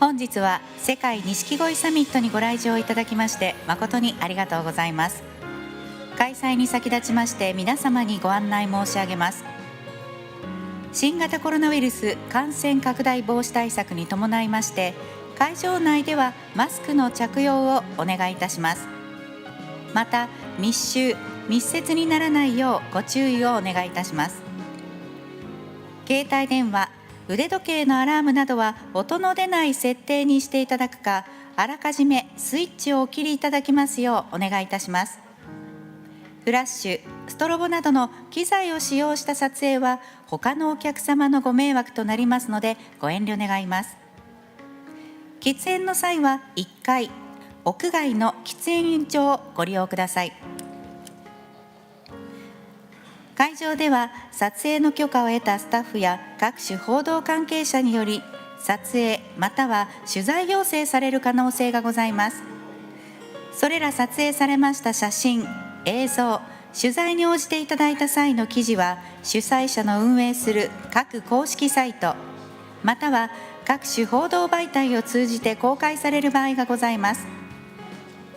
本日は世界錦鯉サミットにご来場いただきまして誠にありがとうございます。開催に先立ちまして皆様にご案内申し上げます。新型コロナウイルス感染拡大防止対策に伴いまして、会場内ではマスクの着用をお願いいたします。また密集・密接にならないようご注意をお願いいたします。携帯電話、腕時計のアラームなどは音の出ない設定にしていただくか、あらかじめスイッチをお切りいただきますようお願いいたします。フラッシュ、ストロボなどの機材を使用した撮影は他のお客様のご迷惑となりますのでご遠慮願います。喫煙の際は1階、屋外の喫煙所をご利用ください。会場では撮影の許可を得たスタッフや各種報道関係者により撮影または取材要請される可能性がございます。それら撮影されました写真、映像、取材に応じていただいた際の記事は主催者の運営する各公式サイトまたは各種報道媒体を通じて公開される場合がございます。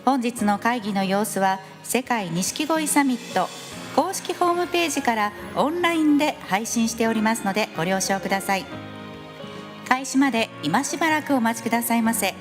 本日の会議の様子は世界錦鯉サミット公式ホームページからオンラインで配信しておりますのでご了承ください。開始まで今しばらくお待ちくださいませ。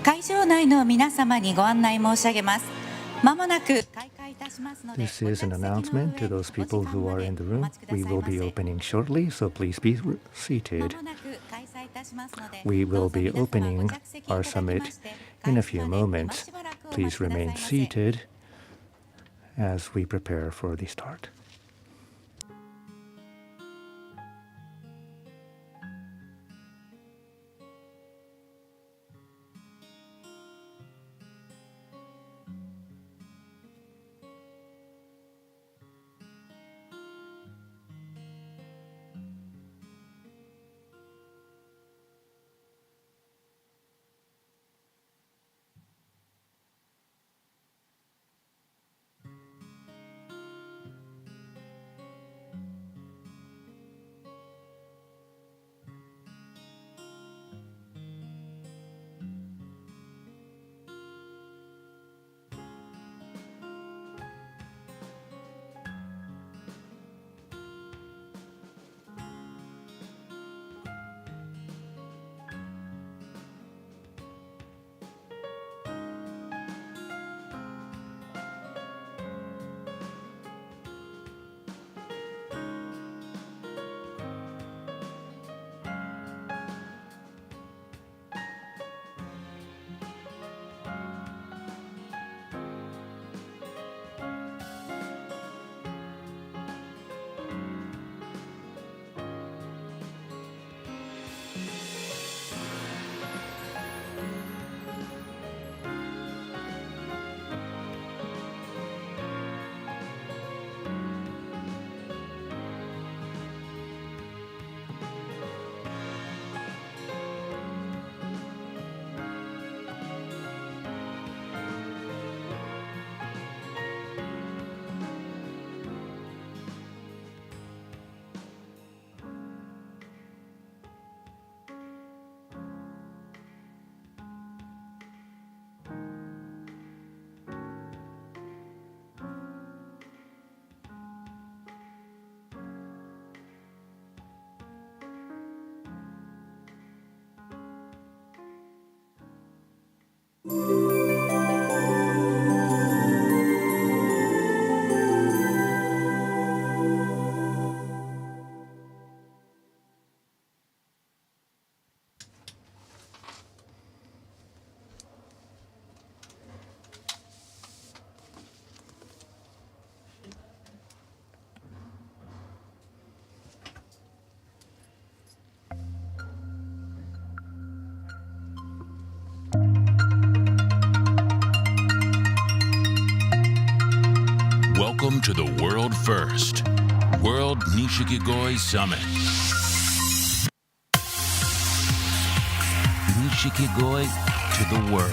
会場内の皆様にご案内申し上げます。まもなく開会いたしますので、 This is an announcement to those people who are in the room. We will be opening shortly, so please be seated. We will be opening our summit in a few moments. Please remain seated as we prepare for the start. Welcome to the world first World Nishikigoi Summit. Nishikigoi to the world.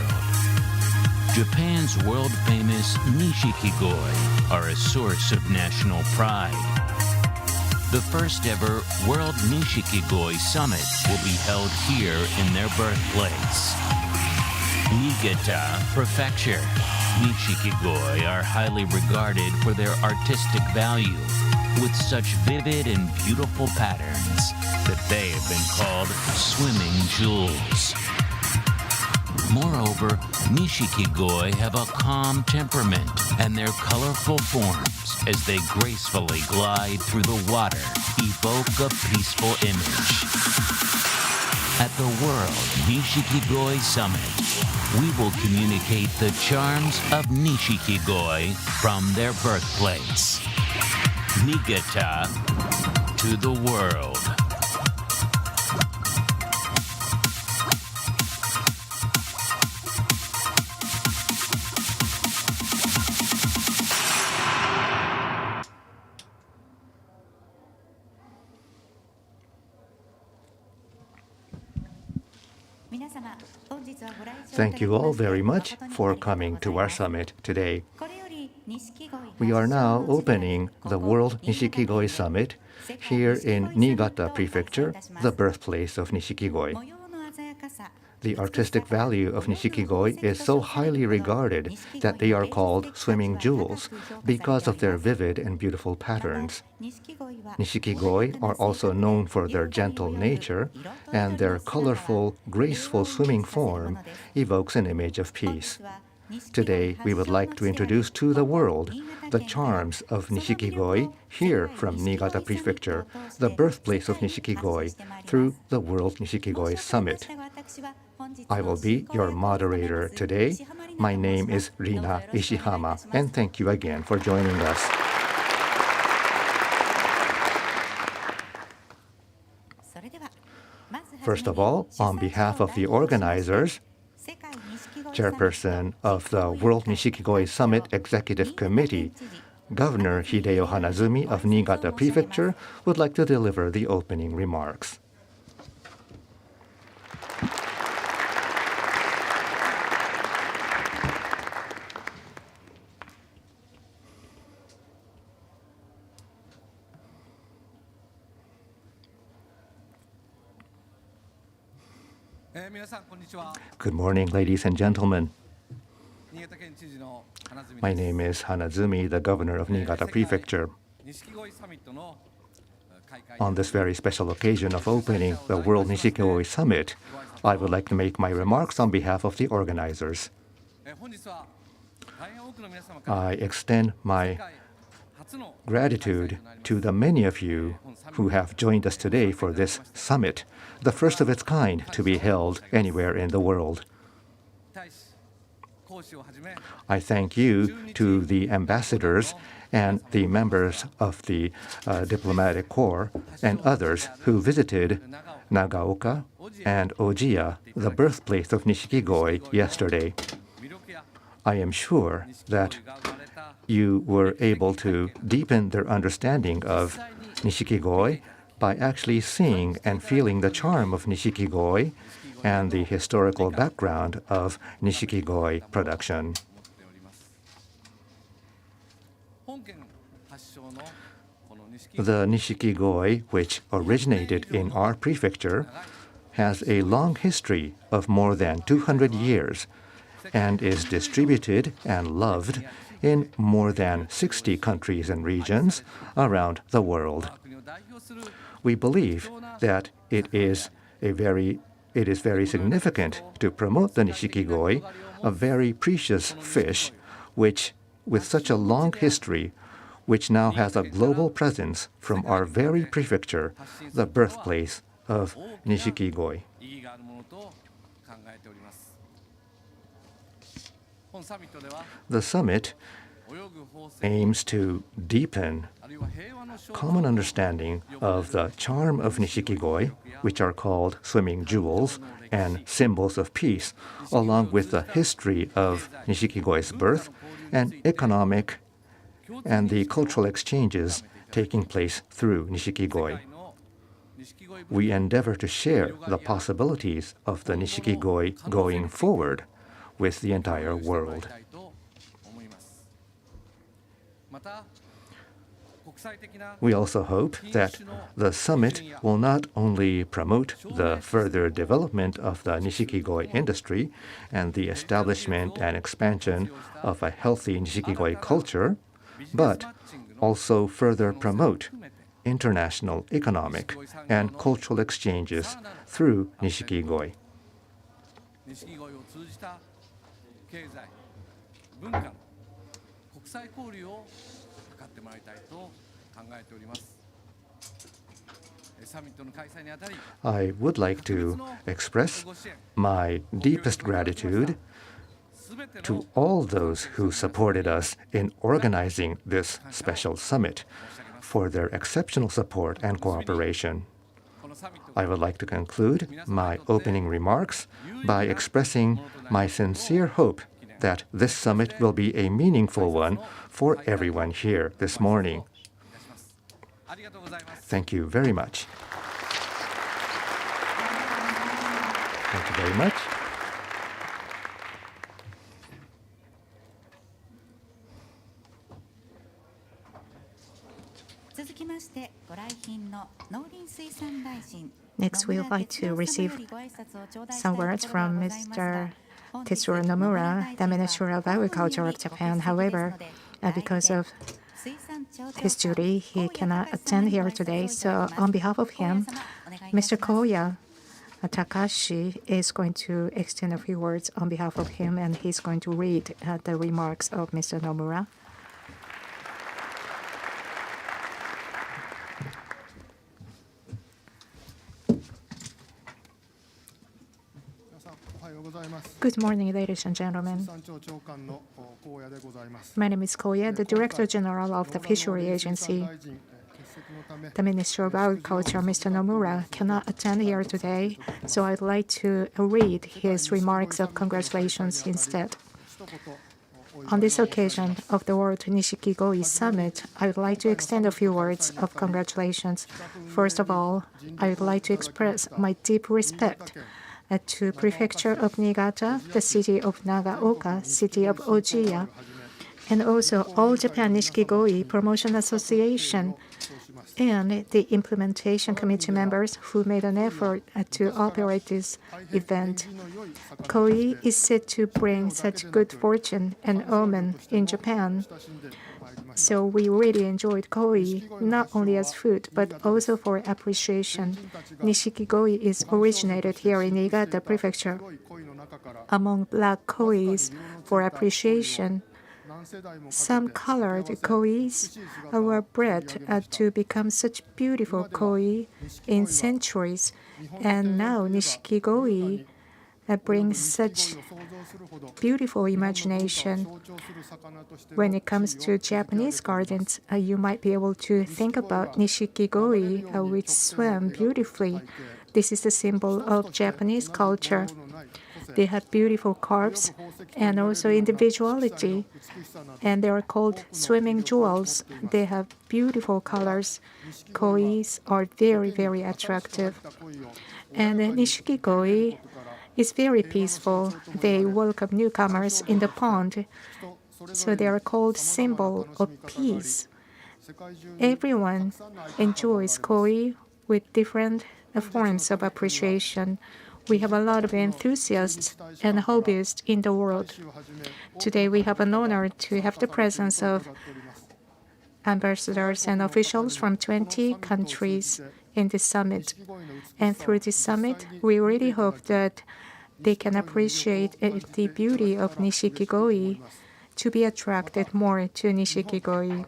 Japan's world-famous Nishikigoi are a source of national pride. The first ever World Nishikigoi Summit will be held here in their birthplace, Niigata Prefecture. Nishikigoi are highly regarded for their artistic value, with such vivid and beautiful patterns that they have been called swimming jewels. Moreover, Nishikigoi have a calm temperament, and their colorful forms, as they gracefully glide through the water, evoke a peaceful image. At the World Nishikigoi Summit, we will communicate the charms of Nishikigoi from their birthplace, Niigata, to the world. Thank you all very much for coming to our summit today. We are now opening the World Nishikigoi Summit here in Niigata Prefecture, the birthplace of Nishikigoi. The artistic value of Nishikigoi is so highly regarded that they are called swimming jewels because of their vivid and beautiful patterns. Nishikigoi are also known for their gentle nature, and their colorful, graceful swimming form evokes an image of peace. Today, we would like to introduce to the world the charms of Nishikigoi here from Niigata Prefecture, the birthplace of Nishikigoi, through the World Nishikigoi Summit. I will be your moderator today. My name is Rina Ishihama, and thank you again for joining us. First of all, on behalf of the organizers, Chairperson of the World Nishikigoi Summit Executive Committee, Governor Hideo Hanazumi of Niigata Prefecture, would like to deliver the opening remarks. Good morning, ladies and gentlemen. My name is Hanazumi, the governor of Niigata Prefecture. On this very special occasion of opening the World Nishikigoi Summit, I would like to make my remarks on behalf of the organizers. I extend my gratitude to the many of you who have joined us today for this summit, the first of its kind to be held anywhere in the world. I thank you to the ambassadors and the members of the diplomatic corps and others who visited Nagaoka and Ojiya, the birthplace of Nishikigoi, yesterday. I am sure that you were able to deepen their understanding of Nishikigoi by actually seeing and feeling the charm of Nishikigoi and the historical background of Nishikigoi production. The Nishikigoi, which originated in our prefecture, has a long history of more than 200 years and is distributed and loved in more than 60 countries and regions around the world. We believe that it is very significant to promote the Nishikigoi, a very precious fish, which, with such a long history, which now has a global presence from our very prefecture, the birthplace of Nishikigoi. The summit aims to deepen common understanding of the charm of Nishikigoi, which are called swimming jewels and symbols of peace, along with the history of Nishikigoi's birth and economic and the cultural exchanges taking place through Nishikigoi. We endeavor to share the possibilities of the Nishikigoi going forward with the entire world. We also hope that the summit will not only promote the further development of the Nishikigoi industry and the establishment and expansion of a healthy Nishikigoi culture, but also further promote international economic and cultural exchanges through Nishikigoi. I would like to express my deepest gratitude to all those who supported us in organizing this special summit for their exceptional support and cooperation. I would like to conclude my opening remarks by expressing my sincere hope that this summit will be a meaningful one for everyone here this morning. Thank you very much. Thank you very much. Next, we would like to receive some words from Mr. Tetsuro Nomura, the Minister of Agriculture of Japan. However, because of his duty, he cannot attend here today. So on behalf of him, Mr. Koya Takashi is going to extend a few words on behalf of him, and he's going to read the remarks of Mr. Nomura. Good morning, ladies and gentlemen. My name is Koya, the Director General of the Fishery Agency. The Minister of Agriculture, Mr. Nomura, cannot attend here today, so I'd like to read his remarks of congratulations instead. On this occasion of the World Nishikigoi Summit, I would like to extend a few words of congratulations. First of all, I would like to express my deep respect to Prefecture of Niigata, the city of Nagaoka, city of Ojiya, and also All Japan Nishikigoi Promotion Association and the implementation committee members who made an effort to operate this event. Koi is said to bring such good fortune and omen in Japan. So we really enjoyed koi, not only as food, but also for appreciation. Nishikigoi is originated here in Niigata Prefecture. Among black kois for appreciation, some colored kois were bred to become such beautiful koi in centuries, and now Nishikigoi brings such beautiful imagination. When it comes to Japanese gardens, you might be able to think about Nishikigoi, which swim beautifully. This is the symbol of Japanese culture. They have beautiful curves and also individuality, and they are called swimming jewels. They have beautiful colors. Kois are very, very attractive. And Nishikigoi is very peaceful. They welcome newcomers in the pond, so they are called symbol of peace. Everyone enjoys koi with different forms of appreciation. We have a lot of enthusiasts and hobbyists in the world. Today we have an honor to have the presence of ambassadors and officials from 20 countries in this summit. And through this summit, we really hope that they can appreciate the beauty of Nishikigoi to be attracted more to Nishikigoi.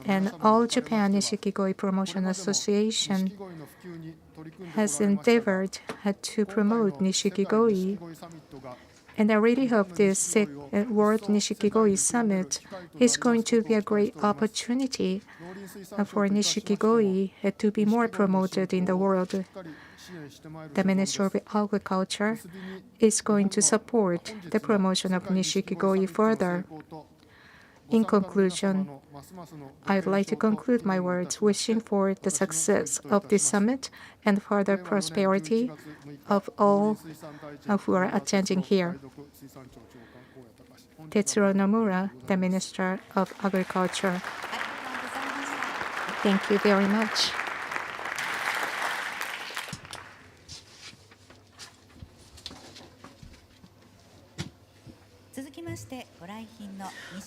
And All Japan Nishikigoi Promotion Association has endeavored to promote Nishikigoi. And I really hope this World Nishikigoi Summit is going to be a great opportunity for Nishikigoi to be more promoted in the world. The Minister of Agriculture is going to support the promotion of Nishikigoi further. In conclusion, I'd like to conclude my words wishing for the success of this summit and further prosperity of all who are attending here. Tetsuro Nomura, the Minister of Agriculture. Thank you very much.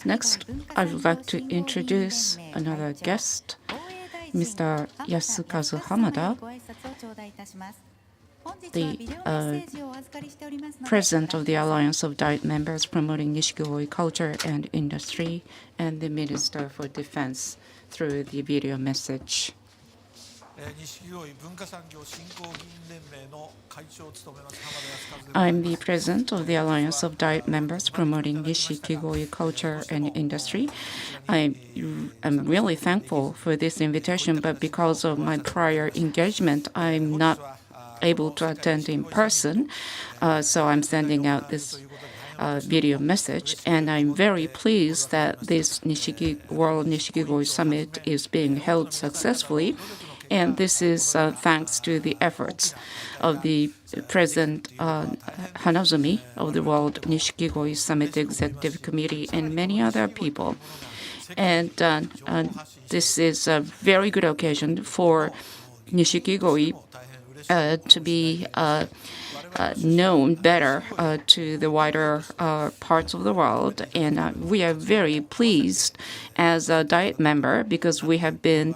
Next, I would like to introduce another guest, Mr. Yasukazu Hamada, the President of the Alliance of Diet Members Promoting Nishikigoi Culture and Industry, and the Minister for Defense, through the video message. I'm the President of the Alliance of Diet Members Promoting Nishikigoi Culture and Industry. I'm really thankful for this invitation, but because of my prior engagement, I'm not able to attend in person, so I'm sending out this video message, and I'm very pleased that this World Nishikigoi Summit is being held successfully. And this is thanks to the efforts of the President Hanazumi of the World Nishikigoi Summit Executive Committee and many other people. And this is a very good occasion for Nishikigoi to be known better to the wider parts of the world. And we are very pleased as a Diet member because we have been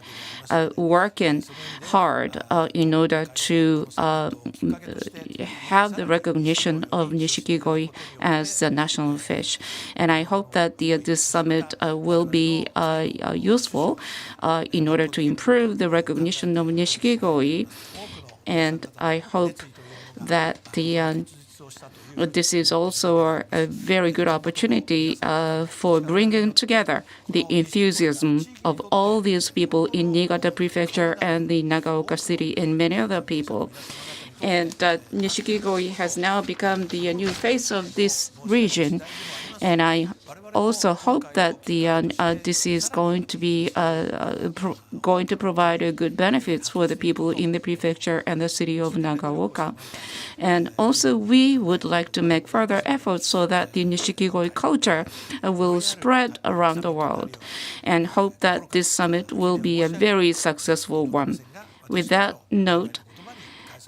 working hard in order to have the recognition of Nishikigoi as a national fish. And I hope that this summit will be useful in order to improve the recognition of Nishikigoi. And I hope that this is also a very good opportunity for bringing together the enthusiasm of all these people in Niigata Prefecture and the Nagaoka City and many other people. And Nishikigoi has now become the new face of this region. And I also hope that this is going to be going to provide good benefits for the people in the prefecture and the city of Nagaoka. And also, we would like to make further efforts so that the Nishikigoi culture will spread around the world, and hope that this summit will be a very successful one. With that note,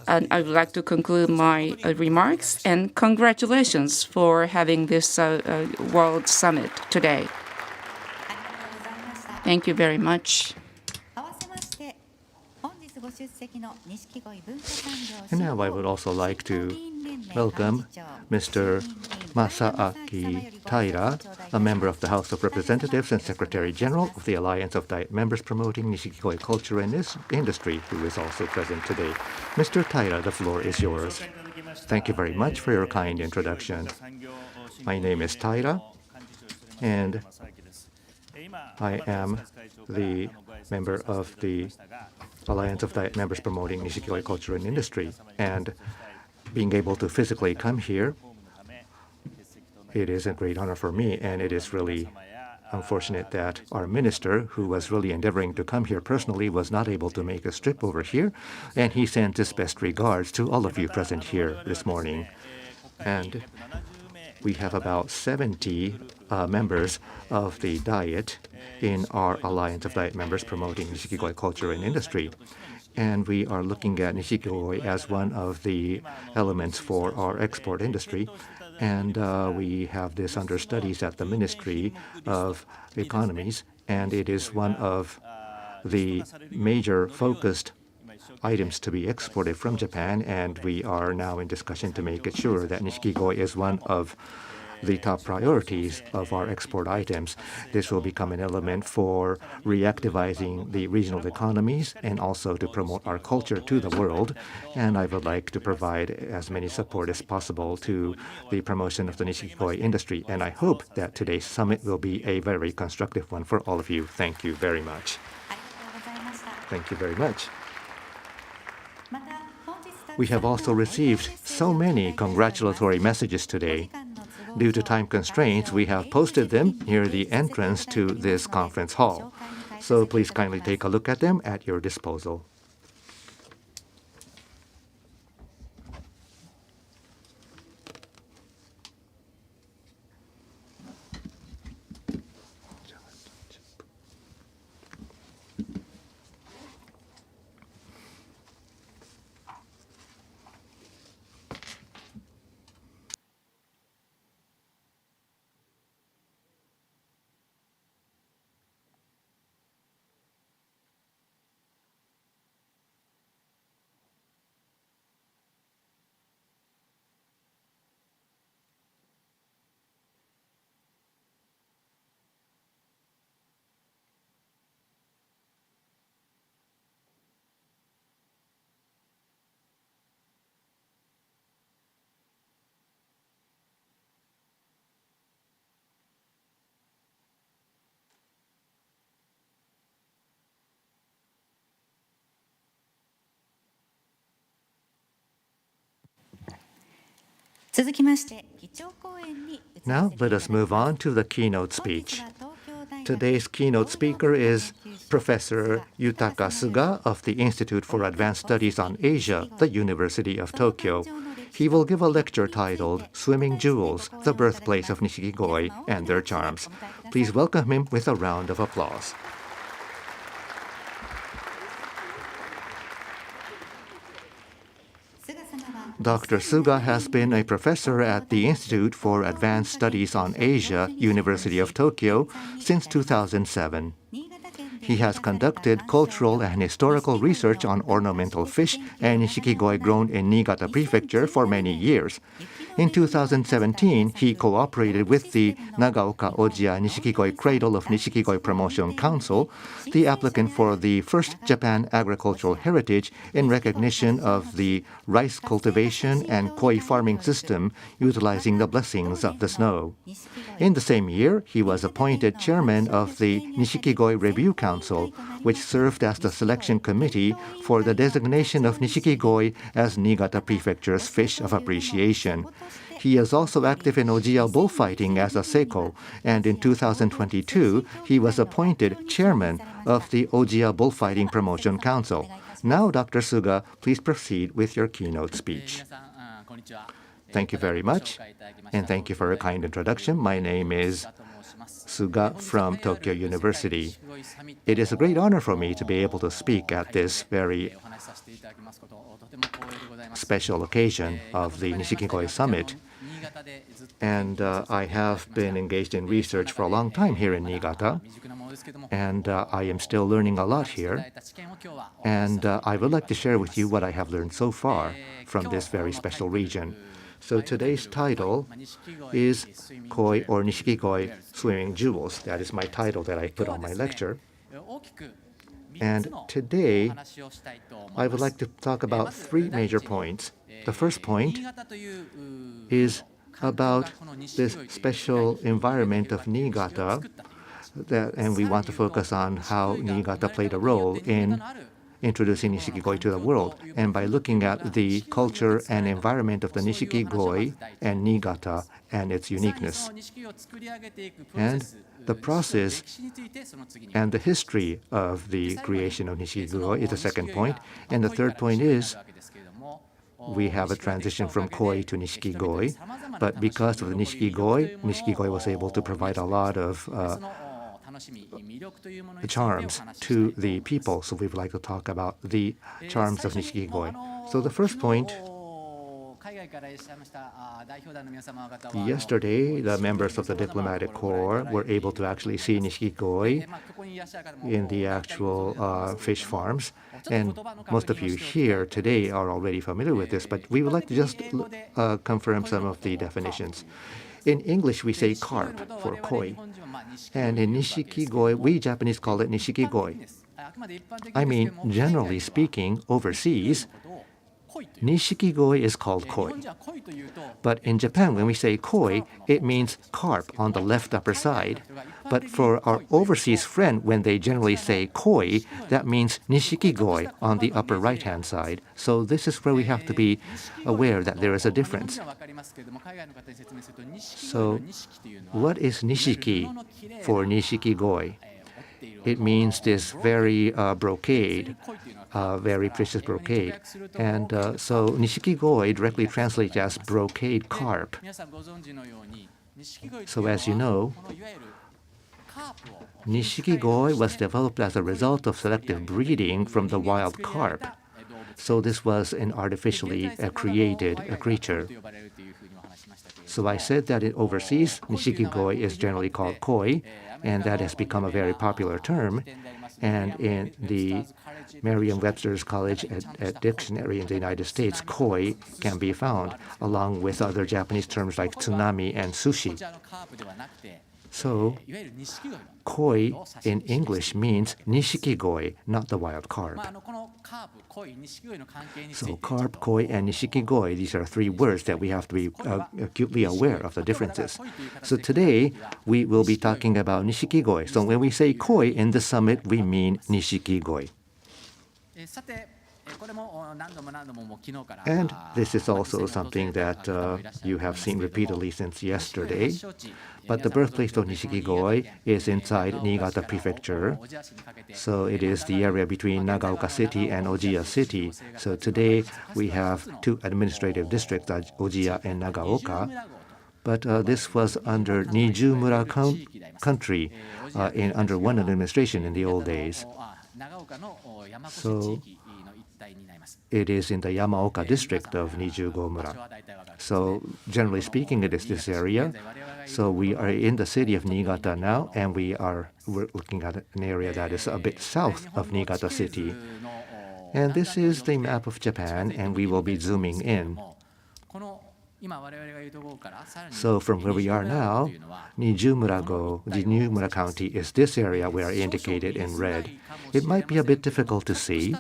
and I would like to conclude my remarks, and congratulations for having this World Summit today. Thank you very much. And now I would also like to welcome Mr. Masaaki Taira, a member of the House of Representatives and Secretary General of the Alliance of Diet Members Promoting Nishikigoi Culture and Industry, who is also present today. Mr. Taira, the floor is yours. Thank you very much for your kind introduction. My name is Taira, and I am the member of the Alliance of Diet Members Promoting Nishikigoi Culture and Industry. And being able to physically come here, it is a great honor for me, and it is really unfortunate that our minister, who was really endeavoring to come here personally, was not able to make a trip over here, and he sends his best regards to all of you present here this morning. And we have about 70 members of the Diet in our Alliance of Diet Members Promoting Nishikigoi Culture and Industry. And we are looking at Nishikigoi as one of the elements for our export industry. And we have this under studies at the Ministry of Economies, and it is one of the major focused items to be exported from Japan, and we are now in discussion to make it sure that Nishikigoi is one of the top priorities of our export items. This will become an element for reactivizing the regional economies and also to promote our culture to the world. And I would like to provide as many support as possible to the promotion of the Nishikigoi industry. And I hope that today's summit will be a very constructive one for all of you. Thank you very much. Thank you very much. We have also received so many congratulatory messages today. Due to time constraints, we have posted them near the entrance to this conference hall. So please kindly take a look at them at your disposal. Now let us move on to the keynote speech. Today's keynote speaker is Professor Yutaka Suga of the Institute for Advanced Studies on Asia, the University of Tokyo. He will give a lecture titled Swimming Jewels, the Birthplace of Nishikigoi and Their Charms. Please welcome him with a round of applause. Dr. Suga has been a professor at the Institute for Advanced Studies on Asia, University of Tokyo, since 2007. He has conducted cultural and historical research on ornamental fish and Nishikigoi grown in Niigata Prefecture for many years. In 2017, he cooperated with the Nagaoka Ojiya Nishikigoi Cradle of Nishikigoi Promotion Council, the applicant for the first Japan agricultural heritage, in recognition of the rice cultivation and koi farming system utilizing the blessings of the snow. In the same year, he was appointed chairman of the Nishikigoi Review Council, which served as the selection committee for the designation of Nishikigoi as Niigata Prefecture's fish of appreciation. He is also active in Ojiya bullfighting as a seiko, and in 2022, he was appointed chairman of the Ojiya Bullfighting Promotion Council. Now, Dr. Suga, please proceed with your keynote speech. Thank you very much, and thank you for a kind introduction. My name is Suga from Tokyo University. It is a great honor for me to be able to speak at this very special occasion of the Nishikigoi Summit. And I have been engaged in research for a long time here in Niigata, and I am still learning a lot here. And I would like to share with you what I have learned so far from this very special region. So today's title is Koi or Nishikigoi Swimming Jewels. That is my title that I put on my lecture. And today, I would like to talk about three major points. The first point is about this special environment of Niigata, and we want to focus on how Niigata played a role in introducing Nishikigoi to the world. And by looking at the culture and environment of the Nishikigoi and Niigata and its uniqueness, and the process and the history of the creation of Nishikigoi is the second point. And the third point is we have a transition from koi to Nishikigoi, but because of the Nishikigoi was able to provide a lot of charms to the people. So we would like to talk about the charms of Nishikigoi. So the first point, yesterday, the members of the diplomatic corps were able to actually see Nishikigoi in the actual fish farms. And most of you here today are already familiar with this, but we would like to just confirm some of the definitions. In English, we say carp for koi. And in Nishikigoi, we Japanese call it Nishikigoi. I mean, generally speaking, overseas, Nishikigoi is called koi. But in Japan, when we say koi, it means carp on the left upper side. But for our overseas friend, when they generally say koi, that means Nishikigoi on the upper right-hand side. So this is where we have to be aware that there is a difference. So what is Nishiki for Nishikigoi? It means this very brocade, very precious brocade. And so Nishikigoi directly translates as brocade carp. So as you know, Nishikigoi was developed as a result of selective breeding from the wild carp. So this was an artificially created creature. So I said that overseas, Nishikigoi is generally called koi, and that has become a very popular term. And in the Merriam-Webster's College at Dictionary in the United States, koi can be found, along with other Japanese terms like tsunami and sushi. So koi in English means Nishikigoi, not the wild carp. So carp, koi, and Nishikigoi, these are three words that we have to be acutely aware of the differences. So today, we will be talking about Nishikigoi. So when we say koi in the summit, we mean Nishikigoi. And this is also something that you have seen repeatedly since yesterday. But the birthplace of Nishikigoi is inside Niigata Prefecture. So it is the area between Nagaoka City and Ojiya City. So today we have two administrative districts, Ojiya and Nagaoka. But this was under Nijumura country under one administration in the old days. So it is in the Yamaoka district of Nijugomura. So generally speaking, it is this area. So we are in the city of Niigata now, and we're looking at an area that is a bit south of Niigata city. And this is the map of Japan, and we will be zooming in. So from where we are now, Nijumura County is this area where I indicated in red. It might be a bit difficult to see,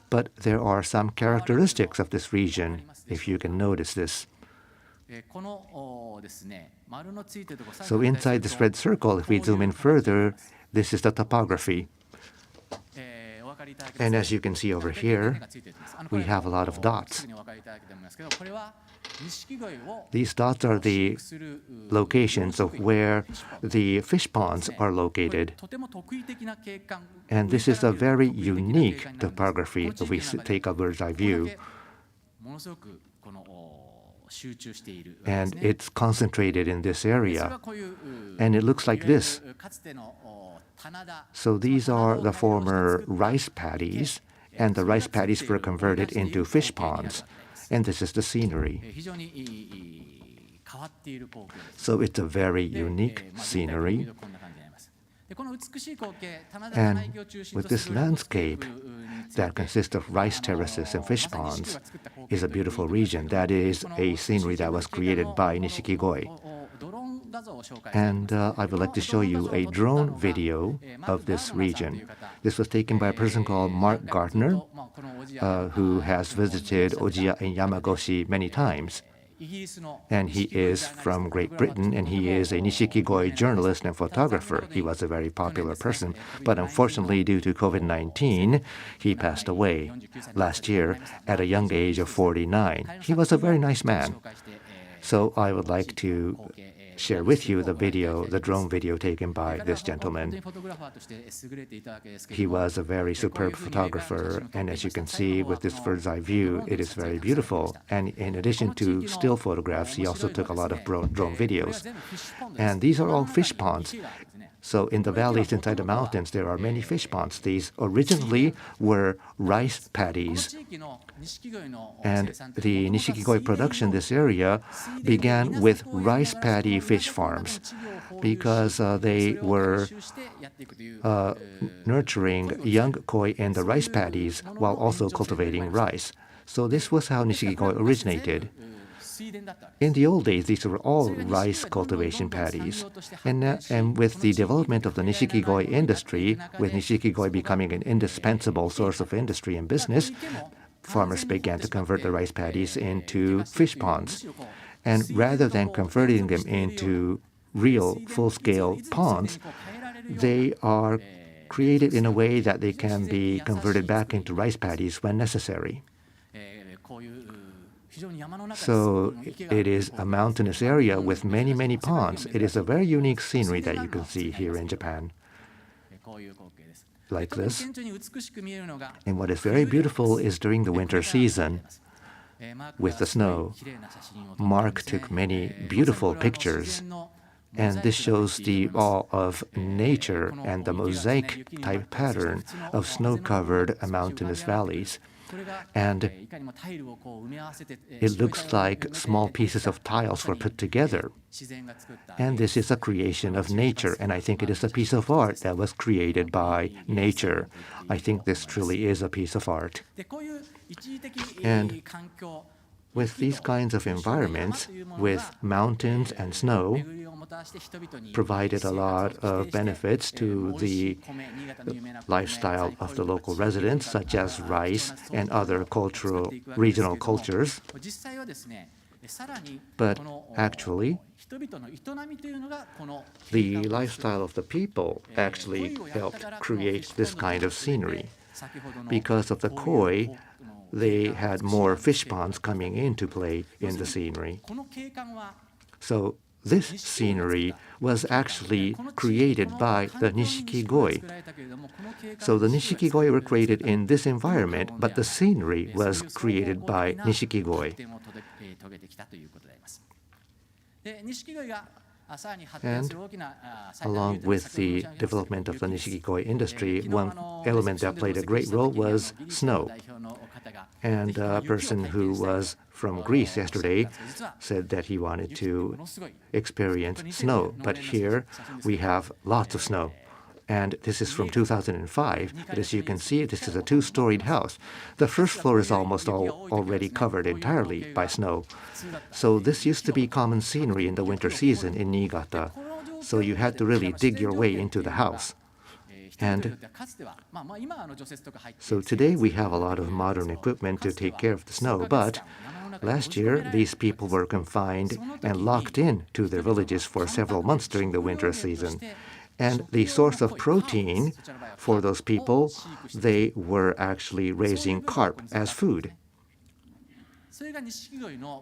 but there are some characteristics of this region, if you can notice this. So inside this red circle, if we zoom in further, this is the topography. And as you can see over here, we have a lot of dots. These dots are the locations of where the fish ponds are located. And this is a very unique topography if we take a bird's eye view. And it's concentrated in this area. And it looks like this. So these are the former rice paddies, and the rice paddies were converted into fish ponds. And this is the scenery. So it's a very unique scenery. And with this landscape that consists of rice terraces and fish ponds is a beautiful region. That is a scenery that was created by Nishikigoi. And I would like to show you a drone video of this region. This was taken by a person called Mark Gardner, who has visited Ojiya and Yamagoshi many times. And he is from Great Britain, and he is a Nishikigoi journalist and photographer. He was a very popular person, but unfortunately, due to COVID-19, he passed away last year at a young age of 49. He was a very nice man. So I would like to share with you the drone video taken by this gentleman. He was a very superb photographer, and as you can see with this bird's eye view, it is very beautiful. And in addition to still photographs, he also took a lot of drone videos. And these are all fish ponds. So in the valleys inside the mountains, there are many fish ponds. These originally were rice paddies. And the Nishikigoi production in this area began with rice paddy fish farms because they were nurturing young koi in the rice paddies while also cultivating rice. So this was how Nishikigoi originated. In the old days, these were all rice cultivation paddies. And with the development of the Nishikigoi industry, with Nishikigoi becoming an indispensable source of industry and business, farmers began to convert the rice paddies into fish ponds. And rather than converting them into real full-scale ponds, they are created in a way that they can be converted back into rice paddies when necessary. So it is a mountainous area with many, many ponds. It is a very unique scenery that you can see here in Japan, like this. And what is very beautiful is during the winter season, with the snow. Mark took many beautiful pictures, and this shows the awe of nature and the mosaic-type pattern of snow-covered mountainous valleys. And it looks like small pieces of tiles were put together. And this is a creation of nature, and I think it is a piece of art that was created by nature. I think this truly is a piece of art. And with these kinds of environments, with mountains and snow, provided a lot of benefits to the lifestyle of the local residents, such as rice and other regional cultures. But actually, the lifestyle of the people actually helped create this kind of scenery. Because of the koi, they had more fish ponds coming into play in the scenery. So this scenery was actually created by the Nishikigoi. So the Nishikigoi were created in this environment, but the scenery was created by Nishikigoi. And along with the development of the Nishikigoi industry, one element that played a great role was snow. And a person who was from Greece yesterday said that he wanted to experience snow. But here we have lots of snow. And this is from 2005. But as you can see, this is a two-storied house. The first floor is almost already covered entirely by snow. So this used to be common scenery in the winter season in Niigata. So you had to really dig your way into the house. And so today we have a lot of modern equipment to take care of the snow, but last year these people were confined and locked in to their villages for several months during the winter season. And the source of protein for those people, they were actually raising carp as food.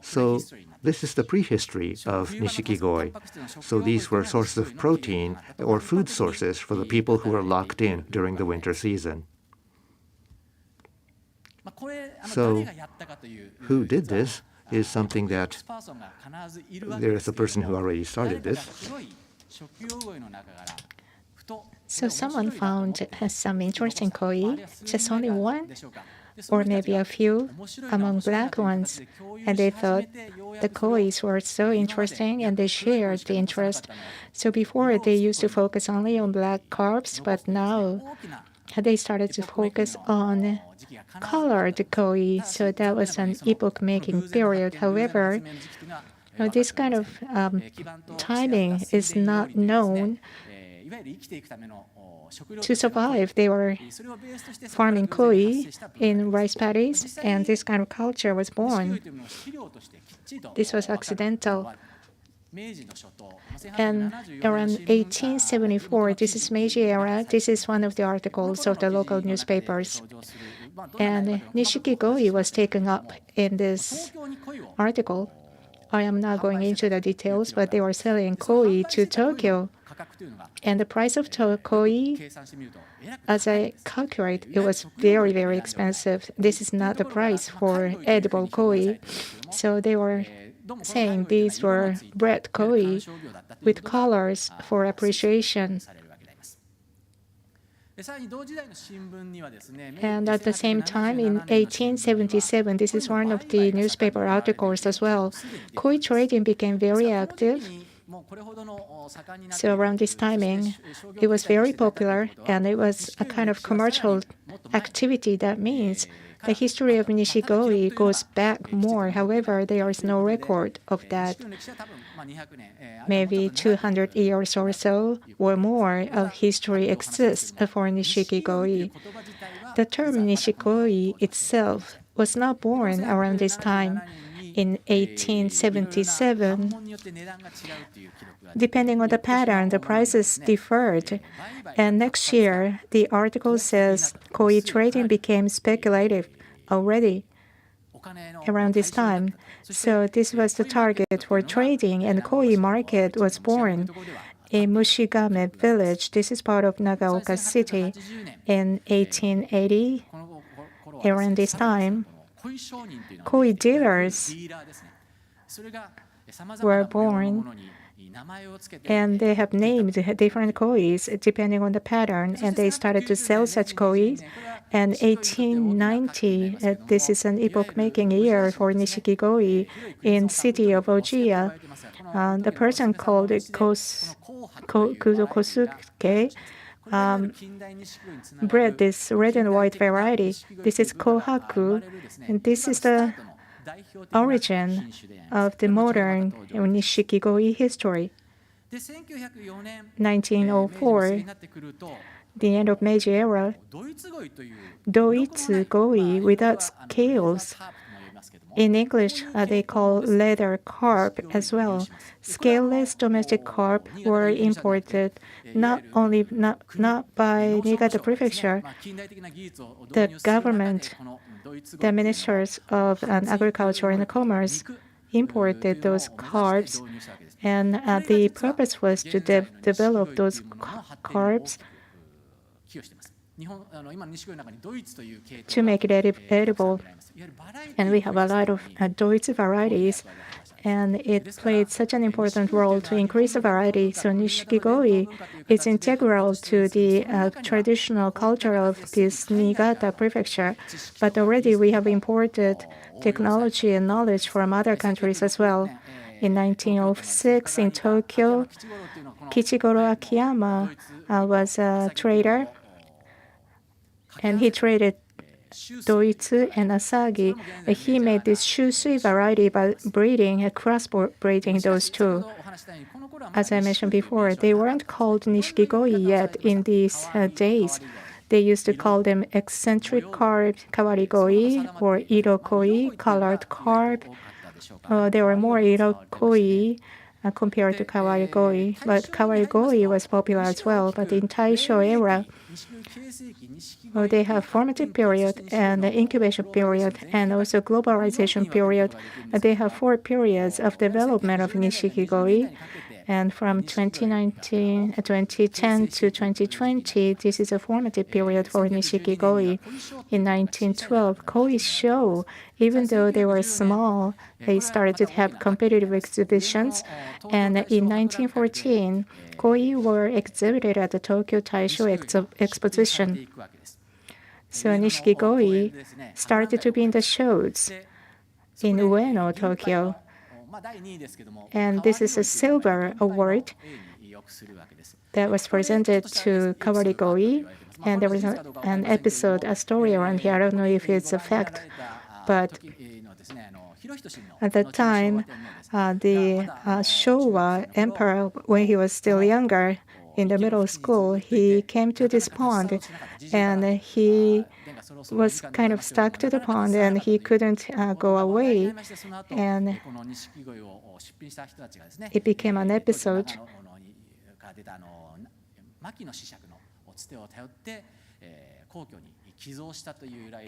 So this is the prehistory of Nishikigoi. So these were sources of protein or food sources for the people who were locked in during the winter season. So who did this is something that there is a person who already started this. So someone found some interesting koi, just only one, or maybe a few among black ones, and they thought the kois were so interesting and they shared the interest. So before they used to focus only on black carps, but now they started to focus on colored koi. So that was an epoch-making period. However, this kind of timing is not known. To survive, they were farming koi in rice paddies, and this kind of culture was born. This was accidental. And around 1874, this is Meiji era, this is one of the articles of the local newspapers. And Nishikigoi was taken up in this article. I am not going into the details, but they were selling koi to Tokyo. And the price of koi, as I calculate, it was very, very expensive. This is not the price for edible koi. So they were saying these were bred koi with colors for appreciation. And at the same time, in 1877, this is one of the newspaper articles as well, koi trading became very active. So around this timing, it was very popular, and it was a kind of commercial activity. That means the history of Nishikigoi goes back more. However, there is no record of that. Maybe 200 years or so or more of history exists for Nishikigoi. The term Nishikigoi itself was not born around this time. In 1877, depending on the pattern, the prices differed. And next year, the article says koi trading became speculative already around this time. So this was the target for trading, and koi market was born in Mushigame village. This is part of Nagaoka City in 1880. Around this time, koi dealers were born, and they have named different kois depending on the pattern, and they started to sell such koi. And 1890, this is an epoch-making year for Nishikigoi in city of Ojiya. The person called Kuzo Kosuke bred this red and white variety. This is Kohaku, and this is the origin of the modern Nishikigoi history. 1904, the end of Meiji era, Doitsu-goi without scales. In English, they call leather carp as well. Scaleless domestic carp were imported not by Niigata Prefecture. The government, the ministers of agriculture and commerce imported those carps, and the purpose was to develop those carps to make it edible. And we have a lot of Deutz varieties, and it played such an important role to increase the variety. So Nishikigoi is integral to the traditional culture of this Niigata prefecture. But already we have imported technology and knowledge from other countries as well. In 1906 in Tokyo, Kichigoro Akiyama was a trader, and he traded Doitsu and Asagi. He made this Shusui variety by breeding, cross-breeding those two. As I mentioned before, they weren't called Nishikigoi yet in these days. They used to call them eccentric carp, kawarigoi, or irokoi, colored carp. There were more irokoi compared to kawarigoi, but kawarigoi was popular as well. But in Taisho era, they have formative period and incubation period and also globalization period. They have 4 periods of development of Nishikigoi. And from 2010 to 2020, this is a formative period for Nishikigoi. In 1912, Koi show, even though they were small, they started to have competitive exhibitions. And in 1914, Koi were exhibited at the Tokyo Taisho Exposition. So Nishikigoi started to be in the shows in Ueno, Tokyo. And this is a silver award that was presented to Kawarigoi. And there was an episode, a story around here. I don't know if it's a fact, but at that time, the Showa emperor, when he was still younger, in the middle school, he came to this pond, and he was kind of stuck to the pond, and he couldn't go away. And it became an episode.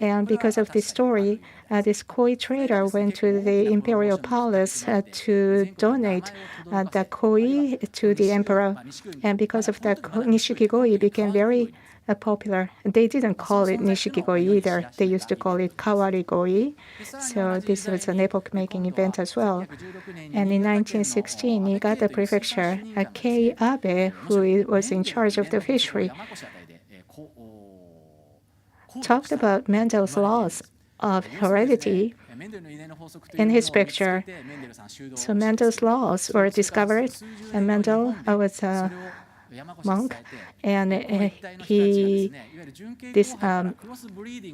And because of this story, this koi trader went to the imperial palace to donate the koi to the emperor. And because of that, Nishikigoi became very popular. They didn't call it Nishikigoi either. They used to call it Kawarigoi. So this was an epoch-making event as well. And in 1916, Niigata Prefecture, Kei Abe, who was in charge of the fishery, talked about Mendel's laws of heredity in his picture. So Mendel's laws were discovered, and Mendel was a monk, and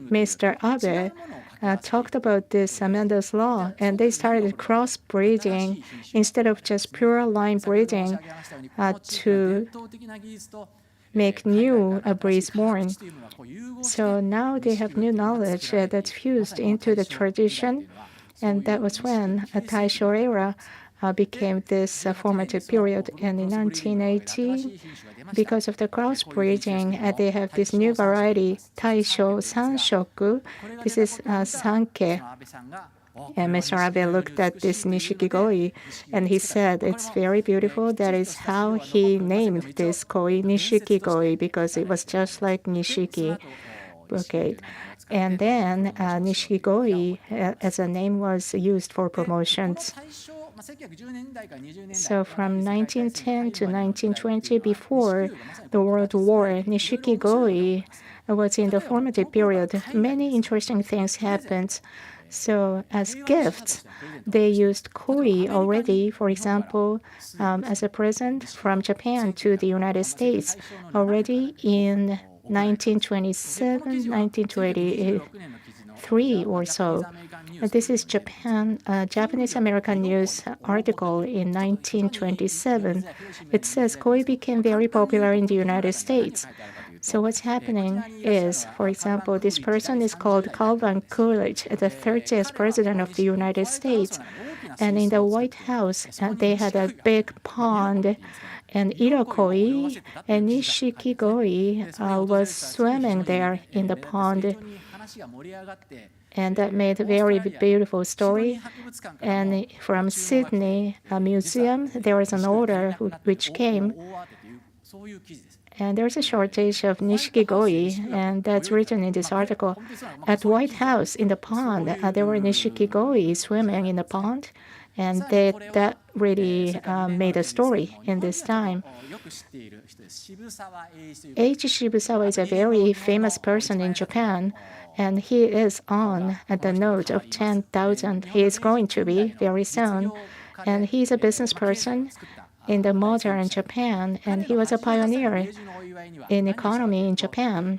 Mr. Abe talked about this Mendel's law, and they started cross-breeding instead of just pure line breeding to make new breeds born. So now they have new knowledge that's fused into the tradition, and that was when a Taisho era became this formative period. And in 1980, because of the crossbreeding, they have this new variety, Taisho Sanshoku. This is Sanke. And Mr. Abe looked at this Nishikigoi, and he said, it's very beautiful. That is how he named this koi Nishikigoi, because it was just like Nishiki brocade. And then Nishikigoi as a name was used for promotions. So from 1910 to 1920, before the World War, Nishikigoi was in the formative period. Many interesting things happened. So as gifts, they used koi already, for example, as a present from Japan to the United States already in 1927, 1923 or so. This is Japanese American News article in 1927. It says koi became very popular in the United States. So what's happening is, for example, this person is called Calvin Coolidge, the 30th president of the United States. And in the White House, they had a big pond, and Irokoi and Nishikigoi was swimming there in the pond. And that made a very beautiful story. And from Sydney Museum, there was an order which came. And there's a shortage of Nishikigoi, and that's written in this article. At White House, in the pond, there were Nishikigoi swimming in the pond, and that really made a story in this time. H. Shibusawa is a very famous person in Japan, and he is on at the note of 10,000. He is going to be very soon, and he's a business person in the modern Japan, and he was a pioneer in economy in Japan.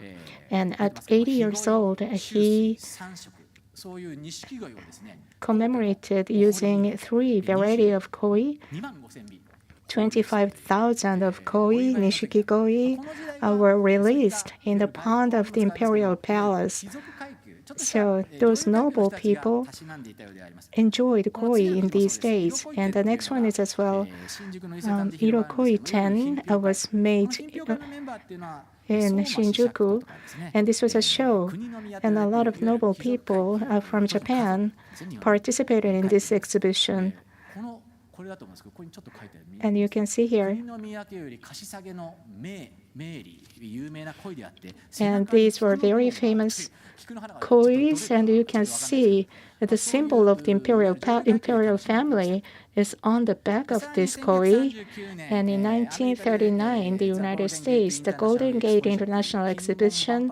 And at 80 years old, he commemorated using 3 varieties of koi. 25,000 of koi, Nishikigoi, were released in the pond of the imperial palace. So those noble people enjoyed koi in these days. And the next one is as well, Irokoi 10 was made in Shinjuku, and this was a show, and a lot of noble people from Japan participated in this exhibition. And you can see here, and these were very famous kois, and you can see that the symbol of the imperial family is on the back of this koi. And in 1939, in the United States, the Golden Gate International Exhibition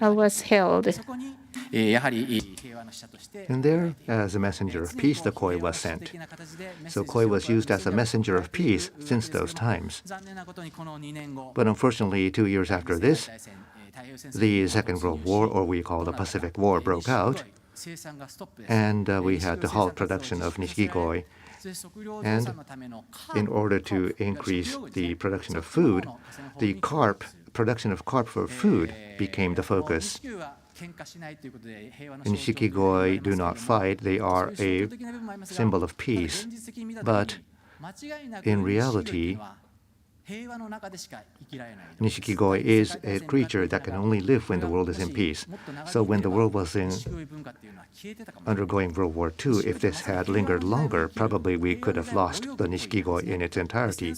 was held. And there, as a messenger of peace, the koi was sent. So koi was used as a messenger of peace since those times. But unfortunately, 2 years after this, the Second World War, or we call the Pacific War, broke out, and we had to halt production of Nishikigoi. And in order to increase the production of food, the production of carp for food became the focus. Nishikigoi do not fight, they are a symbol of peace. But in reality, Nishikigoi is a creature that can only live when the world is in peace. So when the world was undergoing World War II, if this had lingered longer, probably we could have lost the Nishikigoi in its entirety.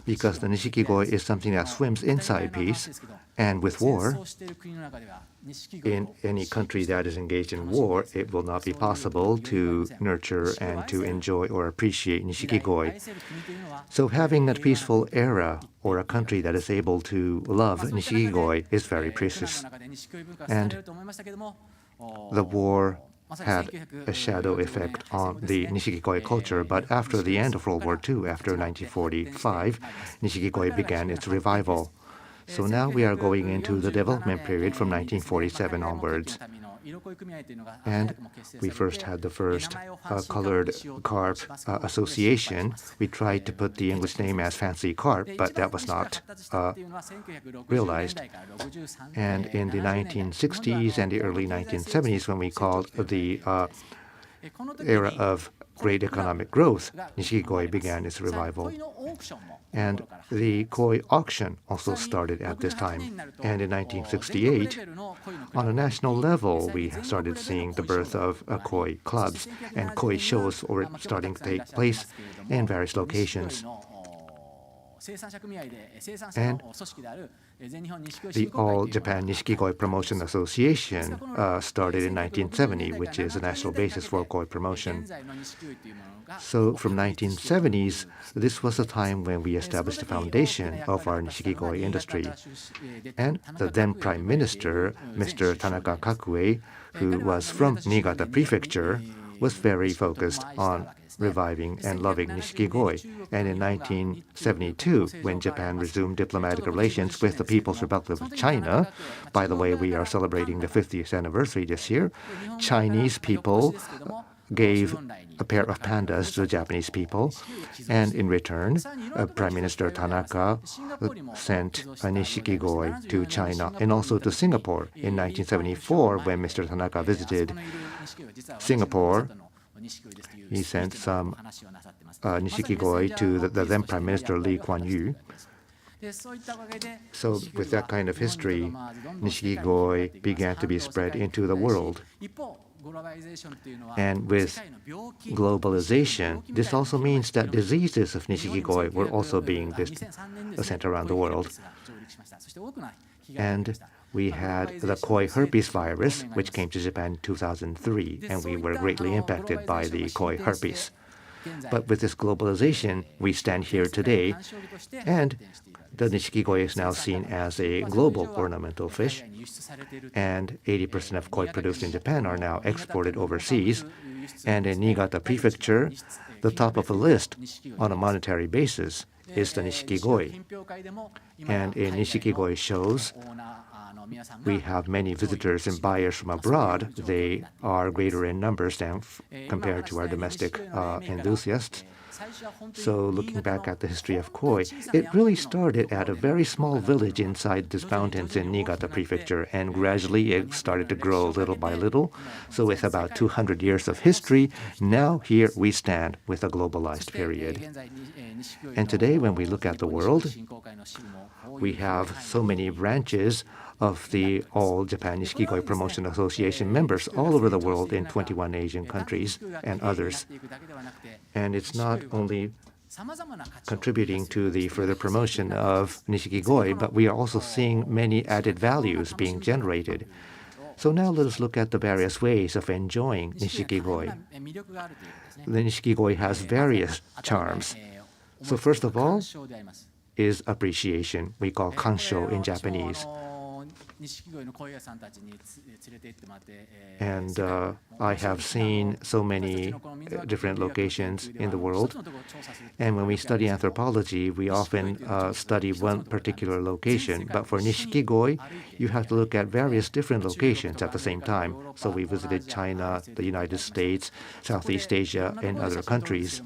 Because the Nishikigoi is something that swims inside peace, and with war, in any country that is engaged in war, it will not be possible to nurture and to enjoy or appreciate Nishikigoi. So having a peaceful era or a country that is able to love Nishikigoi is very precious. And the war had a shadow effect on the Nishikigoi culture, but after the end of World War II, after 1945, Nishikigoi began its revival. So now we are going into the development period from 1947 onwards. And we first had the first colored carp association. We tried to put the English name as Fancy Carp, but that was not realized. And in the 1960s and the early 1970s, when we called the era of great economic growth, Nishikigoi began its revival. And the koi auction also started at this time. And in 1968, on a national level, we started seeing the birth of koi clubs, and koi shows were starting to take place in various locations. And the All Japan Nishikigoi Promotion Association started in 1970, which is a national basis for koi promotion. So from 1970s, this was a time when we established the foundation of our Nishikigoi industry. And the then Prime Minister, Mr. Tanaka Kakue, who was from Niigata Prefecture, was very focused on reviving and loving Nishikigoi. And in 1972, when Japan resumed diplomatic relations with the People's Republic of China, by the way, we are celebrating the 50th anniversary this year, Chinese people gave a pair of pandas to the Japanese people, and in return, Prime Minister Tanaka sent a Nishikigoi to China and also to Singapore. In 1974, when Mr. Tanaka visited Singapore, he sent some Nishikigoi to the then Prime Minister Lee Kuan Yew. So with that kind of history, Nishikigoi began to be spread into the world. And with globalization, this also means that diseases of Nishikigoi were also being sent around the world. And we had the koi herpes virus, which came to Japan in 2003, and we were greatly impacted by the koi herpes. But with this globalization, we stand here today, and the Nishikigoi is now seen as a global ornamental fish, and 80% of koi produced in Japan are now exported overseas. And in Niigata Prefecture, the top of the list on a monetary basis is the Nishikigoi. And in Nishikigoi shows, we have many visitors and buyers from abroad. They are greater in numbers than compared to our domestic enthusiasts. So looking back at the history of koi, it really started at a very small village inside these mountains in Niigata Prefecture, and gradually it started to grow little by little. So with about 200 years of history, now here we stand with a globalized period. And today when we look at the world, we have so many branches of the All Japan Nishikigoi Promotion Association members all over the world in 21 Asian countries and others. And it's not only contributing to the further promotion of Nishikigoi, but we are also seeing many added values being generated. So now let us look at the various ways of enjoying Nishikigoi. The Nishikigoi has various charms. So first of all is appreciation. We call kansho in Japanese. And I have seen so many different locations in the world. And when we study anthropology, we often study one particular location. But for Nishikigoi, you have to look at various different locations at the same time. So we visited China, the United States, Southeast Asia, and other countries.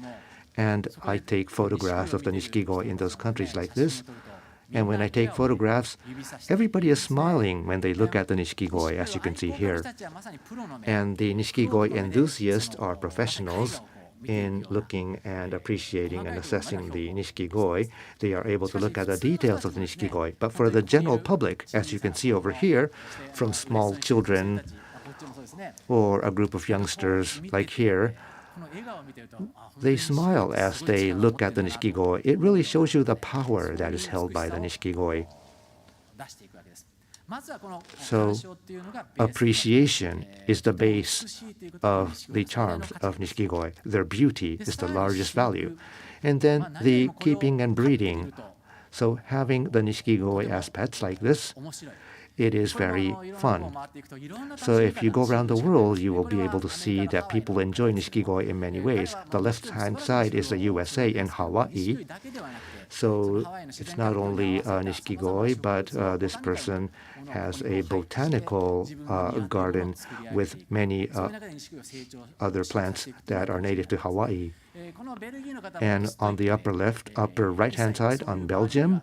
And I take photographs of the Nishikigoi in those countries like this. And when I take photographs, everybody is smiling when they look at the Nishikigoi, as you can see here. And the Nishikigoi enthusiasts are professionals in looking and appreciating and assessing the Nishikigoi. They are able to look at the details of the Nishikigoi. But for the general public, as you can see over here, from small children or a group of youngsters like here, they smile as they look at the Nishikigoi. It really shows you the power that is held by the Nishikigoi. So appreciation is the base of the charms of Nishikigoi. Their beauty is the largest value. And then the keeping and breeding. So having the Nishikigoi as pets like this, it is very fun. So if you go around the world, you will be able to see that people enjoy Nishikigoi in many ways. The left-hand side is the USA and Hawaii. So it's not only Nishikigoi, but this person has a botanical garden with many other plants that are native to Hawaii. And on the upper right-hand side, on Belgium,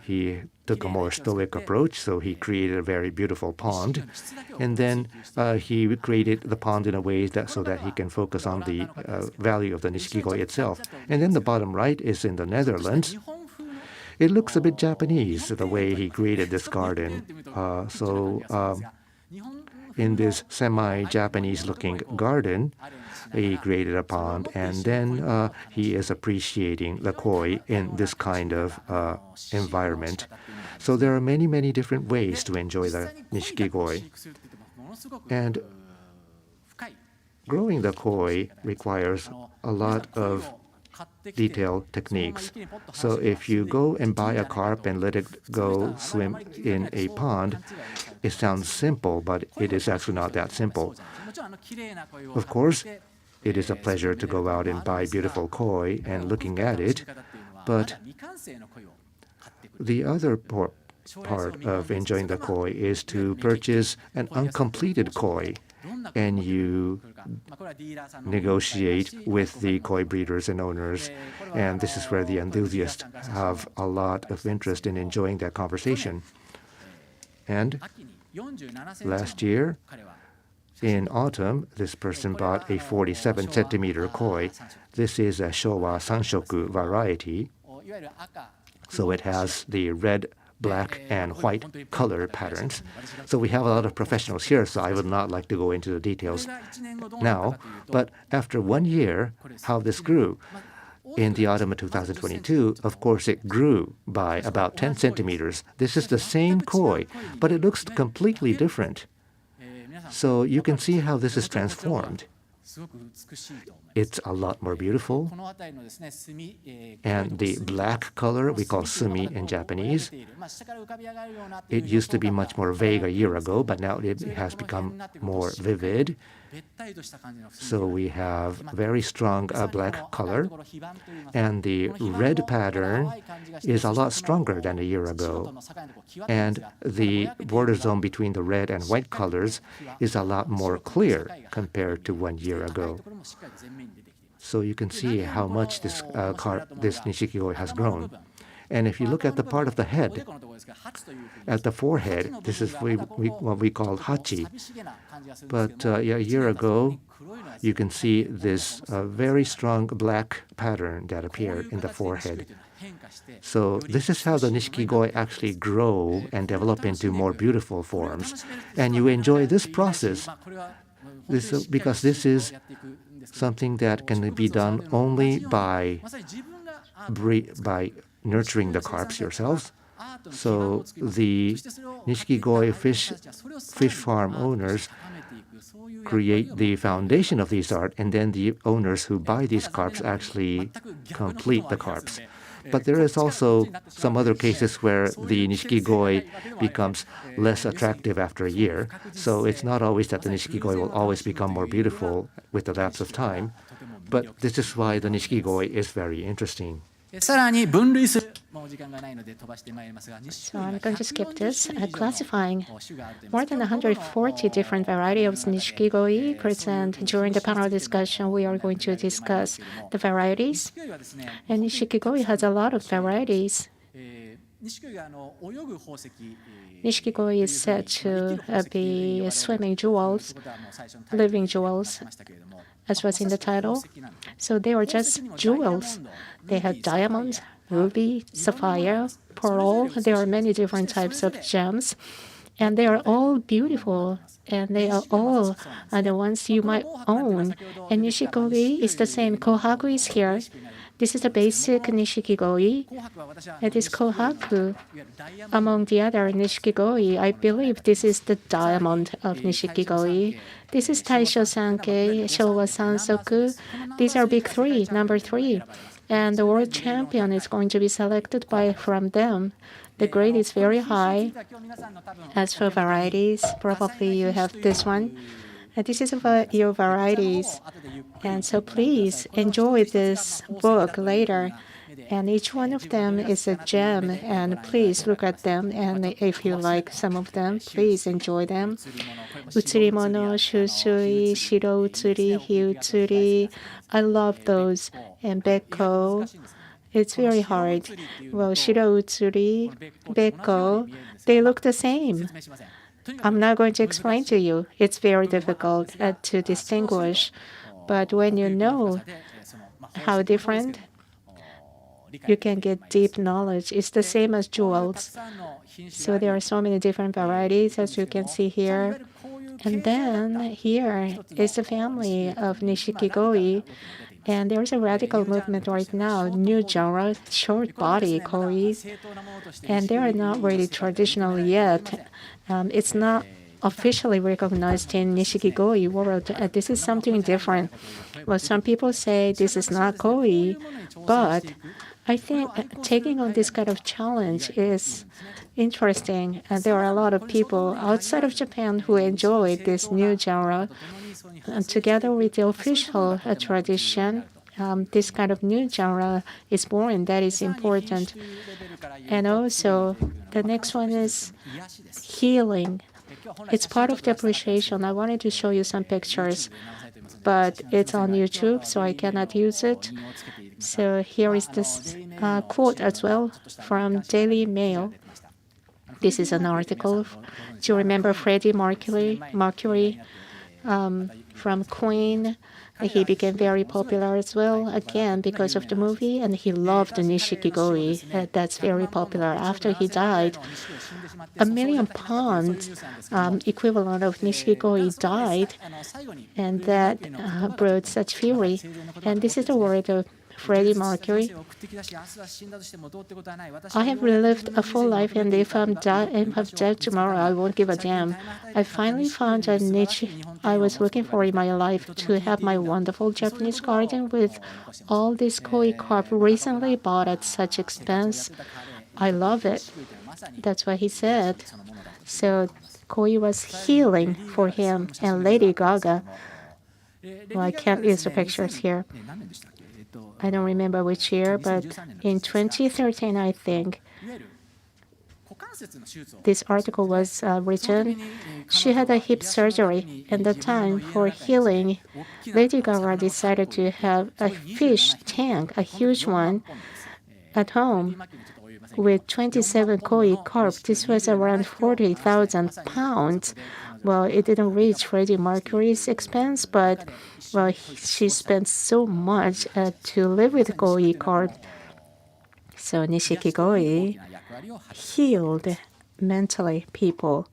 he took a more stoic approach, so he created a very beautiful pond. And then he created the pond in a way so that he can focus on the value of the Nishikigoi itself. And then the bottom right is in the Netherlands. It looks a bit Japanese, the way he created this garden. In this semi-Japanese looking garden, he created a pond, and then he is appreciating the koi in this kind of environment. So there are many, many different ways to enjoy the Nishikigoi. And growing the koi requires a lot of detailed techniques. So if you go and buy a carp and let it go swim in a pond, it sounds simple, but it is actually not that simple. Of course, it is a pleasure to go out and buy beautiful koi and looking at it, but the other part of enjoying the koi is to purchase an uncompleted koi, and you negotiate with the koi breeders and owners, and this is where the enthusiasts have a lot of interest in enjoying that conversation. And last year, in autumn, this person bought a 47-centimeter koi. This is a Showa Sanshoku variety, so it has the red, black, and white color patterns. So we have a lot of professionals here, so I would not like to go into the details now. But after 1 year, how this grew, in the autumn of 2022, of course, it grew by about 10 centimeters. This is the same koi, but it looks completely different. So you can see how this is transformed. It's a lot more beautiful. And the black color we call sumi in Japanese. It used to be much more vague a year ago, but now it has become more vivid. So we have very strong black color, and the red pattern is a lot stronger than a year ago. And the border zone between the red and white colors is a lot more clear compared to 1 year ago. So you can see how much this Nishikigoi has grown. And if you look at the part of the head, at the forehead, this is what we call hachi. But a year ago, you can see this very strong black pattern that appeared in the forehead. So this is how the Nishikigoi actually grow and develop into more beautiful forms. And you enjoy this process because this is something that can be done only by nurturing the carps yourselves. So the Nishikigoi fish farm owners create the foundation of these art, and then the owners who buy these carps actually complete the carps. But there is also some other cases where the Nishikigoi becomes less attractive after a year. So it's not always that the Nishikigoi will always become more beautiful with the lapse of time. But this is why the Nishikigoi is very interesting. So I'm going to skip this. Classifying more than 140 different varieties of Nishikigoi present during the panel discussion. We are going to discuss the varieties. And Nishikigoi has a lot of varieties. Nishikigoi is said to be swimming jewels, living jewels, as was in the title. So they are just jewels. They have diamonds, ruby, sapphire, pearl. There are many different types of gems. And they are all beautiful. And they are all the ones you might own. And Nishikigoi is the same. Kohaku is here. This is the basic Nishikigoi. It is Kohaku. Among the other Nishikigoi, I believe this is the diamond of Nishikigoi. This is Taisho Sankei, Showa Sansoku. These are big three, number 3. And the world champion is going to be selected from them. The grade is very high. As for varieties, probably you have this one. And this is about your varieties. And so please enjoy this book later. And each one of them is a gem. And please look at them. And if you like some of them, please enjoy them. Utsurimono, Shusui, Shiro Utsuri, Hiutsuri. I love those. And Bekko. It's very hard. Well, Shiro Utsuri, Bekko, they look the same. I'm not going to explain to you. It's very difficult to distinguish. But when you know how different, you can get deep knowledge. It's the same as jewels. So there are so many different varieties, as you can see here. And then here is the family of Nishikigoi. And there's a radical movement right now, new genre, short body kois. And they are not really traditional yet. It's not officially recognized in Nishikigoi world. This is something different. Well, some people say this is not koi, but I think taking on this kind of challenge is interesting. And there are a lot of people outside of Japan who enjoy this new genre. And together with the official tradition, this kind of new genre is born. That is important. And also, the next one is healing. It's part of the appreciation. I wanted to show you some pictures, but it's on YouTube, so I cannot use it. So here is this quote as well from Daily Mail. This is an article. Do you remember Freddie Mercury from Queen? He became very popular as well, again, because of the movie, and he loved Nishikigoi. That's very popular. After he died, 1 million pounds equivalent of Nishikigoi died, and that brought such fury. And this is the word of Freddie Mercury. I have lived a full life, and if I'm dead tomorrow, I won't give a damn. I finally found a niche I was looking for in my life, to have my wonderful Japanese garden with all this koi carp recently bought at such expense. I love it. That's what he said. So koi was healing for him, and Lady Gaga. Well, I can't use the pictures here. I don't remember which year, but in 2013, I think, this article was written. She had a hip surgery, and the time for healing, Lady Gaga decided to have a fish tank, a huge one, at home with 27 koi carp. This was around 40,000 pounds. Well, it didn't reach Freddie Mercury's expense, but well, she spent so much to live with koi carp. So Nishikigoi healed mentally people.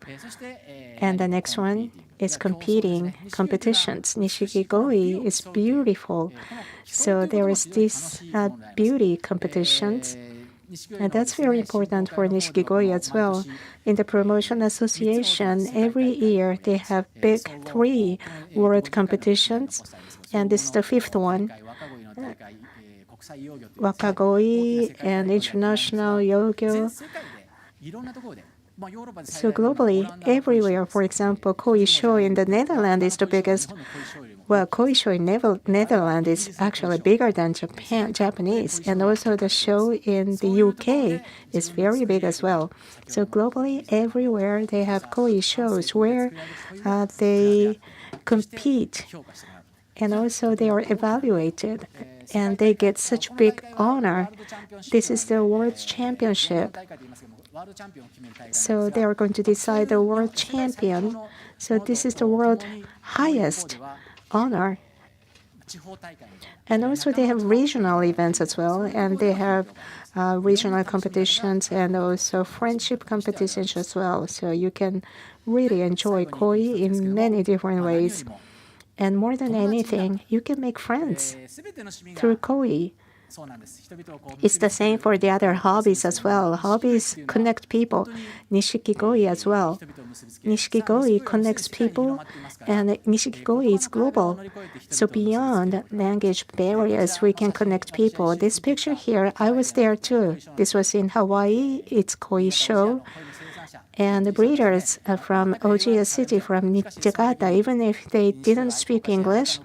And the next one is competing competitions. Nishikigoi is beautiful. So there is this beauty competitions. And that's very important for Nishikigoi as well. In the Promotion Association, every year they have big 3 world competitions. And this is the 5th one. Wakagoi and International Yogyo. So globally, everywhere, for example, Koi show in the Netherlands is the biggest. Well, Koi show in Netherlands is actually bigger than Japanese. And also the show in the UK is very big as well. So globally, everywhere they have Koi shows where they compete. And also they are evaluated. And they get such big honor. This is the World Championship. So they are going to decide the world champion. So this is the world highest honor. And also they have regional events as well. And they have regional competitions and also friendship competitions as well. So you can really enjoy koi in many different ways. And more than anything, you can make friends through koi. It's the same for the other hobbies as well. Hobbies connect people. Nishikigoi as well. Nishikigoi connects people, and Nishikigoi is global. So beyond language barriers, we can connect people. This picture here, I was there too. This was in Hawaii. It's koi show. And the breeders from Ojiya City, from Jakarta, even if they didn't speak English,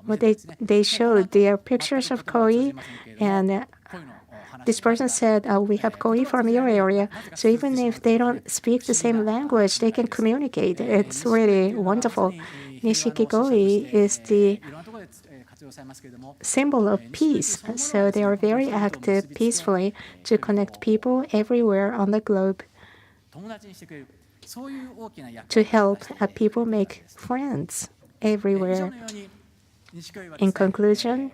well, they showed their pictures of koi, and this person said, we have koi from your area. So even if they don't speak the same language, they can communicate. It's really wonderful. Nishikigoi is the symbol of peace. So they are very active peacefully to connect people everywhere on the globe, to help people make friends everywhere. In conclusion,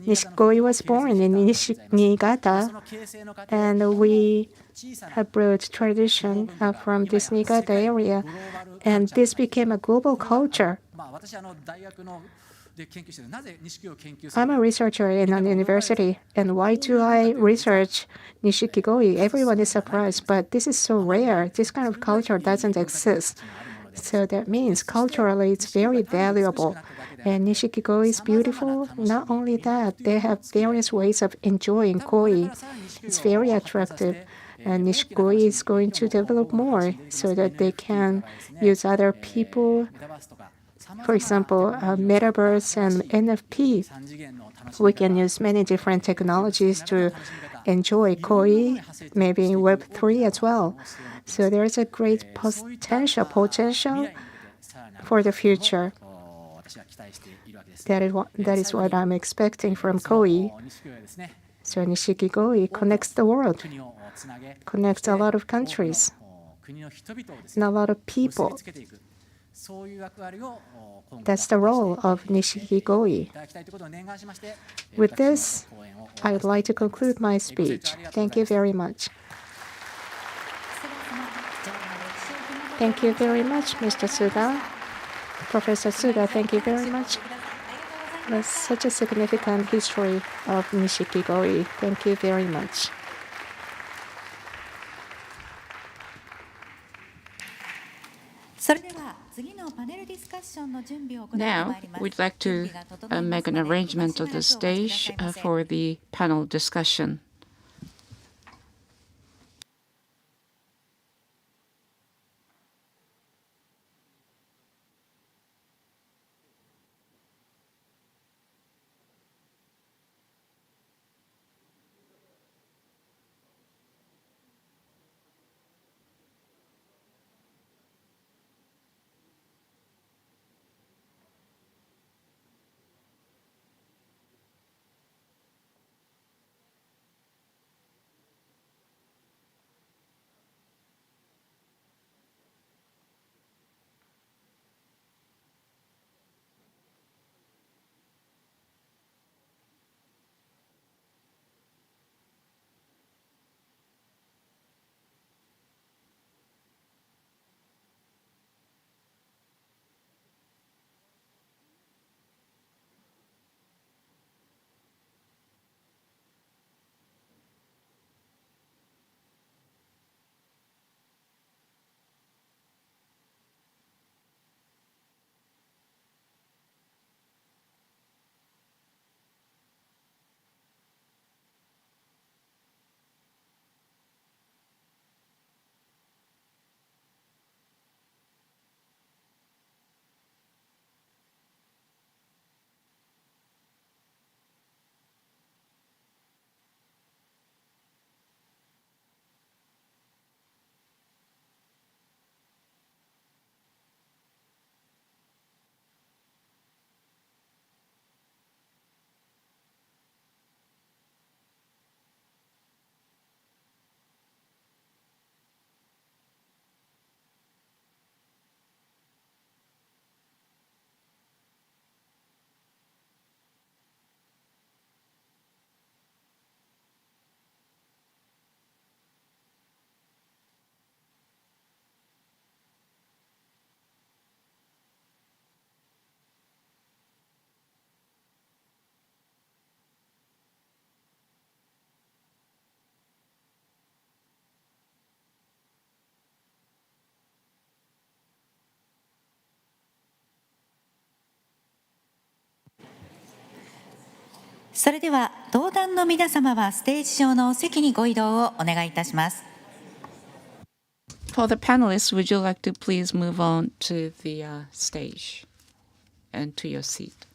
Nishikigoi was born in Niigata, and we have brought tradition from this Niigata area, and this became a global culture. I'm a researcher in an university, and why do I research Nishikigoi? Everyone is surprised, but this is so rare. This kind of culture doesn't exist. So that means culturally it's very valuable. And Nishikigoi is beautiful. Not only that, they have various ways of enjoying koi. It's very attractive. And Nishikigoi is going to develop more so that they can use other people. For example, Metaverse and NFT. We can use many different technologies to enjoy koi, maybe in Web3 as well. So there is a great potential for the future. That is what I'm expecting from koi. So Nishikigoi connects the world, connects a lot of countries and a lot of people. That's the role of Nishikigoi. With this, I would like to conclude my speech. Thank you very much. Thank you very much, Mr. Suda. Professor Suda, thank you very much. That's such a significant history of Nishikigoi. Thank you very much. Now, we'd like to make an arrangement of the stage for the panel discussion.それでは登壇の皆様はステージ上のお席にご移動をお願いいたします。For the panelists, would you like to please move on to the stage and to your seat?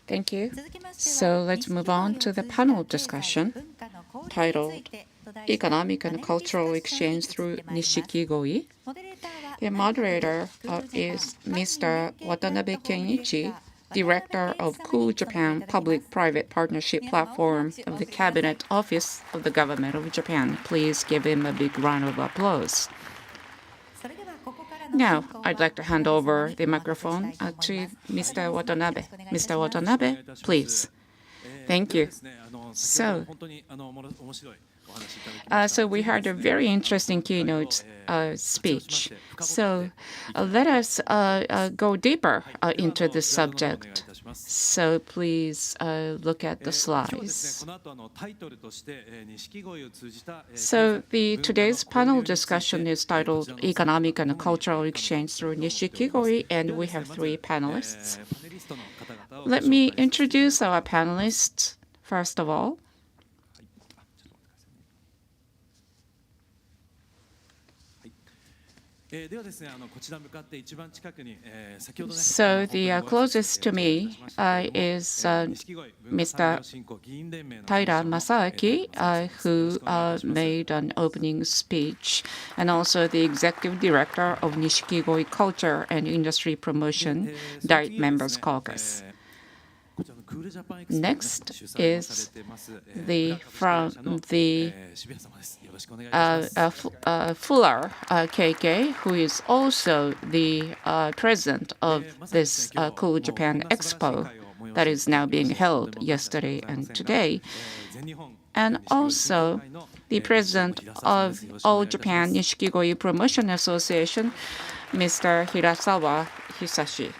Thank you. So let's move on to the panel discussion titled Economic and Cultural Exchange through Nishikigoi. The moderator is Mr. Watanabe Kenichi, Director of Cool Japan Public-Private Partnership Platform of the Cabinet Office of the Government of Japan. Please give him a big round of applause. Now, I'd like to hand over the microphone to Mr. Watanabe. Mr. Watanabe, please. Thank you. So we heard a very interesting keynote speech. So let us go deeper into this subject. So please look at the slides. So today's panel discussion is titled Economic and Cultural Exchange through Nishikigoi, and we have 3 panelists. Let me introduce our panelists first of all. So the closest to me is Mr. Taira Masaaki, who made an opening speech, and also the Executive Director of Nishikigoi Culture and Industry Promotion Diet Members Caucus. Next is from the Fuller KK, who is also the president of this Cool Japan Expo that is now being held yesterday and today, and also the president of All Japan Nishikigoi Promotion Association, Mr. Hirasawa Hisashi.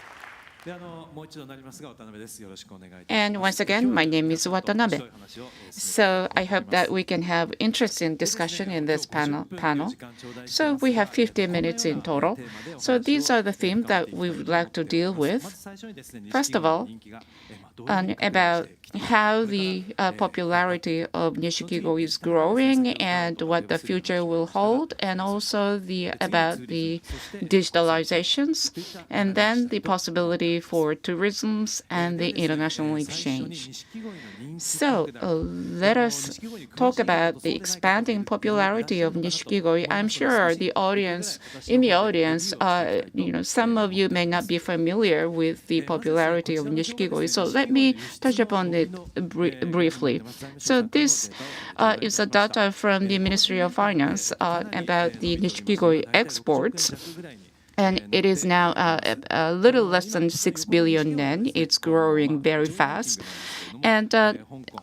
And once again, my name is Watanabe. So I hope that we can have interesting discussion in this panel. So we have 50 minutes in total. So these are the themes that we would like to deal with. First of all, about how the popularity of Nishikigoi is growing and what the future will hold, and also about the digitalizations, and then the possibility for tourism and the international exchange. So let us talk about the expanding popularity of Nishikigoi. I'm sure the audience, some of you may not be familiar with the popularity of Nishikigoi. So let me touch upon it briefly. So this is a data from the Ministry of Finance about the Nishikigoi exports. And it is now a little less than 6 billion yen. It's growing very fast. And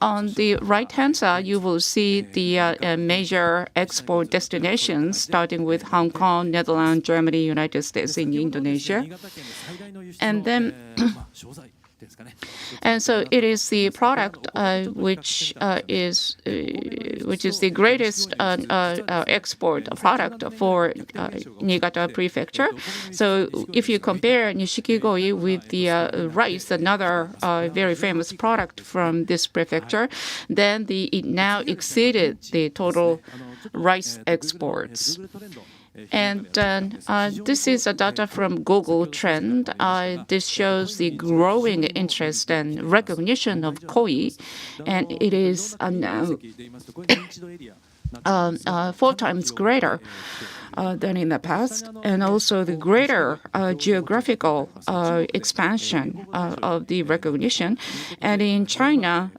on the right-hand side, you will see the major export destinations, starting with Hong Kong, Netherlands, Germany, United States, and Indonesia. And then and so it is the product which is the greatest export product for Niigata Prefecture. So if you compare Nishikigoi with the rice, another very famous product from this prefecture, then it now exceeded the total rice exports. And this is a data from Google Trend. This shows the growing interest and recognition of koi, and it is now 4 times greater than in the past, and also the greater geographical expansion of the recognition. And in China,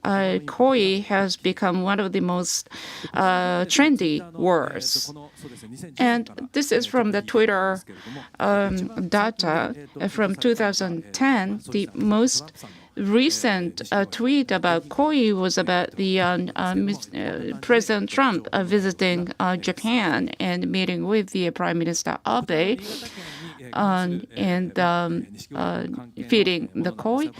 koi has become one of the most trendy words. And this is from the Twitter data from 2010. The most recent tweet about koi was about the President Trump visiting Japan and meeting with the Prime Minister Abe and feeding the koi.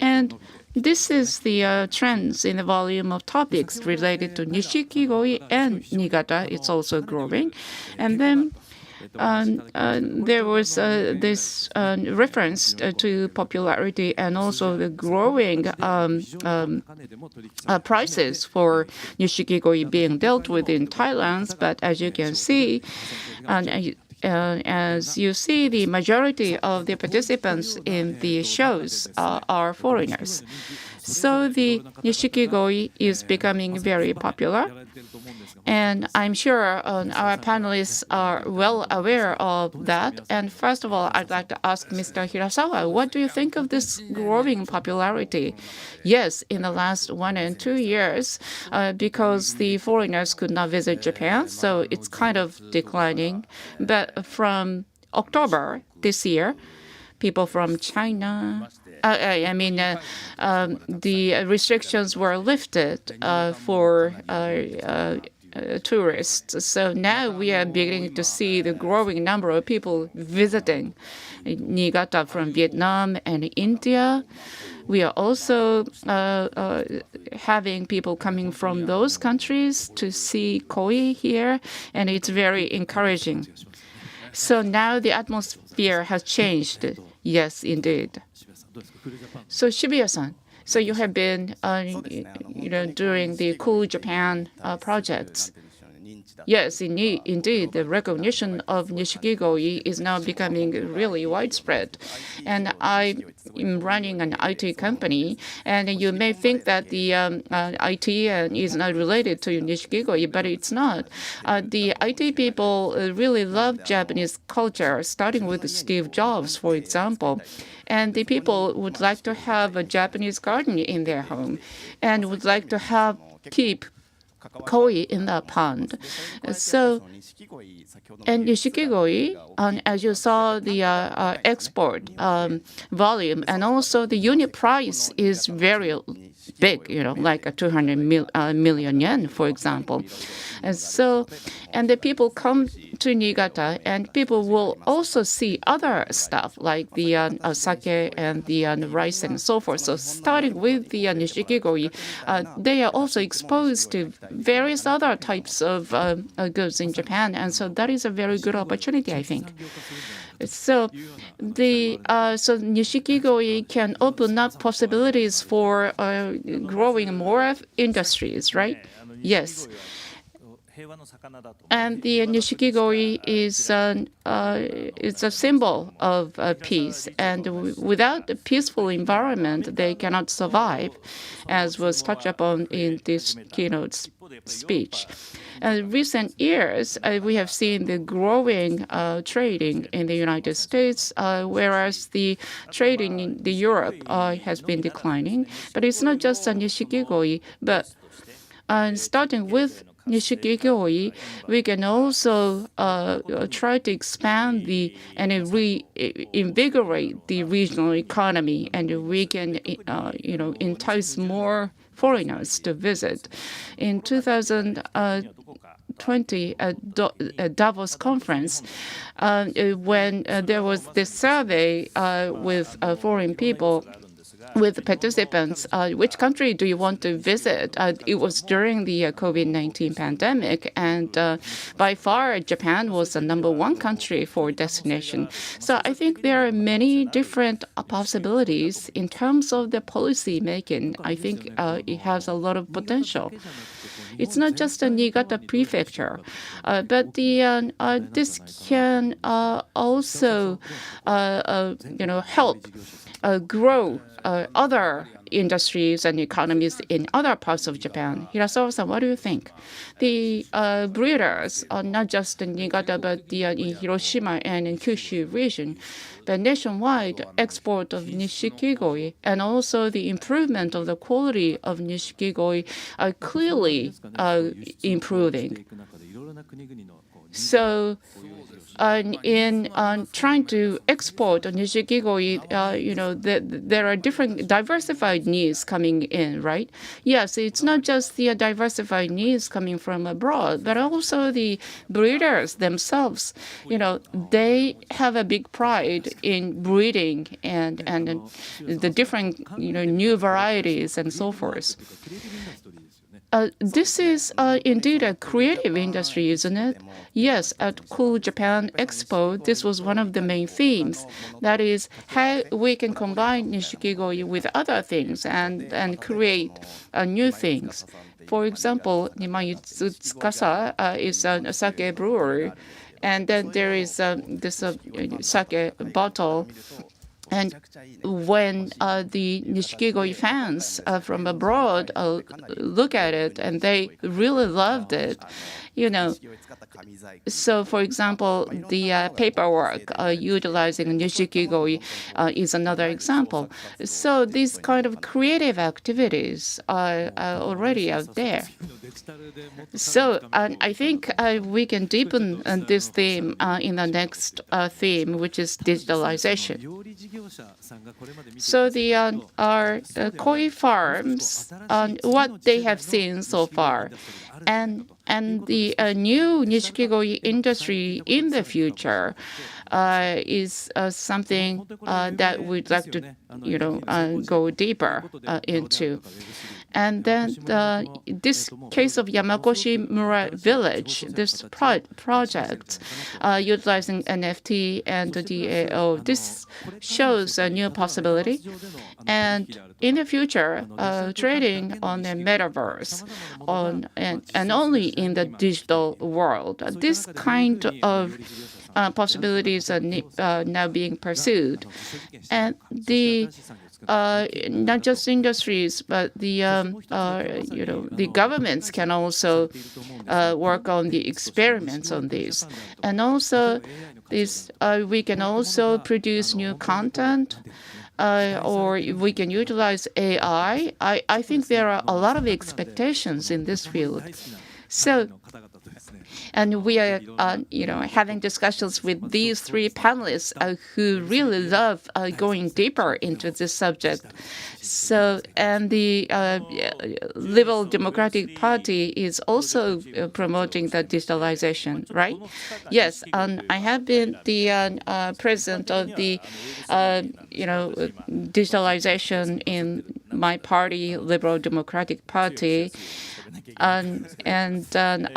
And this is the trends in the volume of topics related to Nishikigoi and Niigata. It's also growing. And then there was this reference to popularity and also the growing prices for Nishikigoi being dealt with in Thailand. But as you can see, as you see, the majority of the participants in the shows are foreigners. So the Nishikigoi is becoming very popular. And I'm sure our panelists are well aware of that. And first of all, I'd like to ask Mr. Hirasawa, what do you think of this growing popularity? Yes, in the last 1 and 2 years, because the foreigners could not visit Japan, so it's kind of declining. But from October this year, people from China, the restrictions were lifted for tourists. So now we are beginning to see the growing number of people visiting Niigata from Vietnam and India. We are also having people coming from those countries to see koi here, and it's very encouraging. So now the atmosphere has changed. Yes, indeed. So Shibuya-san, so you have been, doing the Cool Japan projects. Yes, indeed, the recognition of Nishikigoi is now becoming really widespread. And I am running an IT company, and you may think that the IT is not related to Nishikigoi, but it's not. The IT people really love Japanese culture, starting with Steve Jobs, for example. And the people would like to have a Japanese garden in their home and would like to keep koi in the pond. So, and Nishikigoi, as you saw, the export volume and also the unit price is very big, like 200 million yen, for example. And so, and the people come to Niigata, and people will also see other stuff like the sake and the rice and so forth. So starting with the Nishikigoi, they are also exposed to various other types of goods in Japan. And so that is a very good opportunity, I think. So Nishikigoi can open up possibilities for growing more industries, right? Yes. And the Nishikigoi is a symbol of peace. And without a peaceful environment, they cannot survive, as was touched upon in this keynote speech. In recent years, we have seen the growing trading in the United States, whereas the trading in Europe has been declining. But it's not just a Nishikigoi, but starting with Nishikigoi, we can also try to expand and reinvigorate the regional economy, and we can, entice more foreigners to visit. In 2020 at Davos conference, when there was this survey with foreign people, with participants, which country do you want to visit? It was during the COVID-19 pandemic, and by far, Japan was the #1 country for destination. So I think there are many different possibilities in terms of the policy making. I think it has a lot of potential. It's not just a Niigata prefecture, but this can also, help grow other industries and economies in other parts of Japan. Hirasawa-san, what do you think? The breeders are not just in Niigata, but in Hiroshima and in Kyushu region. The nationwide export of Nishikigoi and also the improvement of the quality of Nishikigoi are clearly improving. So, in trying to export Nishikigoi, there are different diversified needs coming in, right? Yes, it's not just the diversified needs coming from abroad, but also the breeders themselves. They have a big pride in breeding and the different new varieties and so forth. This is indeed a creative industry, isn't it? Yes, at Cool Japan Expo, this was one of the main themes. That is how we can combine Nishikigoi with other things and create new things. For example, Nimayu Tsukasa is a sake brewer. And then there is this sake bottle. And when the Nishikigoi fans from abroad look at it, and they really loved it, So, for example, the paperwork utilizing Nishikigoi is another example. So these kind of creative activities are already out there. So I think we can deepen this theme in the next theme, which is digitalization. So our koi farms, what they have seen so far, and the new Nishikigoi industry in the future is something that we'd like to, go deeper into. And then this case of Yamakoshi-mura Village, this project utilizing NFT and the DAO, this shows a new possibility. And in the future, trading on the metaverse and only in the digital world, this kind of possibilities are now being pursued. And not just industries, but the governments can also work on the experiments on this, and also we can also produce new content. Or we can utilize AI. I think there are a lot of expectations in this field. So. And we are, having discussions with these three panelists who really love going deeper into this subject. So, and the Liberal Democratic Party is also promoting the digitalization, right? Yes, I have been the president of the, digitalization in my party, Liberal Democratic Party. And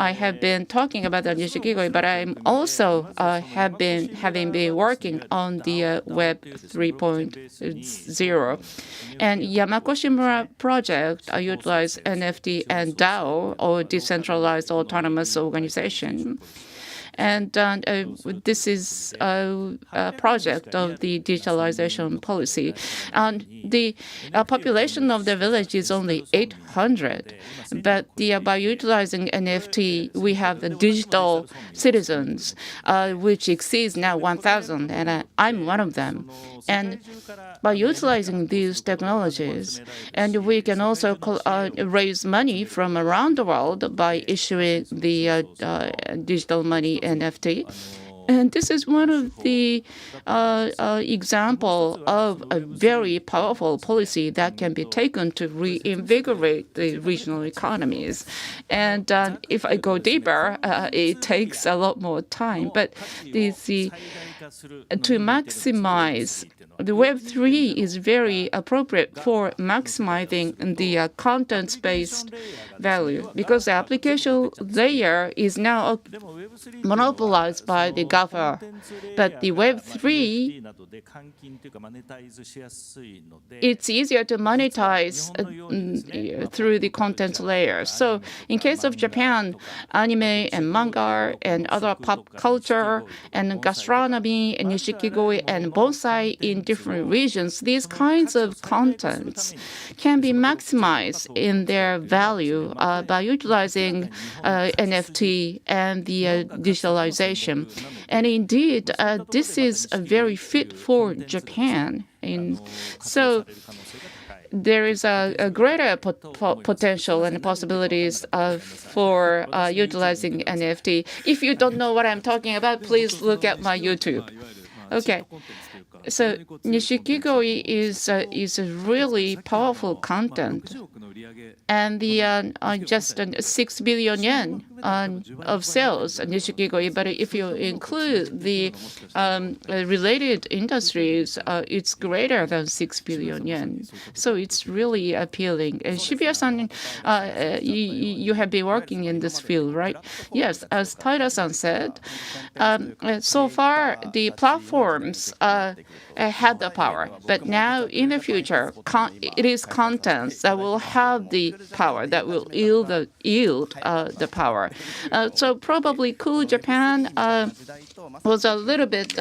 I have been talking about the Nishikigoi, but I'm also having been working on the Web 3.0. And Yamakoshi-mura project utilize NFT and DAO, or decentralized autonomous organization. And this is a project of the digitalization policy. And the population of the village is only 800. But by utilizing NFT, we have the digital citizens, which exceeds now 1,000, and I'm one of them. And by utilizing these technologies, and we can also raise money from around the world by issuing the digital money NFT. And this is one of the example of a very powerful policy that can be taken to reinvigorate the regional economies. And if I go deeper, it takes a lot more time. But to maximize the Web3 is very appropriate for maximizing the content-based value, because the application layer is now monopolized by the GAFA. But the Web3, it's easier to monetize through the content layer. So in case of Japan, anime and manga and other pop culture and gastronomy and Nishikigoi and bonsai in different regions, these kinds of contents can be maximized in their value by utilizing NFT and the digitalization. And indeed, this is very fit for Japan. So there is a greater potential and possibilities for utilizing NFT. If you don't know what I'm talking about, please look at my YouTube. Okay. So Nishikigoi is a really powerful content, and the just 6 billion yen of sales Nishikigoi. But if you include the related industries, it's greater than 6 billion yen. So it's really appealing. And Shibuya-san, you have been working in this field, right? Yes, as Taira-san said, so far the platforms had the power, but now in the future, it is contents that will have the power, that will yield the power. far. So probably Cool Japan was a little bit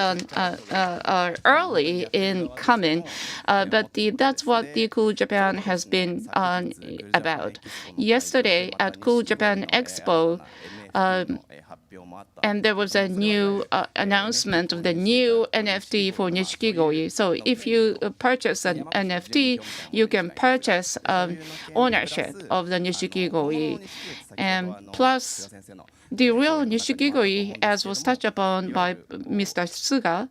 early in coming, but that's what the Cool Japan has been about. Yesterday at Cool Japan Expo, and there was a new announcement of the new NFT for Nishikigoi. So if you purchase an NFT, you can purchase ownership of the Nishikigoi. And plus, the real Nishikigoi, as was touched upon by Mr. Suga,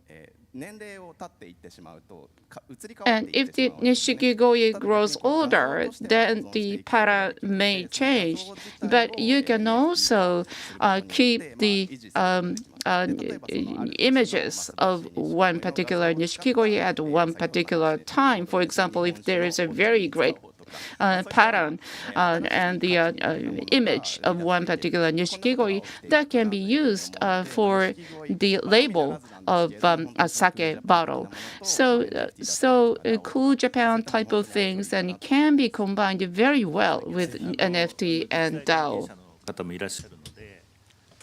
and if the Nishikigoi grows older, then the pattern may change. But you can also keep the images of one particular Nishikigoi at one particular time. For example, if there is a very great pattern and the image of one particular Nishikigoi, that can be used for the label of a sake bottle. So Cool Japan type of things, and it can be combined very well with NFT and DAO.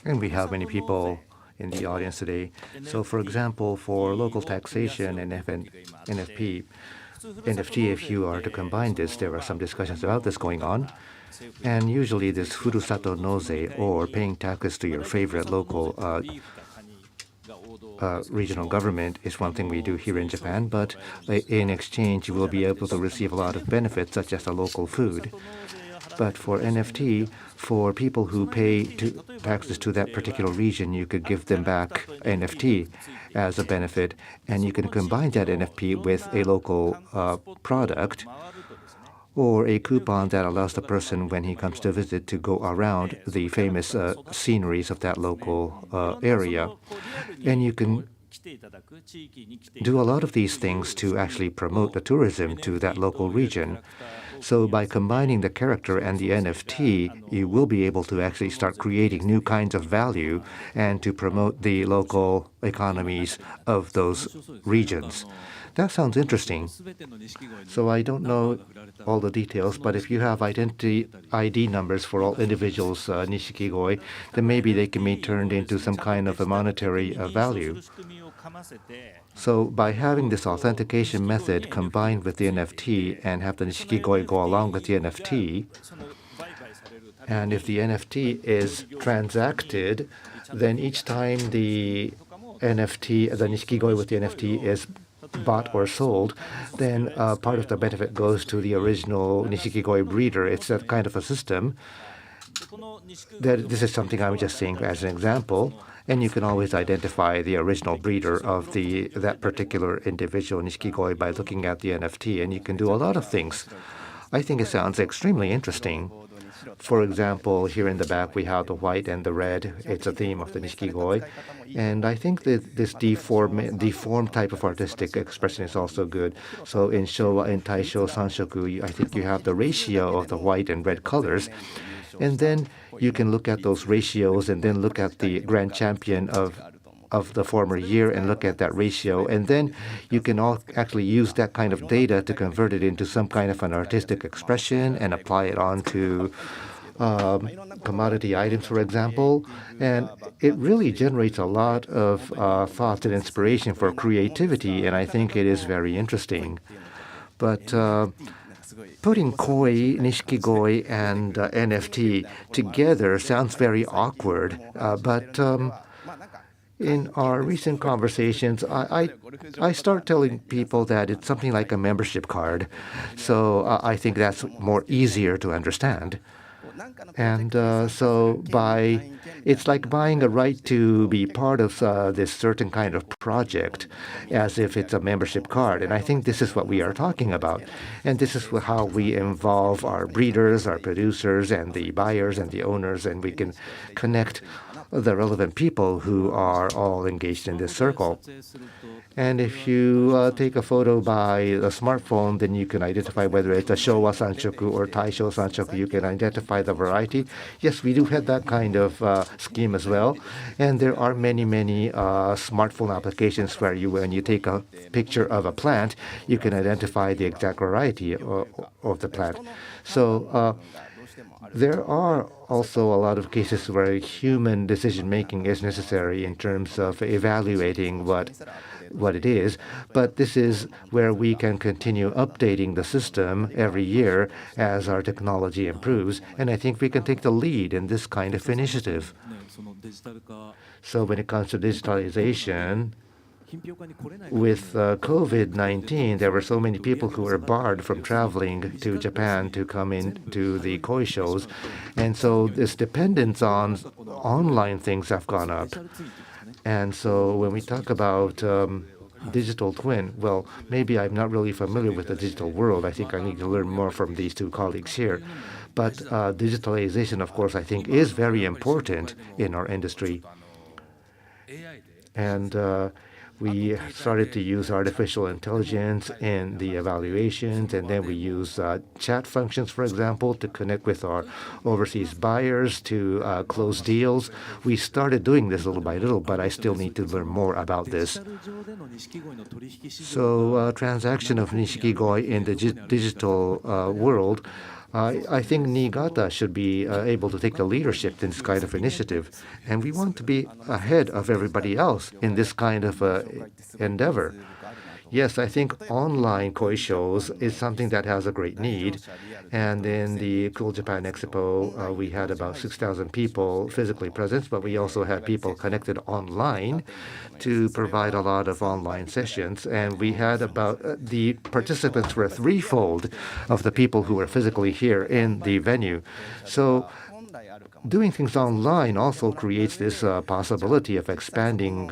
And we have many people in the audience today. So for example, for local taxation and NFT, if you are to combine this, there are some discussions about this going on. And usually this Furusato Noze, or paying taxes to your favorite local regional government, is one thing we do here in Japan, but in exchange you will be able to receive a lot of benefits, such as the local food. But for NFT, for people who pay taxes to that particular region, you could give them back NFT as a benefit, and you can combine that NFT with a local product or a coupon that allows the person, when he comes to visit, to go around the famous sceneries of that local area. And you can do a lot of these things to actually promote the tourism to that local region. So by combining the character and the NFT, you will be able to actually start creating new kinds of value and to promote the local economies of those regions. That sounds interesting. So I don't know all the details, but if you have identity ID numbers for all individuals, Nishikigoi, then maybe they can be turned into some kind of a monetary value. So by having this authentication method combined with the NFT and have the Nishikigoi go along with the NFT, and if the NFT is transacted, then each time the Nishikigoi with the NFT is bought or sold, then part of the benefit goes to the original Nishikigoi breeder. It's that kind of a system. This is something I'm just saying as an example. And you can always identify the original breeder of that particular individual Nishikigoi by looking at the NFT, and you can do a lot of things. I think it sounds extremely interesting. For example, here in the back we have the white and the red. It's a theme of the Nishikigoi. And I think that this deformed type of artistic expression is also good. So in Showa and Taisho Sanshoku, I think you have the ratio of the white and red colors. And then you can look at those ratios and then look at the grand champion of the former year and look at that ratio. And then you can actually use that kind of data to convert it into some kind of an artistic expression and apply it onto commodity items, for example. And it really generates a lot of thoughts and inspiration for creativity, and I think it is very interesting. But putting koi, Nishikigoi, and NFT together sounds very awkward. But in our recent conversations, I start telling people that it's something like a membership card. So I think that's more easier to understand. And it's like buying a right to be part of this certain kind of project as if it's a membership card. And I think this is what we are talking about. And this is how we involve our breeders, our producers, and the buyers and the owners, and we can connect the relevant people who are all engaged in this circle. And if you take a photo by a smartphone, then you can identify whether it's a Showa Sanshoku or Taisho Sanshoku. You can identify the variety. Yes, we do have that kind of scheme as well. And there are many, many smartphone applications where when you take a picture of a plant, you can identify the exact variety of the plant. So There are also a lot of cases where human decision-making is necessary in terms of evaluating what it is, but this is where we can continue updating the system every year as our technology improves, and I think we can take the lead in this kind of initiative. So when it comes to digitalization, with COVID-19, there were so many people who were barred from traveling to Japan to come into the koi shows, and so this dependence on online things have gone up. And so when we talk about digital twin, well, maybe I'm not really familiar with the digital world. I think I need to learn more from these two colleagues here. But digitalization, of course, I think is very important in our industry. And we started to use artificial intelligence in the evaluations, and then we use chat functions, for example, to connect with our overseas buyers to close deals. We started doing this little by little, but I still need to learn more about this. So transaction of Nishikigoi in the digital world, I think Niigata should be able to take the leadership in this kind of initiative, and we want to be ahead of everybody else in this kind of endeavor. Yes, I think online koi shows is something that has a great need. And in the Cool Japan Expo, we had about 6,000 people physically present, but we also had people connected online to provide a lot of online sessions. And we had about, the participants were threefold of the people who were physically here in the venue. So doing things online also creates this possibility of expanding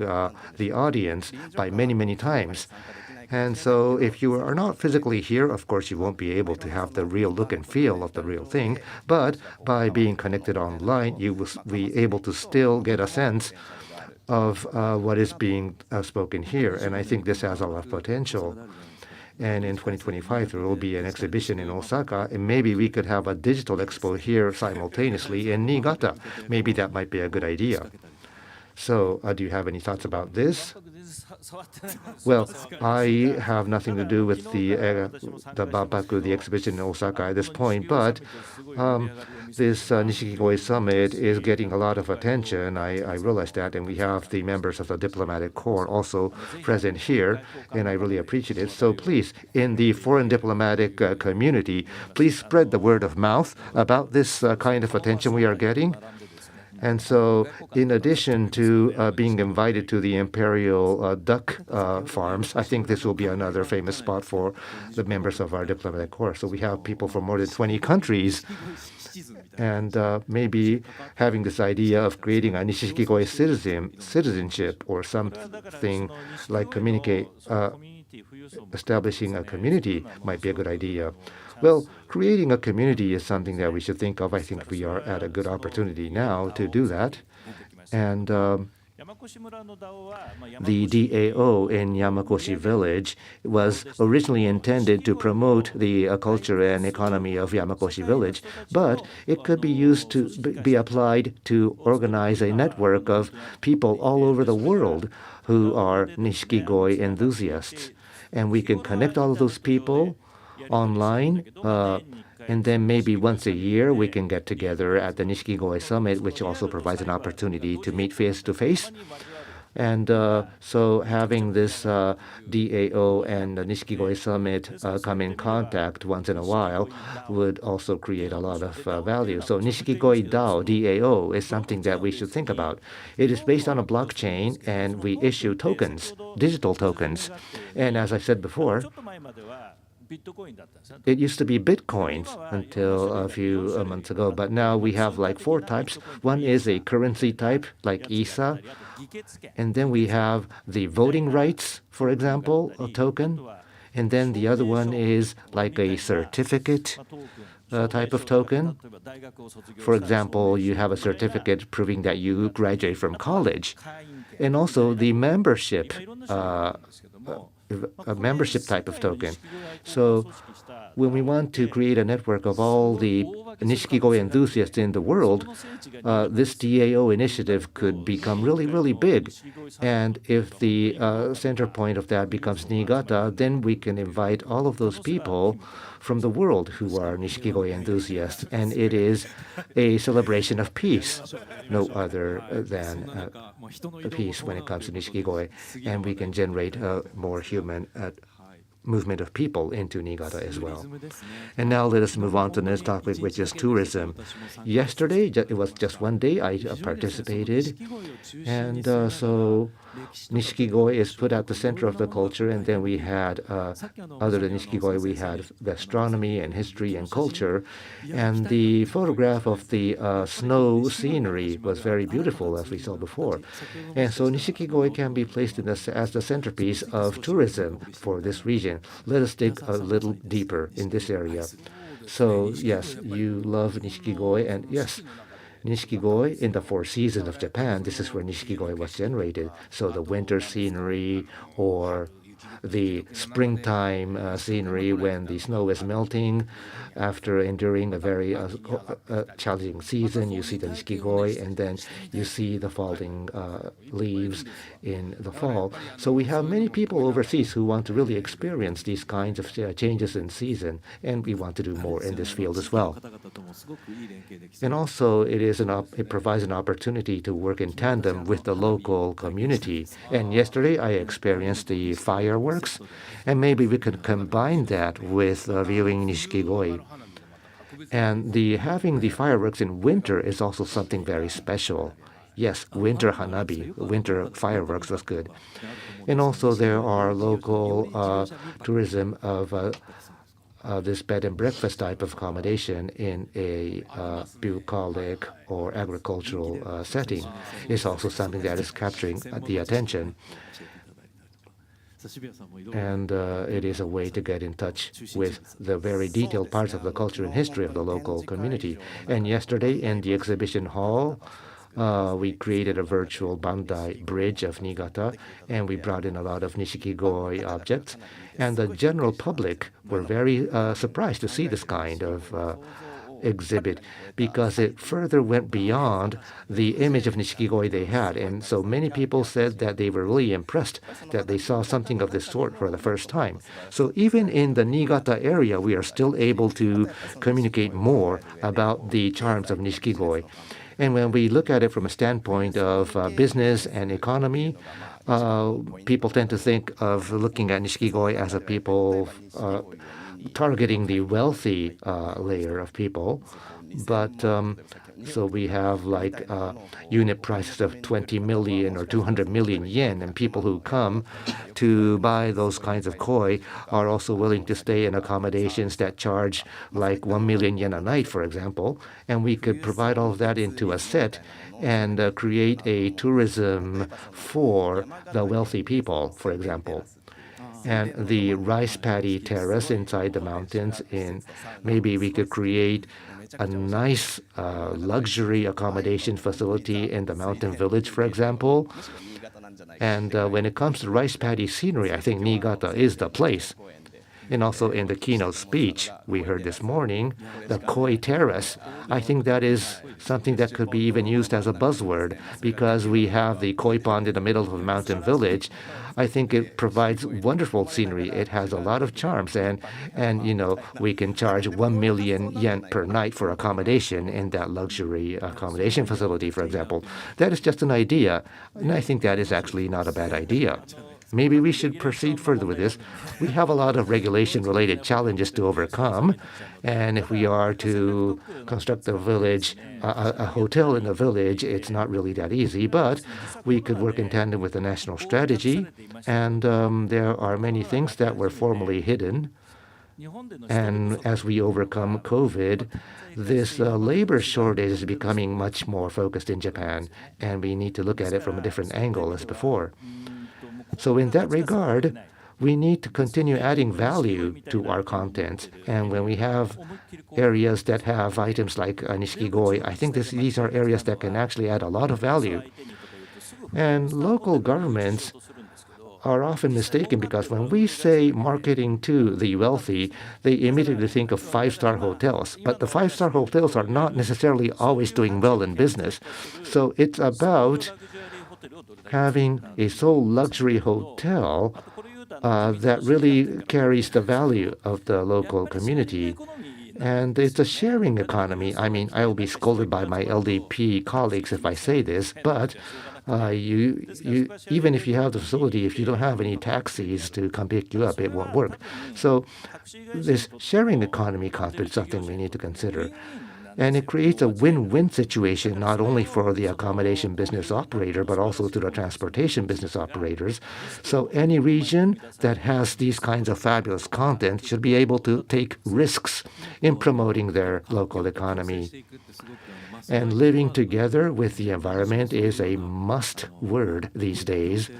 the audience by many, many times. And so if you are not physically here, of course, you won't be able to have the real look and feel of the real thing. But by being connected online, you will be able to still get a sense of what is being spoken here. And I think this has a lot of potential. And in 2025, there will be an exhibition in Osaka, and maybe we could have a digital expo here simultaneously in Niigata. Maybe that might be a good idea. So do you have any thoughts about this? Well, I have nothing to do with the Banpaku, the exhibition in Osaka at this point, but this Nishikigoi Summit is getting a lot of attention. I realize that, and we have the members of the diplomatic corps also present here, and I really appreciate it. So please, in the foreign diplomatic community, please spread the word of mouth about this kind of attention we are getting. And so, in addition to being invited to the imperial duck farms, I think this will be another famous spot for the members of our diplomatic corps. So we have people from more than 20 countries. And maybe having this idea of creating a Nishikigoi citizenship or something like establishing a community might be a good idea. Well, creating a community is something that we should think of. I think we are at a good opportunity now to do that. And the DAO in Yamakoshi Village was originally intended to promote the culture and economy of Yamakoshi Village, but it could be used to be applied to organize a network of people all over the world who are Nishikigoi enthusiasts. And we can connect all of those people online, and then maybe once a year we can get together at the Nishikigoi Summit, which also provides an opportunity to meet face-to-face. And so having this DAO and the Nishikigoi Summit come in contact once in a while would also create a lot of value. So Nishikigoi DAO is something that we should think about. It is based on a blockchain, and we issue tokens, digital tokens. And as I said before, it used to be Bitcoins until a few months ago, but now we have like 4 types. One is a currency type, like ISA, and then we have the voting rights, for example, a token, and then the other one is like a certificate type of token. For example, you have a certificate proving that you graduate from college, and also the membership a membership type of token. So when we want to create a network of all the Nishikigoi enthusiasts in the world, this DAO initiative could become really, really big. And if the center point of that becomes Niigata, then we can invite all of those people from the world who are Nishikigoi enthusiasts. And it is a celebration of peace, no other than peace when it comes to Nishikigoi. And we can generate more human movement of people into Niigata as well. And now let us move on to the next topic, which is tourism. Yesterday, it was just one day I participated, and so Nishikigoi is put at the center of the culture, and then we had, other than Nishikigoi, we had gastronomy and history and culture, and the photograph of the snow scenery was very beautiful, as we saw before. And so Nishikigoi can be placed in as the centerpiece of tourism for this region. Let us dig a little deeper in this area. So yes, you love Nishikigoi, and yes, Nishikigoi in the Four Seasons of Japan, this is where Nishikigoi was generated. So the winter scenery or the springtime scenery when the snow is melting after enduring a very challenging season. You see the Nishikigoi, and then you see the falling leaves in the fall. So we have many people overseas who want to really experience these kinds of changes in season, and we want to do more in this field as well. And also, it provides an opportunity to work in tandem with the local community. And yesterday, I experienced the fireworks, and maybe we could combine that with viewing Nishikigoi. And having the fireworks in winter is also something very special. Yes, winter hanabi, winter fireworks was good. And also there are local tourism of this bed and breakfast type of accommodation in a bucolic or agricultural setting is also something that is capturing the attention. And it is a way to get in touch with the very detailed parts of the culture and history of the local community. And yesterday in the exhibition hall, we created a virtual Bandai Bridge of Niigata, and we brought in a lot of Nishikigoi objects. And the general public were very surprised to see this kind of exhibit, because it further went beyond the image of Nishikigoi they had. And so many people said that they were really impressed that they saw something of this sort for the first time. So even in the Niigata area, we are still able to communicate more about the charms of Nishikigoi. And when we look at it from a standpoint of business and economy, people tend to think of looking at Nishikigoi as a people targeting the wealthy layer of people. But so we have like unit prices of 20 million or 200 million yen, and people who come to buy those kinds of koi are also willing to stay in accommodations that charge like 1 million yen a night, for example. And we could provide all of that into a set and create a tourism for the wealthy people, for example. And the rice paddy terrace inside the mountains, maybe we could create a nice luxury accommodation facility in the mountain village, for example. And when it comes to rice paddy scenery, I think Niigata is the place. And also in the keynote speech we heard this morning, the koi terrace, I think that is something that could be even used as a buzzword, because we have the koi pond in the middle of the mountain village. I think it provides wonderful scenery. It has a lot of charms, and we can charge 1 million yen per night for accommodation in that luxury accommodation facility, for example. That is just an idea, and I think that is actually not a bad idea. Maybe we should proceed further with this. We have a lot of regulation-related challenges to overcome, and if we are to construct a village, a hotel in a village, it's not really that easy, but we could work in tandem with the national strategy, and there are many things that were formerly hidden. And as we overcome COVID, this labor shortage is becoming much more focused in Japan, and we need to look at it from a different angle as before. So in that regard, we need to continue adding value to our content. And when we have areas that have items like Nishikigoi, I think these are areas that can actually add a lot of value. And local governments are often mistaken because when we say marketing to the wealthy, they immediately think of five-star hotels. But the five-star hotels are not necessarily always doing well in business. So it's about having a sole luxury hotel that really carries the value of the local community. And it's a sharing economy. I mean, I will be scolded by my LDP colleagues if I say this, but even if you have the facility, if you don't have any taxis to come pick you up, it won't work. So this sharing economy concept is something we need to consider. And it creates a win-win situation, not only for the accommodation business operator, but also to the transportation business operators. So any region that has these kinds of fabulous content should be able to take risks in promoting their local economy. And living together with the environment is a must word these days.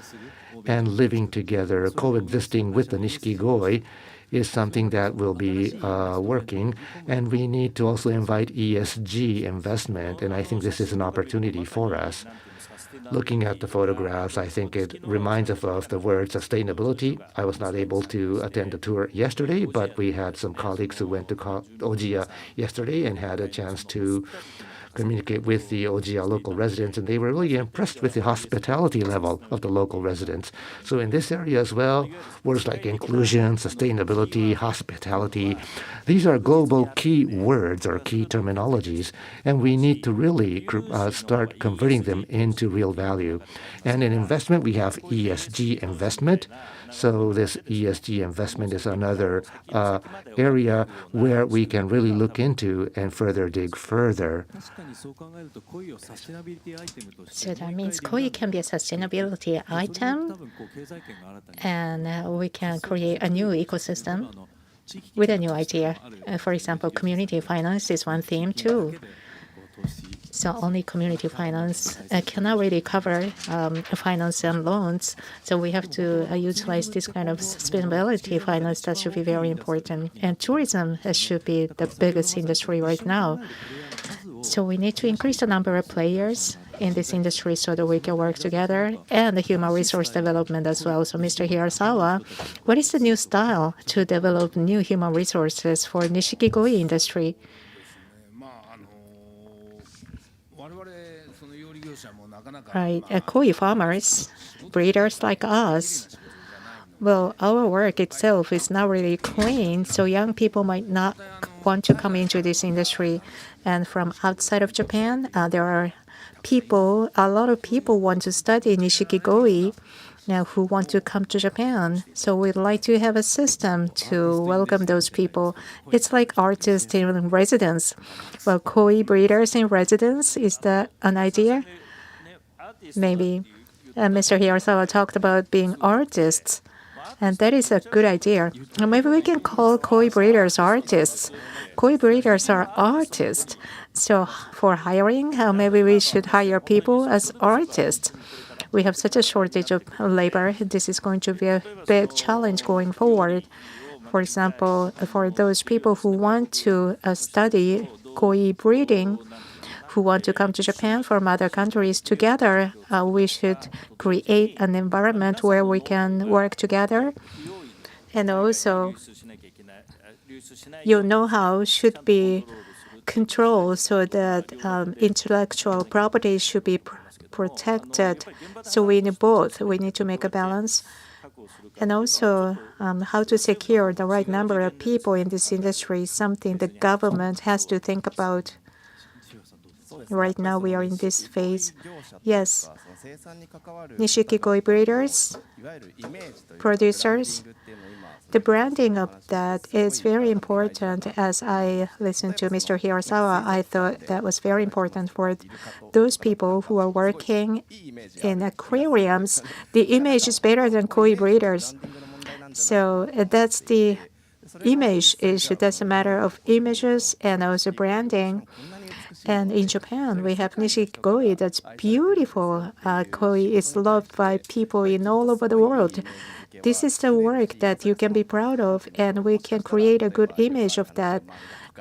And living together, coexisting with the Nishikigoi, is something that will be working. And we need to also invite ESG investment. And I think this is an opportunity for us. Looking at the photographs, I think it reminds us of the word sustainability. I was not able to attend the tour yesterday, but we had some colleagues who went to Ojiya yesterday and had a chance to communicate with the Ojiya local residents, and they were really impressed with the hospitality level of the local residents. So in this area as well, words like inclusion, sustainability, hospitality, these are global key words or key terminologies, and we need to really start converting them into real value. And in investment, we have ESG investment. So this ESG investment is another area where we can really look into and further dig further. So that means koi can be a sustainability item, and we can create a new ecosystem with a new idea. For example, community finance is one theme too. So only community finance cannot really cover finance and loans. So we have to utilize this kind of sustainability finance. That should be very important. And tourism should be the biggest industry right now. So we need to increase the number of players in this industry so that we can work together, and the human resource development as well. So Mr. Hirasawa, what is the new style to develop new human resources for Nishikigoi industry? Right, koi farmers, breeders like us, well, our work itself is not really clean, so young people might not want to come into this industry. And from outside of Japan, there are people, a lot of people want to study Nishikigoi now who want to come to Japan. So we'd like to have a system to welcome those people. It's like artists in residence. Well, koi breeders in residence, is that an idea? Maybe. Mr. Hirasawa talked about being artists, and that is a good idea. Maybe we can call koi breeders artists. Koi breeders are artists. So for hiring, maybe we should hire people as artists. We have such a shortage of labor. This is going to be a big challenge going forward. For example, for those people who want to study koi breeding, who want to come to Japan from other countries together, we should create an environment where we can work together. And also, your know-how should be controlled so that intellectual property should be protected. So we need both. We need to make a balance. And also, how to secure the right number of people in this industry is something the government has to think about. Right now, we are in this phase. Yes, Nishikigoi breeders, producers, the branding of that is very important. As I listened to Mr. Hirasawa, I thought that was very important for those people who are working in aquariums. The image is better than koi breeders. So that's the image issue. That's a matter of images and also branding. And in Japan, we have Nishikigoi that's beautiful. Koi is loved by people in all over the world. This is the work that you can be proud of, and we can create a good image of that.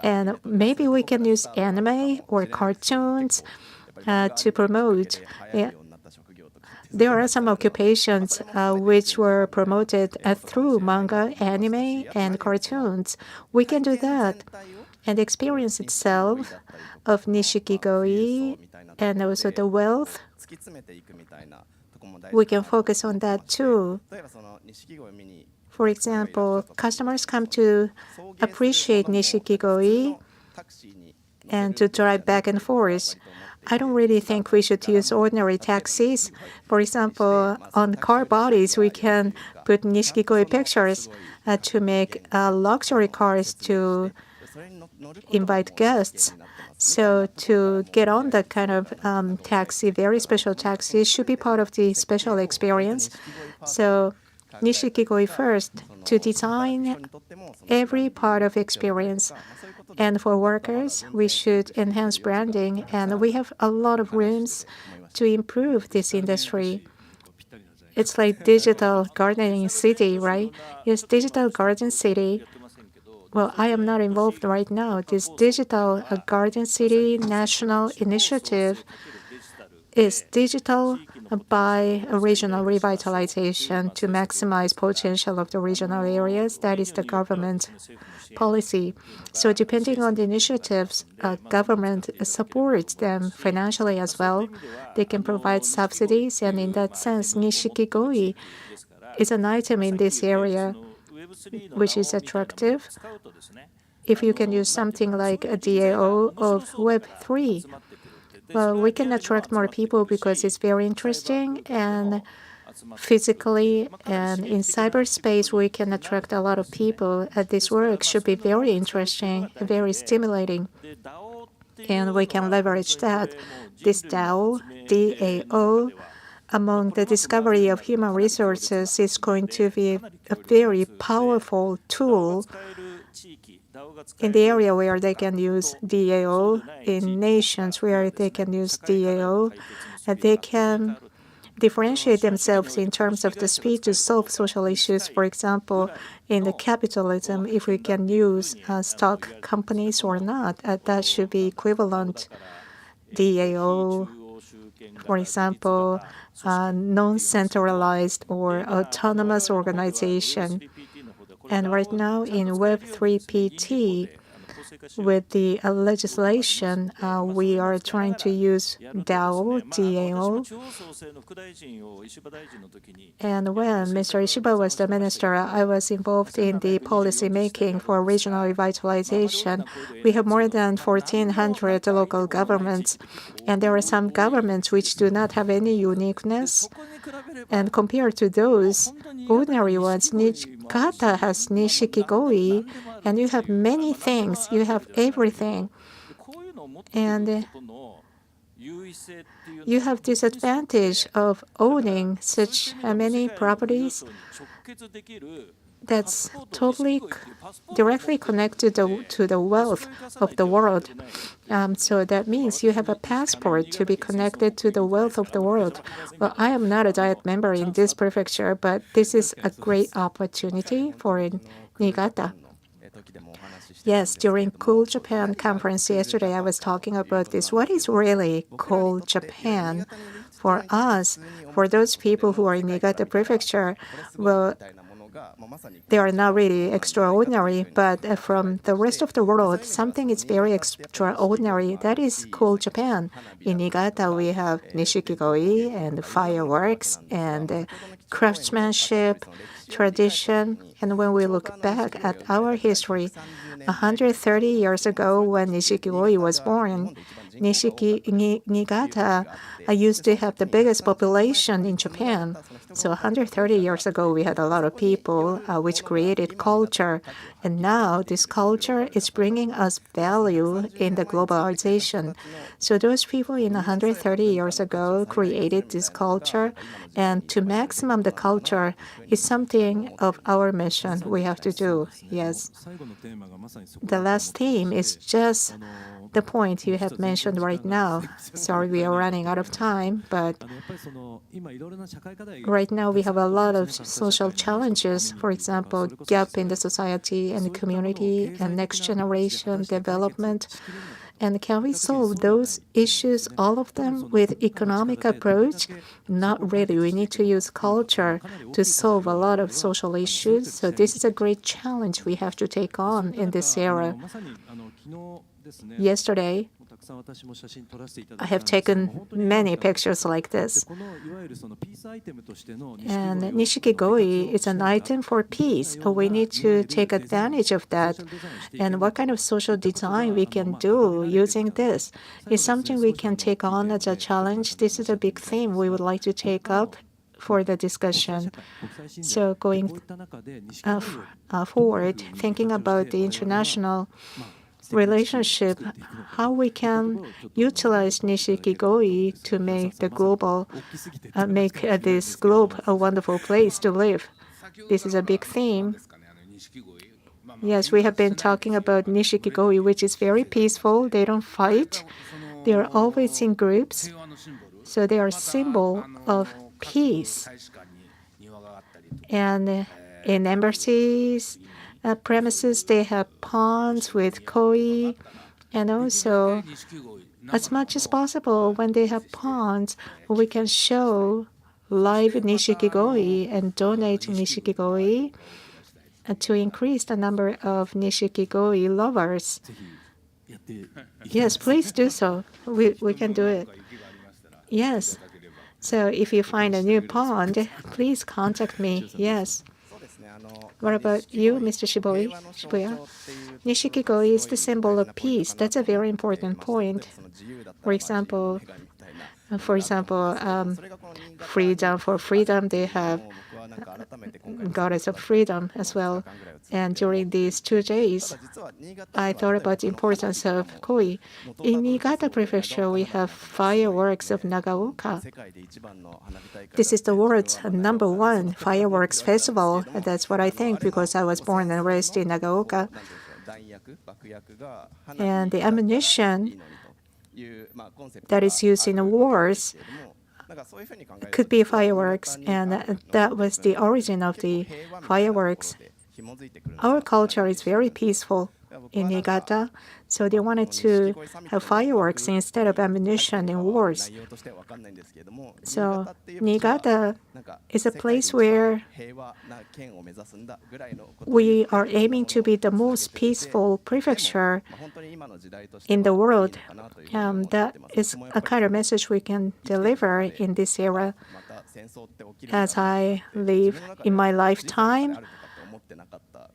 And maybe we can use anime or cartoons to promote. there are some occupations which were promoted through manga, anime, and cartoons. We can do that. And the experience itself of Nishikigoi and also the wealth, we can focus on that too. For example, customers come to appreciate Nishikigoi and to drive back and forth. I don't really think we should use ordinary taxis. For example, on car bodies, we can put Nishikigoi pictures to make luxury cars to invite guests. So to get on that kind of taxi, very special taxi, should be part of the special experience. So Nishikigoi first, to design every part of experience. And for workers, we should enhance branding, and we have a lot of rooms to improve this industry. It's like digital gardening city, right? Yes, digital garden city. Well, I am not involved right now. This digital garden city national initiative is digital by regional revitalization to maximize potential of the regional areas. That is the government policy. So depending on the initiatives, government supports them financially as well. They can provide subsidies, and in that sense, Nishikigoi is an item in this area which is attractive. If you can use something like a DAO of Web3, well, we can attract more people because it's very interesting, and physically and in cyberspace we can attract a lot of people. This work should be very interesting, very stimulating, and we can leverage that. This DAO, DAO, among the discovery of human resources is going to be a very powerful tool in the area where they can use DAO, in nations where they can use DAO, they can differentiate themselves in terms of the speed to solve social issues. For example, in the capitalism, if we can use stock companies or not, that should be equivalent. DAO, for example, non-centralized or autonomous organization. And right now in Web3 PT, with the legislation, we are trying to use DAO, DAO. And when Mr. Ishiba was the minister, I was involved in the policy making for regional revitalization. We have more than 1,400 local governments, and there are some governments which do not have any uniqueness. And compared to those ordinary ones, Niigata has Nishikigoi, and you have many things. You have everything. And you have this advantage of owning such many properties that's totally directly connected to the wealth of the world. So that means you have a passport to be connected to the wealth of the world. Well, I am not a Diet member in this prefecture, but this is a great opportunity for Niigata. Yes, during Cool Japan conference yesterday, I was talking about this. What is really Cool Japan? For us, for those people who are in Niigata prefecture, well, they are not really extraordinary, but from the rest of the world, something is very extraordinary. That is Cool Japan. In Niigata, we have Nishikigoi and fireworks and craftsmanship, tradition. And when we look back at our history, 130 years ago when Nishikigoi was born, Niigata used to have the biggest population in Japan. So 130 years ago, we had a lot of people which created culture. And now this culture is bringing us value in the globalization. So those people in 130 years ago created this culture. And to maximum the culture is something of our mission we have to do. Yes. The last theme is just the point you have mentioned right now. Sorry, we are running out of time, but right now we have a lot of social challenges. For example, gap in the society and the community and next generation development And can we solve those issues, all of them, with economic approach? Not really. We need to use culture to solve a lot of social issues. So this is a great challenge we have to take on in this era. Yesterday, I have taken many pictures like this. And Nishikigoi is an item for peace. We need to take advantage of that. And what kind of social design we can do using this is something we can take on as a challenge. This is a big theme we would like to take up for the discussion. So going forward, thinking about the international relationship, how we can utilize Nishikigoi to make the global, make this globe a wonderful place to live. This is a big theme. Yes, we have been talking about Nishikigoi, which is very peaceful. They don't fight. They are always in groups. So they are a symbol of peace. And in embassies, premises, they have ponds with koi, and also as much as possible when they have ponds, we can show live Nishikigoi and donate Nishikigoi to increase the number of Nishikigoi lovers. Yes, please do so. We can do it. Yes. So if you find a new pond, please contact me. Yes. What about you, Mr. Shibuya? Nishikigoi is the symbol of peace. That's a very important point. For example, freedom for freedom, they have goddess of freedom as well. And during these 2 days, I thought about the importance of koi. In Niigata Prefecture, we have fireworks of Nagaoka. This is the world's #1 fireworks festival. That's what I think because I was born and raised in Nagaoka. And the ammunition that is used in wars could be fireworks, and that was the origin of the fireworks. Our culture is very peaceful in Niigata, so they wanted to have fireworks instead of ammunition in wars. So Niigata is a place where we are aiming to be the most peaceful prefecture in the world. That is a kind of message we can deliver in this era. As I live in my lifetime,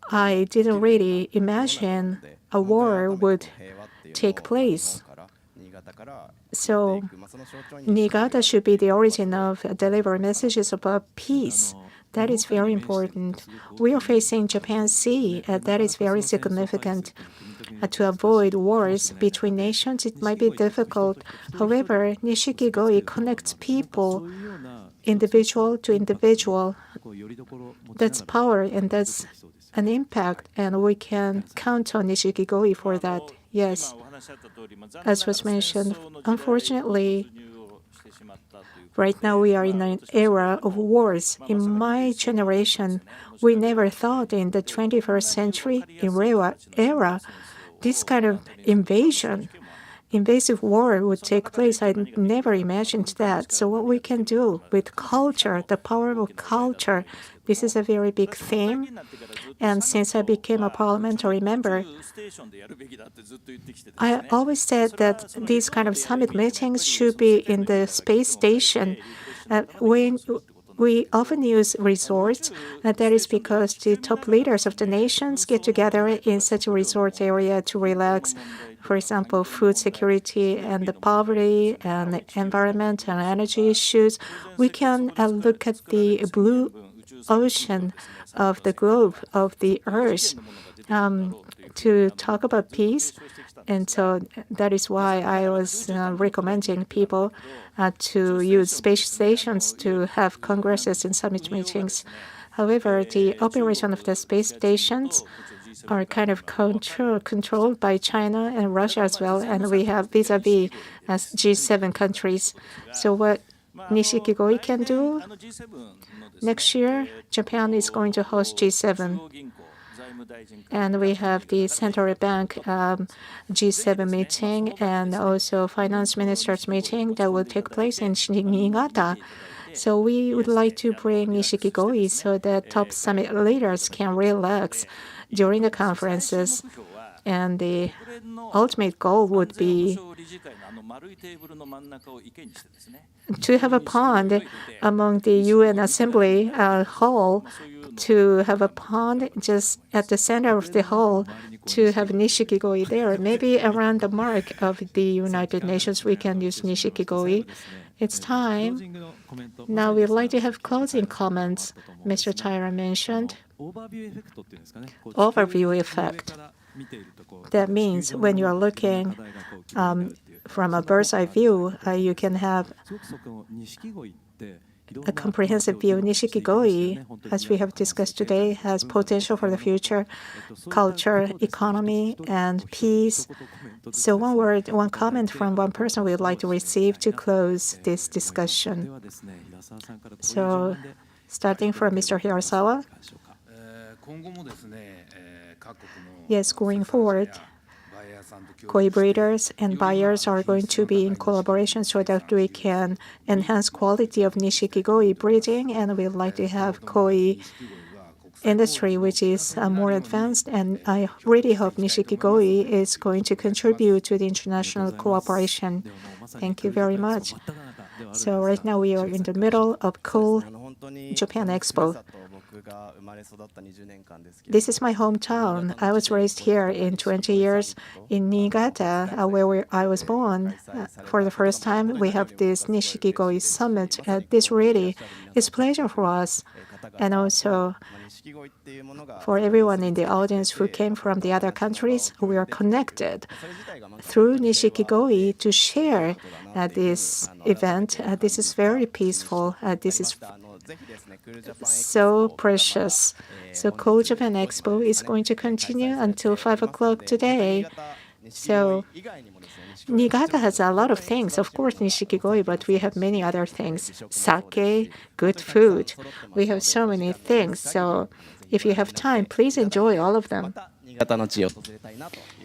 I didn't really imagine a war would take place. So Niigata should be the origin of delivering messages about peace. That is very important. We are facing Japan Sea. That is very significant. To avoid wars between nations, it might be difficult. However, Nishikigoi connects people, individual to individual. That's power and that's an impact, and we can count on Nishikigoi for that. Yes, as was mentioned, unfortunately, right now we are in an era of wars. In my generation, we never thought in the 21st century era, this kind of invasive war would take place. I never imagined that. So what we can do with culture, the power of culture, this is a very big theme. And since I became a parliamentary member, I always said that these kind of summit meetings should be in the space station. We often use resorts. That is because the top leaders of the nations get together in such a resort area to relax. For example, food security and the poverty and the environment and energy issues. We can look at the blue ocean of the globe, of the earth, to talk about peace. And so that is why I was recommending people to use space stations to have congresses and summit meetings. However, the operation of the space stations are kind of controlled by China and Russia as well, and we have vis-a-vis as G7 countries. So what Nishikigoi can do? Next year, Japan is going to host G7. And we have the Central Bank G7 meeting and also Finance Ministers meeting that will take place in Niigata. So we would like to bring Nishikigoi so that top summit leaders can relax during the conferences. And the ultimate goal would be to have a pond among the UN Assembly hall, to have a pond just at the center of the hall, to have Nishikigoi there. Maybe around the mark of the United Nations, we can use Nishikigoi. It's time. Now we'd like to have closing comments. Mr. Tyra mentioned overview effect. That means when you are looking from a bird's eye view, you can have a comprehensive view. Nishikigoi, as we have discussed today, has potential for the future, culture, economy, and peace. So one word, one comment from one person we would like to receive to close this discussion. So starting from Mr. Hirasawa. Yes, going forward, koi breeders and buyers are going to be in collaboration so that we can enhance quality of Nishikigoi breeding, and we'd like to have koi industry which is more advanced, and I really hope Nishikigoi is going to contribute to the international cooperation. Thank you very much. So right now we are in the middle of Cool Japan Expo. This is my hometown. I was raised here in 20 years in Niigata, where I was born. For the first time, we have this Nishikigoi Summit. This really is a pleasure for us, and also for everyone in the audience who came from the other countries. We are connected through Nishikigoi to share this event. This is very peaceful. This is so precious. So Cool Japan Expo is going to continue until 5 o'clock today. So Niigata has a lot of things, of course, Nishikigoi, but we have many other things. Sake, good food. We have so many things. So if you have time, please enjoy all of them.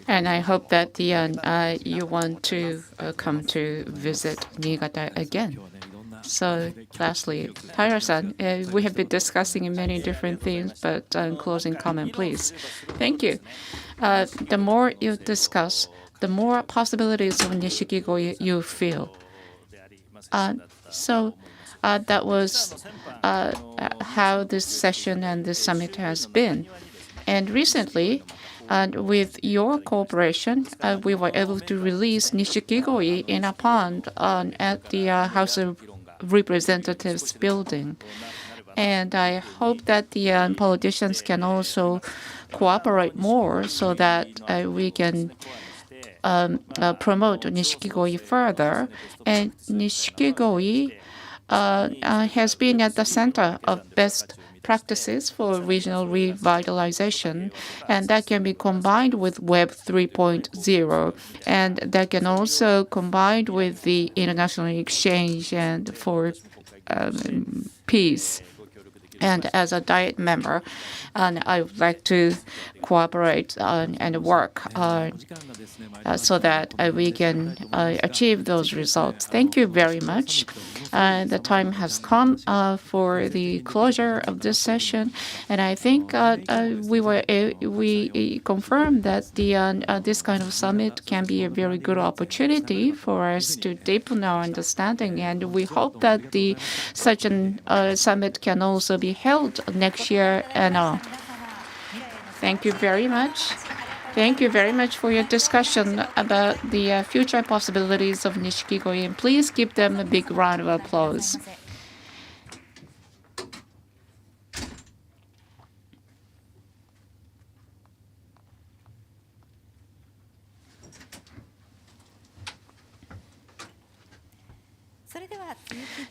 And I hope that you want to come to visit Niigata again. So lastly, Taira-san, we have been discussing many different things, but closing comment, please. Thank you. The more you discuss, the more possibilities of Nishikigoi you feel. So that was how this session and this summit has been. And recently, with your cooperation, we were able to release Nishikigoi in a pond at the House of Representatives building. And I hope that the politicians can also cooperate more so that we can promote Nishikigoi further. And Nishikigoi has been at the center of best practices for regional revitalization, and that can be combined with Web 3.0, and that can also combined with the international exchange and for peace. And as a Diet member, I would like to cooperate and work so that we can achieve those results. Thank you very much. The time has come for the closure of this session, and I think we confirmed that this kind of summit can be a very good opportunity for us to deepen our understanding, and we hope that such a summit can also be held next year and on. Thank you very much. Thank you very much for your discussion about the future possibilities of Nishikigoi, and please give them a big round of applause.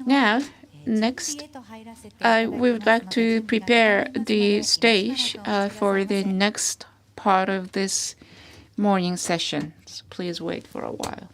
Now, next, we would like to prepare the stage for the next part of this morning session. So please wait for a while.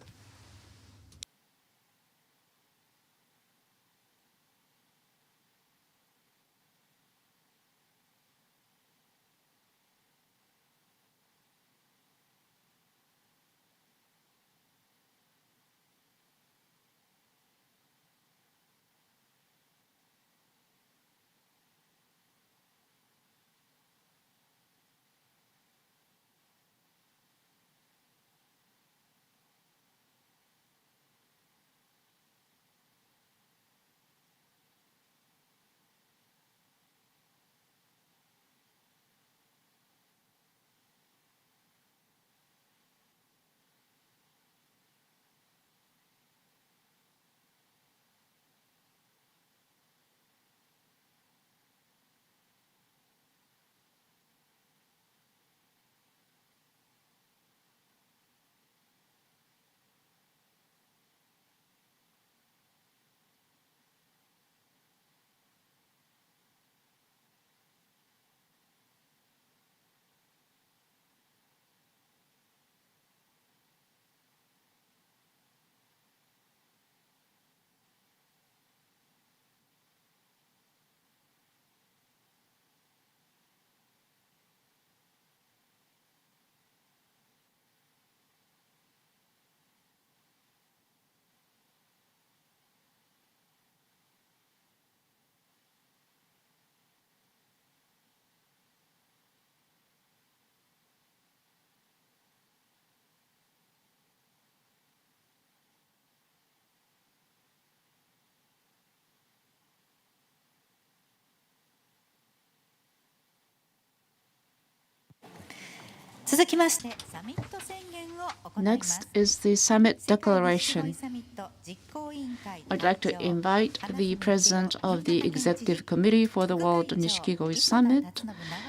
続きましてサミット宣言を行います。 Next is the summit 世界 declaration. 錦鯉サミット実行委員会 I'd like to invite the President of the Executive Committee for the World Nishikigoi Summit,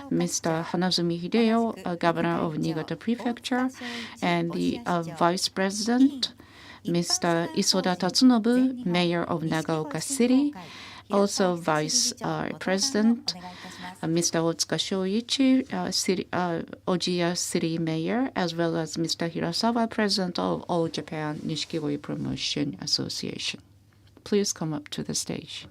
Mr. Hanazumi Hideo, Governor of Niigata Prefecture, and the Vice President, Mr. Isoda Tatsunobu, Mayor of Nagaoka City, also Vice President, Mr. Otsuka Shoichi, Ojiya City Mayor, as well as Mr. Hirasawa, President of All Japan Nishikigoi Promotion Association. Please come up to the stage.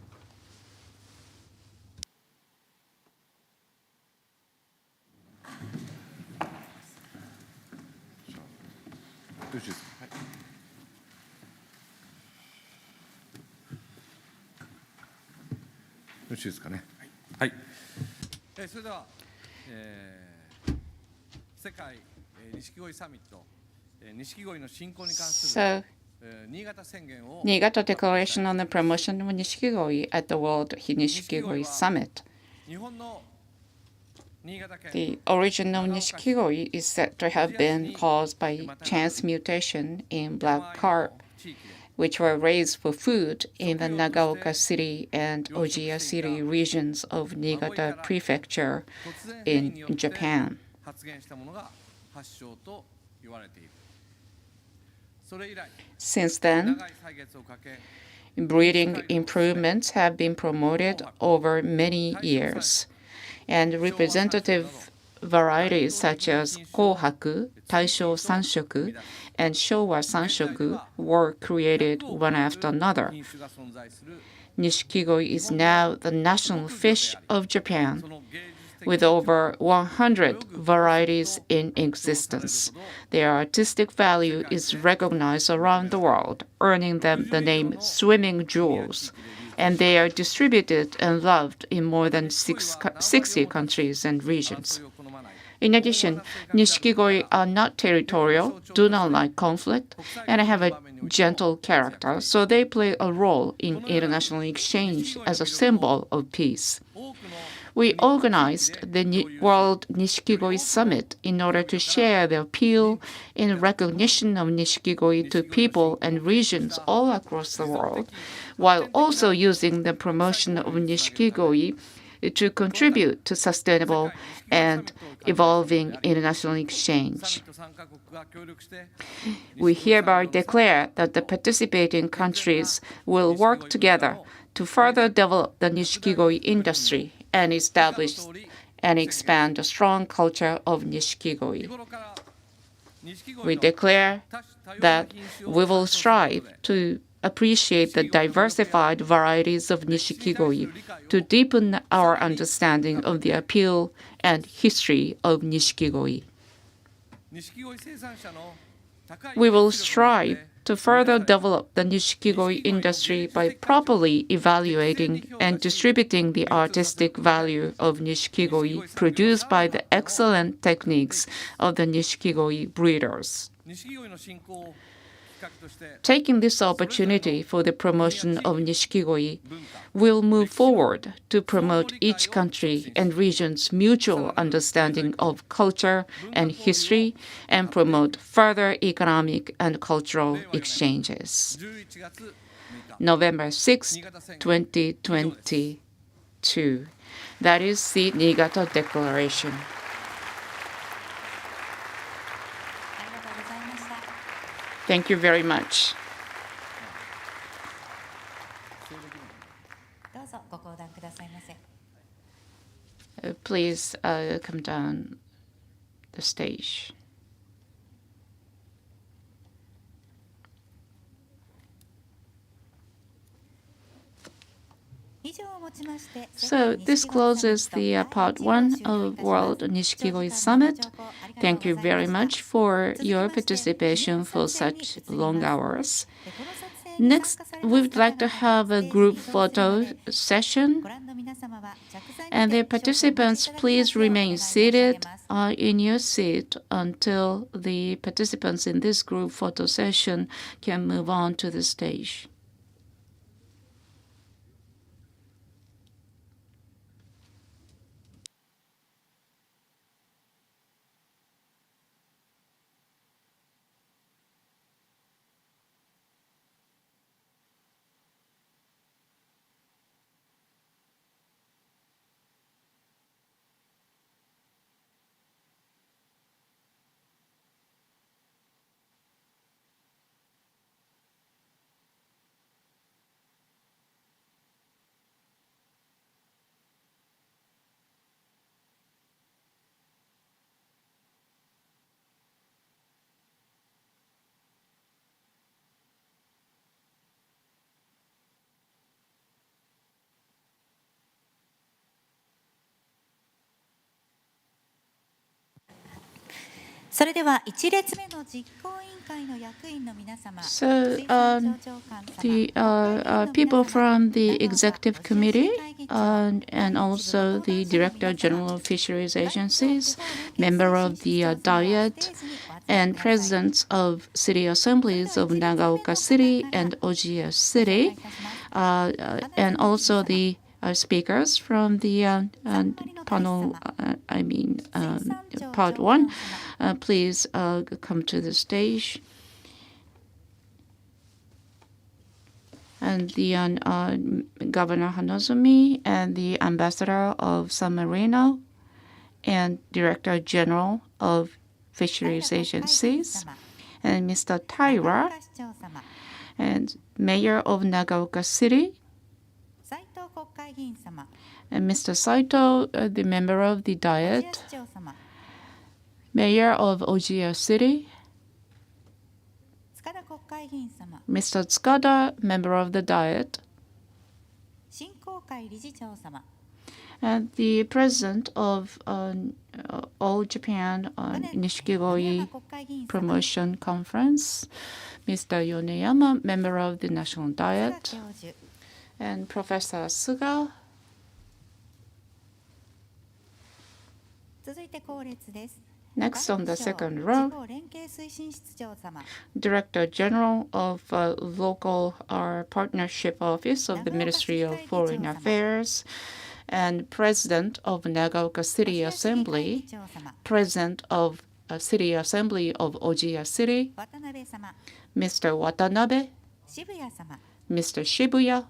So, Niigata Declaration on the Promotion of Nishikigoi at the World Nishikigoi Summit. The origin of Nishikigoi is said to have been caused by chance mutation in black carp, which were raised for food in the Nagaoka City and Ojiya City regions of Niigata Prefecture in Japan. Since then, breeding improvements have been promoted over many years, and representative varieties such as Kohaku, Taisho Sanshoku, and Showa Sanshoku were created one after another. Nishikigoi is now the national fish of Japan, with over 100 varieties in existence. Their artistic value is recognized around the world, earning them the name swimming jewels, and they are distributed and loved in more than 60 countries and regions. In addition, Nishikigoi are not territorial, do not like conflict, and have a gentle character, so they play a role in international exchange as a symbol of peace. We organized the World Nishikigoi Summit in order to share the appeal and recognition of Nishikigoi to people and regions all across the world, while also using the promotion of Nishikigoi to contribute to sustainable and evolving international exchange. We hereby declare that the participating countries will work together to further develop the Nishikigoi industry and establish and expand a strong culture of Nishikigoi. We declare that we will strive to appreciate the diversified varieties of Nishikigoi to deepen our understanding of the appeal and history of Nishikigoi. We will strive to further develop the Nishikigoi industry by properly evaluating and distributing the artistic value of Nishikigoi produced by the excellent techniques of the Nishikigoi breeders. Taking this opportunity for the promotion of Nishikigoi, we'll move forward to promote each country and region's mutual understanding of culture and history and promote further economic and cultural exchanges. November 6, 2022. That is the Niigata Declaration. Thank you very much. Please come down the stage. So this closes the part 1 of World Nishikigoi Summit. Thank you very much for your participation for such long hours. Next, we would like to have a group photo session. And the participants, please remain seated in your seat until the participants in this group photo session can move on to the stage. それでは1列目の実行委員会の役員の皆様、 So 水産庁長官様、 the 国会議員の people 皆様、 from the 長岡 executive 義義 committee 会議長、 and also the director general of fisheries agencies, member of the 外交地方連携推進室長様は diet, ステージにお集まり and ください。 presidents of city assemblies of Nagaoka City and Ojiya City, and also the speakers from the panel, part one. Please come to the stage. And the Governor Hanozumi and the ambassador of San Marino and Director General of Fisheries Agencies, and Mr. Taira, 市長様、 and Mayor of Nagaoka City, 斉藤国会議員様、 and Mr. Saito, the member of the 小島 Diet, 市長様、 Mayor of Ojiya City, 塚田国会議員様、 Mr. Tsukada, member of the Diet, 振興会理事長様、 and the president of All Japan 米 Nishikigoi 山国会議員様、 Promotion Conference, Mr. Yoneyama, member of the National 菅 Diet, 教授、 and Professor Suga. 続いて後列です。 Next on the 外務省 second row, 地方連携推進室長様、 Director General of Local Partnership Office of the Ministry of Foreign Affairs, and President of Nagaoka City 吉田市議会議 Assembly, 長様、 President of City Assembly of Ojiya City, 渡辺様、 Mr. Watanabe, 渋谷様、 Mr. Shibuya,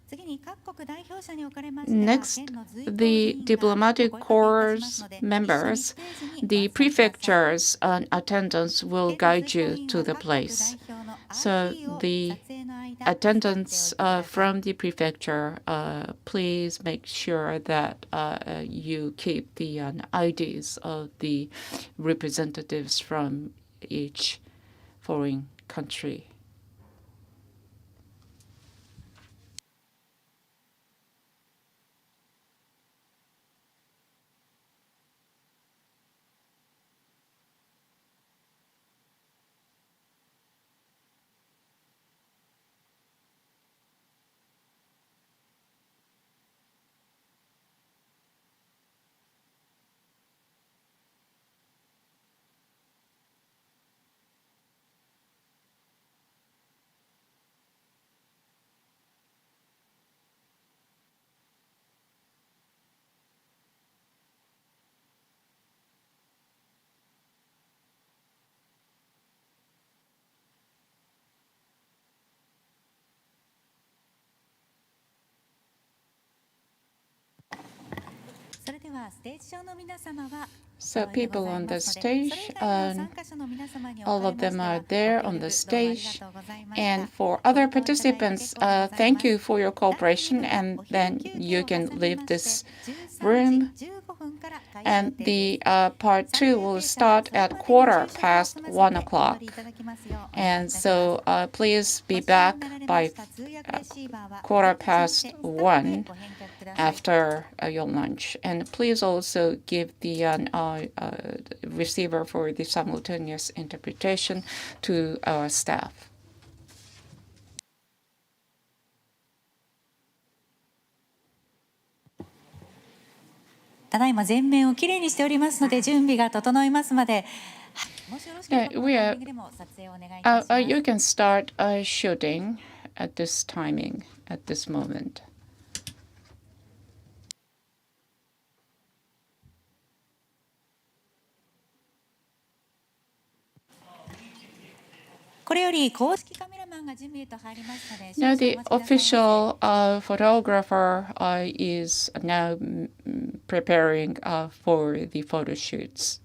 次に各国代表者におかれましては、 Next, 県の随行委 the 員が diplomatic お声掛けいたします corps ので、 members, 一緒にステージに the ご挨拶ください。 prefecture's attendants will 県の随 guide 行委 you 員 to は the 各国代 place. 表の So ID を the 撮影の間 Attendants お伝えください。 from the prefecture, please make sure that you keep the IDs of the representatives from each foreign country. So people on the stage, all of them are there on the stage. And for other participants, thank you for your cooperation, and then you can leave this room. And the part 2 will start at 1:15 o'clock. And so please be back by 1:15 after your lunch. And please also give the receiver for the simultaneous interpretation to our staff. ただいま全面をきれいにしておりますので、準備が整いますまで、もしよろしければこのタイミングでも撮影をお願いいたします。 You can start shooting at this timing, at this moment. これより公式カメラマンが準備へと入りますので、 Now the 少々お待ちくださいませ。 official photographer is now preparing for the photo shoots.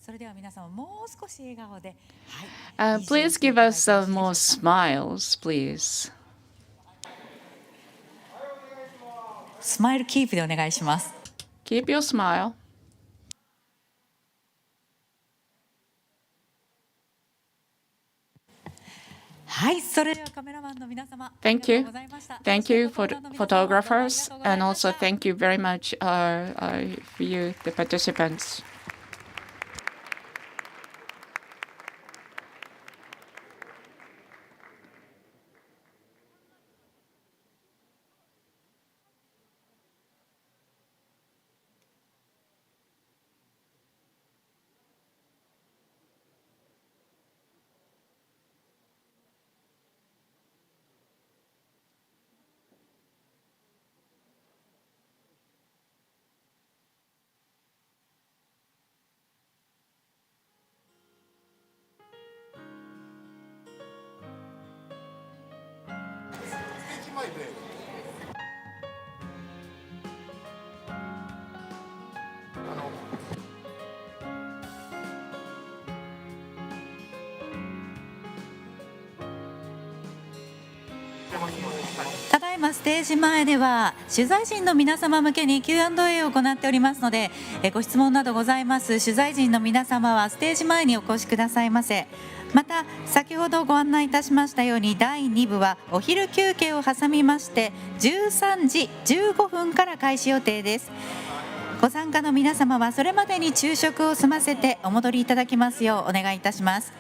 それでは皆様もう少し笑顔で、Please give us some more smiles, please. スマイルキープでお願いします。Keep your smile. はい、それではカメラマンの皆様、Thank you. Thank you for photographers, and also thank you very much for you, the participants. Friday. ただいまステージ前では取材陣の皆様向けに Q&A を行っておりますので、ご質問などございます取材陣の皆様はステージ前にお越しくださいませ。また先ほどご案内いたしましたように第2部はお昼休憩を挟みまして13時15分から開始予定です。ご参加の皆様はそれまでに昼食を済ませてお戻りいただきますようお願いいたします。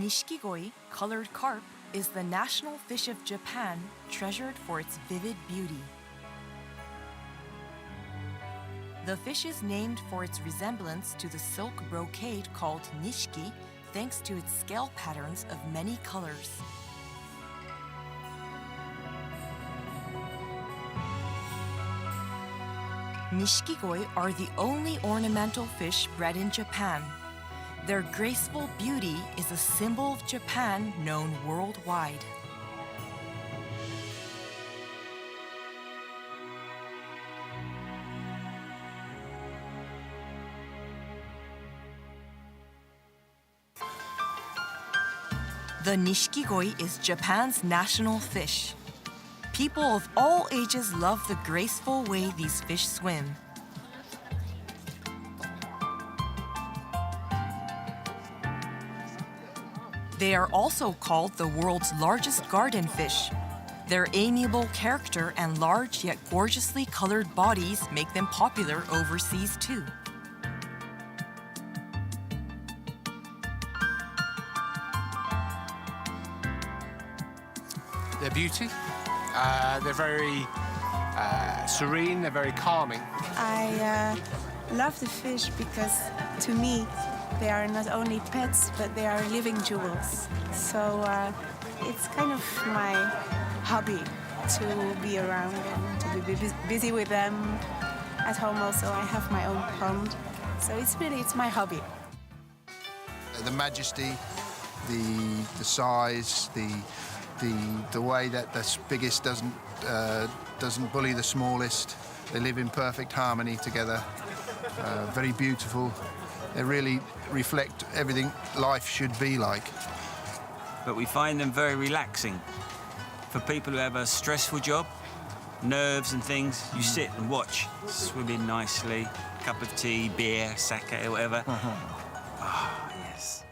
Nishikigoi, colored carp, is the national fish of Japan, treasured for its vivid beauty. The fish is named for its resemblance to the silk brocade called nishiki, thanks to its scale patterns of many colors. Nishikigoi are the only ornamental fish bred in Japan. Their graceful beauty is a symbol of Japan known worldwide. The Nishikigoi is Japan's national fish. People of all ages love the graceful way these fish swim. They are also called the world's largest garden fish. Their amiable character and large yet gorgeously colored bodies make them popular overseas too. Their beauty, they're very serene, they're very calming. I love the fish because, to me, they are not only pets, but they are living jewels. So it's kind of my hobby to be around and to be busy with them. At home also, I have my own pond. So it's my hobby. The majesty, the size, the way that the biggest doesn't bully the smallest. They live in perfect harmony together. Very beautiful. They really reflect everything life should be like. But we find them very relaxing. For people who have a stressful job, nerves and things, you sit and watch, swimming nicely, cup of tea, beer, sake, whatever. Yes.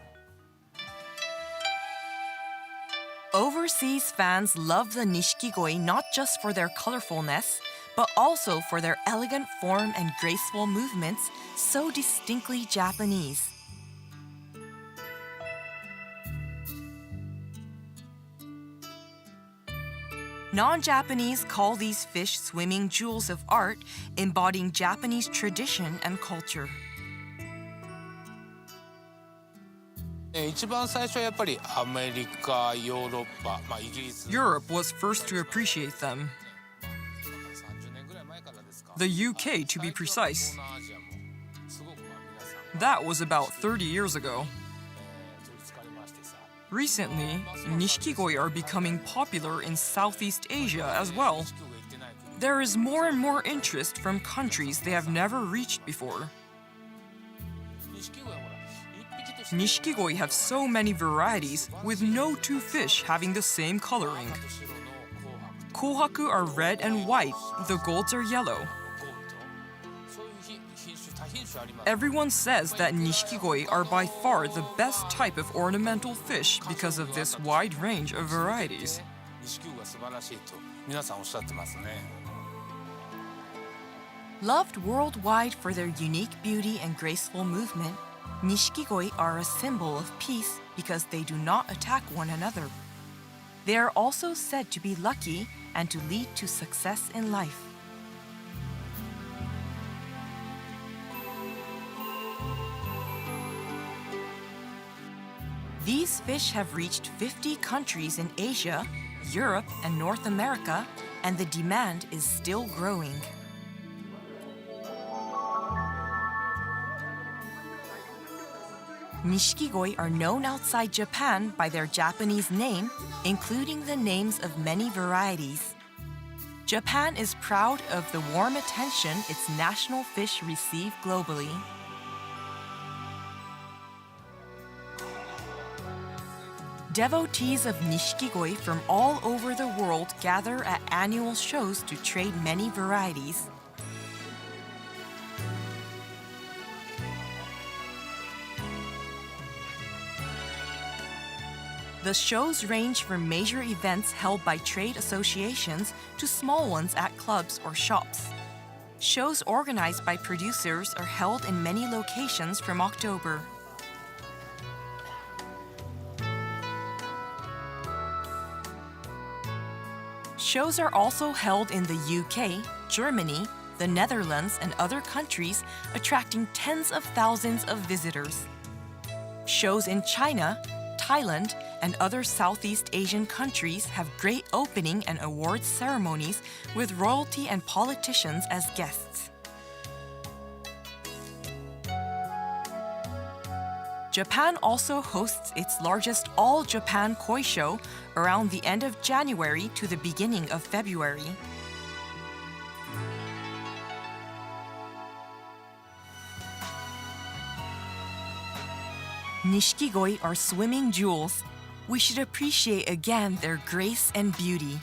Overseas fans love the Nishikigoi not just for their colorfulness, but also for their elegant form and graceful movements, so distinctly Japanese. Non-Japanese call these fish swimming jewels of art, embodying Japanese tradition and culture. Europe was first to appreciate them. The UK, to be precise. That was about 30 years ago. Recently, Nishikigoi are becoming popular in Southeast Asia as well. There is more and more interest from countries they have never reached before. Nishikigoi have so many varieties, with no two fish having the same coloring. Kohaku are red and white, the golds are yellow. Everyone says that Nishikigoi are by far the best type of ornamental fish because of this wide range of varieties. Loved worldwide for their unique beauty and graceful movement, Nishikigoi are a symbol of peace because they do not attack one another. They are also said to be lucky and to lead to success in life. These fish have reached 50 countries in Asia, Europe, and North America, and the demand is still growing. Nishikigoi are known outside Japan by their Japanese name, including the names of many varieties. Japan is proud of the warm attention its national fish receive globally. Devotees of Nishikigoi from all over the world gather at annual shows to trade many varieties. The shows range from major events held by trade associations to small ones at clubs or shops. Shows organized by producers are held in many locations from October. Shows are also held in the UK, Germany, the Netherlands, and other countries, attracting tens of thousands of visitors. Shows in China, Thailand, and other Southeast Asian countries have great opening and awards ceremonies with royalty and politicians as guests. Japan also hosts its largest all-Japan koi show around the end of January to the beginning of February. Nishikigoi are swimming jewels. We should appreciate again their grace and beauty.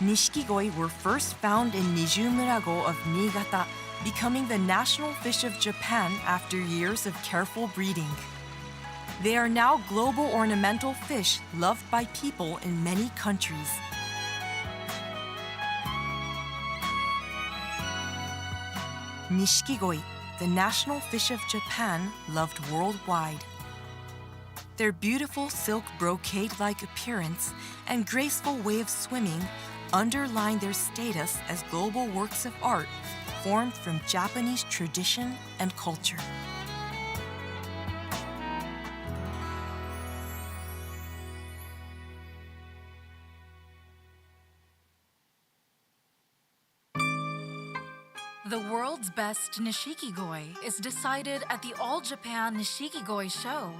Nishikigoi were first found in Nijumurago of Niigata, becoming the national fish of Japan after years of careful breeding. They are now global ornamental fish loved by people in many countries. Nishikigoi, the national fish of Japan, loved worldwide. Their beautiful silk brocade-like appearance and graceful way of swimming underline their status as global works of art formed from Japanese tradition and culture. The world's best Nishikigoi is decided at the All Japan Nishikigoi Show.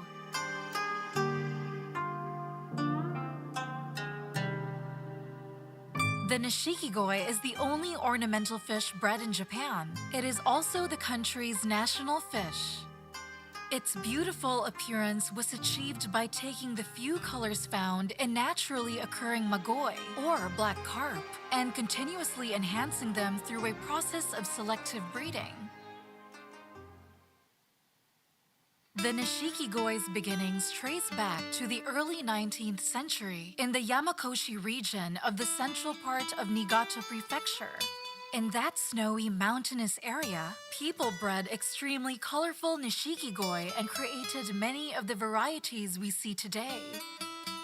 The Nishikigoi is the only ornamental fish bred in Japan. It is also the country's national fish. Its beautiful appearance was achieved by taking the few colors found in naturally occurring magoi, or black carp, and continuously enhancing them through a process of selective breeding. The Nishikigoi's beginnings trace back to the early 19th century in the Yamakoshi region of the central part of Niigata Prefecture. In that snowy mountainous area, people bred extremely colorful Nishikigoi and created many of the varieties we see today.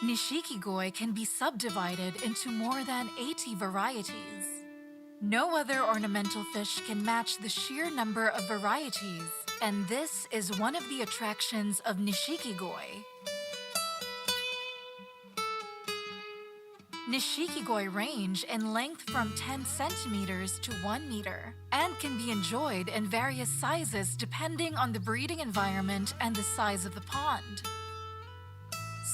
Nishikigoi can be subdivided into more than 80 varieties. No other ornamental fish can match the sheer number of varieties, and this is one of the attractions of Nishikigoi. Nishikigoi range in length from 10 centimeters to 1 meter and can be enjoyed in various sizes depending on the breeding environment and the size of the pond.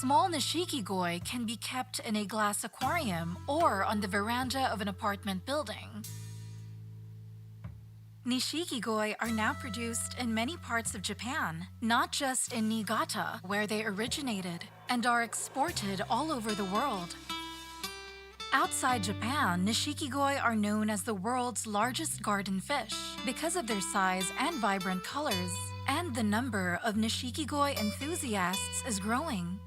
Small Nishikigoi can be kept in a glass aquarium or on the veranda of an apartment building. Nishikigoi are now produced in many parts of Japan, not just in Niigata, where they originated, and are exported all over the world. Outside Japan, Nishikigoi are known as the world's largest garden fish because of their size and vibrant colors, and the number of Nishikigoi enthusiasts is growing.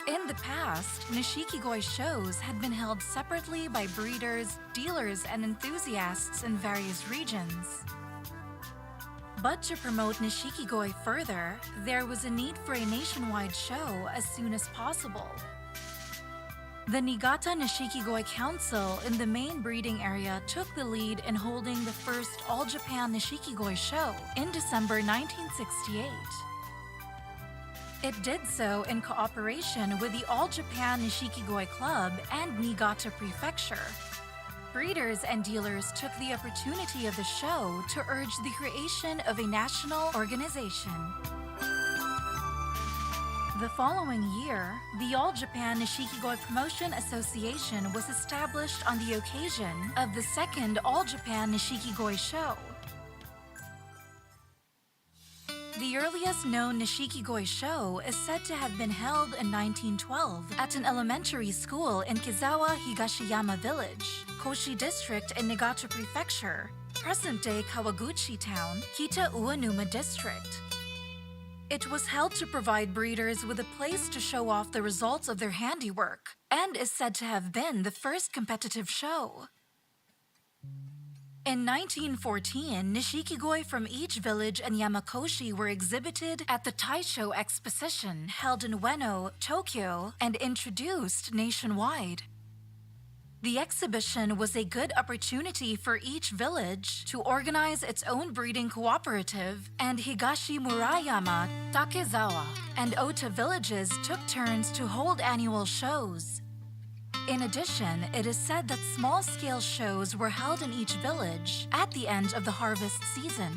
In the past, Nishikigoi shows had been held separately by breeders, dealers, and enthusiasts in various regions. But to promote Nishikigoi further, there was a need for a nationwide show as soon as possible. The Niigata Nishikigoi Council in the main breeding area took the lead in holding the first All-Japan Nishikigoi show in December 1968. It did so in cooperation with the All-Japan Nishikigoi Club and Niigata Prefecture. Breeders and dealers took the opportunity of the show to urge the creation of a national organization. The following year, the All-Japan Nishikigoi Promotion Association was established on the occasion of the second All-Japan Nishikigoi show. The earliest known Nishikigoi show is said to have been held in 1912 at an elementary school in Kizawa Higashiyama Village, Koshi District in Niigata Prefecture, present-day Kawaguchi Town, Kita Uenuma District. It was held to provide breeders with a place to show off the results of their handiwork, and is said to have been the first competitive show. In 1914, Nishikigoi from each village in Yamakoshi were exhibited at the Taisho Exposition held in Ueno, Tokyo, and introduced nationwide. The exhibition was a good opportunity for each village to organize its own breeding cooperative, and Higashi Murayama, Takezawa, and Ota villages took turns to hold annual shows. In addition, it is said that small-scale shows were held in each village at the end of the harvest season.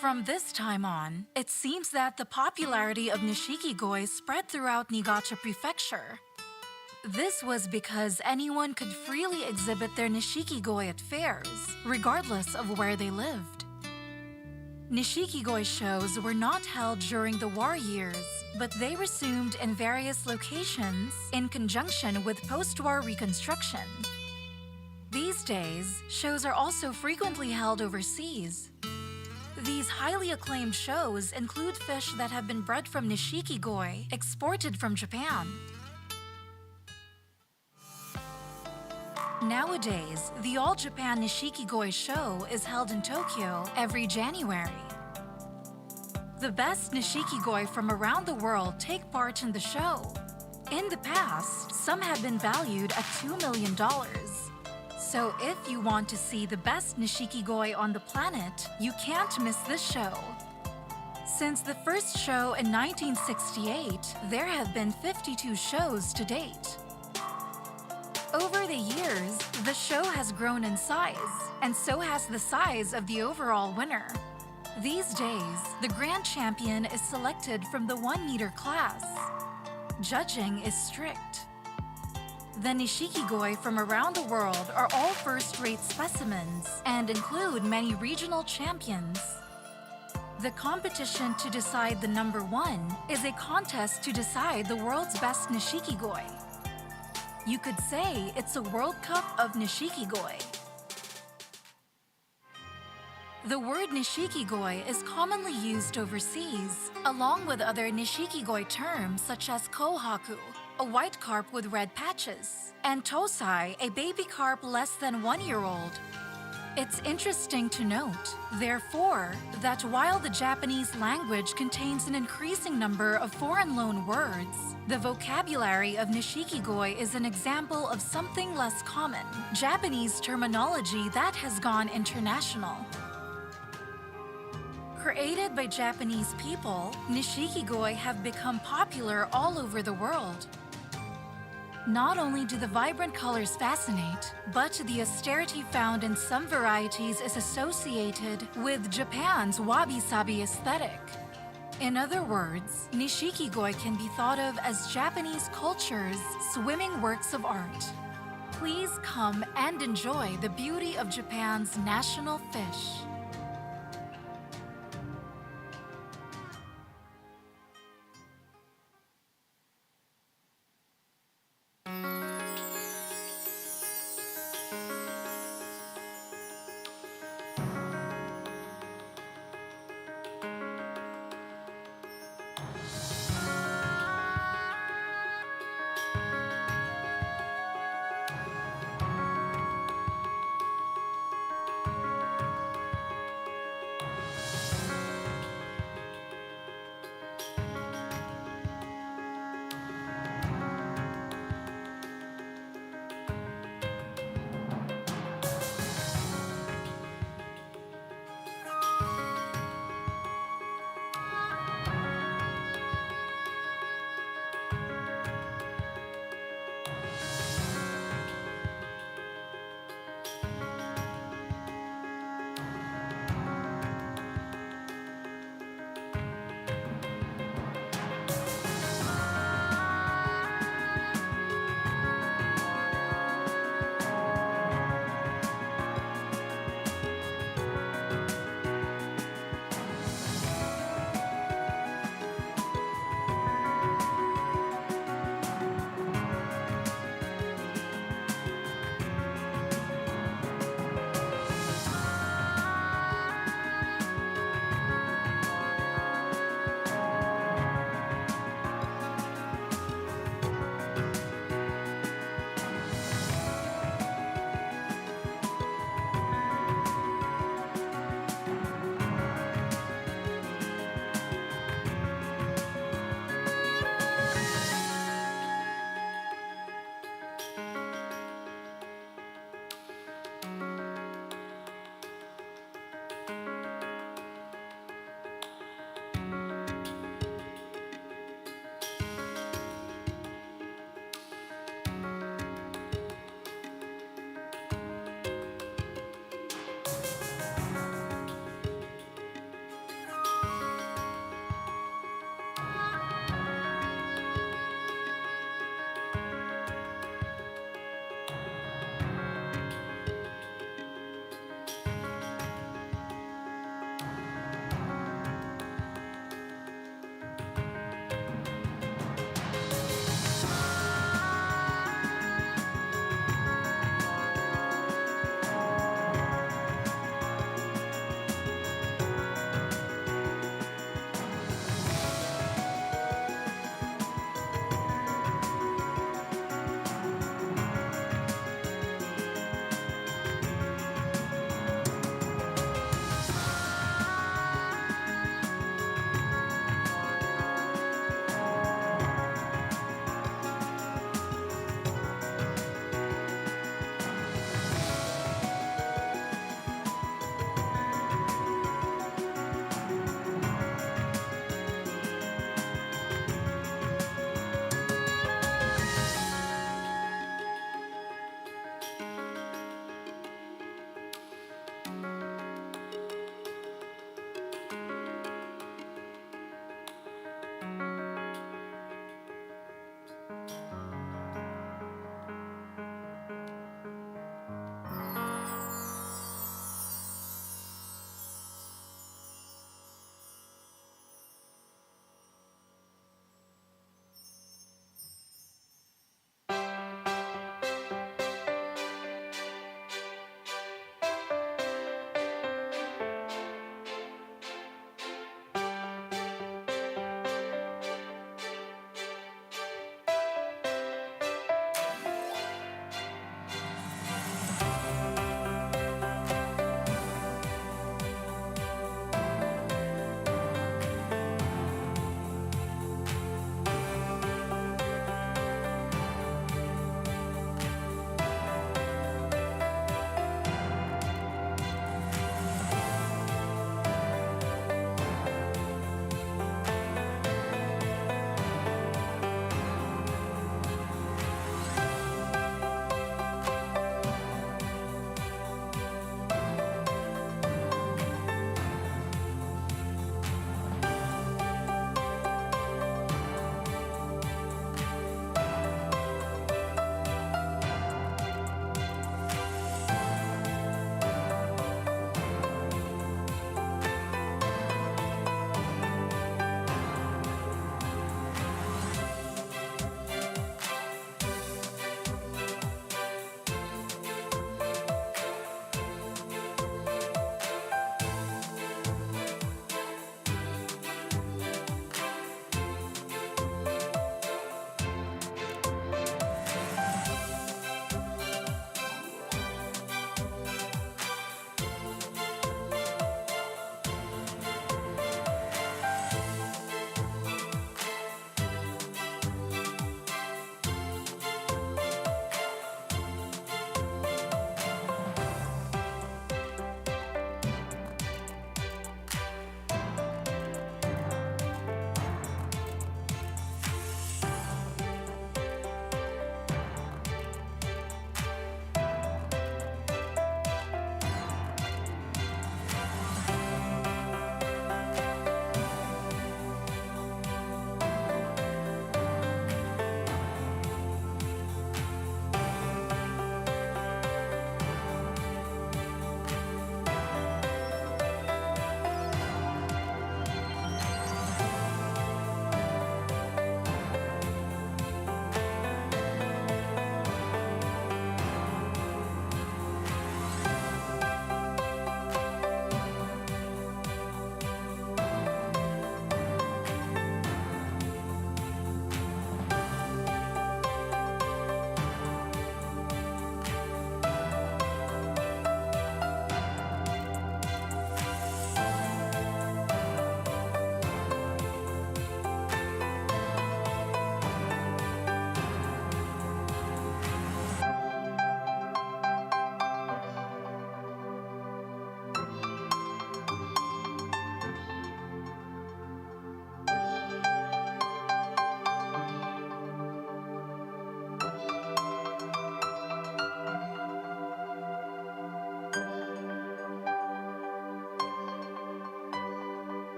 From this time on, it seems that the popularity of Nishikigoi spread throughout Niigata Prefecture. This was because anyone could freely exhibit their Nishikigoi at fairs, regardless of where they lived. Nishikigoi shows were not held during the war years, but they resumed in various locations in conjunction with post-war reconstruction. These days, shows are also frequently held overseas. These highly acclaimed shows include fish that have been bred from Nishikigoi, exported from Japan. Nowadays, the All Japan Nishikigoi show is held in Tokyo every January. The best Nishikigoi from around the world take part in the show. In the past, some have been valued at $2 million. So if you want to see the best Nishikigoi on the planet, you can't miss this show. Since the first show in 1968, there have been 52 shows to date. Over the years, the show has grown in size, and so has the size of the overall winner. These days, the grand champion is selected from the 1-meter class. Judging is strict. The Nishikigoi from around the world are all first-rate specimens and include many regional champions. The competition to decide the number one is a contest to decide the world's best Nishikigoi. You could say it's a World Cup of Nishikigoi. The word Nishikigoi is commonly used overseas, along with other Nishikigoi terms such as kohaku, a white carp with red patches, and tosai, a baby carp less than 1-year-old. It's interesting to note, therefore, that while the Japanese language contains an increasing number of foreign loan words, the vocabulary of Nishikigoi is an example of something less common, Japanese terminology that has gone international. Created by Japanese people, Nishikigoi have become popular all over the world. Not only do the vibrant colors fascinate, but the austerity found in some varieties is associated with Japan's wabi-sabi aesthetic. In other words, Nishikigoi can be thought of as Japanese culture's swimming works of art. Please come and enjoy the beauty of Japan's national fish.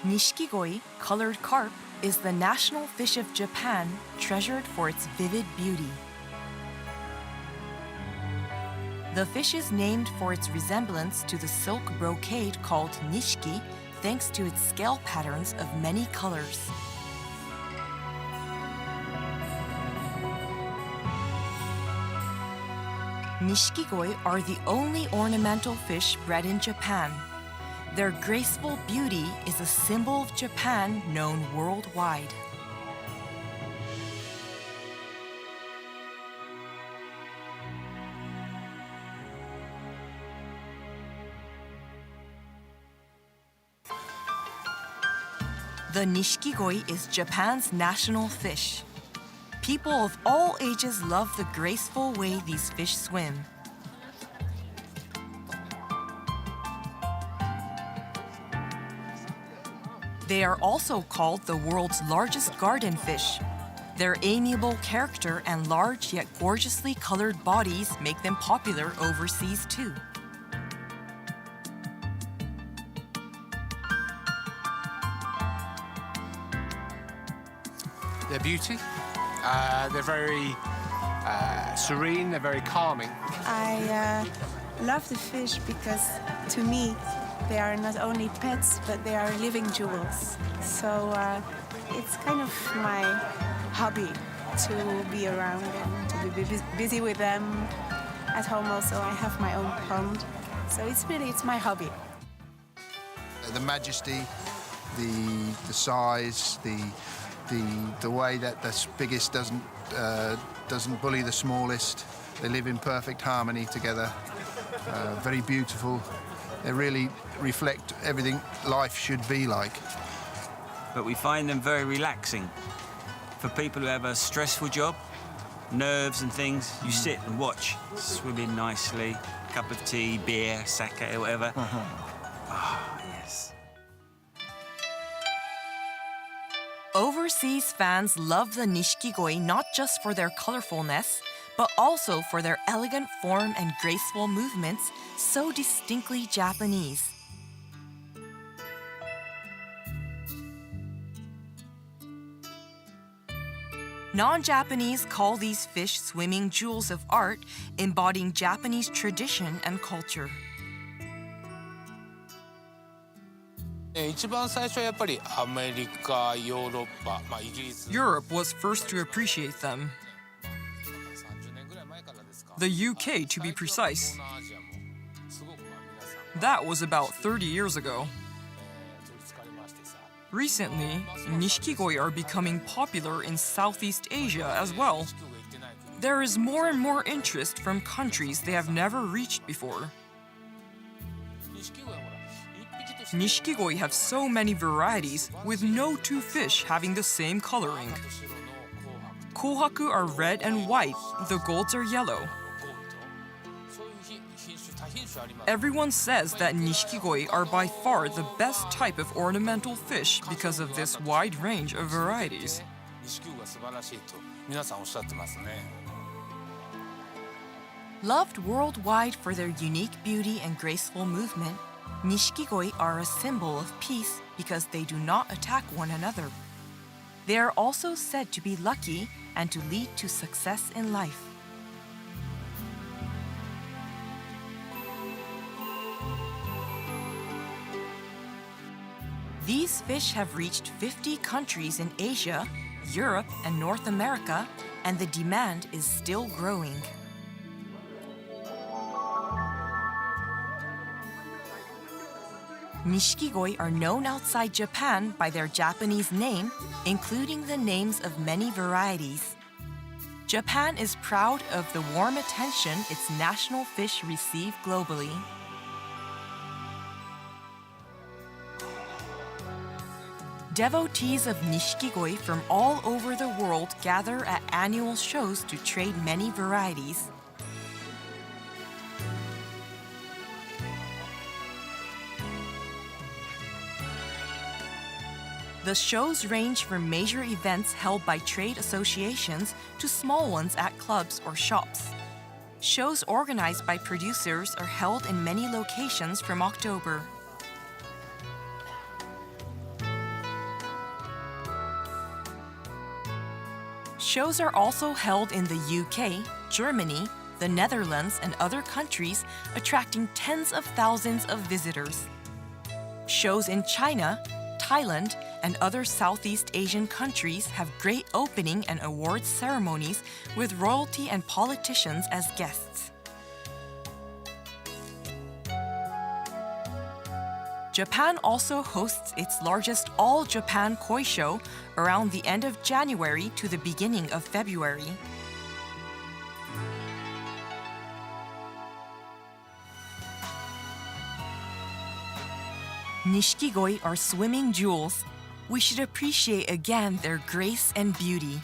Nishikigoi, colored carp, is the national fish of Japan, treasured for its vivid beauty. The fish is named for its resemblance to the silk brocade called nishiki, thanks to its scale patterns of many colors. Nishikigoi are the only ornamental fish bred in Japan. Their graceful beauty is a symbol of Japan known worldwide. The Nishikigoi is Japan's national fish. People of all ages love the graceful way these fish swim. They are also called the world's largest garden fish. Their amiable character and large yet gorgeously colored bodies make them popular overseas too. Their beauty, they're very serene, they're very calming. I love the fish because, to me, they are not only pets, but they are living jewels. So it's kind of my hobby to be around and to be busy with them. At home also, I have my own pond. So it's my hobby. The majesty, the size, the way that the biggest doesn't bully the smallest. They live in perfect harmony together. Very beautiful. They really reflect everything life should be like. But we find them very relaxing. For people who have a stressful job, nerves and things, you sit and watch, swimming nicely, cup of tea, beer, sake, or whatever. Yes. Overseas fans love the Nishikigoi not just for their colorfulness, but also for their elegant form and graceful movements, so distinctly Japanese. Non-Japanese call these fish swimming jewels of art, embodying Japanese tradition and culture. Europe was first to appreciate them. The UK, to be precise. That was about 30 years ago. Recently, Nishikigoi are becoming popular in Southeast Asia as well. There is more and more interest from countries they have never reached before. Nishikigoi have so many varieties, with no two fish having the same coloring. Kohaku are red and white, the golds are yellow. Everyone says that Nishikigoi are by far the best type of ornamental fish because of this wide range of varieties. Loved worldwide for their unique beauty and graceful movement, Nishikigoi are a symbol of peace because they do not attack one another. They are also said to be lucky and to lead to success in life. These fish have reached 50 countries in Asia, Europe, and North America, and the demand is still growing. Nishikigoi are known outside Japan by their Japanese name, including the names of many varieties. Japan is proud of the warm attention its national fish receive globally. Devotees of Nishikigoi from all over the world gather at annual shows to trade many varieties. The shows range from major events held by trade associations to small ones at clubs or shops. Shows organized by producers are held in many locations from October. Shows are also held in the UK, Germany, the Netherlands, and other countries, attracting tens of thousands of visitors. Shows in China, Thailand, and other Southeast Asian countries have great opening and awards ceremonies with royalty and politicians as guests. Japan also hosts its largest all-Japan koi show around the end of January to the beginning of February. Nishikigoi are swimming jewels. We should appreciate again their grace and beauty.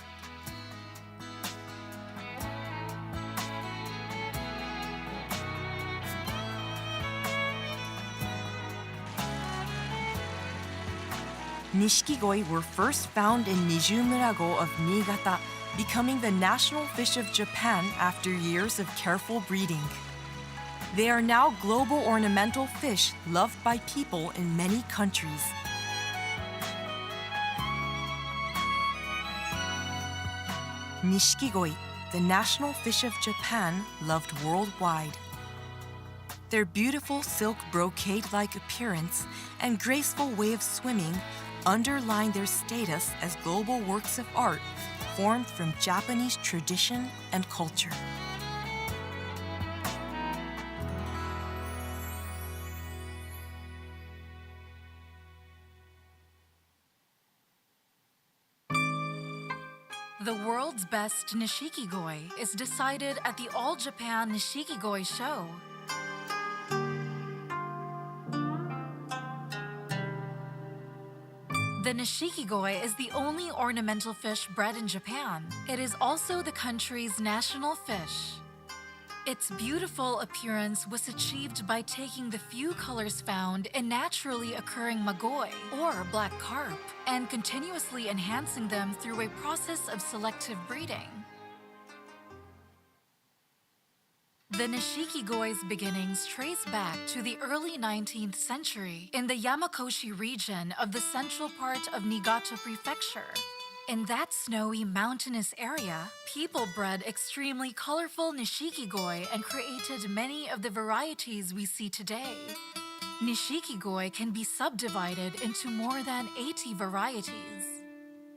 Nishikigoi were first found in Nijumurago of Niigata, becoming the national fish of Japan after years of careful breeding. They are now global ornamental fish loved by people in many countries. Nishikigoi, the national fish of Japan, loved worldwide. Their beautiful silk brocade-like appearance and graceful way of swimming underline their status as global works of art formed from Japanese tradition and culture. The world's best Nishikigoi is decided at the All Japan Nishikigoi Show. The Nishikigoi is the only ornamental fish bred in Japan. It is also the country's national fish. Its beautiful appearance was achieved by taking the few colors found in naturally occurring magoi, or black carp, and continuously enhancing them through a process of selective breeding. The Nishikigoi's beginnings trace back to the early 19th century in the Yamakoshi region of the central part of Niigata Prefecture. In that snowy, mountainous area, people bred extremely colorful Nishikigoi and created many of the varieties we see today. Nishikigoi can be subdivided into more than 80 varieties.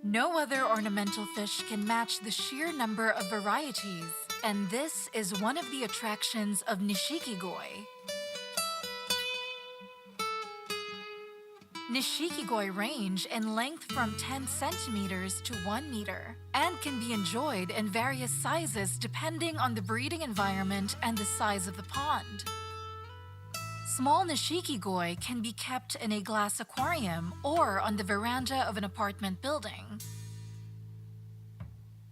No other ornamental fish can match the sheer number of varieties, and this is one of the attractions of Nishikigoi. Nishikigoi range in length from 10 centimeters to 1 meter and can be enjoyed in various sizes depending on the breeding environment and the size of the pond. Small Nishikigoi can be kept in a glass aquarium or on the veranda of an apartment building.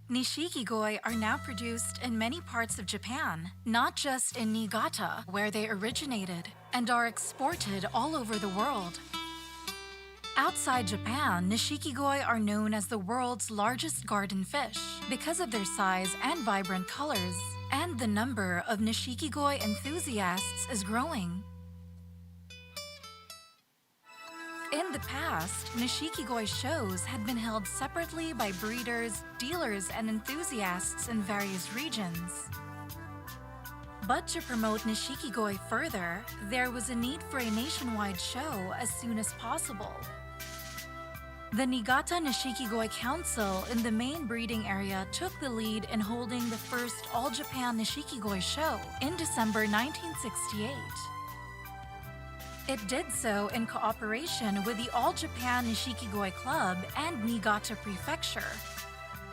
Nishikigoi are now produced in many parts of Japan, not just in Niigata, where they originated, and are exported all over the world. Outside Japan, Nishikigoi are known as the world's largest garden fish because of their size and vibrant colors, and the number of Nishikigoi enthusiasts is growing. In the past, Nishikigoi shows had been held separately by breeders, dealers, and enthusiasts in various regions. But to promote Nishikigoi further, there was a need for a nationwide show as soon as possible. The Niigata Nishikigoi Council in the main breeding area took the lead in holding the first All-Japan Nishikigoi show in December 1968. It did so in cooperation with the All-Japan Nishikigoi Club and Niigata Prefecture.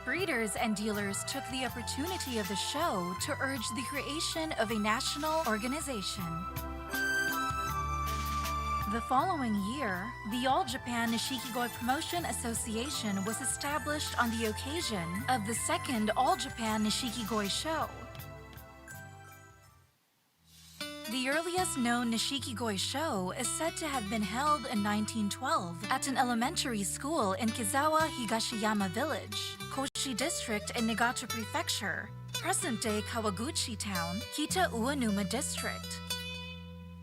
Breeders and dealers took the opportunity of the show to urge the creation of a national organization. The following year, the All-Japan Nishikigoi Promotion Association was established on the occasion of the second All-Japan Nishikigoi show. The earliest known Nishikigoi show is said to have been held in 1912 at an elementary school in Kizawa Higashiyama Village, Koshi District in Niigata Prefecture, present-day Kawaguchi Town, Kita Uenuma District.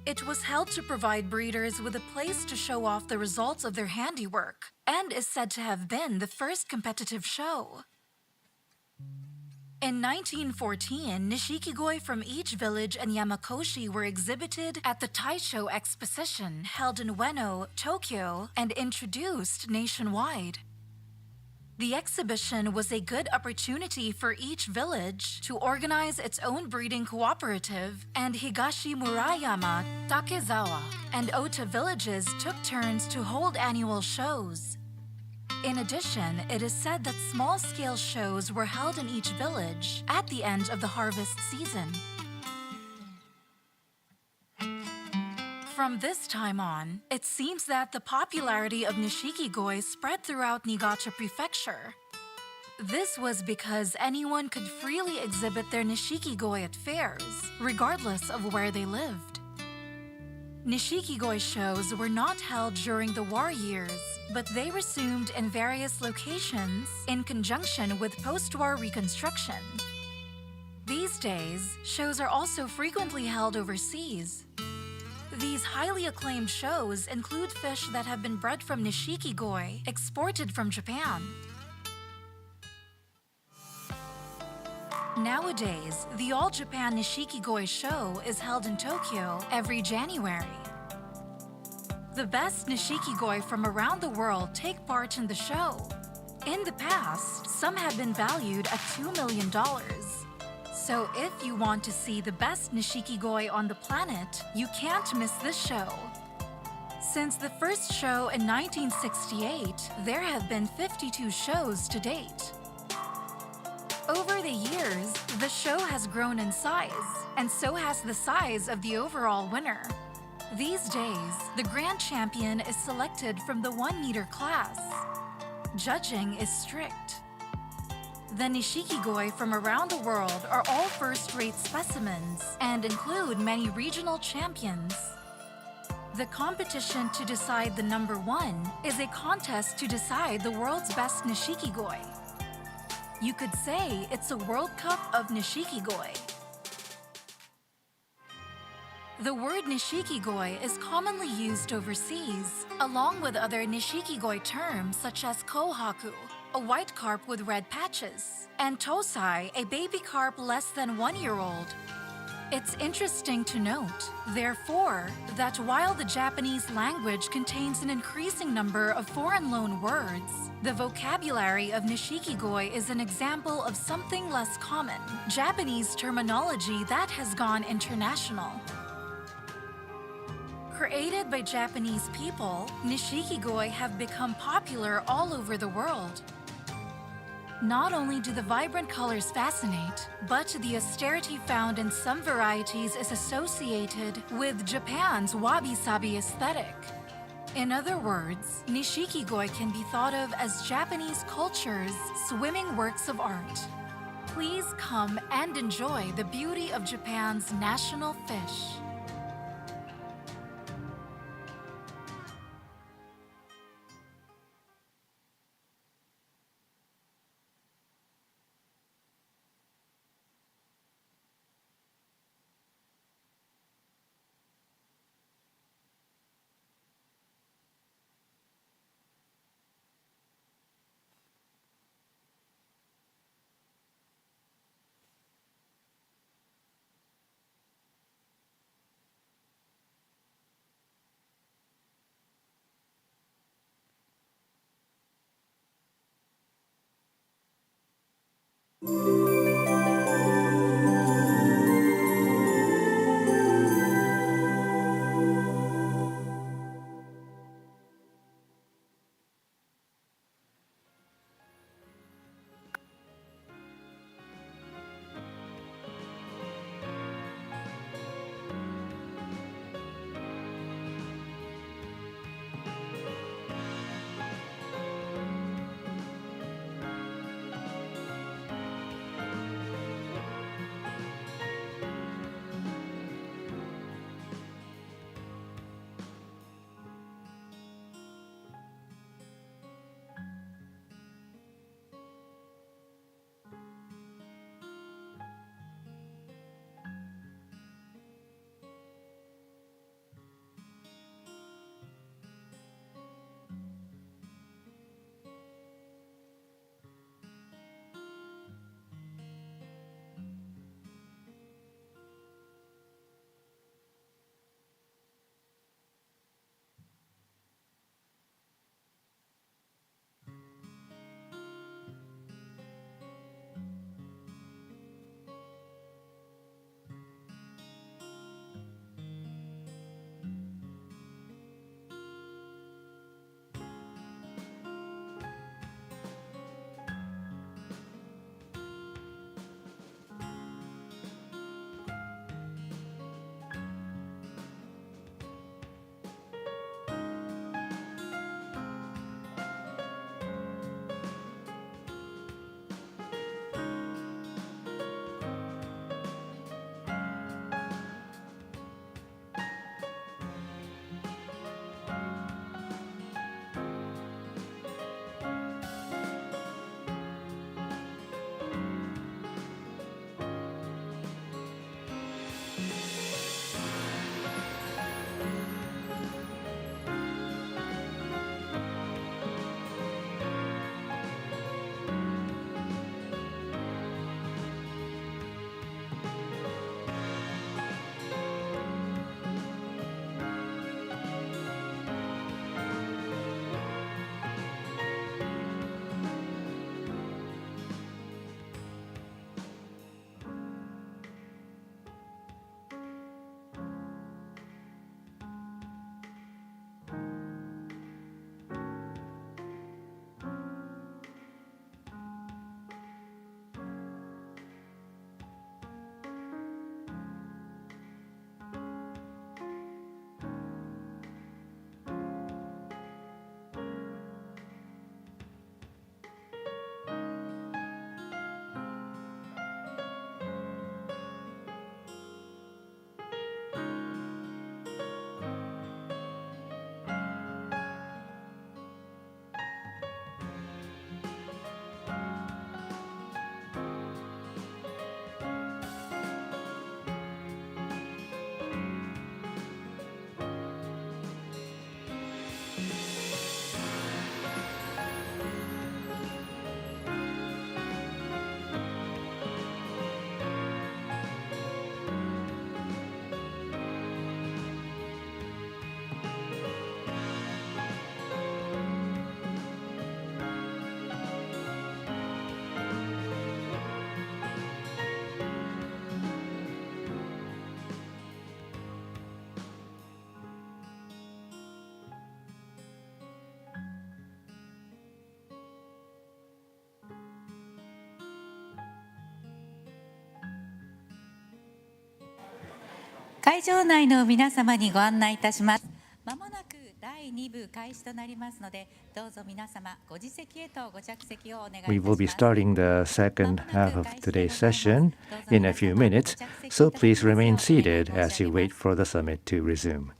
It was held to provide breeders with a place to show off the results of their handiwork, and is said to have been the first competitive show. In 1914, Nishikigoi from each village in Yamakoshi were exhibited at the Taisho Exposition held in Ueno, Tokyo, and introduced nationwide. The exhibition was a good opportunity for each village to organize its own breeding cooperative, and Higashi Murayama, Takezawa, and Ota villages took turns to hold annual shows. In addition, it is said that small-scale shows were held in each village at the end of the harvest season. From this time on, it seems that the popularity of Nishikigoi spread throughout Niigata Prefecture. This was because anyone could freely exhibit their Nishikigoi at fairs, regardless of where they lived. Nishikigoi shows were not held during the war years, but they resumed in various locations in conjunction with post-war reconstruction. These days, shows are also frequently held overseas. These highly acclaimed shows include fish that have been bred from Nishikigoi, exported from Japan. Nowadays, the All Japan Nishikigoi show is held in Tokyo every January. The best Nishikigoi from around the world take part in the show. In the past, some have been valued at $2 million. So if you want to see the best Nishikigoi on the planet, you can't miss this show. Since the first show in 1968, there have been 52 shows to date. Over the years, the show has grown in size, and so has the size of the overall winner. These days, the grand champion is selected from the 1-meter class. Judging is strict. The Nishikigoi from around the world are all first-rate specimens and include many regional champions. The competition to decide the number 1 is a contest to decide the world's best Nishikigoi. You could say it's a World Cup of Nishikigoi. The word Nishikigoi is commonly used overseas, along with other Nishikigoi terms such as kohaku, a white carp with red patches, and tosai, a baby carp less than 1-year-old. It's interesting to note, therefore, that while the Japanese language contains an increasing number of foreign loan words, the vocabulary of Nishikigoi is an example of something less common, Japanese terminology that has gone international. Created by Japanese people, Nishikigoi have become popular all over the world. Not only do the vibrant colors fascinate, but the austerity found in some varieties is associated with Japan's wabi-sabi aesthetic. In other words, Nishikigoi can be thought of as Japanese culture's swimming works of art. Please come and enjoy the beauty of Japan's national fish. 会場内の皆様にご案内いたします。まもなく第2部開始となりますので、どうぞ皆様ご自席へとご着席をお願いいたします。We will be starting the second half of today's session in a few minutes, so please remain seated as you wait for the summit to resume.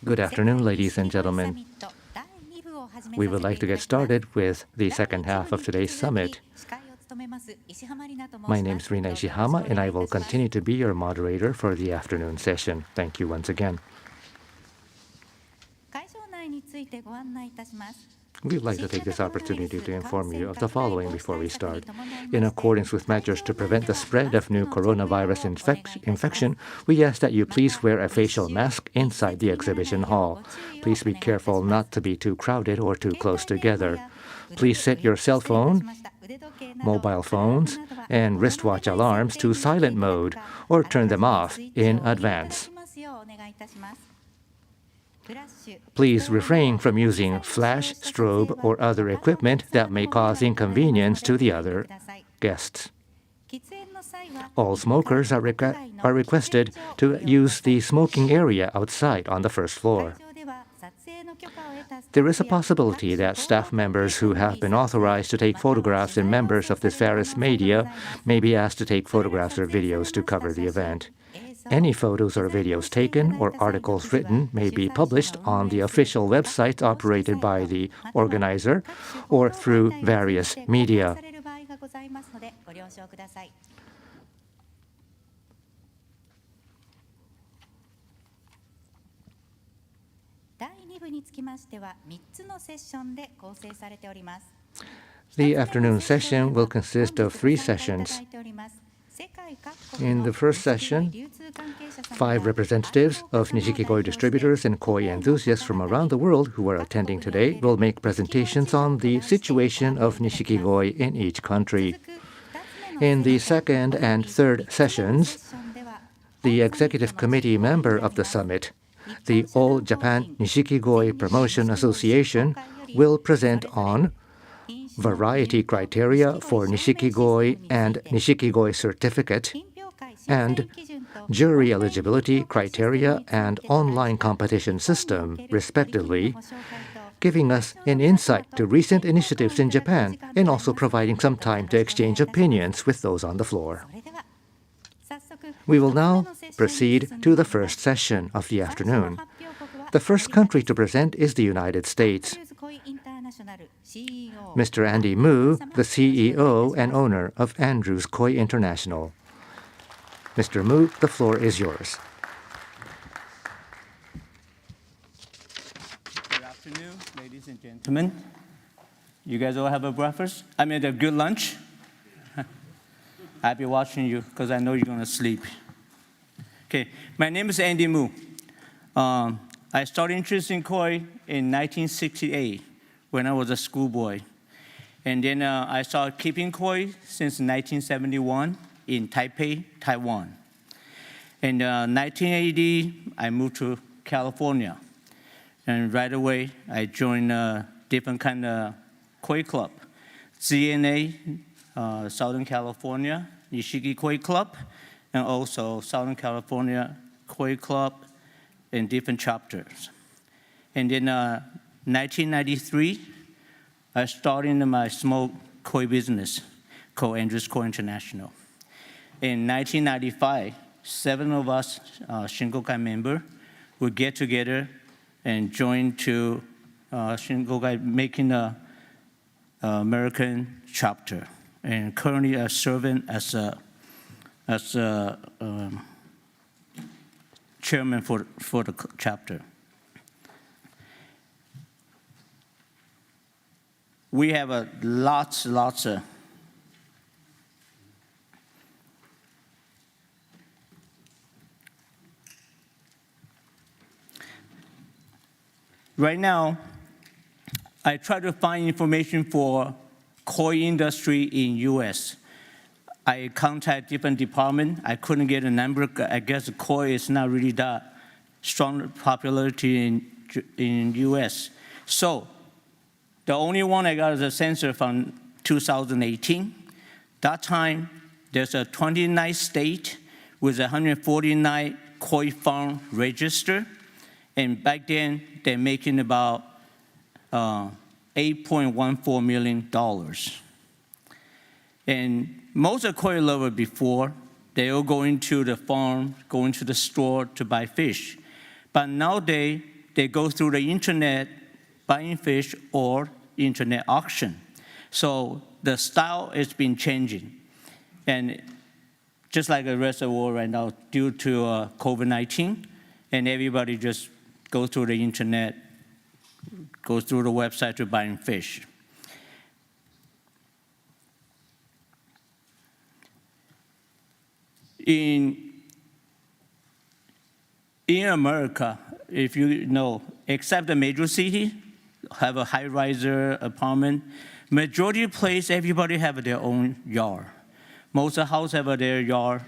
Good afternoon, ladies and gentlemen. We would like to get started with the second half of today's summit. My name is Rina Ishihama, and I will continue to be your moderator for the afternoon session. Thank you once again. We'd like to take this opportunity to inform you of the following before we start. In accordance with measures to prevent the spread of new coronavirus infection, we ask that you please wear a facial mask inside the exhibition hall. Please be careful not to be too crowded or too close together. Please set your cell phone, mobile phones, and wristwatch alarms to silent mode or turn them off in advance. Please refrain from using flash, strobe, or other equipment that may cause inconvenience to the other guests. All smokers are requested to use the smoking area outside on the first floor. There is a possibility that staff members who have been authorized to take photographs and members of this various media may be asked to take photographs or videos to cover the event. Any photos or videos taken or articles written may be published on the official websites operated by the organizer or through various media. The afternoon session will consist of 3 sessions. In the first session, 5 representatives of Nishikigoi distributors and koi enthusiasts from around the world who are attending today will make presentations on the situation of Nishikigoi in each country. In the second and third sessions, the executive committee member of the summit, the All Japan Nishikigoi Promotion Association, will present on variety criteria for Nishikigoi and Nishikigoi certificate, and jury eligibility criteria and online competition system, respectively, giving us an insight to recent initiatives in Japan and also providing some time to exchange opinions with those on the floor. We will now proceed to the first session of the afternoon. The first country to present is the United States. Mr. Andy Mu, the CEO and owner of Andrews Koi International. Mr. Mu, the floor is yours. Good afternoon, ladies and gentlemen. You guys all have a breakfast? I mean, a good lunch? I'll be watching you because I know you're going to sleep. Okay, my name is Andy Mu. I started interest in koi in 1968 when I was a schoolboy. And then I started keeping koi since 1971 in Taipei, Taiwan. In 1980, I moved to California. And right away, I joined a different kind of koi club. ZNA, Southern California, Nishiki Koi Club, and also Southern California Koi Club in different chapters. And then 1993, I started my small koi business called Andrews Koi International. In 1995, 7 of us Shinkokai members would get together and join to Shinkokai making an American chapter and currently I'm serving as a chairman for the chapter. We have lots of right now, I try to find information for koi industry in U.S. I contact different departments. I couldn't get a number. I guess koi is not really that strong popularity in U.S. So the only one I got is a census from 2018. That time, there's a 29 state with 149 koi farm registered. And back then, they're making about $8.14 million. And most of koi lovers before, they all going to the farm, going to the store to buy fish. But nowadays, they go through the internet buying fish or internet auction. So the style has been changing. And just like the rest of the world right now, due to COVID-19, and everybody just go through the internet, go through the website to buying fish. In America, if you know, except the major city, have a high-riser apartment, majority of place, everybody have their own yard. Most of the houses have their yard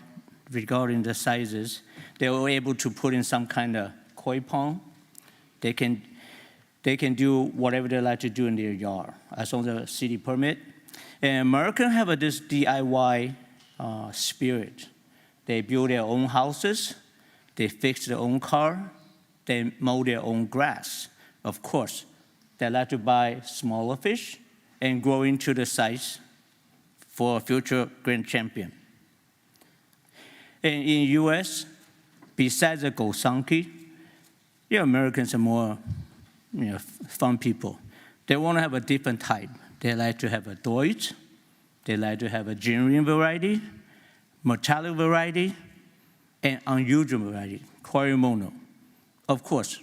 regarding the sizes. They were able to put in some kind of koi pond. They can do whatever they like to do in their yard, as long as the city permit. And Americans have this DIY spirit. They build their own houses, they fix their own car, they mow their own grass. Of course, they like to buy smaller fish and grow into the size for a future grand champion. And in US, besides the Gosanki, Americans are more fun people. They want to have a different type. They like to have a Deutsch, they like to have a genuine variety, metallic variety, and unusual variety, koi mono. Of course,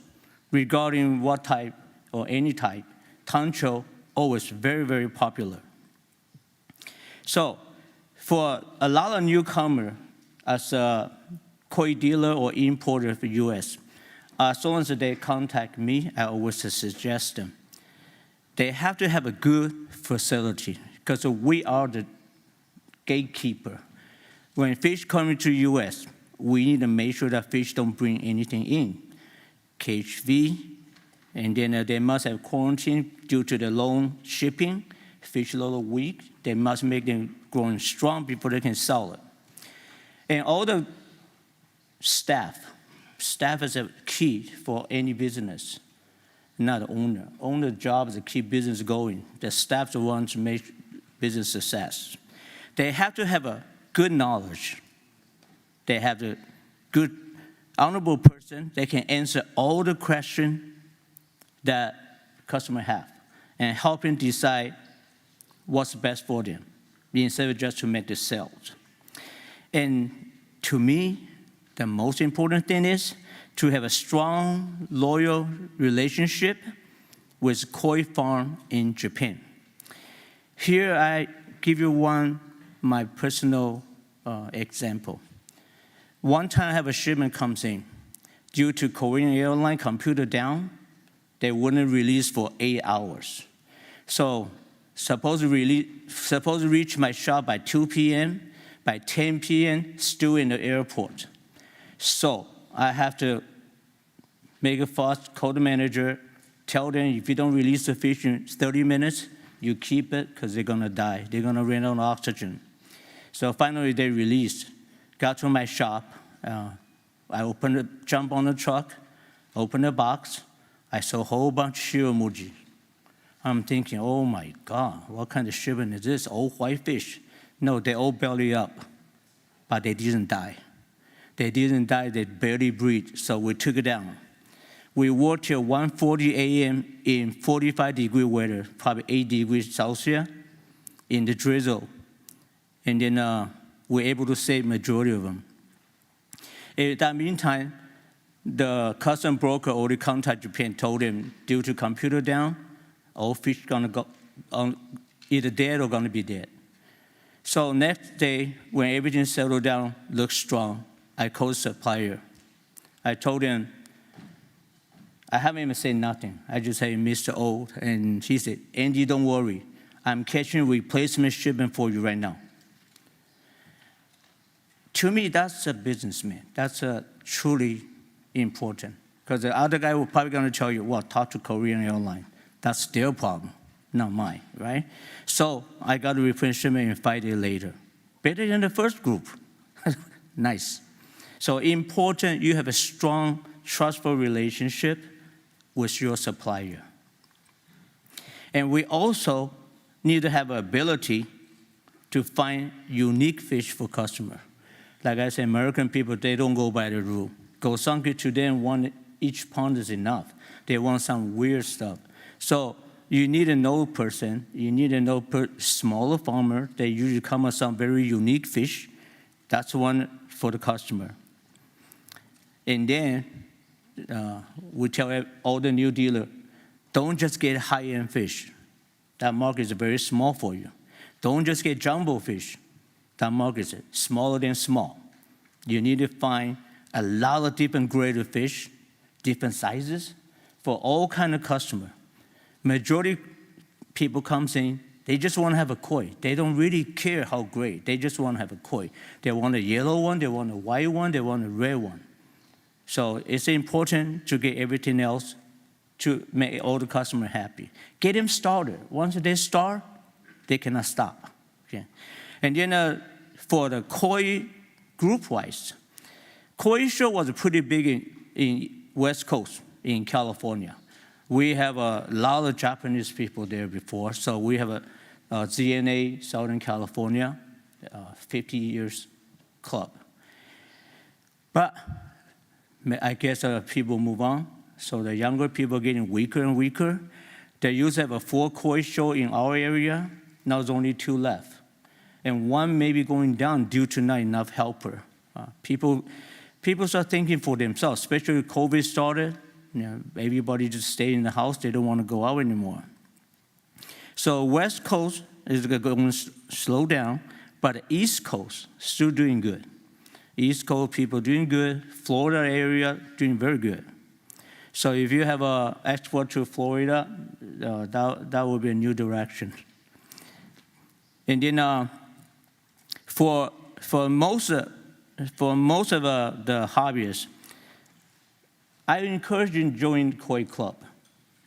regarding what type or any type, tancho always very, very popular. So for a lot of newcomers, as a koi dealer or importer for US, as long as they contact me, I always suggest them. They have to have a good facility because we are the gatekeeper. When fish come into US, we need to make sure that fish don't bring anything in. KHV, and then they must have quarantine due to the long shipping. Fish a little weak, they must make them growing strong before they can sell it. And all the staff is a key for any business, not the owner. Owner's job is to keep business going. The staff's the ones to make business success. They have to have a good knowledge. They have a good, honorable person. They can answer all the questions that customer have and help them decide what's best for them, instead of just to make the sales. And to me, the most important thing is to have a strong, loyal relationship with koi farm in Japan. Here I give you my personal example. One time I have a shipment comes in. Due to Korean airline computer down, they wouldn't release for 8 hours. So supposed to reach my shop by 2 p.m., by 10 p.m., still in the airport. So I have to make a fuss, call the manager, tell them if you don't release the fish in 30 minutes, you keep it because they're gonna die. They're gonna run out of oxygen. So finally they released. Got to my shop. I jump on the truck, open the box. I saw a whole bunch of shiramuji. I'm thinking, oh my God, what kind of shipment is this? All white fish. No, they all belly up, but they didn't die. They didn't die, they barely breathe, so we took it down. We worked till 1:40 a.m. in 45-degree weather, probably 8 degrees Celsius, in the drizzle. And then we're able to save majority of them. In that meantime, the custom broker already contacted Japan, told him due to computer down, all fish gonna go either dead or gonna be dead. So next day, when everything settled down, looked strong, I called supplier. I told him, I haven't even said nothing. I just said, Mr. O, and he said, Andy, don't worry. I'm catching replacement shipment for you right now. To me, that's a businessman. That's truly important. Because the other guy will probably going to tell you, well, talk to Korean airline. That's their problem, not mine, right? So I got a replacement shipment in 5 days later. Better than the first group. Nice. So important, you have a strong, trustful relationship with your supplier. And we also need to have ability to find unique fish for customer. Like I said, American people, they don't go by the rule. Gosanki to them, each pound is enough. They want some weird stuff. So you need a know person. You need a know smaller farmer. They usually come with some very unique fish. That's one for the customer. And then we tell all the new dealers, don't just get high-end fish. That market is very small for you. Don't just get jumbo fish. That market is smaller than small. You need to find a lot of different grades of fish, different sizes, for all kind of customer. Majority people comes in, they just want to have a koi. They don't really care how great. They just want to have a koi. They want a yellow one, they want a white one, they want a red one. So it's important to get everything else to make all the customer happy. Get them started. Once they start, they cannot stop. Okay? And then for the koi group-wise, koi show was pretty big in West Coast, in California. We have a lot of Japanese people there before, so we have a ZNA Southern California, 50 years club. But I guess people move on, so the younger people are getting weaker and weaker. They used to have a 4 koi show in our area. Now there's only 2 left. And 1 may be going down due to not enough helper. People start thinking for themselves, especially when COVID started. You know, everybody just stayed in the house. They don't want to go out anymore. So West Coast is going to slow down, but the East Coast still doing good. East Coast people doing good. Florida area doing very good. So if you have an export to Florida, that will be a new direction. And then for most of the hobbyists, I encourage you to join Koi Club,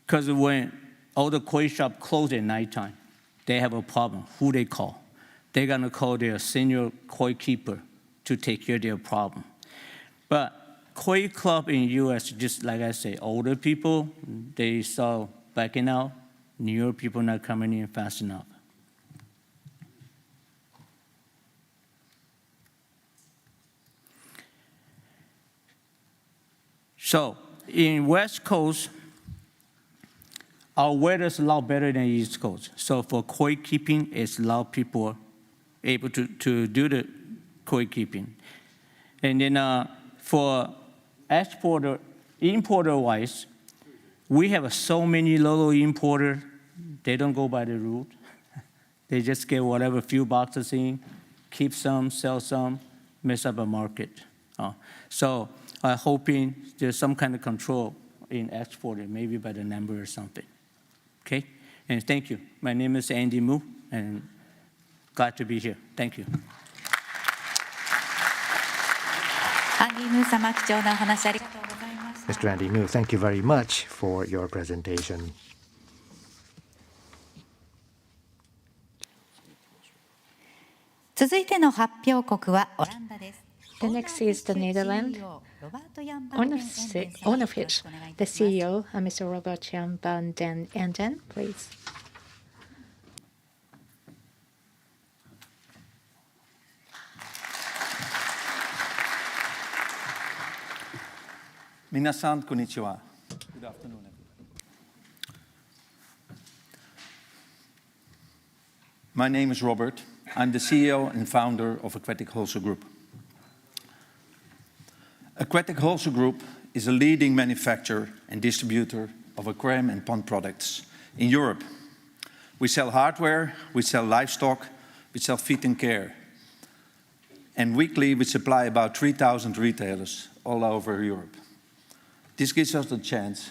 because when all the koi shop close at nighttime, they have a problem. Who they call? They're gonna call their senior koi keeper to take care of their problem. But Koi Club in U.S., just like I say, older people, they start backing out. Newer people not coming in fast enough. So in West Coast, our weather is a lot better than East Coast. So for koi keeping, it's a lot of people able to do the koi keeping. And then for exporter, importer-wise, we have so many little importers. They don't go by the route. They just get whatever few boxes in, keep some, sell some, mess up a market. So I'm hoping there's some kind of control in exporting, maybe by the number or something. Okay? And thank you. My name is Andy Mu, and glad to be here. Thank you. Mr. Andy Mu, thank you very much for your presentation. The next is the Netherlands. On of which, the CEO, Mr. Robert Jan van den Enden, please. Minasan, konnichiwa. Good afternoon, My name is Robert. I'm the CEO and founder of Aquatic Wholesale Group. Aquatic Wholesale Group is a leading manufacturer and distributor of aquarium and pond products in Europe. We sell hardware, we sell livestock, we sell feed and care. And weekly we supply about 3,000 retailers all over Europe. This gives us the chance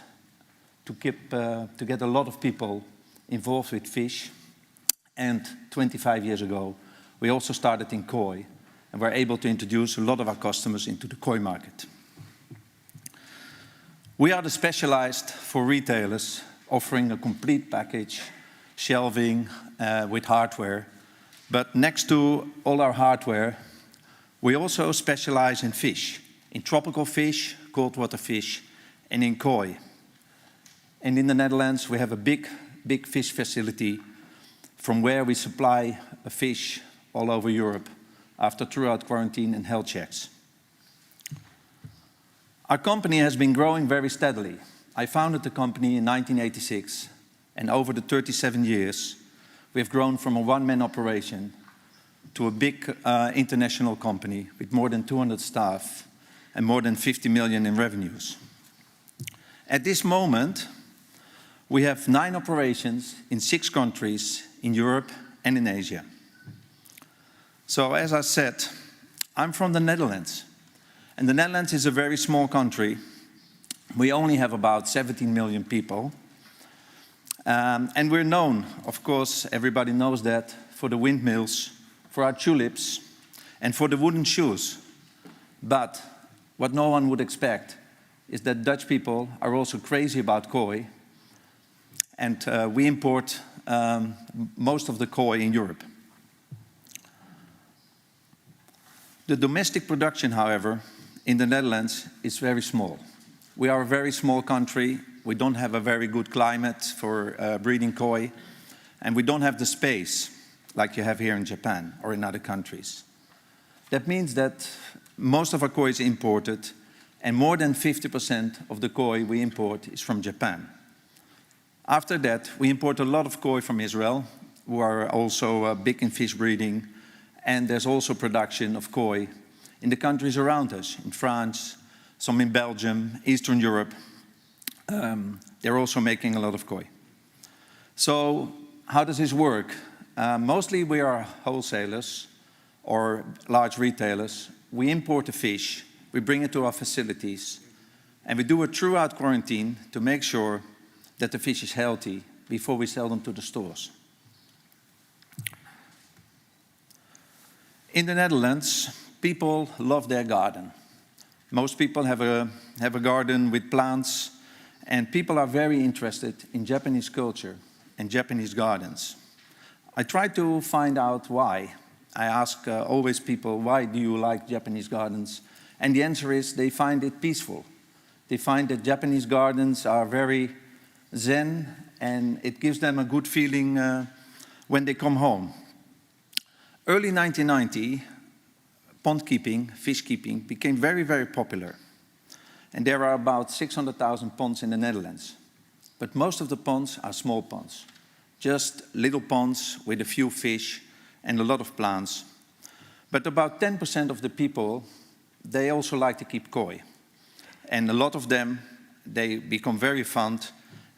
to get a lot of people involved with fish. And 25 years ago, we also started in koi and were able to introduce a lot of our customers into the koi market. We are the specialized for retailers offering a complete package, shelving with hardware. But next to all our hardware, we also specialize in fish, in tropical fish, cold water fish, and in koi. And in the Netherlands, we have a big fish facility from where we supply fish all over Europe after throughout quarantine and health checks. Our company has been growing very steadily. I founded the company in 1986, and over the 37 years, we have grown from a one-man operation to a big international company with more than 200 staff and more than 50 million in revenues. At this moment, we have 9 operations in 6 countries in Europe and in Asia. So as I said, I'm from the Netherlands. And the Netherlands is a very small country. We only have about 17 million people. And we're known, of course, everybody knows that, for the windmills, for our tulips, and for the wooden shoes. But what no one would expect is that Dutch people are also crazy about koi. And we import most of the koi in Europe. The domestic production, however, in the Netherlands is very small. We are a very small country. We don't have a very good climate for breeding koi. And we don't have the space like you have here in Japan or in other countries. That means that most of our koi is imported, and more than 50% of the koi we import is from Japan. After that, we import a lot of koi from Israel, who are also big in fish breeding, and there's also production of koi in the countries around us, in France, some in Belgium, Eastern Europe. They're also making a lot of koi. So how does this work? Mostly we are wholesalers or large retailers. We import the fish, we bring it to our facilities, and we do it throughout quarantine to make sure that the fish is healthy before we sell them to the stores. In the Netherlands, people love their garden. Most people have a garden with plants, and people are very interested in Japanese culture and Japanese gardens. I try to find out why. I ask always people, why do you like Japanese gardens? And the answer is they find it peaceful. They find that Japanese gardens are very zen, and it gives them a good feeling when they come home. Early 1990, pond keeping, fish keeping, became very, very popular. And there are about 600,000 ponds in the Netherlands. But most of the ponds are small ponds, just little ponds with a few fish and a lot of plants. But about 10% of the people, they also like to keep koi. And a lot of them, they become very fond,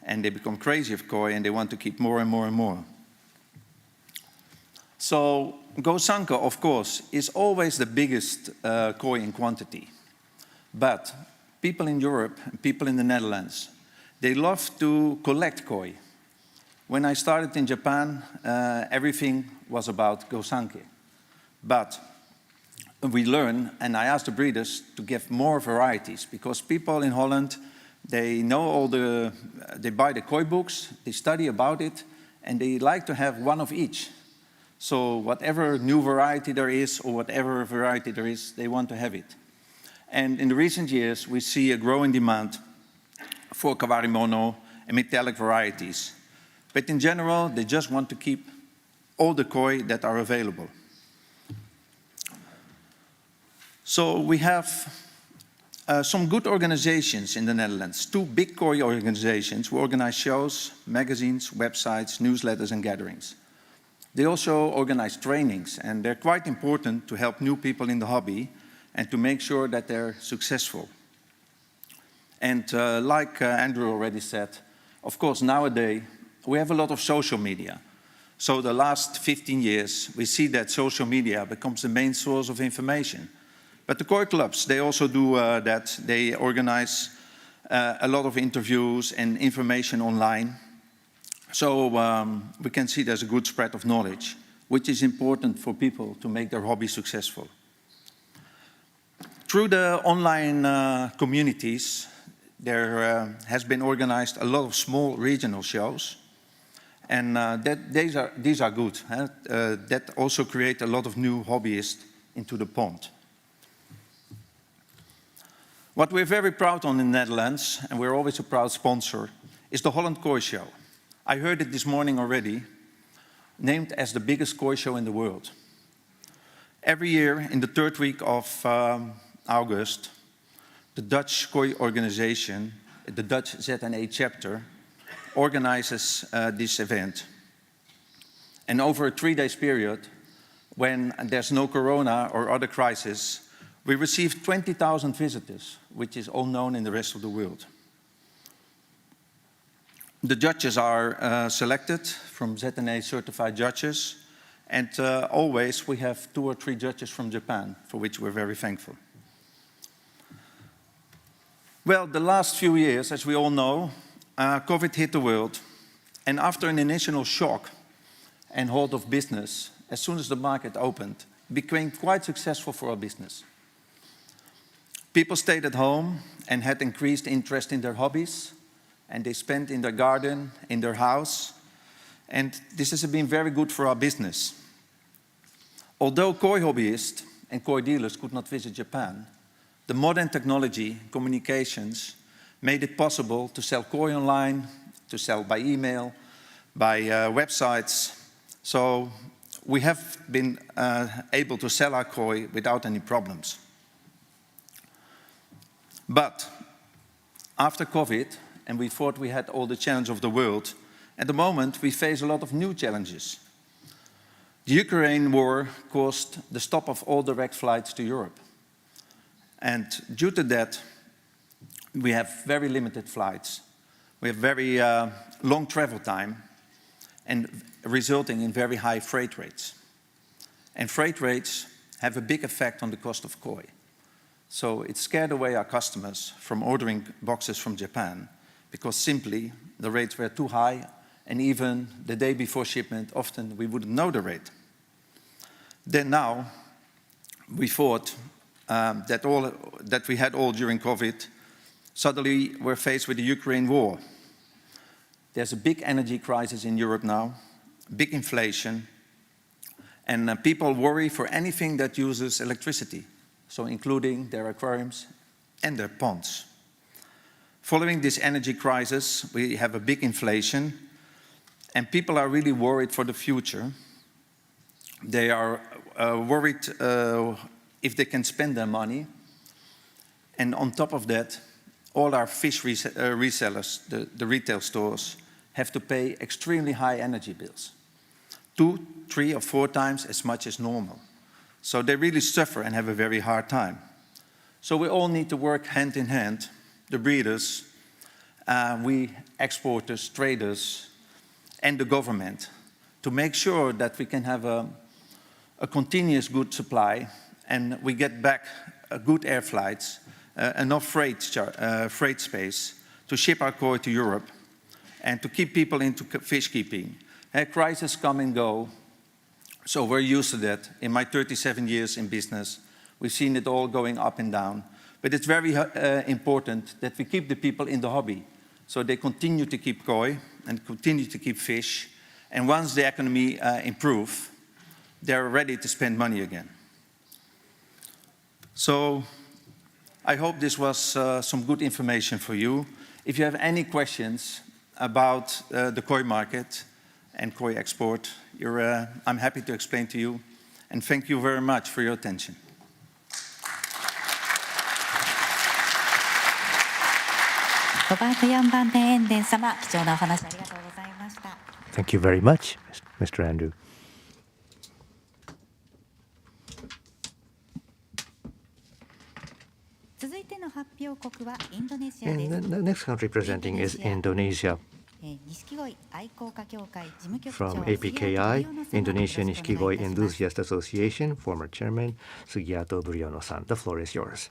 and they become crazy of koi, and they want to keep more and more and more. So Gosanko, of course, is always the biggest koi in quantity. But people in Europe, people in the Netherlands, they love to collect koi. When I started in Japan, everything was about Gosanke. But we learn, and I asked the breeders to give more varieties, because people in Holland, they know they buy the koi books, they study about it, and they like to have one of each. So whatever new variety there is, or whatever variety there is, they want to have it. And in the recent years, we see a growing demand for kawarimono and metallic varieties. But in general, they just want to keep all the koi that are available. So we have some good organizations in the Netherlands, 2 big koi organizations who organize shows, magazines, websites, newsletters, and gatherings. They also organize trainings, and they're quite important to help new people in the hobby and to make sure that they're successful. And like Andrew already said, of course, nowadays, we have a lot of social media. So the last 15 years, we see that social media becomes the main source of information. But the koi clubs, they also do that. They organize a lot of interviews and information online. So we can see there's a good spread of knowledge, which is important for people to make their hobby successful. Through the online communities, there has been organized a lot of small regional shows. And these are good. That also create a lot of new hobbyists into the pond. What we're very proud on in the Netherlands, and we're always a proud sponsor, is the Holland Koi Show. I heard it this morning already, named as the biggest koi show in the world. Every year, in the third week of August, the Dutch koi organization, the Dutch ZNA chapter, organizes this event. And over a 3-day period, when there's no corona or other crisis, we received 20,000 visitors, which is unknown in the rest of the world. The judges are selected from ZNA certified judges, and always we have 2 or 3 judges from Japan, for which we're very thankful. Well, the last few years, as we all know, COVID hit the world, and after an initial shock and halt of business, as soon as the market opened, it became quite successful for our business. People stayed at home and had increased interest in their hobbies, and they spent in their garden, in their house, and this has been very good for our business. Although koi hobbyists and koi dealers could not visit Japan, the modern technology, communications, made it possible to sell koi online, to sell by email, by websites. So we have been able to sell our koi without any problems. But after COVID, and we thought we had all the challenge of the world, at the moment we face a lot of new challenges. The Ukraine war caused the stop of all direct flights to Europe. And due to that, we have very limited flights. We have very long travel time, and resulting in very high freight rates. And freight rates have a big effect on the cost of koi. So it scared away our customers from ordering boxes from Japan, because simply the rates were too high, and even the day before shipment, often we wouldn't know the rate. Then now, we thought that we had all during COVID. Suddenly, we're faced with the Ukraine war. There's a big energy crisis in Europe now, big inflation, and people worry for anything that uses electricity, so including their aquariums and their ponds. Following this energy crisis, we have a big inflation, and people are really worried for the future. They are worried if they can spend their money, and on top of that, all our fish resellers, the retail stores, have to pay extremely high energy bills, 2, 3, or 4 times as much as normal. So they really suffer and have a very hard time. So we all need to work hand in hand, the breeders, we exporters, traders, and the government, to make sure that we can have a continuous good supply, and we get back good air flights, enough freight space to ship our koi to Europe and to keep people into fish keeping. Crises come and go, so we're used to that. In my 37 years in business, we've seen it all going up and down. But it's very important that we keep the people in the hobby, so they continue to keep koi and continue to keep fish. And once the economy improves, they're ready to spend money again. So I hope this was some good information for you. If you have any questions about the koi market and koi export, I'm happy to explain to you. And thank you very much for your attention. Thank you very much, Mr. Andrew. And the next country presenting is Indonesia. From APKI, Indonesia Nishikigoi Enthusiast Association, former chairman Sugiyato Buryono-san. The floor is yours.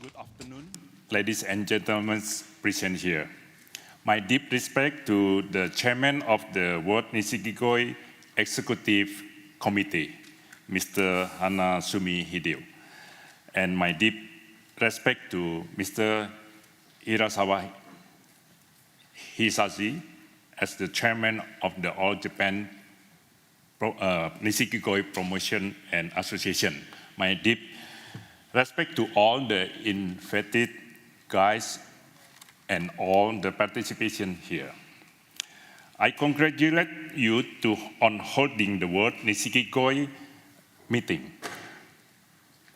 Good afternoon, ladies and gentlemen present here. My deep respect to the chairman of the World Nishikigoi Executive Committee, Mr. Hanasumi Hideo, and my deep respect to Mr. Hirasawa Hisashi as the chairman of the All Japan Nishikigoi Promotion and Association. My deep respect to all the invited guys and all the participation here. I congratulate you on holding the World Nishikigoi meeting.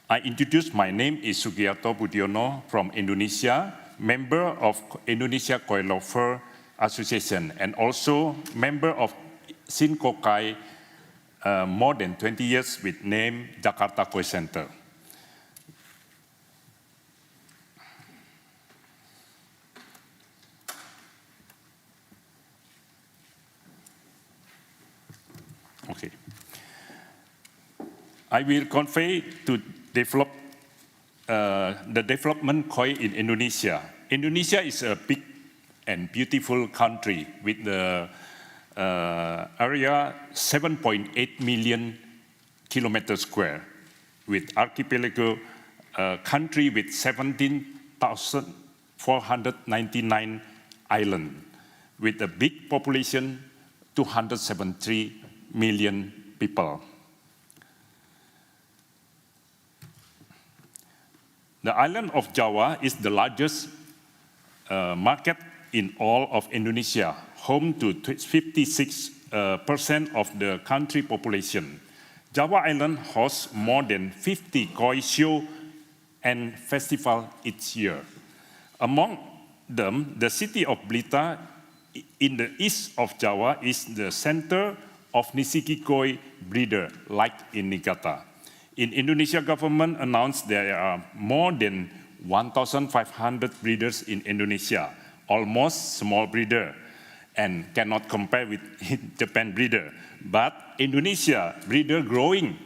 I introduce, my name is Sugiyato Budiono from Indonesia, member of Indonesia Koi Lover Association, and also member of Sinkokai more than 20 years with name Jakarta Koi Center. Okay. I will convey to develop the development koi in Indonesia. Indonesia is a big and beautiful country with the area 7.8 million kilometers square, with archipelago country with 17,499 islands, with a big population, 273 million people. The island of Java is the largest market in all of Indonesia, home to 56% of the country population. Java Island hosts more than 50 koi show and festival each year. Among them, the city of Blitar in the east of Java is the center of Nishikigoi breeder, like in Niigata. In Indonesia, government announced there are more than 1,500 breeders in Indonesia, almost small breeder, and cannot compare with Japan breeder. But Indonesia breeder growing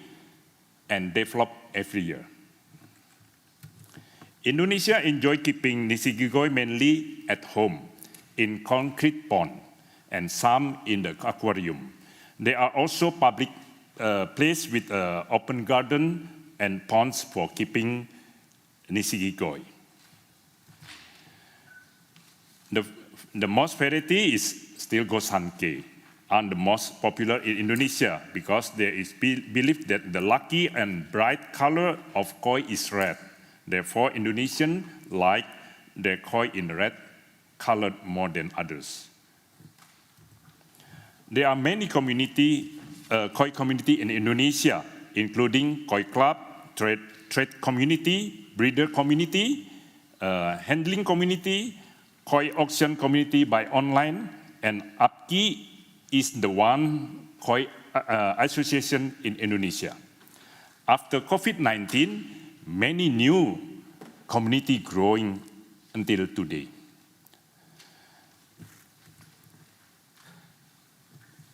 and develop every year. Indonesia enjoy keeping Nishikigoi mainly at home, in concrete pond, and some in the aquarium. There are also public places with open garden and ponds for keeping Nishikigoi. The most variety is still Gosanke, and the most popular in Indonesia because there is belief that the lucky and bright color of koi is red. Therefore, Indonesians like their koi in red colored more than others. There are many koi community in Indonesia, including koi club, trade community, breeder community, handling community, koi auction community by online, and APKI is the one koi association in Indonesia. After COVID-19, many new community growing until today.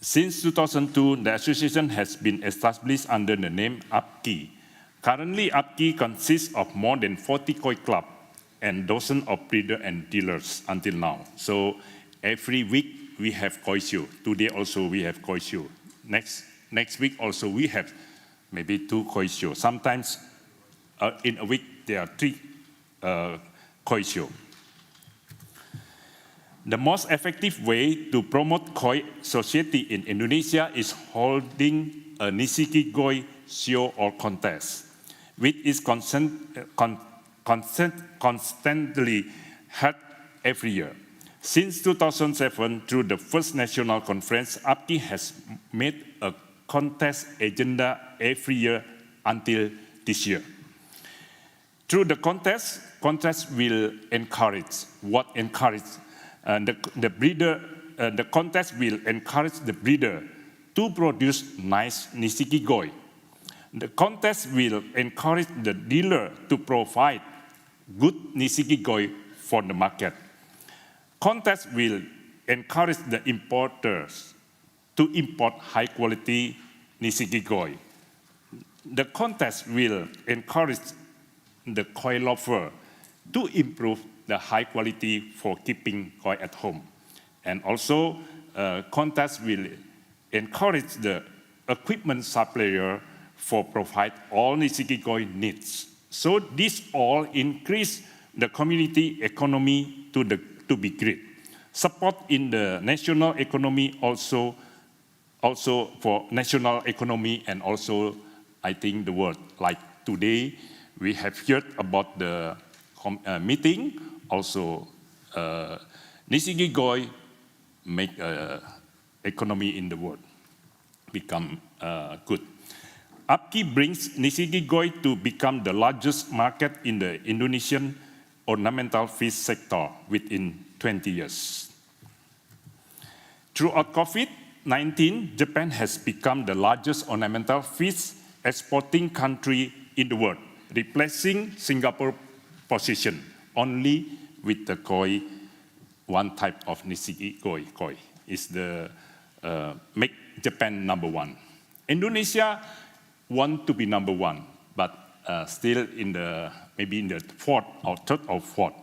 Since 2002, the association has been established under the name APKI. Currently, APKI consists of more than 40 koi clubs and dozens of breeders and dealers until now. So every week we have koi show. Today also we have koi show. Next week also we have maybe 2 koi shows. Sometimes in a week there are 3 koi shows. The most effective way to promote koi society in Indonesia is holding a Nishikigoi show or contest, which is constantly held every year. Since 2007, through the first national conference, APKI has made a contest agenda every year until this year. Through the contest will encourage the contest will encourage the breeder to produce nice Nishikigoi. The contest will encourage the dealer to provide good Nishikigoi for the market. Contest will encourage the importers to import high-quality Nishikigoi. The contest will encourage the koi lover to improve the high quality for keeping koi at home. And also, contest will encourage the equipment supplier for provide all Nishikigoi needs. So this all increase the community economy to be great. Support in the national economy also for national economy and also I think the world. Like today, we have heard about the meeting, also Nishikigoi make economy in the world become good. Upkeep brings Nishikigoi to become the largest market in the Indonesian ornamental fish sector within 20 years. Throughout COVID-19, Japan has become the largest ornamental fish exporting country in the world, replacing Singapore's position only with the koi, one type of Nishikigoi koi is the make Japan number one. Indonesia want to be number one, but still in the maybe in the fourth or third or fourth.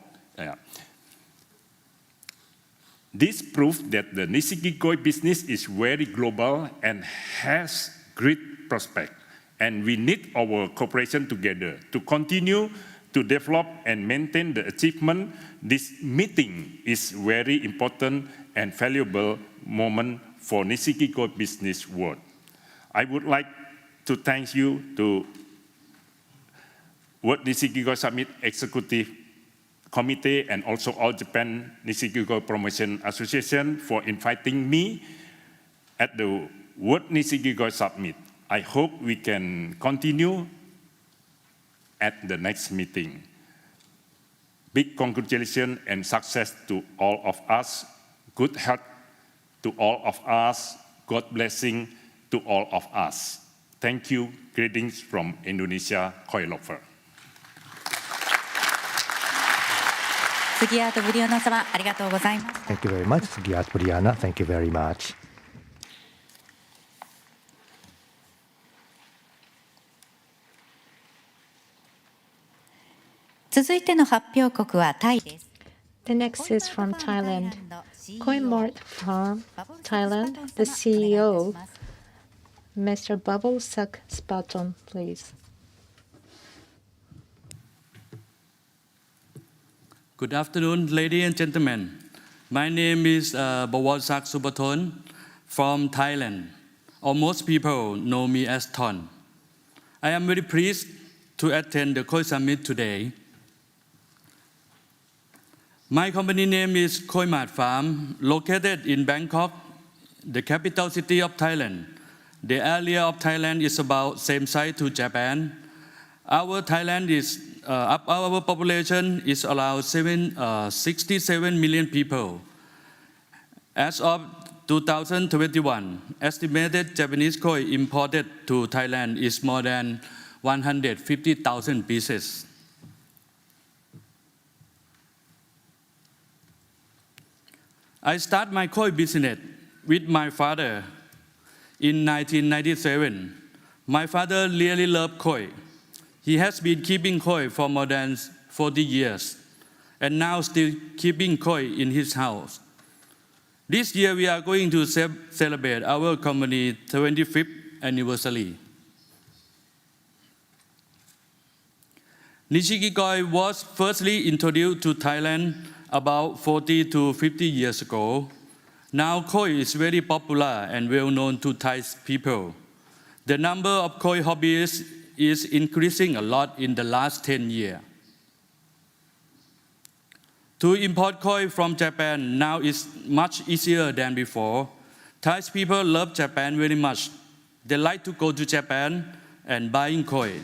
This proves that the Nishikigoi business is very global and has great prospect. And we need our cooperation together to continue to develop and maintain the achievement. This meeting is very important and valuable moment for Nishikigoi business world. I would like to thank you to World Nishikigoi Summit Executive Committee and also All Japan Nishikigoi Promotion Association for inviting me at the World Nishikigoi Summit. I hope we can continue at the next meeting. Big congratulations and success to all of us. Good health to all of us. God blessing to all of us. Thank you. Greetings from Indonesia, Koi Lover. 杉谷とブリオナ様、ありがとうございます。Thank you very much, Sugiat Brianna. Thank you very much. 続いての発表国はタイです。The next is from Thailand. Koimart Farm, Thailand. The CEO, Mr. Bubble Sak Spaton, please. Good afternoon, ladies and gentlemen. My name is Bawasak Subaton from Thailand. Or most people know me as Ton. I am very pleased to attend the Koi Summit today. My company name is Koimart Farm, located in Bangkok, the capital city of Thailand. The area of Thailand is about same size to Japan. Our population is around 67 million people. As of 2021, estimated Japanese koi imported to Thailand is more than 150,000 pieces. I started my koi business with my father in 1997. My father really loved koi. He has been keeping koi for more than 40 years and now still keeping koi in his house. This year we are going to celebrate our company's 25th anniversary. Nishikigoi was firstly introduced to Thailand about 40 to 50 years ago. Now koi is very popular and well known to Thai people. The number of koi hobbyists is increasing a lot in the last 10 years. To import koi from Japan now is much easier than before. Thai people love Japan very much. They like to go to Japan and buying koi.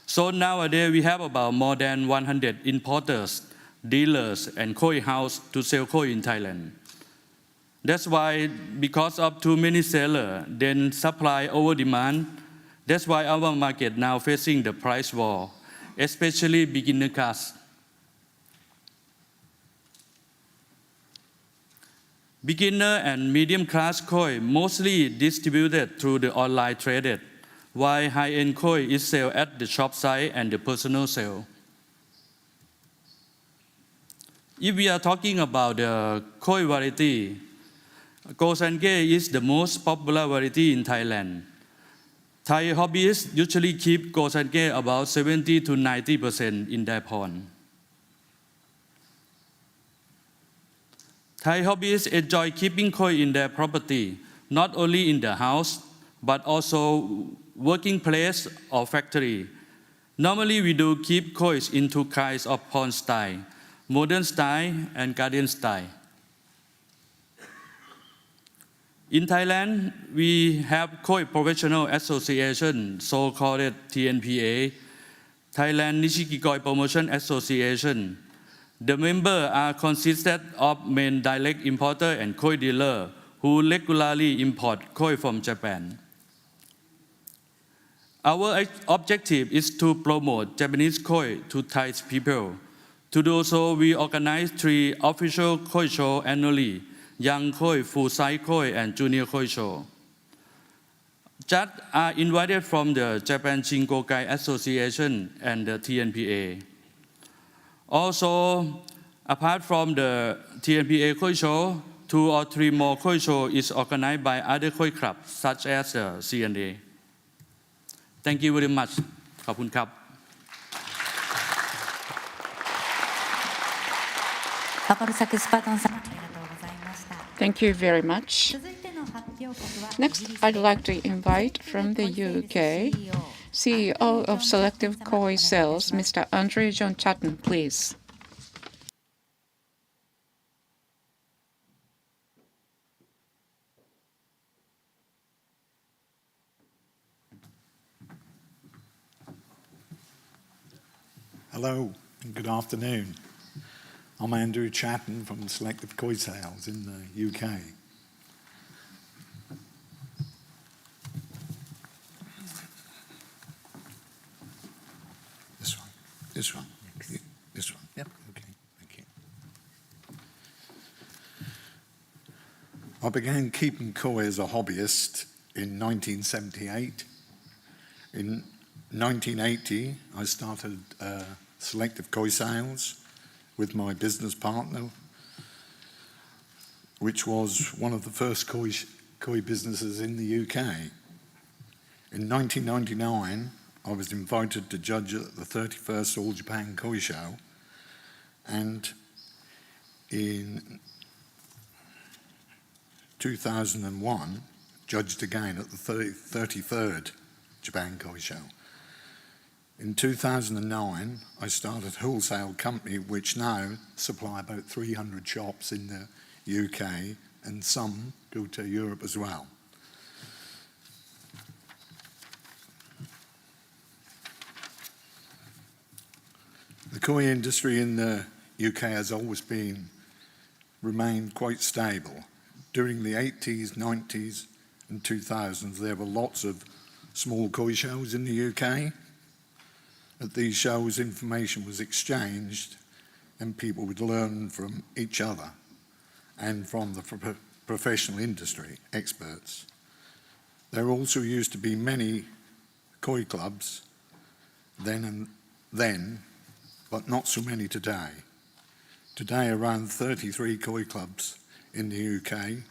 So nowadays we have about more than 100 importers, dealers and koi house to sell koi in Thailand. That's why because of too many sellers, then supply over demand, that's why our market now facing the price war, especially beginner class. Beginner and medium-class koi mostly distributed through the online traded, while high-end koi is sold at the shop site and the personal sale. If we are talking about the koi variety, Kosange is the most popular variety in Thailand. Thai hobbyists usually keep Kosange about 70 to 90% in their pond. Thai hobbyists enjoy keeping koi in their property, not only in the house, but also working place or factory. Normally, we do keep koi in two kinds of pond style, modern style and garden style. In Thailand, we have Koi Professional Association, so-called TNPA, Thailand Nishikigoi Promotion Association. The members are consisted of main direct importer and koi dealer who regularly import koi from Japan. Our objective is to promote Japanese koi to Thai people. To do so, we organize 3 official koi shows annually: Young Koi, Full-Size Koi, and Junior Koi Show. Judges are invited from the Japan Shinkokai Association and the TNPA. Also, apart from the TNPA Koi Show, 2 or 3 more Koi Show is organized by other Koi clubs, such as the CNA. Thank you very much. ขอบคุณครับ Thank you very much. Next, I'd like to invite from the UK, CEO of Selective Koi Sales, Mr. Andre John Chatton, please. Hello and good afternoon. I'm Andrew Chatton from Selective Koi Sales in the UK. This one. This one. Yep. Okay. Thank you. I began keeping koi as a hobbyist in 1978. In 1980, I started Selective Koi Sales with my business partner, which was one of the first koi businesses in the UK. In 1999, I was invited to judge at the 31st All Japan Koi Show, and in 2001, judged again at the 33rd Japan Koi Show. In 2009, I started a wholesale company which now supply about 300 shops in the UK, and some go to Europe as well. The koi industry in the UK has always remained quite stable. During the 80s, 90s and 2000s, there were lots of small koi shows in the UK. At these shows, information was exchanged and people would learn from each other and from the professional industry experts. There also used to be many koi clubs then, but not so many today. Today, around 33 koi clubs in the UK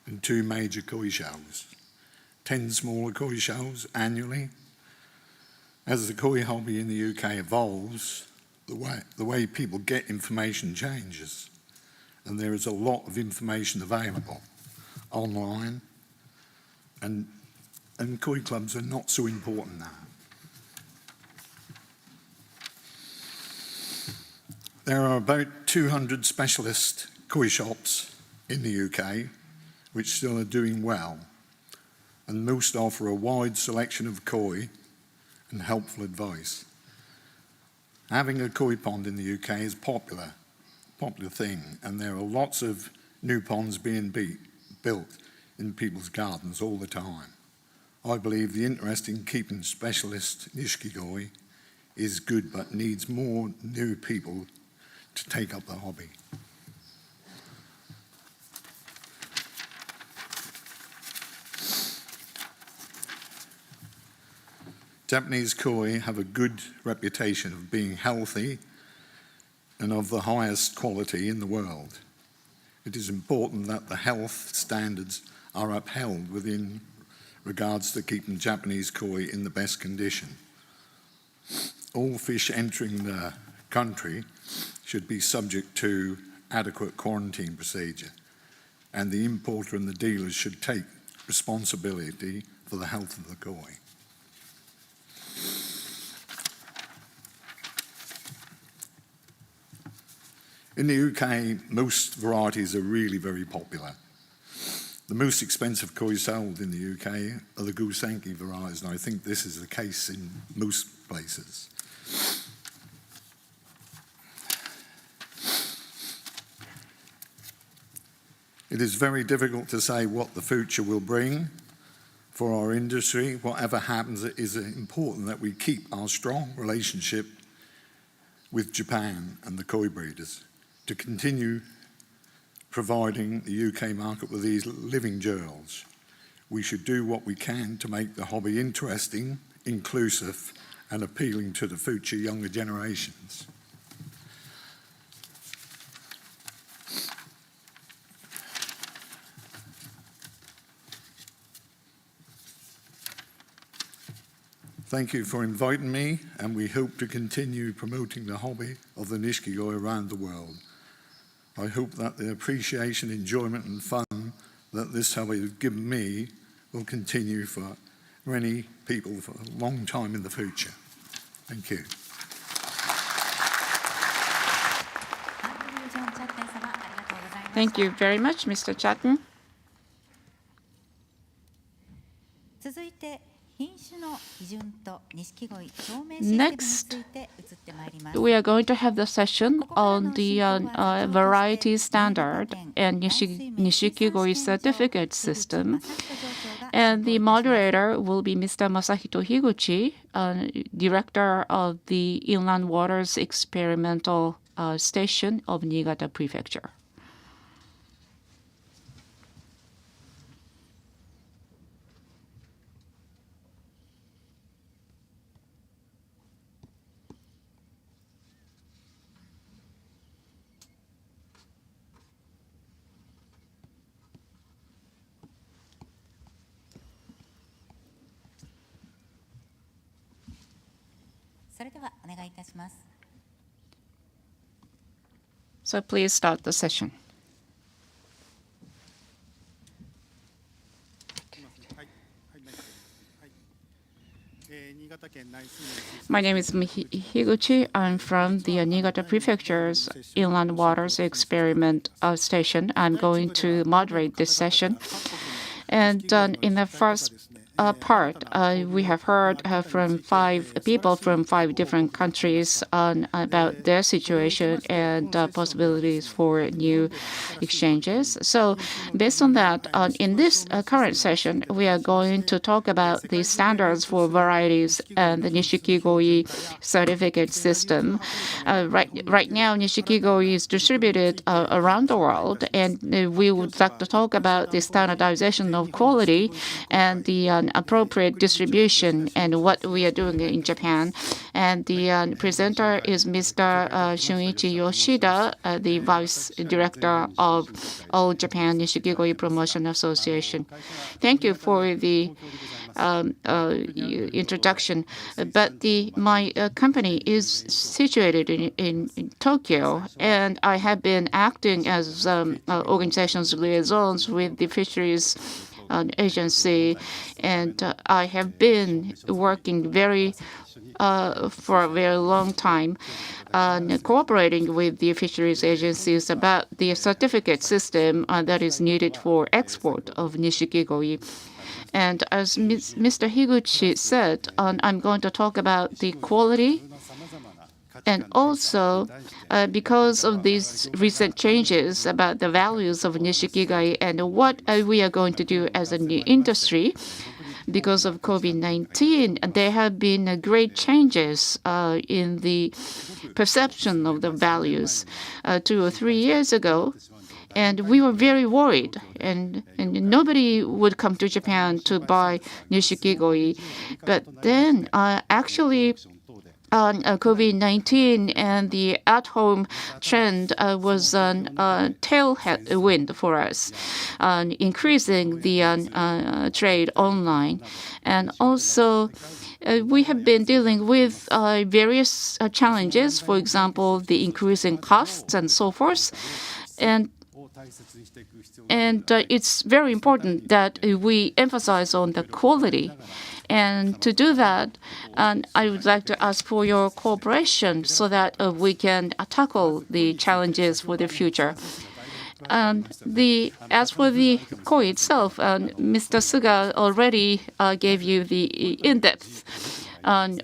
and 2 major koi shows, 10 smaller koi shows annually. As the koi hobby in the UK evolves, the way people get information changes, and there is a lot of information available online, and koi clubs are not so important now. There are about 200 specialist koi shops in the UK which still are doing well, and most offer a wide selection of koi and helpful advice. Having a koi pond in the UK is a popular thing, and there are lots of new ponds being built in people's gardens all the time. I believe the interest in keeping specialist Nishikigoi is good, but needs more new people to take up the hobby. Japanese koi have a good reputation of being healthy and of the highest quality in the world. It is important that the health standards are upheld within regards to keeping Japanese koi in the best condition. All fish entering the country should be subject to adequate quarantine procedure, and the importer and the dealers should take responsibility for the health of the koi. In the UK, most varieties are really very popular. The most expensive koi sold in the UK are the Gusanki varieties, and I think this is the case in most places. It is very difficult to say what the future will bring for our industry. Whatever happens, it is important that we keep our strong relationship with Japan and the koi breeders to continue providing the UK market with these living jewels. We should do what we can to make the hobby interesting, inclusive, and appealing to the future younger generations. Thank you for inviting me, and we hope to continue promoting the hobby of the Nishikigoi around the world. I hope that the appreciation, enjoyment and fun that this hobby has given me will continue for many people for a long time in the future. Thank you. Thank you very much, Mr. Chatton. Next, we are going to have the session on the variety standard and Nishikigoi certificate system. And the moderator will be Mr. Masahito Higuchi, director of the Inland Waters Experimental Station of Niigata Prefecture. So please start the session. My name is Higuchi. I'm from the Niigata Prefecture's Inland Waters Experiment Station. I'm going to moderate this session. And in the first part, we have heard from 5 people from 5 different countries about their situation and possibilities for new exchanges. So based on that, in this current session, we are going to talk about the standards for varieties and the Nishikigoi certificate system. Right now, Nishikigoi is distributed around the world, and we would like to talk about the standardization of quality and the appropriate distribution and what we are doing in Japan. And the presenter is Mr. Shunichi Yoshida, the Vice Director of All Japan Nishikigoi Promotion Association. Thank you for the introduction. But my company is situated in Tokyo, and I have been acting as organization's liaisons with the fisheries agency, and I have been working for a very long time cooperating with the fisheries agencies about the certificate system that is needed for export of Nishikigoi. And as Mr. Higuchi said, I'm going to talk about the quality. And also, because of these recent changes about the values of Nishikigoi and what we are going to do as a new industry, because of COVID-19, there have been great changes in the perception of the values. 2 or 3 years ago, And we were very worried, and nobody would come to Japan to buy Nishikigoi. But then actually COVID-19 and the at-home trend was tailwind for us, increasing the trade online. And also, we have been dealing with various challenges, for example, the increasing costs and so forth. And it's very important that we emphasize on the quality. And to do that, I would like to ask for your cooperation so that we can tackle the challenges for the future. And as for the koi itself, Mr. Suga already gave you the in-depth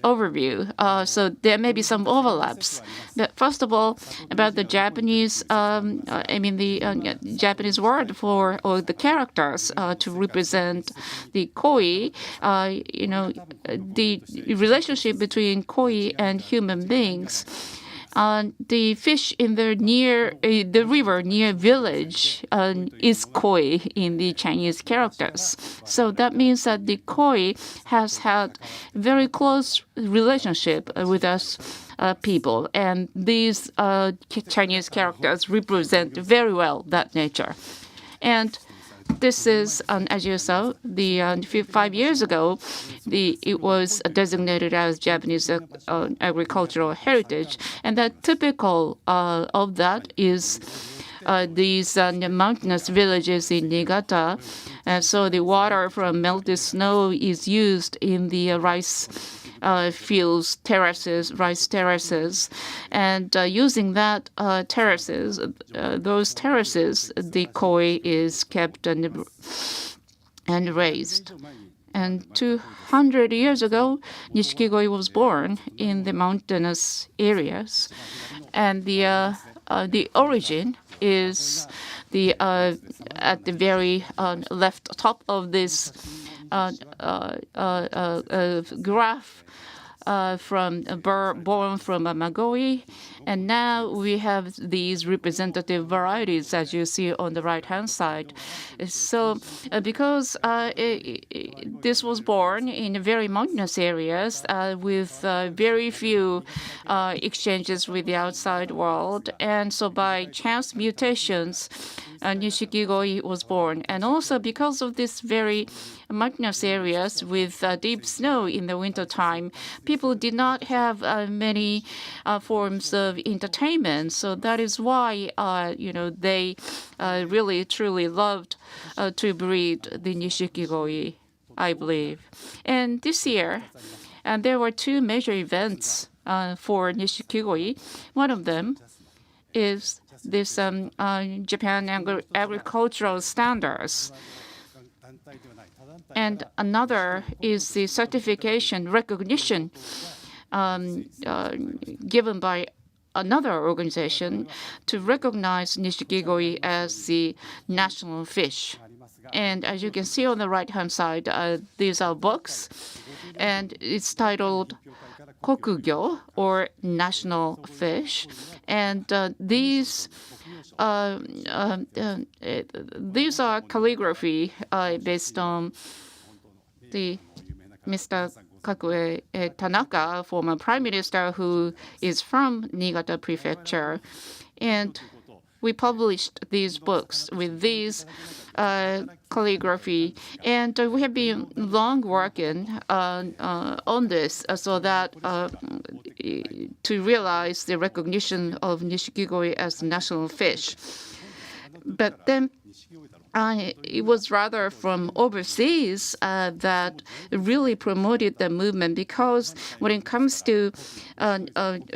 overview. So there may be some overlaps. But first of all, about the Japanese, the Japanese word for or the characters to represent the koi. The relationship between koi and human beings. The fish in the river near village is koi in the Chinese characters. So that means that the koi has had very close relationship with us people, and these Chinese characters represent very well that nature. And this is, as you saw, 5 years ago, it was designated as Japanese agricultural heritage, and the typical of that is these mountainous villages in Niigata. So the water from melted snow is used in the rice fields, rice terraces, and using that those terraces, the koi is kept and raised. And 200 years ago, Nishikigoi was born in the mountainous areas, and the origin is at the very left top of this graph. Born from a Magoi, and now we have these representative varieties, as you see on the right-hand side. So, because this was born in very mountainous areas with very few exchanges with the outside world, and so by chance mutations, Nishikigoi was born. And also because of this very mountainous areas with deep snow in the wintertime, people did not have many forms of entertainment. So that is why, they really, truly loved to breed the Nishikigoi, I believe. And this year, there were two major events for Nishikigoi. One of them is this Japan agricultural standards. And another is the certification recognition given by another organization to recognize Nishikigoi as the national fish. And as you can see on the right-hand side, these are books, and it's titled Kokugyo, or national fish. And these are calligraphy based on the Mr. Kakue Tanaka, former prime minister who is from Niigata Prefecture. And we published these books with these calligraphy, and we have been long working on this so that to realize the recognition of Nishikigoi as national fish. But then it was rather from overseas that really promoted the movement, because when it comes to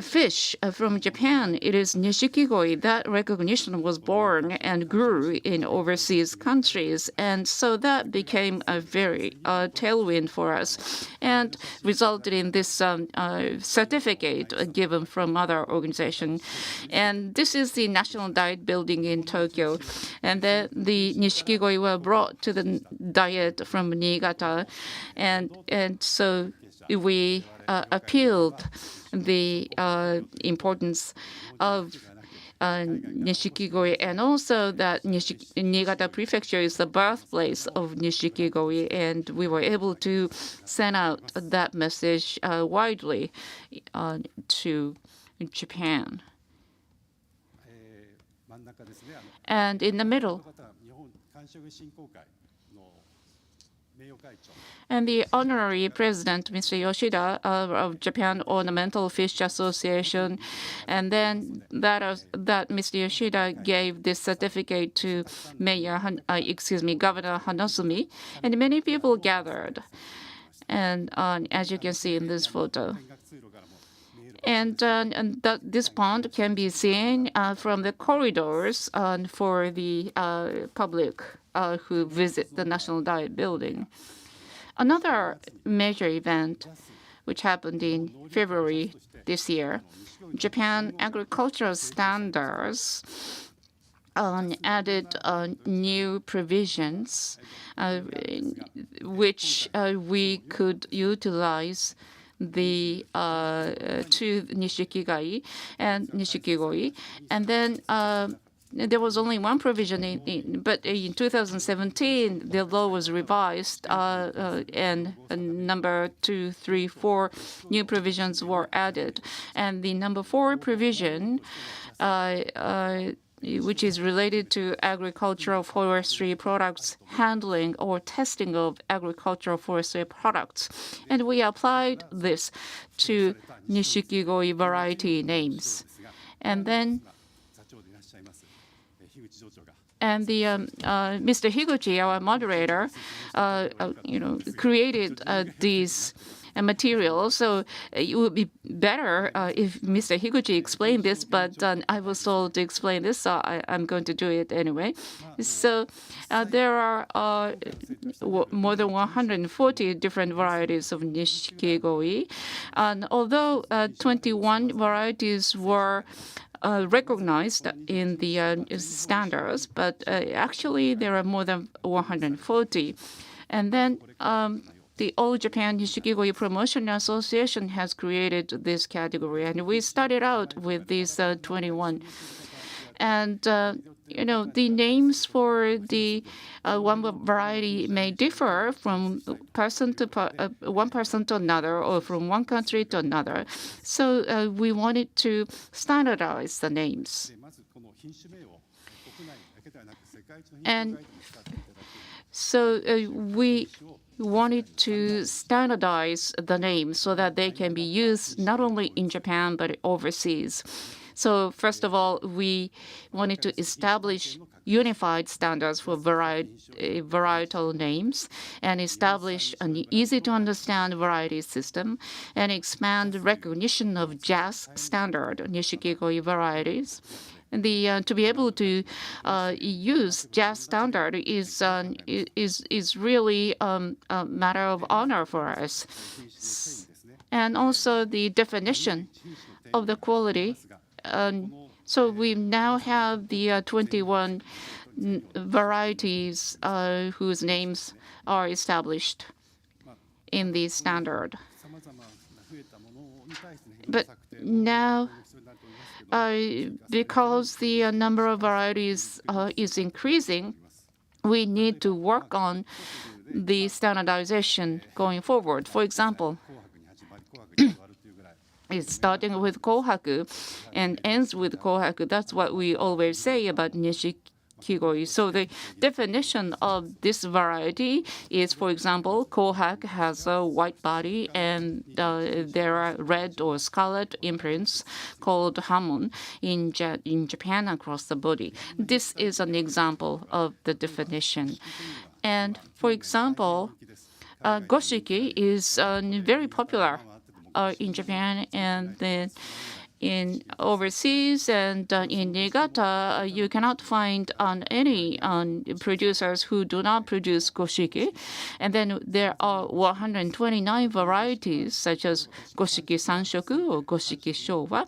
fish from Japan, it is Nishikigoi. That recognition was born and grew in overseas countries. And so that became a very tailwind for us and resulted in this certificate given from other organizations. And this is the National Diet Building in Tokyo. And the Nishikigoi were brought to the diet from Niigata, and so we appealed the importance of Nishikigoi, and also that Niigata Prefecture is the birthplace of Nishikigoi, and we were able to send out that message widely to Japan. And in the middle, and the honorary president, Mr. Yoshida of Japan Ornamental Fish Association, and then that Mr. Yoshida gave this certificate to Governor Hanasumi, and many people gathered, and as you can see in this photo. And this pond can be seen from the corridors for the public who visit the National Diet Building. Another major event, which happened in February this year, Japan agricultural standards added new provisions which we could utilize to Nishikigoi, and then there was only one provision, but in 2017 the law was revised, and number 2, 3, 4 new provisions were added, and the number 4 provision, which is related to agricultural forestry products handling or testing of agricultural forestry products. And we applied this to Nishikigoi variety names. And then Mr. Higuchi, our moderator, created these material. So it would be better if Mr. Higuchi explained this, but I was told to explain this, so I'm going to do it anyway. So there are more than 140 different varieties of Nishikigoi, and although 21 varieties were recognized in the standards, but actually there are more than 140. And then the All Japan Nishikigoi Promotion Association has created this category, and we started out with these 21. And the names for the one variety may differ from one person to another, or from one country to another. So we wanted to standardize the names. And so we wanted to standardize the names so that they can be used not only in Japan but overseas. So first of all, we wanted to establish unified standards for varietal names, and establish an easy-to-understand variety system, and expand recognition of JAS standard Nishikigoi varieties. And to be able to use JAS standard is really a matter of honor for us. And also the definition of the quality. So we now have the 21 varieties whose names are established in the standard. But now, because the number of varieties is increasing, we need to work on the standardization going forward. For example, it's starting with Kohaku and ends with Kohaku. That's what we always say about Nishikigoi. So the definition of this variety is, for example, Kohaku has a white body, and there are red or scarlet imprints called hamon in Japan across the body. This is an example of the definition. And for example, Goshiki is very popular in Japan, and then in overseas, and in Niigata, you cannot find any producers who do not produce Goshiki. And then there are 129 varieties, such as Goshiki Sanshoku or Goshiki Showa.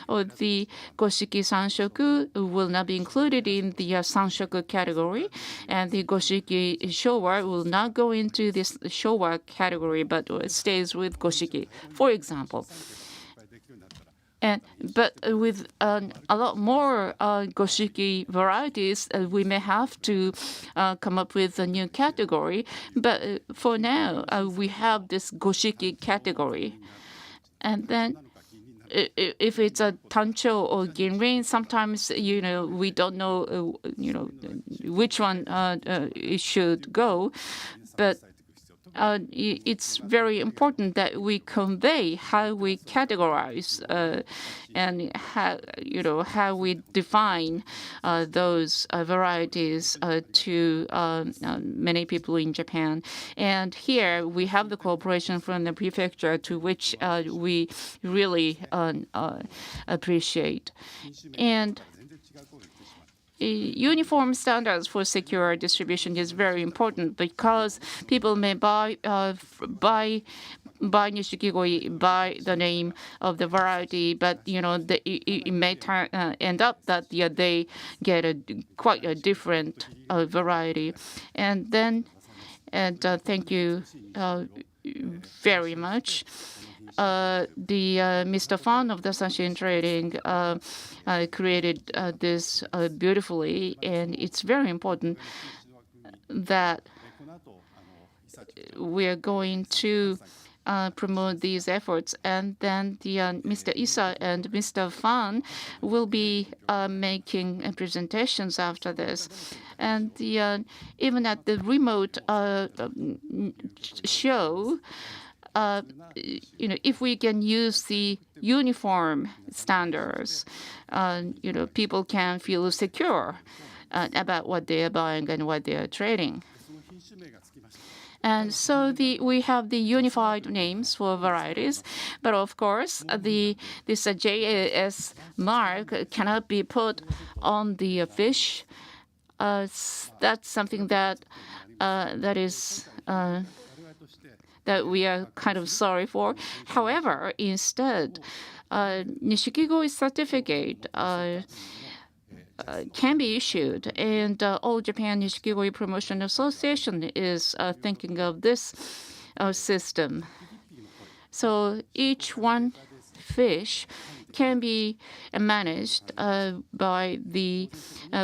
Or the Goshiki Sanshoku will not be included in the Sanshoku category, and the Goshiki Showa will not go into this Showa category, but stays with Goshiki. For example, But with a lot more goshiki varieties, we may have to come up with a new category. But for now, we have this goshiki category. And then if it's a tancho or ginrin, sometimes we don't know which one it should go. But it's very important that we convey how we categorize and how we define those varieties to many people in Japan. And here we have the cooperation from the prefecture, to which we really appreciate. And uniform standards for secure distribution is very important, because people may buy Nishikigoi by the name of the variety, but it may end up that they get quite a different variety. And thank you very much. Mr. Fan of the Sanshin Trading created this beautifully, and it's very important that we are going to promote these efforts. And then Mr. Issa and Mr. Fan will be making presentations after this. And even at the remote show, if we can use the uniform standards, people can feel secure about what they are buying and what they are trading. And so we have the unified names for varieties, but of course this JAS mark cannot be put on the fish. That's something that we are kind of sorry for. However, instead, Nishikigoi certificate can be issued, and All Japan Nishikigoi Promotion Association is thinking of this system. So each one fish can be managed by the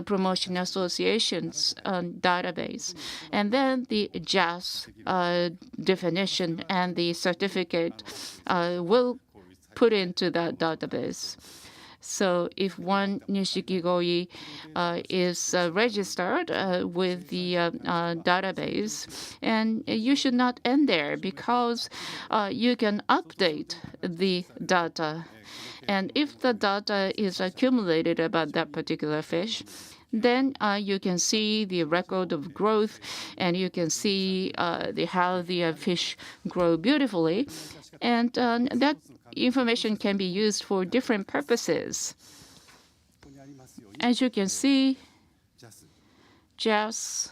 promotion association's database. And then the JAS definition and the certificate will put into that database. So if one Nishikigoi is registered with the database, and you should not end there, because you can update the data. And if the data is accumulated about that particular fish, then you can see the record of growth, and you can see how the fish grow beautifully. And that information can be used for different purposes. As you can see, JAS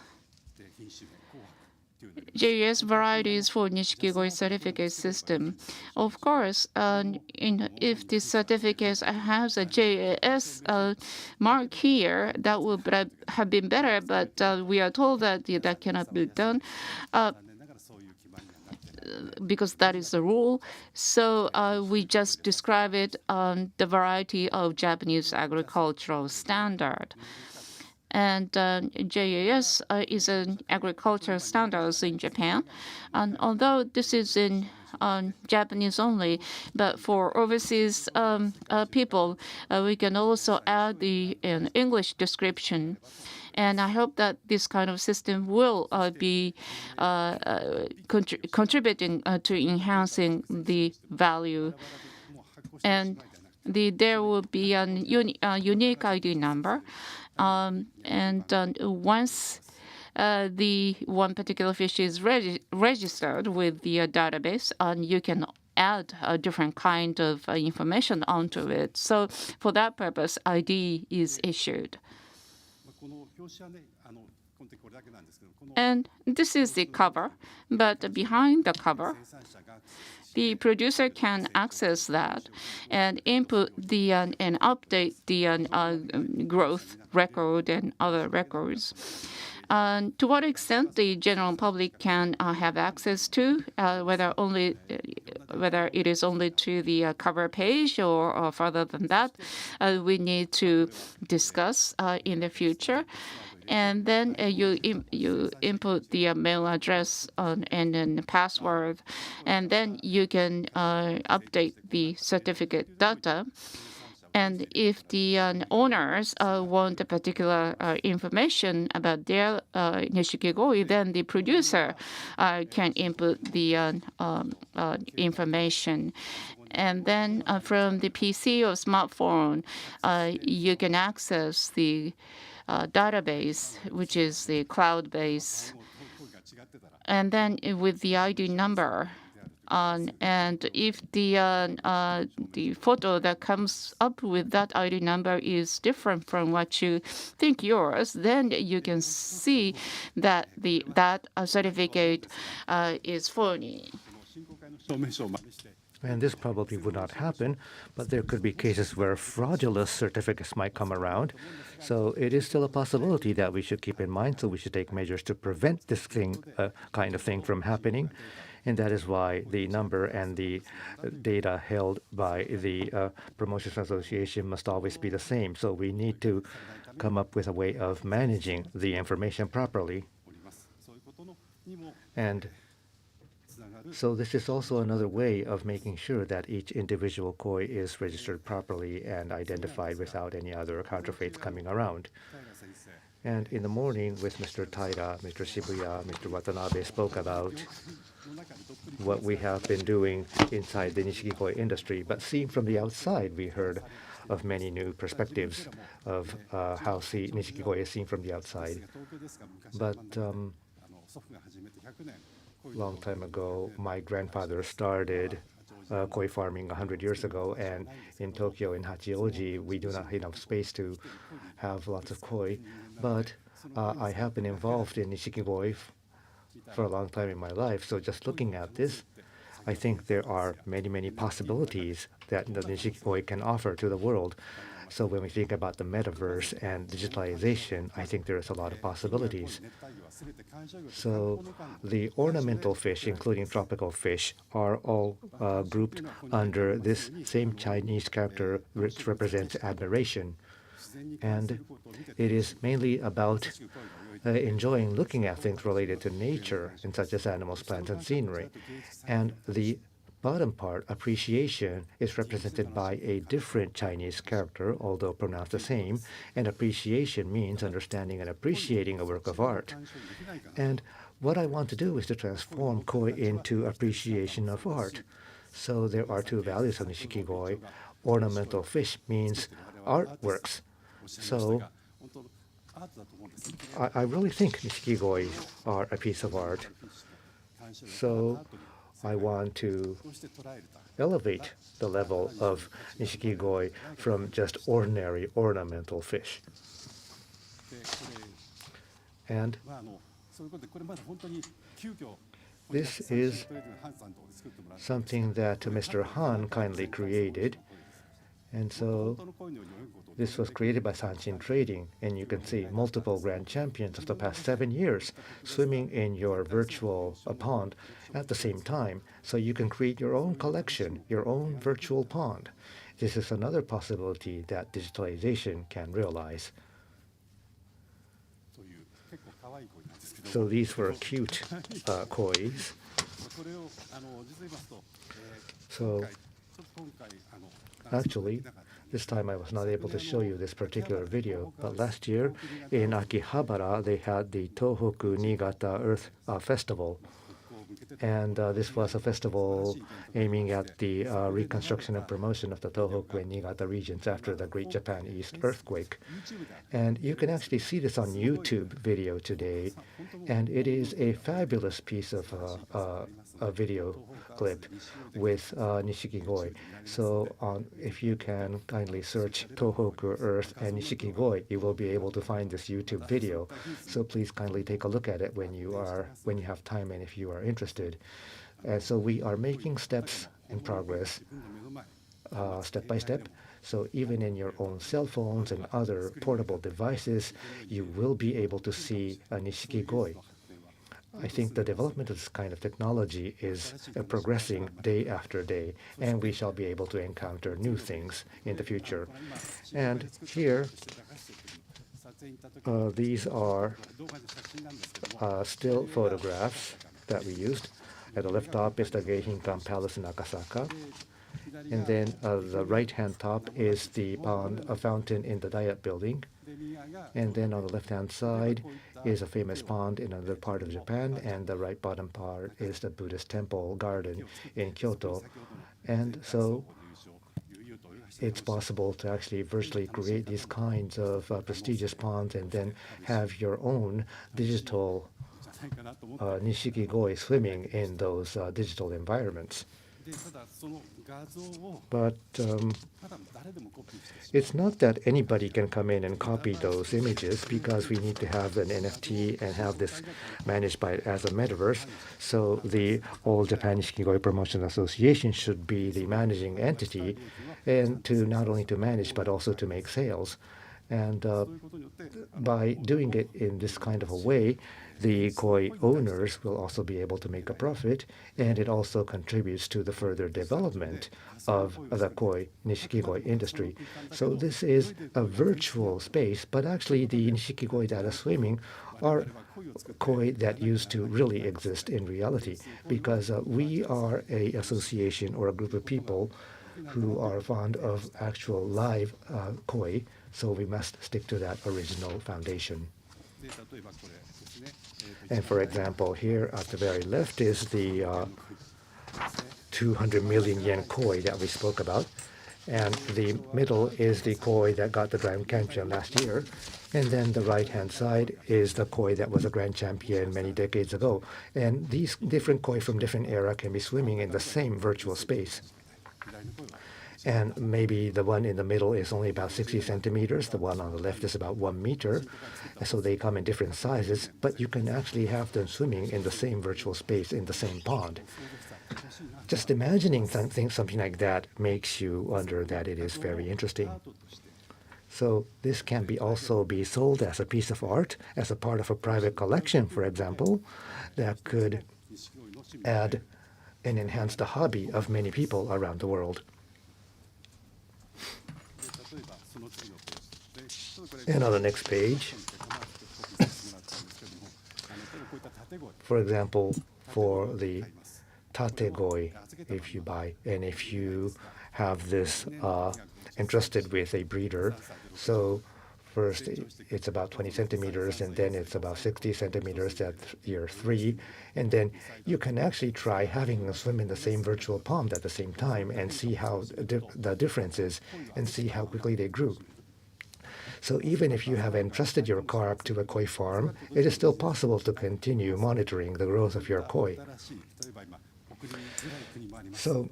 varieties for Nishikigoi certificate system. Of course, if this certificate has a JAS mark here, that would have been better, but we are told that that cannot be done. Because that is the rule. So we just describe it on the variety of Japanese agricultural standard. And JAS is an agricultural standards in Japan. And although this is in Japanese only, but for overseas people, we can also add the English description. And I hope that this kind of system will be contributing to enhancing the value. And there will be a unique ID number. And once the one particular fish is registered with the database, you can add a different kind of information onto it. So for that purpose, ID is issued. And this is the cover, but behind the cover, the producer can access that and input and update the growth record and other records. To what extent the general public can have access to, whether it is only to the cover page or further than that, we need to discuss in the future. And then you input the mail address and then the password, and then you can update the certificate data. And if the owners want a particular information about their Nishikigoi, then the producer can input the information. And then from the PC or smartphone, you can access the database, which is the cloud base. And then with the ID number, and if the photo that comes up with that ID number is different from what you think yours, then you can see that that certificate is phony. And this probably would not happen, but there could be cases where fraudulent certificates might come around. So it is still a possibility that we should keep in mind. So we should take measures to prevent this kind of thing from happening. And that is why the number and the data held by the Promotions Association must always be the same. So we need to come up with a way of managing the information properly. And so this is also another way of making sure that each individual koi is registered properly and identified without any other counterfeits coming around. And in the morning with Mr. Taira, Mr. Shibuya, Mr. Watanabe spoke about what we have been doing inside the Nishikigoi industry. But seen from the outside, we heard of many new perspectives of how Nishikigoi is seen from the outside. But long time ago, my grandfather started koi farming 100 years ago, and in Tokyo, in Hachioji, we do not have enough space to have lots of koi. But I have been involved in Nishikigoi for a long time in my life. So just looking at this, I think there are many, many possibilities that the Nishikigoi can offer to the world. So when we think about the metaverse and digitalization, I think there is a lot of possibilities. So the ornamental fish, including tropical fish, are all grouped under this same Chinese character, which represents admiration. And it is mainly about enjoying looking at things related to nature, and such as animals, plants, and scenery. And the bottom part, appreciation, is represented by a different Chinese character, although pronounced the same. And appreciation means understanding and appreciating a work of art. And what I want to do is to transform koi into appreciation of art. So there are two values of Nishikigoi. Ornamental fish means artworks. So I really think Nishikigoi are a piece of art. So I want to elevate the level of Nishikigoi from just ordinary ornamental fish. And this is something that Mr. Han kindly created. And so this was created by Sanshin Trading, and you can see multiple grand champions of the past 7 years swimming in your virtual pond at the same time. So you can create your own collection, your own virtual pond. This is another possibility that digitalization can realize. So these were cute kois. So actually, this time I was not able to show you this particular video, but last year in Akihabara they had the Tohoku Niigata Earth Festival. And this was a festival aiming at the reconstruction and promotion of the Tohoku and Niigata regions after the Great Japan East earthquake. And you can actually see this on YouTube video today, and it is a fabulous piece of a video clip with Nishikigoi. So if you can kindly search Tohoku Earth and Nishikigoi, you will be able to find this YouTube video. So please kindly take a look at it when you have time and if you are interested. And so we are making steps in progress step by step. So even in your own cell phones and other portable devices, you will be able to see a Nishikigoi. I think the development of this kind of technology is progressing day after day, and we shall be able to encounter new things in the future. And here, these are still photographs that we used. At the left top is the Geihinkan Palace in Akasaka. And then the right-hand top is the pond, a fountain in the Diet building. And then on the left-hand side is a famous pond in another part of Japan, and the right bottom part is the Buddhist temple garden in Kyoto. And so it's possible to actually virtually create these kinds of prestigious ponds and then have your own digital Nishikigoi swimming in those digital environments. But it's not that anybody can come in and copy those images, because we need to have an NFT and have this managed by as a metaverse. So the All Japan Nishikigoi Promotion Association should be the managing entity, and to not only to manage but also to make sales. And by doing it in this kind of a way, the koi owners will also be able to make a profit, and it also contributes to the further development of the koi Nishikigoi industry. So this is a virtual space, but actually the Nishikigoi that are swimming are koi that used to really exist in reality, because we are an association or a group of people who are fond of actual live koi, so we must stick to that original foundation. And for example, here at the very left is the 200 million yen koi that we spoke about. And the middle is the koi that got the grand champion last year. And then the right-hand side is the koi that was a grand champion many decades ago. And these different koi from different era can be swimming in the same virtual space. And maybe the one in the middle is only about 60 centimeters. The one on the left is about 1 meter. And so they come in different sizes, but you can actually have them swimming in the same virtual space in the same pond. Just imagining something like that makes you wonder that it is very interesting. So this can also be sold as a piece of art, as a part of a private collection, for example, that could add and enhance the hobby of many people around the world. And on the next page, for example, for the tategoi, if you buy, and if you have this entrusted with a breeder, so first it's about 20 centimeters, and then it's about 60 centimeters at year 3, and then you can actually try having them swim in the same virtual pond at the same time and see how the difference is, and see how quickly they grew. So even if you have entrusted your carp to a koi farm, it is still possible to continue monitoring the growth of your koi. So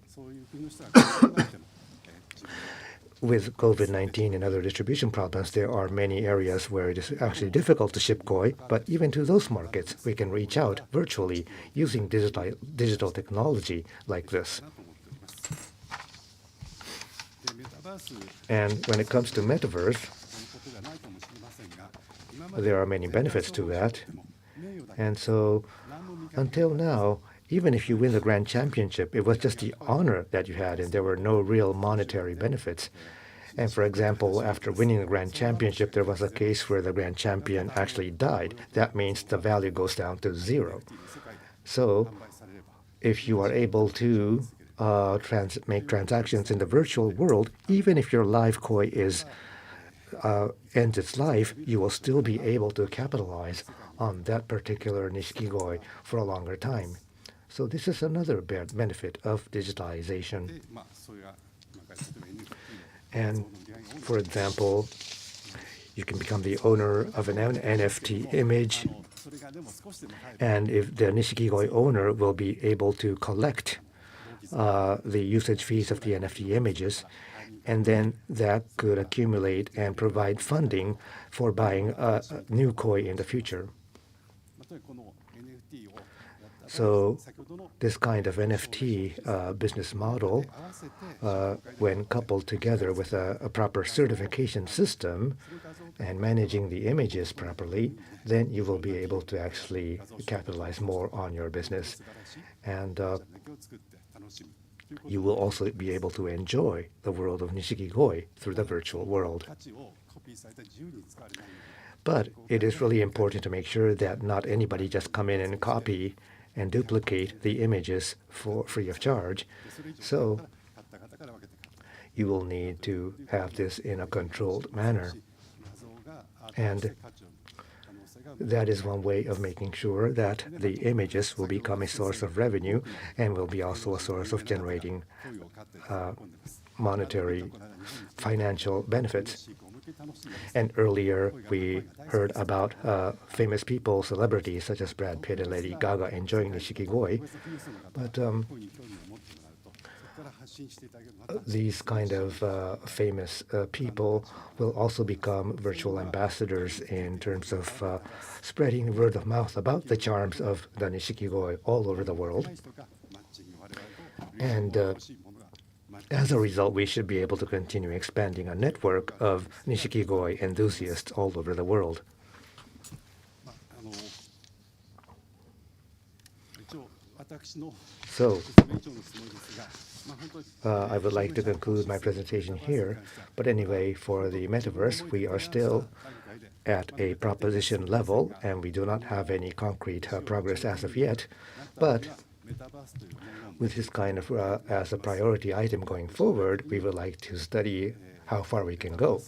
with COVID-19 and other distribution problems, there are many areas where it is actually difficult to ship koi, but even to those markets, we can reach out virtually using digital technology like this. And when it comes to metaverse, there are many benefits to that. And so until now, even if you win the grand championship, it was just the honor that you had, and there were no real monetary benefits. And for example, after winning the grand championship, there was a case where the grand champion actually died. That means the value goes down to 0. So if you are able to make transactions in the virtual world, even if your live koi ends its life, you will still be able to capitalize on that particular Nishikigoi for a longer time. So this is another benefit of digitalization. And for example, you can become the owner of an NFT image, and if the Nishikigoi owner will be able to collect the usage fees of the NFT images, and then that could accumulate and provide funding for buying a new koi in the future. So this kind of NFT business model, when coupled together with a proper certification system and managing the images properly, then you will be able to actually capitalize more on your business. And you will also be able to enjoy the world of Nishikigoi through the virtual world. But it is really important to make sure that not anybody just come in and copy and duplicate the images for free of charge. So you will need to have this in a controlled manner. And that is one way of making sure that the images will become a source of revenue and will be also a source of generating monetary financial benefits. And earlier we heard about famous people, celebrities such as Brad Pitt and Lady Gaga enjoying Nishikigoi. But these kind of famous people will also become virtual ambassadors in terms of spreading word of mouth about the charms of the Nishikigoi all over the world. And as a result, we should be able to continue expanding a network of Nishikigoi enthusiasts all over the world. So, I would like to conclude my presentation here. But anyway, for the metaverse, we are still at a proposition level, and we do not have any concrete progress as of yet. But with this kind of as a priority item going forward, we would like to study how far we can go.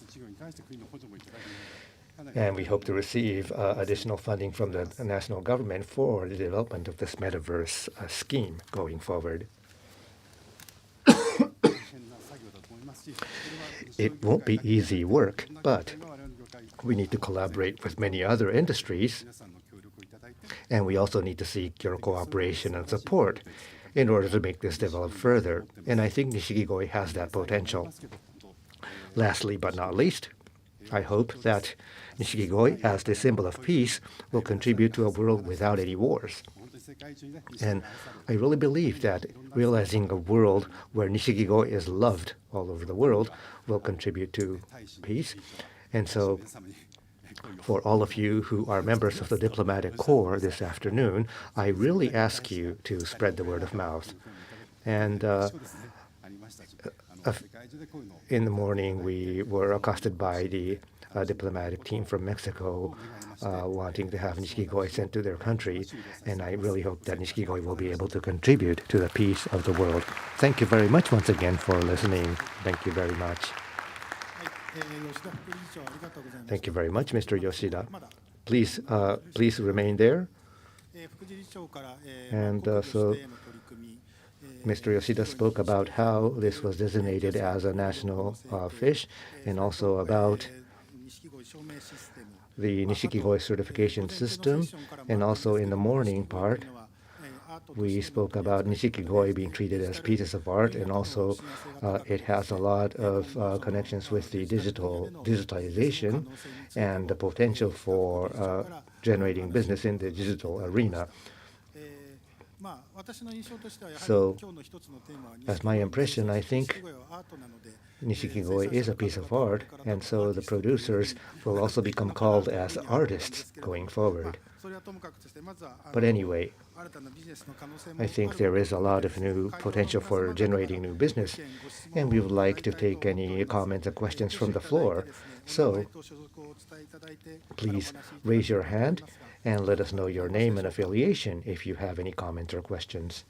And we hope to receive additional funding from the national government for the development of this metaverse scheme going forward. It won't be easy work, but we need to collaborate with many other industries, and we also need to seek your cooperation and support in order to make this develop further. And I think Nishikigoi has that potential. Lastly but not least, I hope that Nishikigoi, as the symbol of peace, will contribute to a world without any wars. And I really believe that realizing a world where Nishikigoi is loved all over the world will contribute to peace. And so, for all of you who are members of the diplomatic corps this afternoon, I really ask you to spread the word of mouth. And in the morning, we were accosted by the diplomatic team from Mexico wanting to have Nishikigoi sent to their country, and I really hope that Nishikigoi will be able to contribute to the peace of the world. Thank you very much once again for listening. Thank you very much. Thank you very much, Mr. Yoshida. Please, please remain there. And so Mr. Yoshida spoke about how this was designated as a national fish, and also about the Nishikigoi certification system. And also in the morning part, we spoke about Nishikigoi being treated as pieces of art, and also it has a lot of connections with the digitalization and the potential for generating business in the digital arena. So, as my impression, I think Nishikigoi is a piece of art, and so the producers will also become called as artists going forward. But anyway, I think there is a lot of new potential for generating new business, and we would like to take any comments or questions from the floor. So, please raise your hand and let us know your name and affiliation if you have any comments or questions.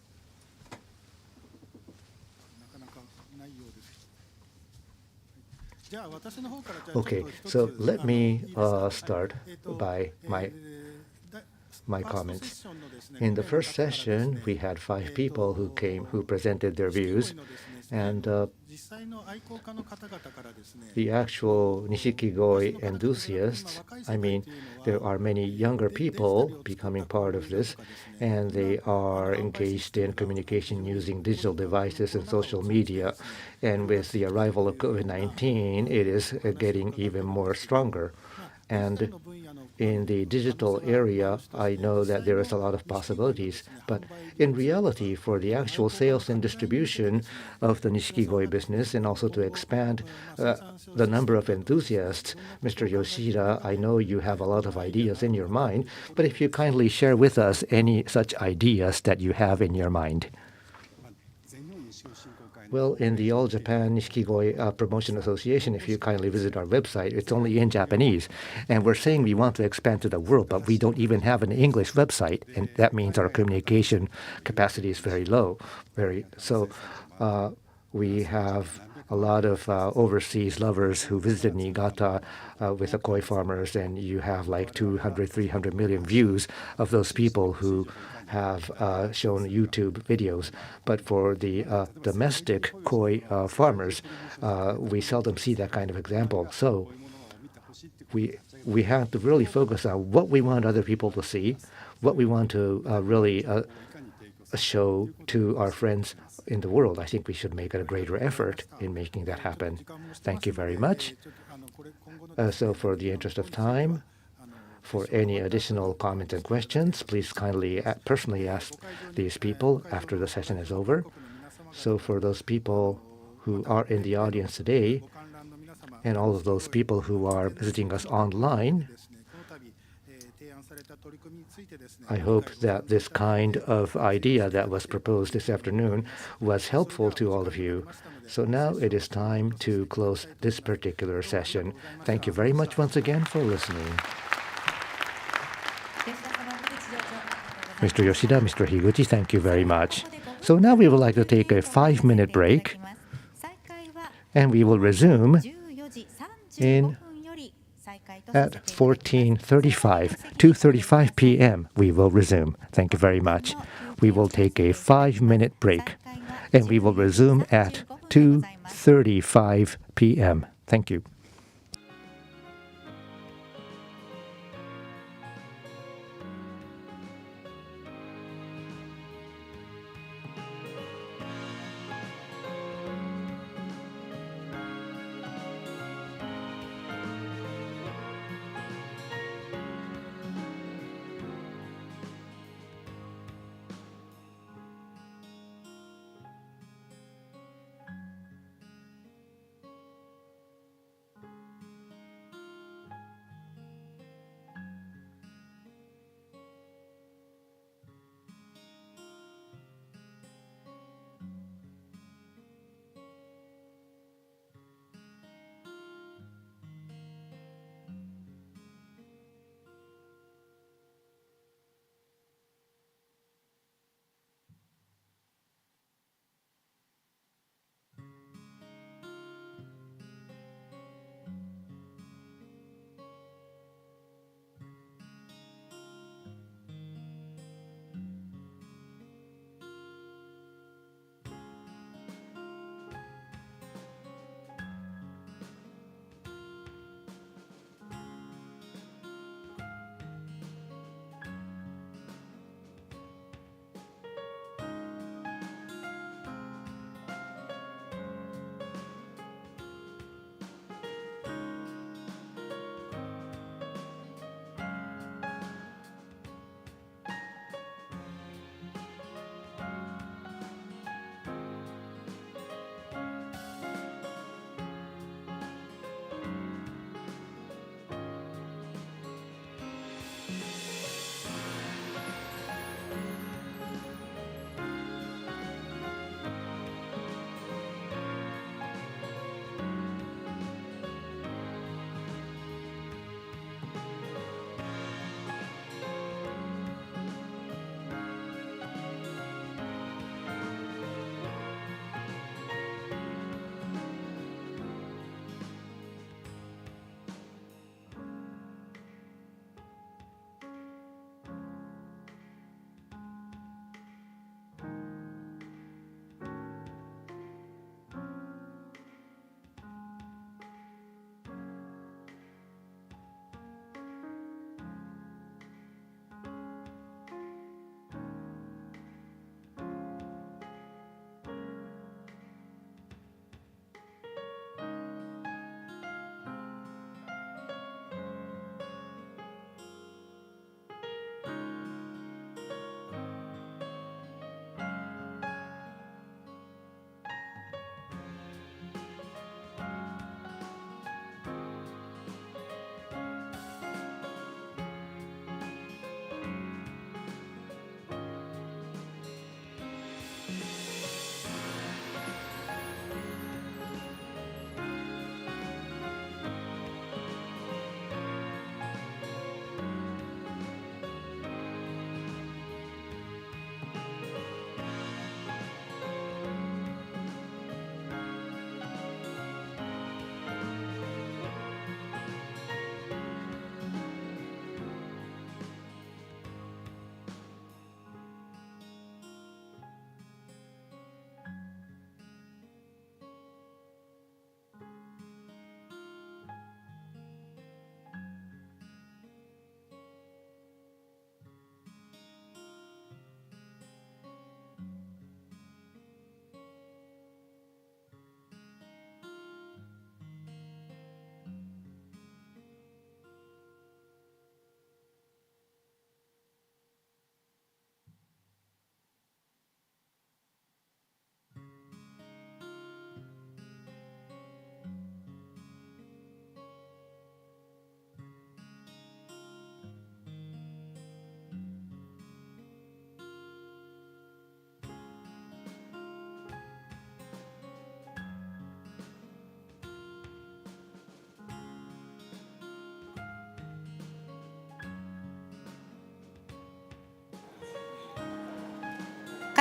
Okay, so let me start by my comments. In the first session, we had 5 people who presented their views, and the actual Nishikigoi enthusiasts, I mean, there are many younger people becoming part of this, and they are engaged in communication using digital devices and social media. And with the arrival of COVID-19, it is getting even more stronger. And in the digital area, I know that there is a lot of possibilities. But in reality, for the actual sales and distribution of the Nishikigoi business and also to expand the number of enthusiasts, Mr. Yoshida, I know you have a lot of ideas in your mind, but if you kindly share with us any such ideas that you have in your mind. Well, in the All Japan Nishikigoi Promotion Association, if you kindly visit our website, it's only in Japanese. And we're saying we want to expand to the world, but we don't even have an English website. And that means our communication capacity is very low. We have a lot of overseas lovers who visited Niigata with the koi farmers, and you have like 200, 300 million views of those people who have shown YouTube videos. But for the domestic koi farmers, we seldom see that kind of example. So we have to really focus on what we want other people to see, what we want to really show to our friends in the world. I think we should make a greater effort in making that happen. Thank you very much. So for the interest of time, for any additional comments and questions, please kindly personally ask these people after the session is over. So for those people who are in the audience today, and all of those people who are visiting us online, I hope that this kind of idea that was proposed this afternoon was helpful to all of you. So now it is time to close this particular session. Thank you very much once again for listening. Mr. Yoshida, Mr. Higuchi, thank you very much. So now we would like to take a 5-minute break, and we will resume at 14:35, 2:35 p.m. We will resume. Thank you very much. We will take a 5-minute break, and we will resume at 2:35 p.m. Thank you.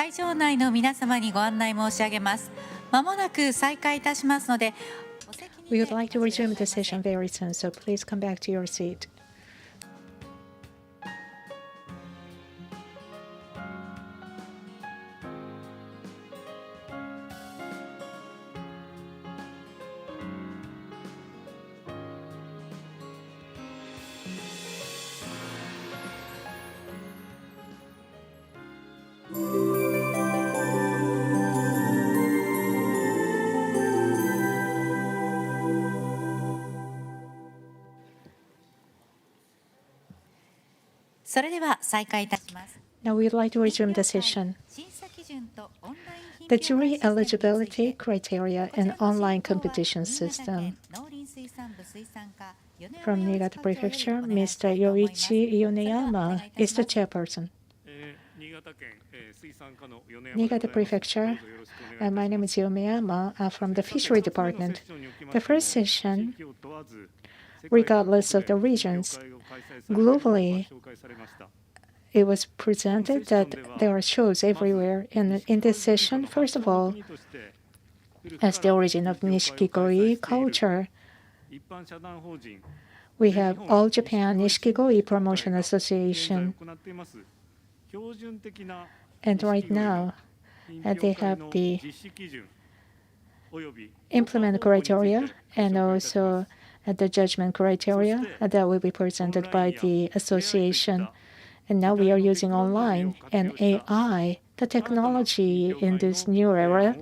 会場内の皆様にご案内申し上げます。まもなく再開いたしますので、We would like to resume the session very soon, so please come back to your seat. Now we'd like to resume the session. The jury eligibility criteria and online competition system. From Niigata Prefecture, Mr. Yoichi Yoneyama is the chairperson. Niigata Prefecture, my name is Yoneyama from the Fishery Department. The first session, regardless of the regions, globally, it was presented that there are shows everywhere. And in this session, first of all, as the origin of Nishikigoi culture, we have All Japan Nishikigoi Promotion Association. And right now, they have the implement criteria and also the judgment criteria that will be presented by the association. And now we are using online and AI, the technology in this new era,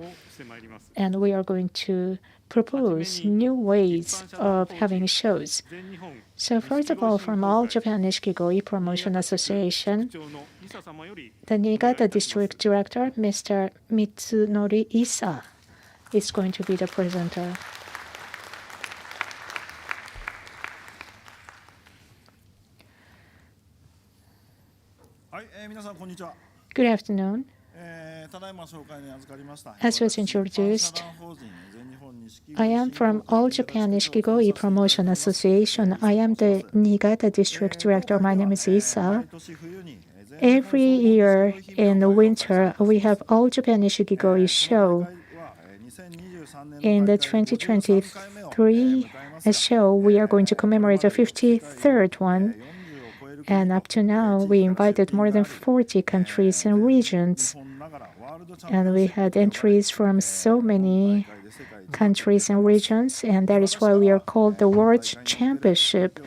and we are going to propose new ways of having shows. So first of all, from All Japan Nishikigoi Promotion Association, the Niigata District Director, Mr. Mitsunori Isa, is going to be the presenter. Good afternoon. As was introduced, I am from All Japan Nishikigoi Promotion Association. I am the Niigata District Director. My name is Isa. Every year in the winter, we have All Japan Nishikigoi show. In the 2023 show, we are going to commemorate the 53rd one. And up to now, we invited more than 40 countries and regions. And we had entries from so many countries and regions. And that is why we are called the World Championship.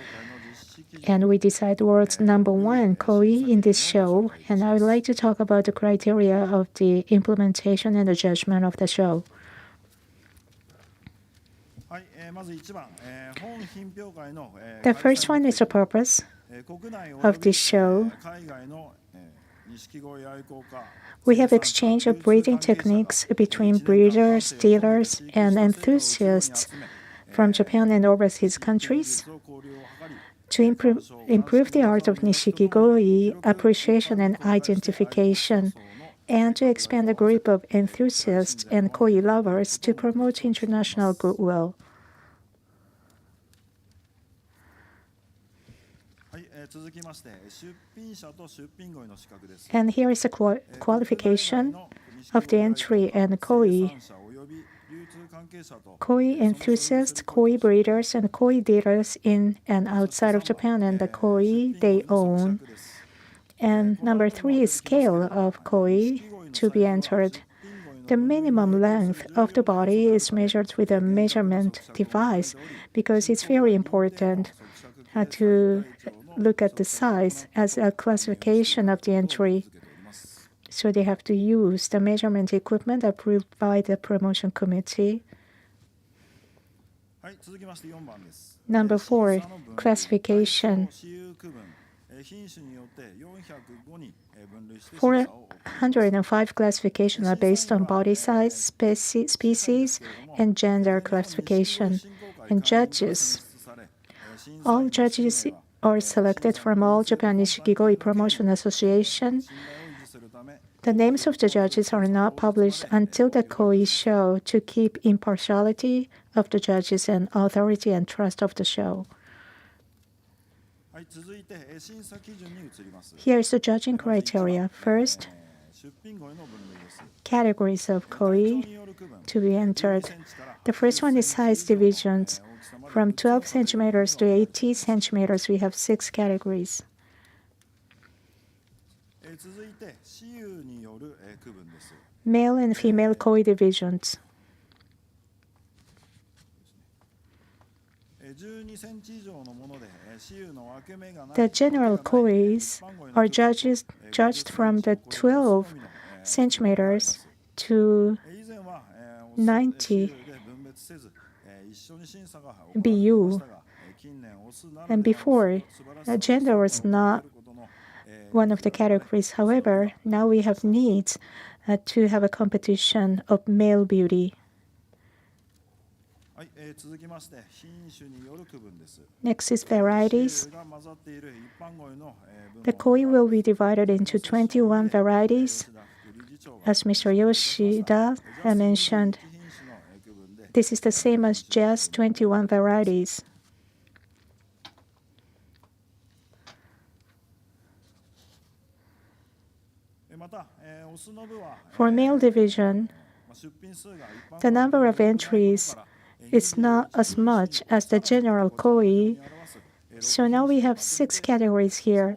And we decide world's #1 koi in this show. And I would like to talk about the criteria of the implementation and the judgment of the show. The first one is the purpose of this show. We have exchange of breeding techniques between breeders, dealers, and enthusiasts from Japan and overseas countries to improve the art of Nishikigoi appreciation and identification, and to expand the group of enthusiasts and koi lovers to promote international goodwill. And here is a qualification of the entry and koi. Koi enthusiasts, koi breeders, and koi dealers in and outside of Japan, and the koi they own. And number 3 is scale of koi to be entered. The minimum length of the body is measured with a measurement device because it's very important to look at the size as a classification of the entry. So they have to use the measurement equipment approved by the promotion committee. Number 4, classification. 405 classifications are based on body size, species, and gender classification. And judges. All judges are selected from All Japan Nishikigoi Promotion Association. The names of the judges are not published until the koi show to keep impartiality of the judges and authority and trust of the show. Here is the judging criteria. First, categories of koi to be entered. The first one is size divisions. From 12 centimeters to 80 centimeters, we have 6 categories. Male and female koi divisions. The general kois are judged from the 12 centimeters to 90 BU. And before, gender was not one of the categories. However, now we have needs to have a competition of male beauty. Next is varieties. The koi will be divided into 21 varieties. As Mr. Yoshida mentioned, this is the same as just 21 varieties. For male division, the number of entries is not as much as the general koi, so now we have 6 categories here.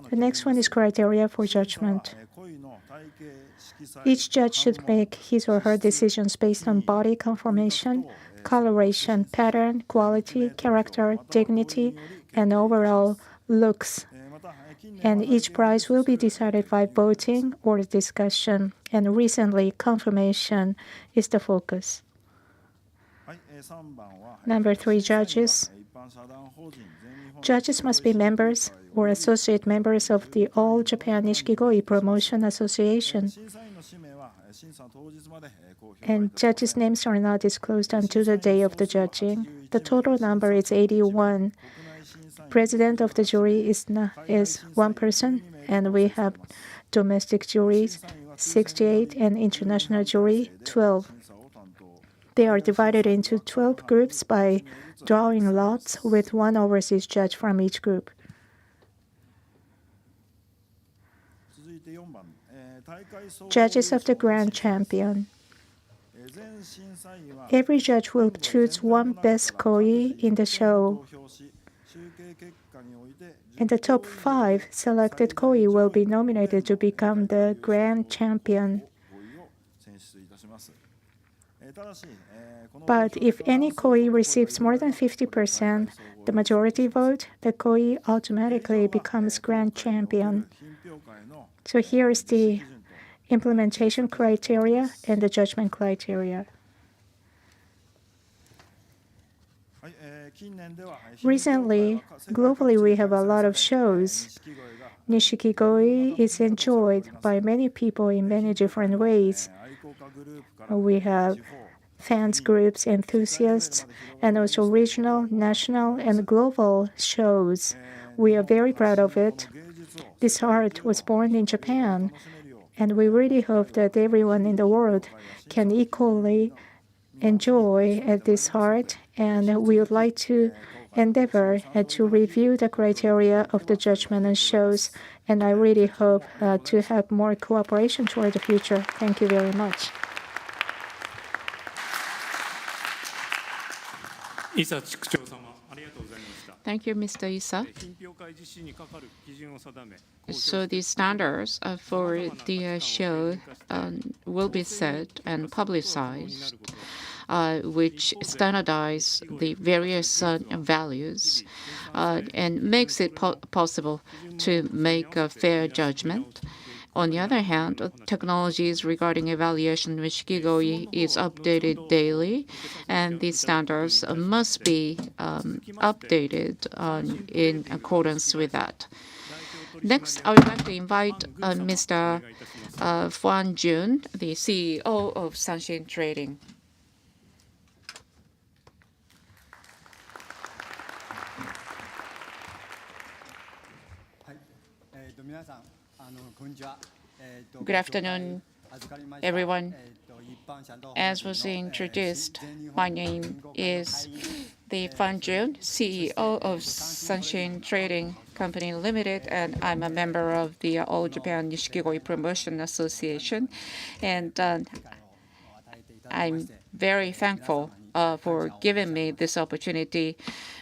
The next one is criteria for judgment. Each judge should make his or her decisions based on body conformation, coloration, pattern, quality, character, dignity, and overall looks. And each prize will be decided by voting or discussion. And recently, confirmation is the focus. Number 3, judges. Judges must be members or associate members of the All Japan Nishikigoi Promotion Association. And judges' names are not disclosed until the day of the judging. The total number is 81. President of the jury is 1 person, and we have domestic juries 68 and international jury 12. They are divided into 12 groups by drawing lots with 1 overseas judge from each group. Judges of the Grand Champion. Every judge will choose 1 best koi in the show. And the top 5 selected koi will be nominated to become the Grand Champion. But if any koi receives more than 50%, the majority vote, the koi automatically becomes Grand Champion. So here is the implementation criteria and the judgment criteria. Recently, globally, we have a lot of shows. Nishikigoi is enjoyed by many people in many different ways. We have fans groups, enthusiasts, and also regional, national, and global shows. We are very proud of it. This art was born in Japan, and we really hope that everyone in the world can equally enjoy this art, and we would like to endeavor to review the criteria of the judgment and shows, and I really hope to have more cooperation toward the future. Thank you very much. Thank you, Mr. Issa. So the standards for the show will be set and publicized, which standardize the various values and makes it possible to make a fair judgment. On the other hand, technologies regarding evaluation Nishikigoi is updated daily, and these standards must be updated in accordance with that. Next, I would like to invite Mr. Huan Jun, the CEO of Sanshin Trading. Good afternoon, everyone. As was introduced, my name is Fan Jun, CEO of Sunshine Trading Company Limited, and I'm a member of the All Japan Nishikigoi Promotion Association. And I'm very thankful for giving me this opportunity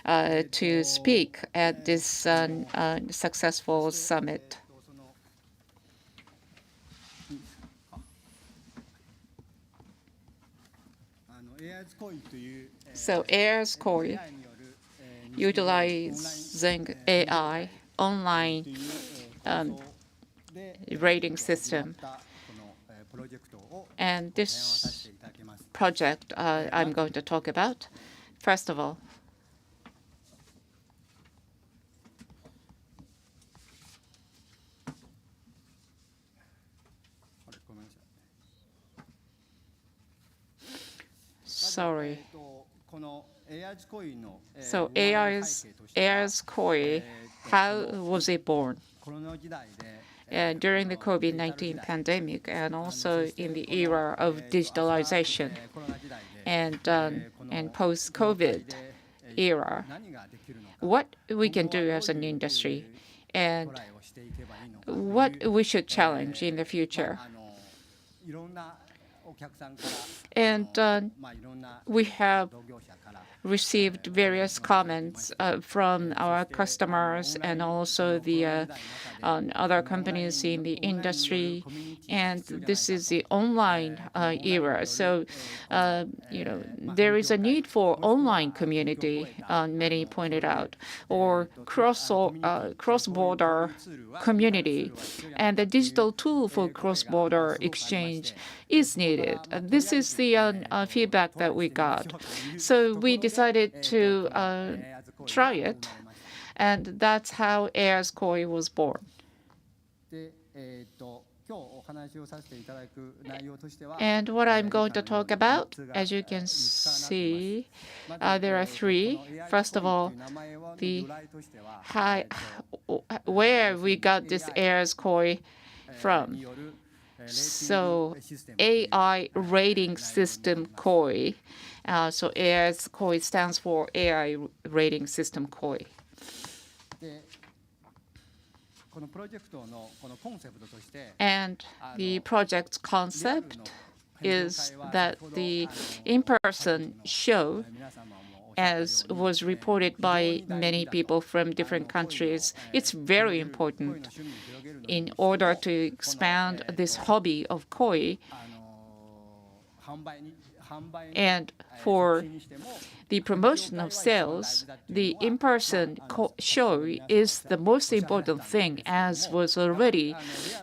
to speak at this successful summit. So AIR's Koi, utilizing AI, online rating system. And this project I'm going to talk about. First of all, sorry. So AIR's Koi, how was it born? During the COVID-19 pandemic and also in the era of digitalization and post-COVID era, what we can do as an industry and what we should challenge in the future. And we have received various comments from our customers and also the other companies in the industry. And this is the online era. So, there is a need for online community, many pointed out, or cross-border community. And the digital tool for cross-border exchange is needed. This is the feedback that we got. So we decided to try it, and that's how AIR's Koi was born. And what I'm going to talk about, as you can see, there are three. First of all, where we got this AIR's Koi from. So AI rating system Koi. So AIR's Koi stands for AI rating system Koi. And the project's concept is that the in-person show, as was reported by many people from different countries, it's very important in order to expand this hobby of koi. And for the promotion of sales, the in-person show is the most important thing, as was already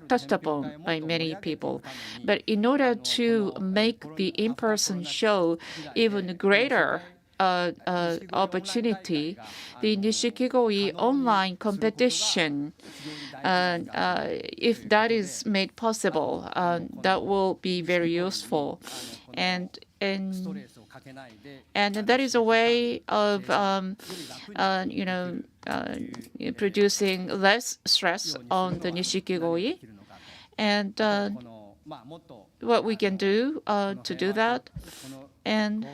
touched upon by many people. But in order to make the in-person show even greater opportunity, the Nishikigoi online competition, if that is made possible, that will be very useful. And that is a way of producing less stress on the Nishikigoi. And what we can do to do that, and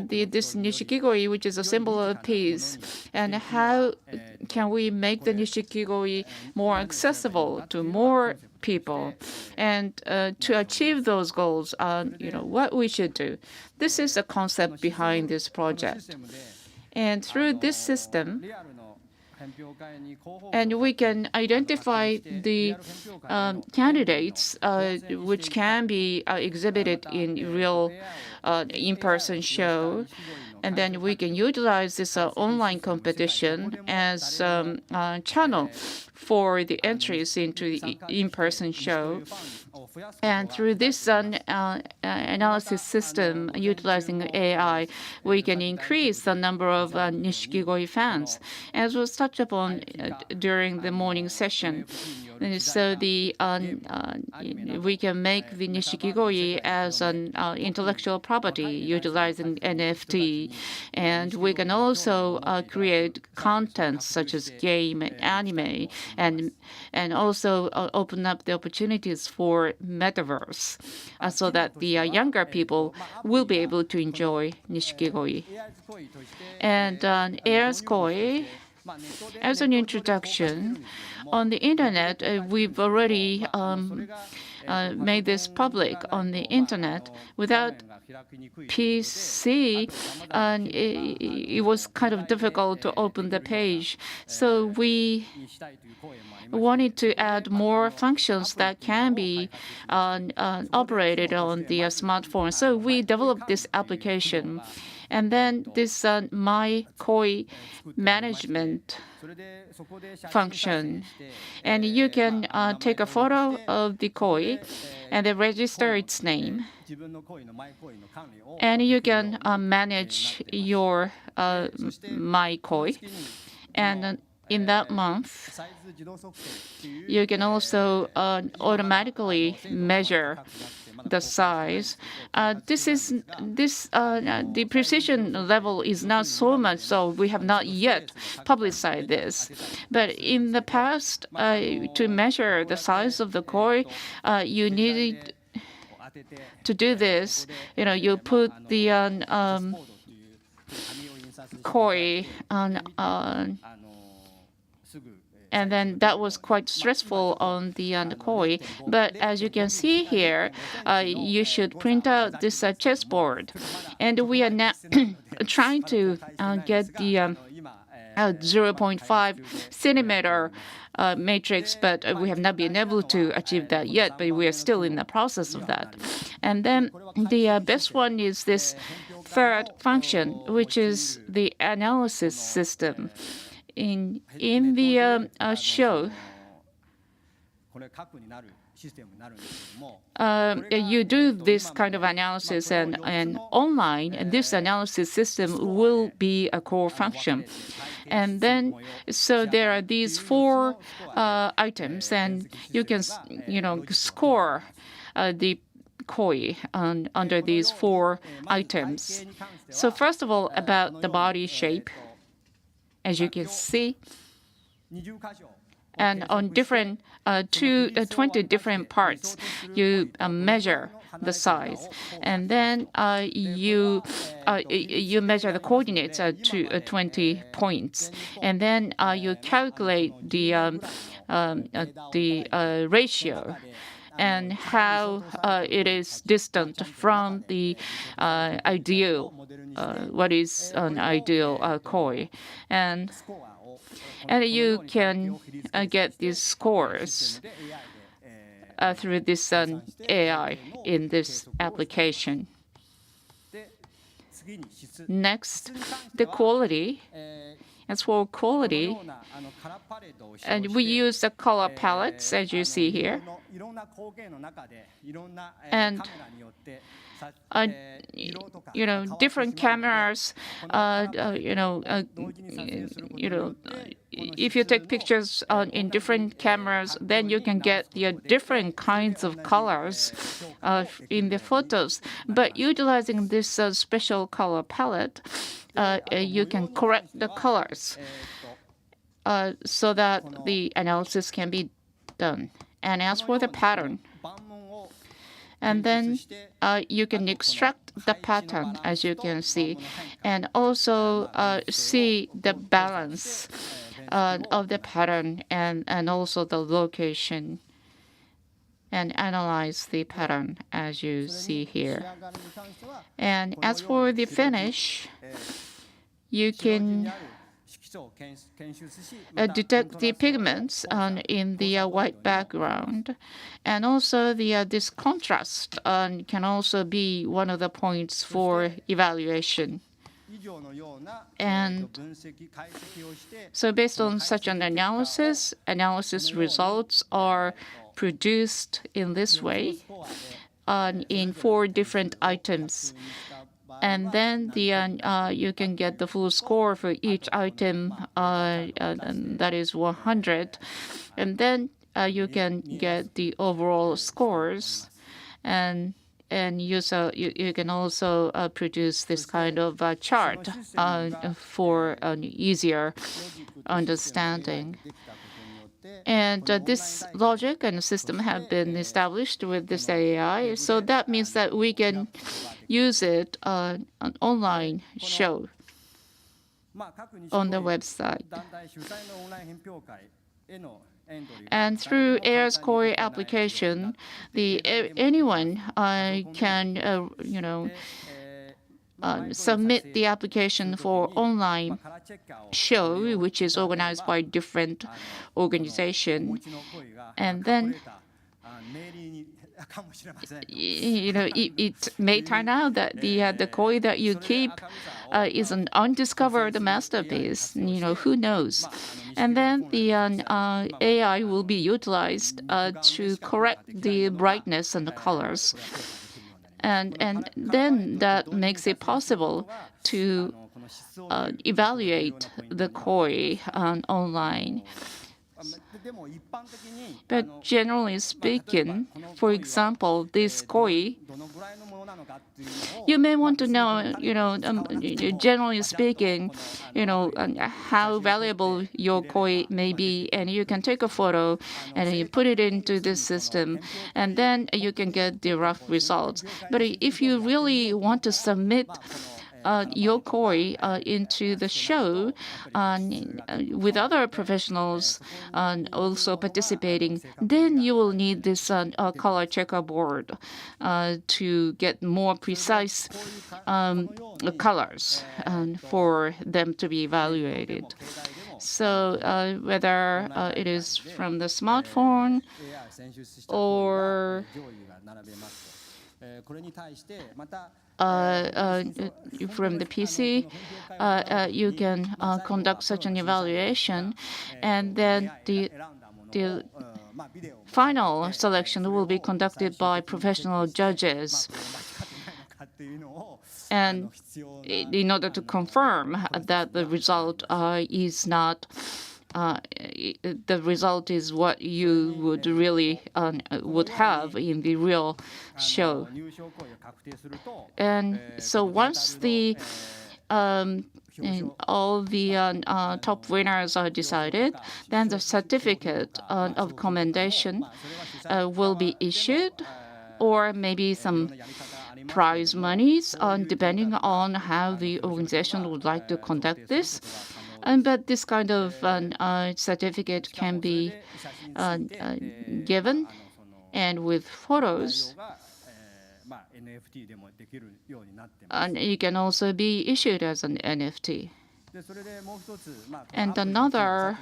this Nishikigoi, which is a symbol of peace, and how can we make the Nishikigoi more accessible to more people, and to achieve those goals, what we should do. This is the concept behind this project. And through this system, and we can identify the candidates which can be exhibited in real in-person show. And then we can utilize this online competition as a channel for the entries into the in-person show. And through this analysis system, utilizing AI, we can increase the number of Nishikigoi fans. As was touched upon during the morning session, And so we can make the Nishikigoi as an intellectual property utilizing NFT, and we can also create content such as game and anime, and also open up the opportunities for metaverse, so that the younger people will be able to enjoy Nishikigoi. And Airs Koi, as an introduction, on the internet, we've already made this public on the internet. Without PC, it was kind of difficult to open the page. So we wanted to add more functions that can be operated on the smartphone. So we developed this application. And then this My Koi management function. And you can take a photo of the koi and then register its name. And you can manage your My Koi. And in that month, you can also automatically measure the size. The precision level is not so much, so we have not yet publicized this. But in the past, to measure the size of the koi, you needed to do this. You put the koi on. And then that was quite stressful on the koi. But as you can see here, you should print out this chessboard. And we are now trying to get the 0.5 centimeter matrix, but we have not been able to achieve that yet, but we are still in the process of that. And then the best one is this third function, which is the analysis system. In the show, you do this kind of analysis and online, and this analysis system will be a core function. And then, so there are these 4 items, and you can, score the koi under these 4 items. So first of all, about the body shape. As you can see, and on 20 different parts, you measure the size, and then you measure the coordinates to 20 points, and then you calculate the ratio and how it is distant from the ideal, what is an ideal koi. And you can get these scores through this AI in this application. Next, the quality. As for quality, and we use the color palettes, as you see here. And different cameras, if you take pictures in different cameras, then you can get the different kinds of colors in the photos. But utilizing this special color palette, you can correct the colors so that the analysis can be done. And as for the pattern, and then you can extract the pattern, as you can see, and also see the balance of the pattern and also the location, and analyze the pattern, as you see here. And as for the finish, you can detect the pigments in the white background, and also this contrast can also be one of the points for evaluation. And so based on such an analysis results are produced in this way in 4 different items. And then you can get the full score for each item, and that is 100. And then you can get the overall scores, and you can also produce this kind of chart for an easier understanding. And this logic and system have been established with this AI, so that means that we can use it on an online show on the website. And through AIR's core application, anyone can submit the application for online show, which is organized by different organization, and then it may turn out that the koi that you keep is an undiscovered masterpiece. Who knows? And then the AI will be utilized to correct the brightness and the colors. And then that makes it possible to evaluate the koi online. But generally speaking, for example, this koi, you may want to know, generally speaking, how valuable your koi may be, and you can take a photo and you put it into this system, and then you can get the rough results. But if you really want to submit your koi into the show with other professionals also participating, then you will need this color checkerboard to get more precise colors for them to be evaluated. So whether it is from the smartphone or from the PC, you can conduct such an evaluation, and then the final selection will be conducted by professional judges. And in order to confirm that the result is not the result is what you would really would have in the real show. And so once the all the top winners are decided, then the certificate of commendation will be issued, or maybe some prize monies, depending on how the organization would like to conduct this. But this kind of certificate can be given, and with photos, and it can also be issued as an NFT. And another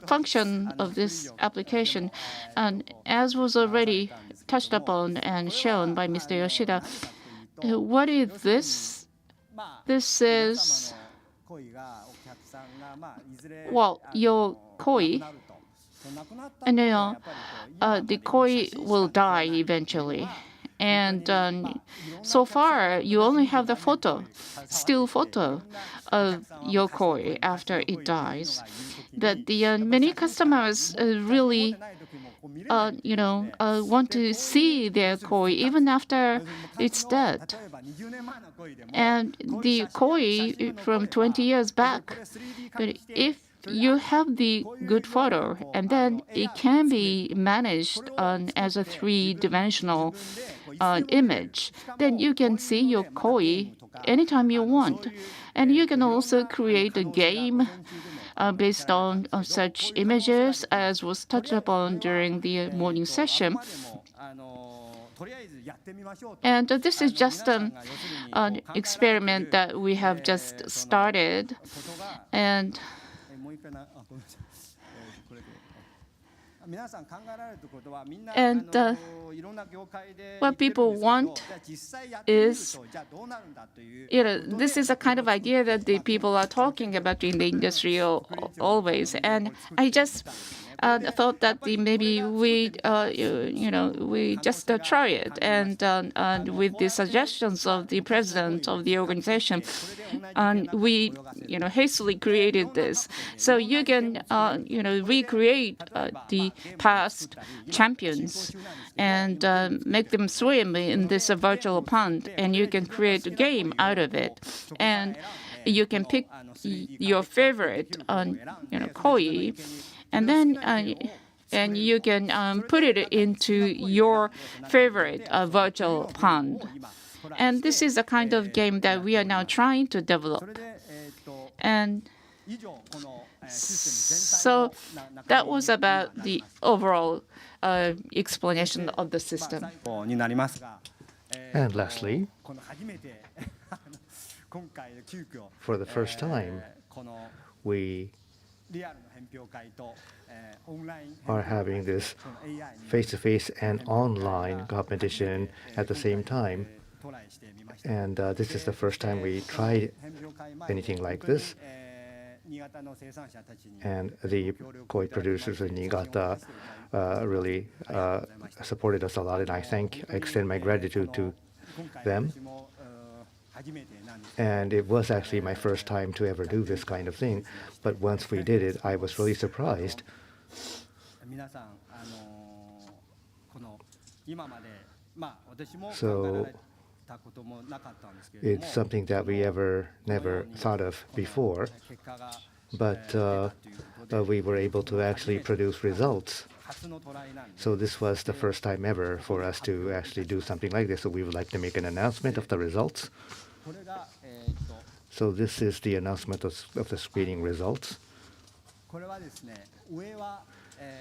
function of this application, and as was already touched upon and shown by Mr. Yoshida, what is this? This is, well, your koi, and the koi will die eventually. And so far, you only have the still photo of your koi after it dies. But the many customers really, want to see their koi even after it's dead. And the koi from 20 years back, but if you have the good photo, and then it can be managed as a three-dimensional image, then you can see your koi anytime you want. And you can also create a game based on such images, as was touched upon during the morning session. And this is just an experiment that we have just started. And what people want is, this is a kind of idea that the people are talking about in the industry always. And thought that maybe we just try it, and with the suggestions of the president of the organization, and we hastily created this. So you can recreate the past champions and make them swim in this virtual pond, and you can create a game out of it, and you can pick your favorite koi, and then and you can put it into your favorite virtual pond. And this is a kind of game that we are now trying to develop. And so that was about the overall explanation of the system. And lastly, for the first time, we are having this face-to-face and online competition at the same time. And this is the first time we tried anything like this. And the koi producers in Niigata really supported us a lot, and I extend my gratitude to them. And it was actually my first time to ever do this kind of thing, but once we did it, I was really surprised. So it's something that we never thought of before, but we were able to actually produce results. So this was the first time ever for us to actually do something like this. So we would like to make an announcement of the results. So this is the announcement of the screening results.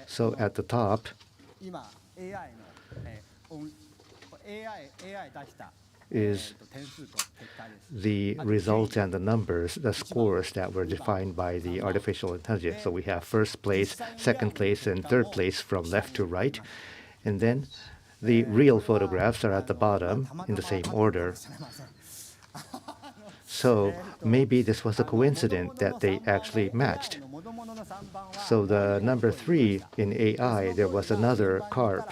So at the top is the results and the numbers, the scores that were defined by the artificial intelligence. So we have first place, second place, and third place from left to right. And then the real photographs are at the bottom in the same order. So maybe this was a coincidence that they actually matched. So the number 3 in AI, there was another koi,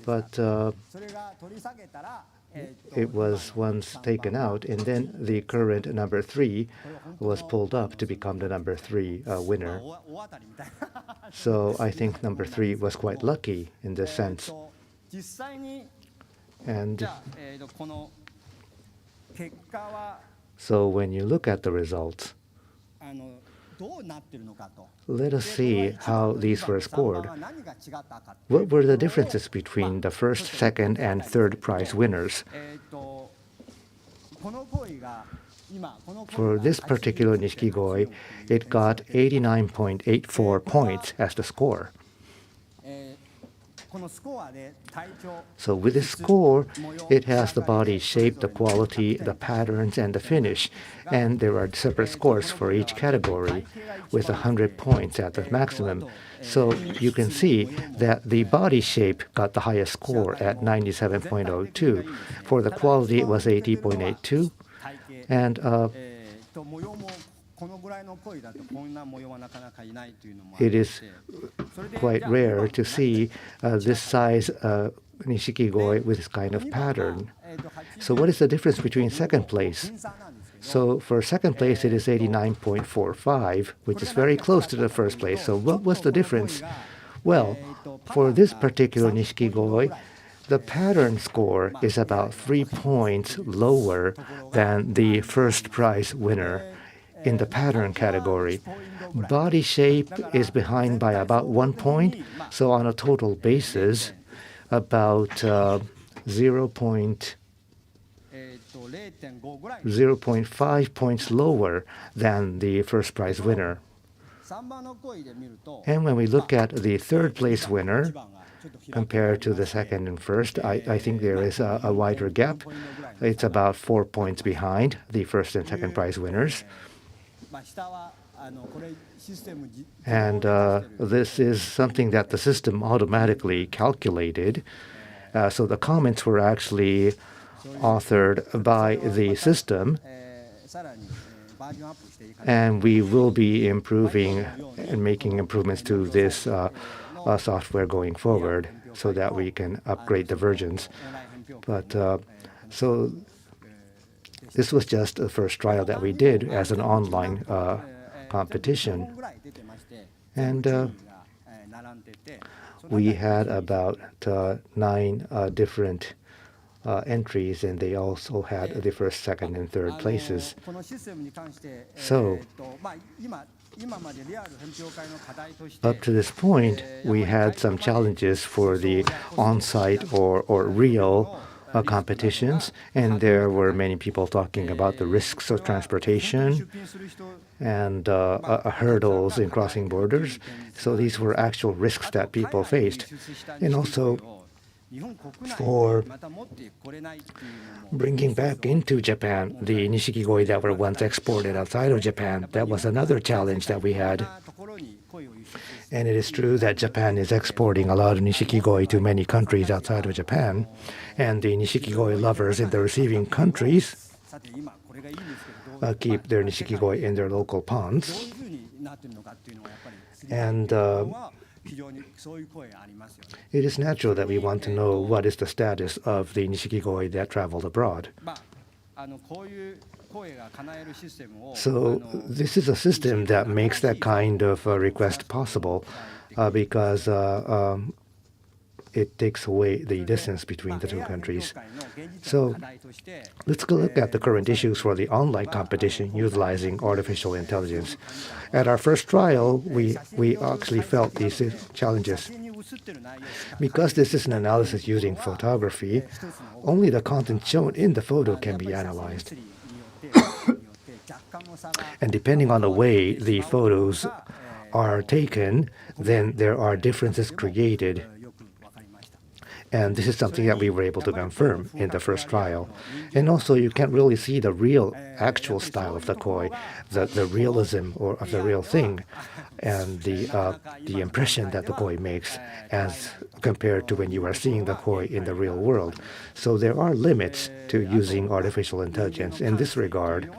but it was once taken out, and then the current number 3 was pulled up to become the number 3 winner. So I think number 3 was quite lucky in this sense. And so when you look at the results, let us see how these were scored. What were the differences between the first, second, and third prize winners? For this particular Nishikigoi, it got 89.84 points as the score. So with this score, it has the body shape, the quality, the patterns, and the finish. And there are separate scores for each category with 100 points at the maximum. So you can see that the body shape got the highest score at 97.02. For the quality, it was 80.82. And it is quite rare to see this size Nishikigoi with this kind of pattern. So what is the difference between second place? So for second place, it is 89.45, which is very close to the first place. So what was the difference? Well, for this particular Nishikigoi, the pattern score is about 3 points lower than the first prize winner in the pattern category. Body shape is behind by about 1 point, so on a total basis, about 0.5 points lower than the first prize winner. And when we look at the third place winner, compared to the second and first, I think there is a wider gap. It's about 4 points behind the first and second prize winners. And this is something that the system automatically calculated. So the comments were actually authored by the system. And we will be improving and making improvements to this software going forward so that we can upgrade the versions. But so this was just the first trial that we did as an online competition. And we had about 9 different entries, and they also had the first, second, and third places. So up to this point, we had some challenges for the on-site or real competitions, and there were many people talking about the risks of transportation and hurdles in crossing borders. So these were actual risks that people faced. And also for bringing back into Japan the Nishikigoi that were once exported outside of Japan, that was another challenge that we had. And it is true that Japan is exporting a lot of Nishikigoi to many countries outside of Japan. And the Nishikigoi lovers in the receiving countries keep their Nishikigoi in their local ponds. And it is natural that we want to know what is the status of the Nishikigoi that traveled abroad. So this is a system that makes that kind of request possible because it takes away the distance between the two countries. So let's go look at the current issues for the online competition utilizing artificial intelligence. At our first trial, we actually felt these challenges. Because this is an analysis using photography, only the content shown in the photo can be analyzed. And depending on the way the photos are taken, then there are differences created. And this is something that we were able to confirm in the first trial. And also, you can't really see the real, actual style of the koi, the realism or of the real thing, and the impression that the koi makes as compared to when you are seeing the koi in the real world. So there are limits to using artificial intelligence in this regard.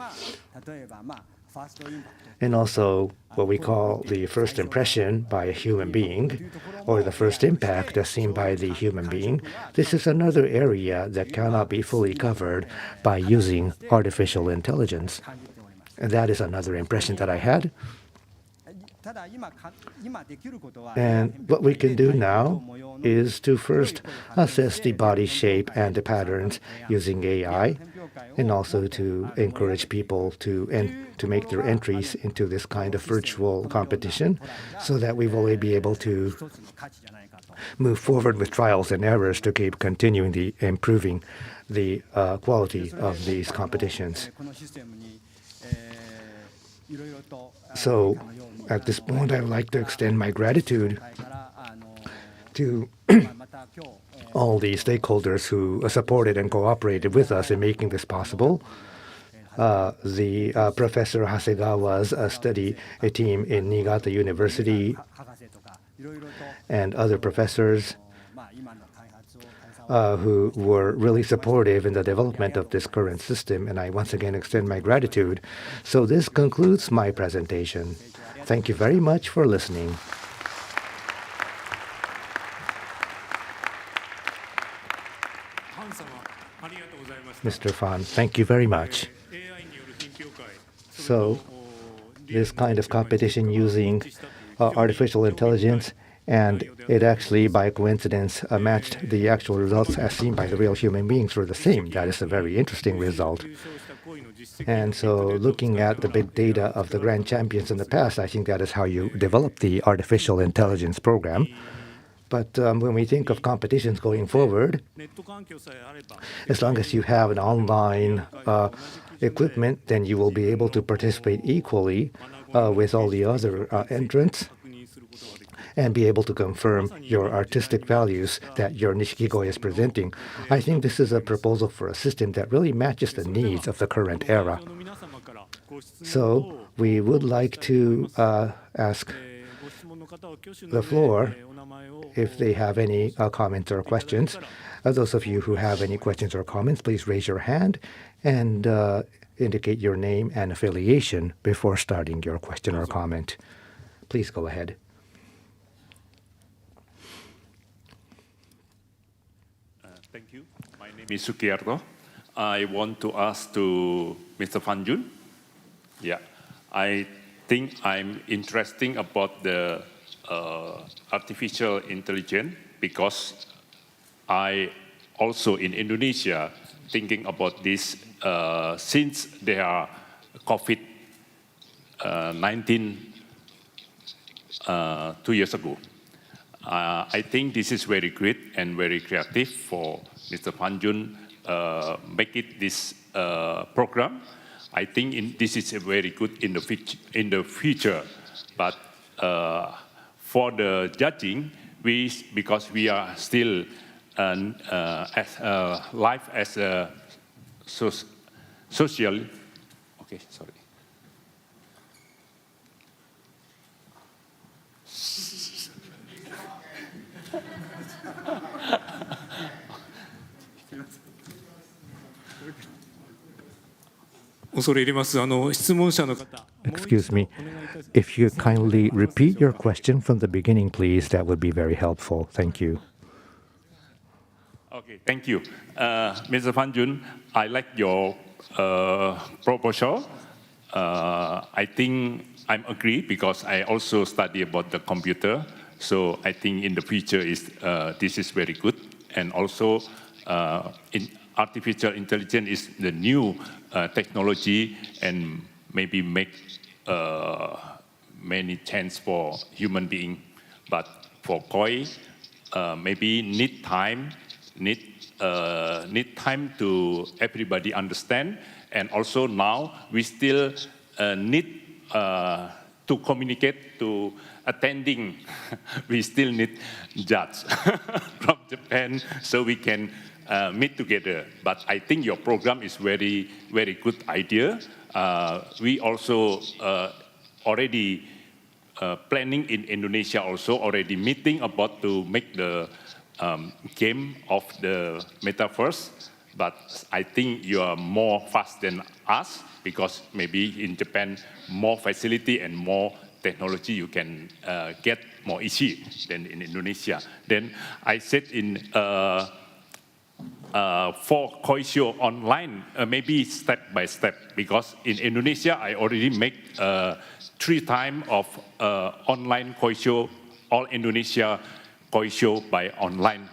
And also what we call the first impression by a human being, or the first impact as seen by the human being. This is another area that cannot be fully covered by using artificial intelligence. And that is another impression that I had. And what we can do now is to first assess the body shape and the patterns using AI, and also to encourage people to make their entries into this kind of virtual competition so that we will be able to move forward with trials and errors to keep continuing improving the quality of these competitions. So at this point, I would like to extend my gratitude to all the stakeholders who supported and cooperated with us in making this possible. The Professor Hasegawa's study team in Niigata University and other professors who were really supportive in the development of this current system, and I once again extend my gratitude. So this concludes my presentation. Thank you very much for listening. Mr. Fan, thank you very much. So this kind of competition using artificial intelligence, and it actually, by coincidence, matched the actual results as seen by the real human beings were the same. That is a very interesting result. And so looking at the big data of the grand champions in the past, I think that is how you develop the artificial intelligence program. But when we think of competitions going forward, as long as you have an online equipment, then you will be able to participate equally with all the other entrants and be able to confirm your artistic values that your Nishikigoi is presenting. I think this is a proposal for a system that really matches the needs of the current era. So we would like to ask the floor if they have any comments or questions. Those of you who have any questions or comments, please raise your hand and indicate your name and affiliation before starting your question or comment. Please go ahead. Thank you. My name is Sukiyarto. I want to ask to Mr. Fanjun. Yeah, I think I'm interested about the artificial intelligence because I also in Indonesia thinking about this since there are COVID-19 2 years ago. I think this is very great and very creative for Mr. Fanjun make it this program. I think this is very good in the future. But for the judging, because we are still life as a social. Okay, sorry. Excuse me. If you kindly repeat your question from the beginning, please, that would be very helpful. Thank you. Okay, thank you. Mr. Fanjun, I like your proposal. I think I'm agree because I also study about the computer. So I think in the future this is very good. And also in artificial intelligence is the new technology and maybe make many chance for human being. But for koi, maybe need time to everybody understand. And also now we still need to communicate to attending. We still need judge from Japan so we can meet together. But I think your program is very, very good idea. We also already planning in Indonesia also already meeting about to make the game of the metaverse. But I think you are more fast than us because maybe in Japan more facility and more technology you can get more easy than in Indonesia. Then I said in for koi show online, maybe step by step, because in Indonesia I already make 3 times of online koi show, all Indonesia koi show by online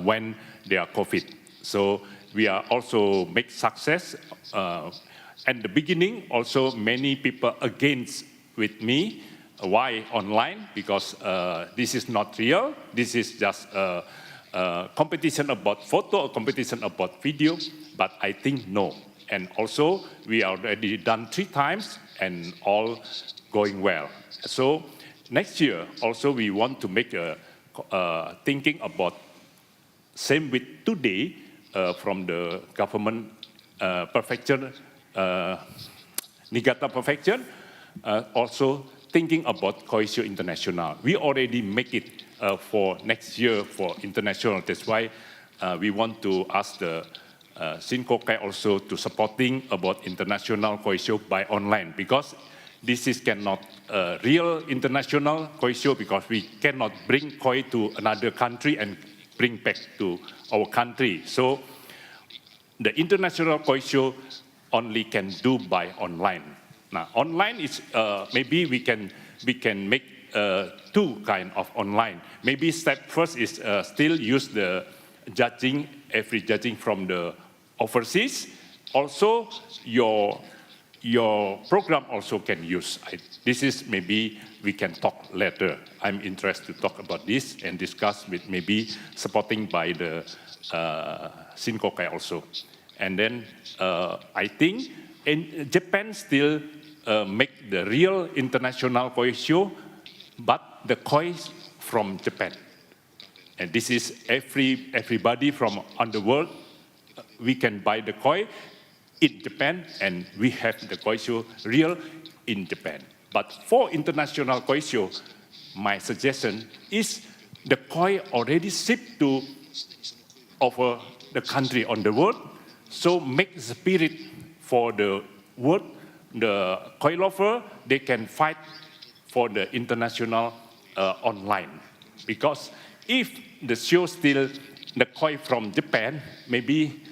when there are COVID. So we are also make success. At the beginning, also many people against with me. Why online? Because this is not real. This is just competition about photo or competition about video. But I think no. And also we already done 3 times and all going well. So next year also we want to make a thinking about same with today from the government prefecture, Niigata prefecture, also thinking about Koi Show International. We already make it for next year for international. That's why we want to ask the Shinkokai also to supporting about international Koi Show by online, because this is cannot real international Koi Show, because we cannot bring Koi to another country and bring back to our country. So the international Koi Show only can do by online. Now online is maybe we can make 2 kind of online. Maybe step first is still use the judging, every judging from the overseas. Also your program also can use. This is maybe we can talk later. I'm interested to talk about this and discuss with maybe supporting by the Shinkokai also. And then I think in Japan still make the real international koi show, but the koi from Japan. And this is everybody from on the world, we can buy the koi in Japan, and we have the koi show real in Japan. But for international koi show, my suggestion is the koi already shipped to over the country on the world, so make spirit for the world. The koi lover, they can fight for the international online. Because if the show still the koi from Japan, maybe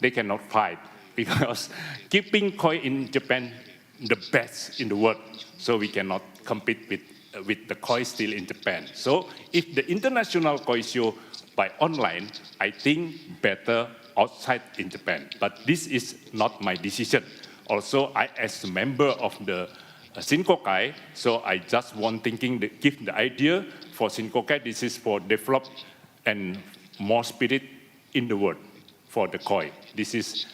they cannot fight. Because keeping koi in Japan the best in the world, so we cannot compete with the koi still in Japan. So if the international koi show by online, I think better outside in Japan. But this is not my decision. Also, I as a member of the Shinkokai, so I just want thinking to give the idea for Shinkokai. This is for develop and more spirit in the world for the koi. This is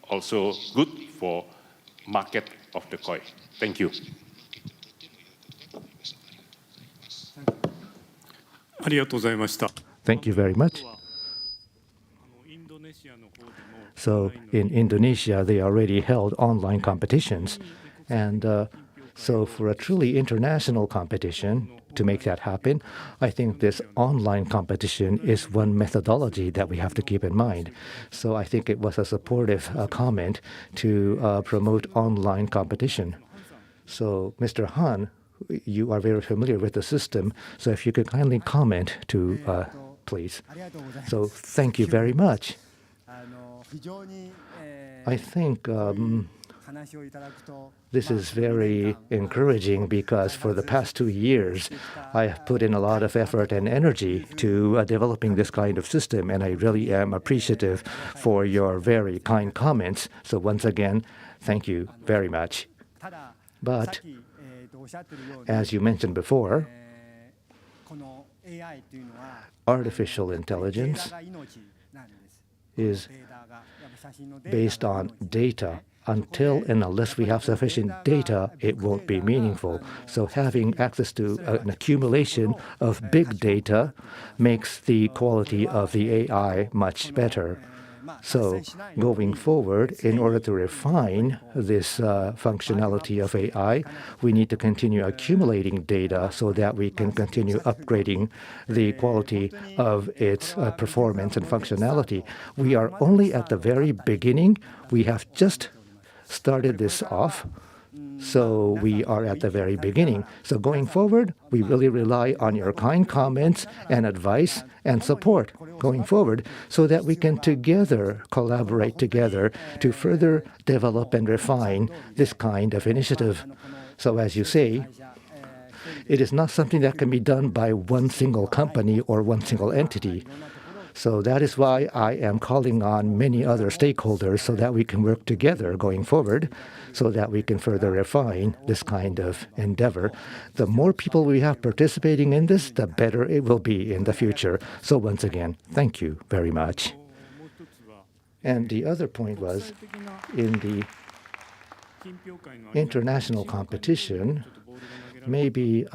also good for market of the koi. Thank you. Thank you very much. So in Indonesia, they already held online competitions. And so for a truly international competition, to make that happen, I think this online competition is one methodology that we have to keep in mind. So I think it was a supportive comment to promote online competition. So Mr. Han, you are very familiar with the system, so if you could kindly comment to, please. So thank you very much. I think this is very encouraging because for the past 2 years, I have put in a lot of effort and energy to developing this kind of system, and I really am appreciative for your very kind comments. So once again, thank you very much. But as you mentioned before, artificial intelligence is based on data. Until and unless we have sufficient data, it won't be meaningful. So having access to an accumulation of big data makes the quality of the AI much better. So going forward, in order to refine this functionality of AI, we need to continue accumulating data so that we can continue upgrading the quality of its performance and functionality. We are only at the very beginning. We have just started this off. So we are at the very beginning. So going forward, we really rely on your kind comments and advice and support going forward so that we can together collaborate together to further develop and refine this kind of initiative. So as you say, it is not something that can be done by one single company or one single entity. So that is why I am calling on many other stakeholders so that we can work together going forward so that we can further refine this kind of endeavor. The more people we have participating in this, the better it will be in the future. So once again, thank you very much. And the other point was in the international competition, maybe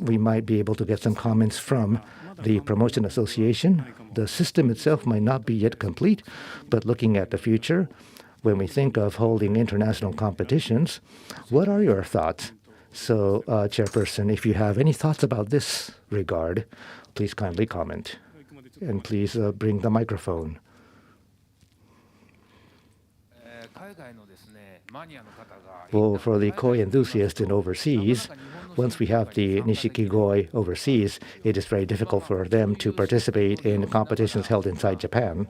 we might be able to get some comments from the Promotion Association. The system itself might not be yet complete, but looking at the future, when we think of holding international competitions, what are your thoughts? So, Chairperson, if you have any thoughts about this regard, please kindly comment. And please bring the microphone. Well, for the koi enthusiasts in overseas, once we have the Nishikigoi overseas, it is very difficult for them to participate in competitions held inside Japan.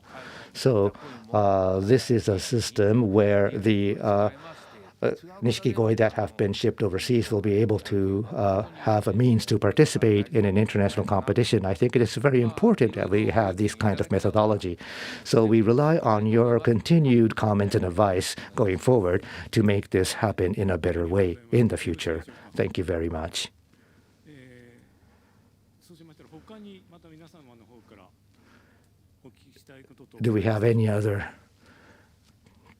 So this is a system where the Nishikigoi that have been shipped overseas will be able to have a means to participate in an international competition. I think it is very important that we have this kind of methodology. So we rely on your continued comments and advice going forward to make this happen in a better way in the future. Thank you very much. Do we have any other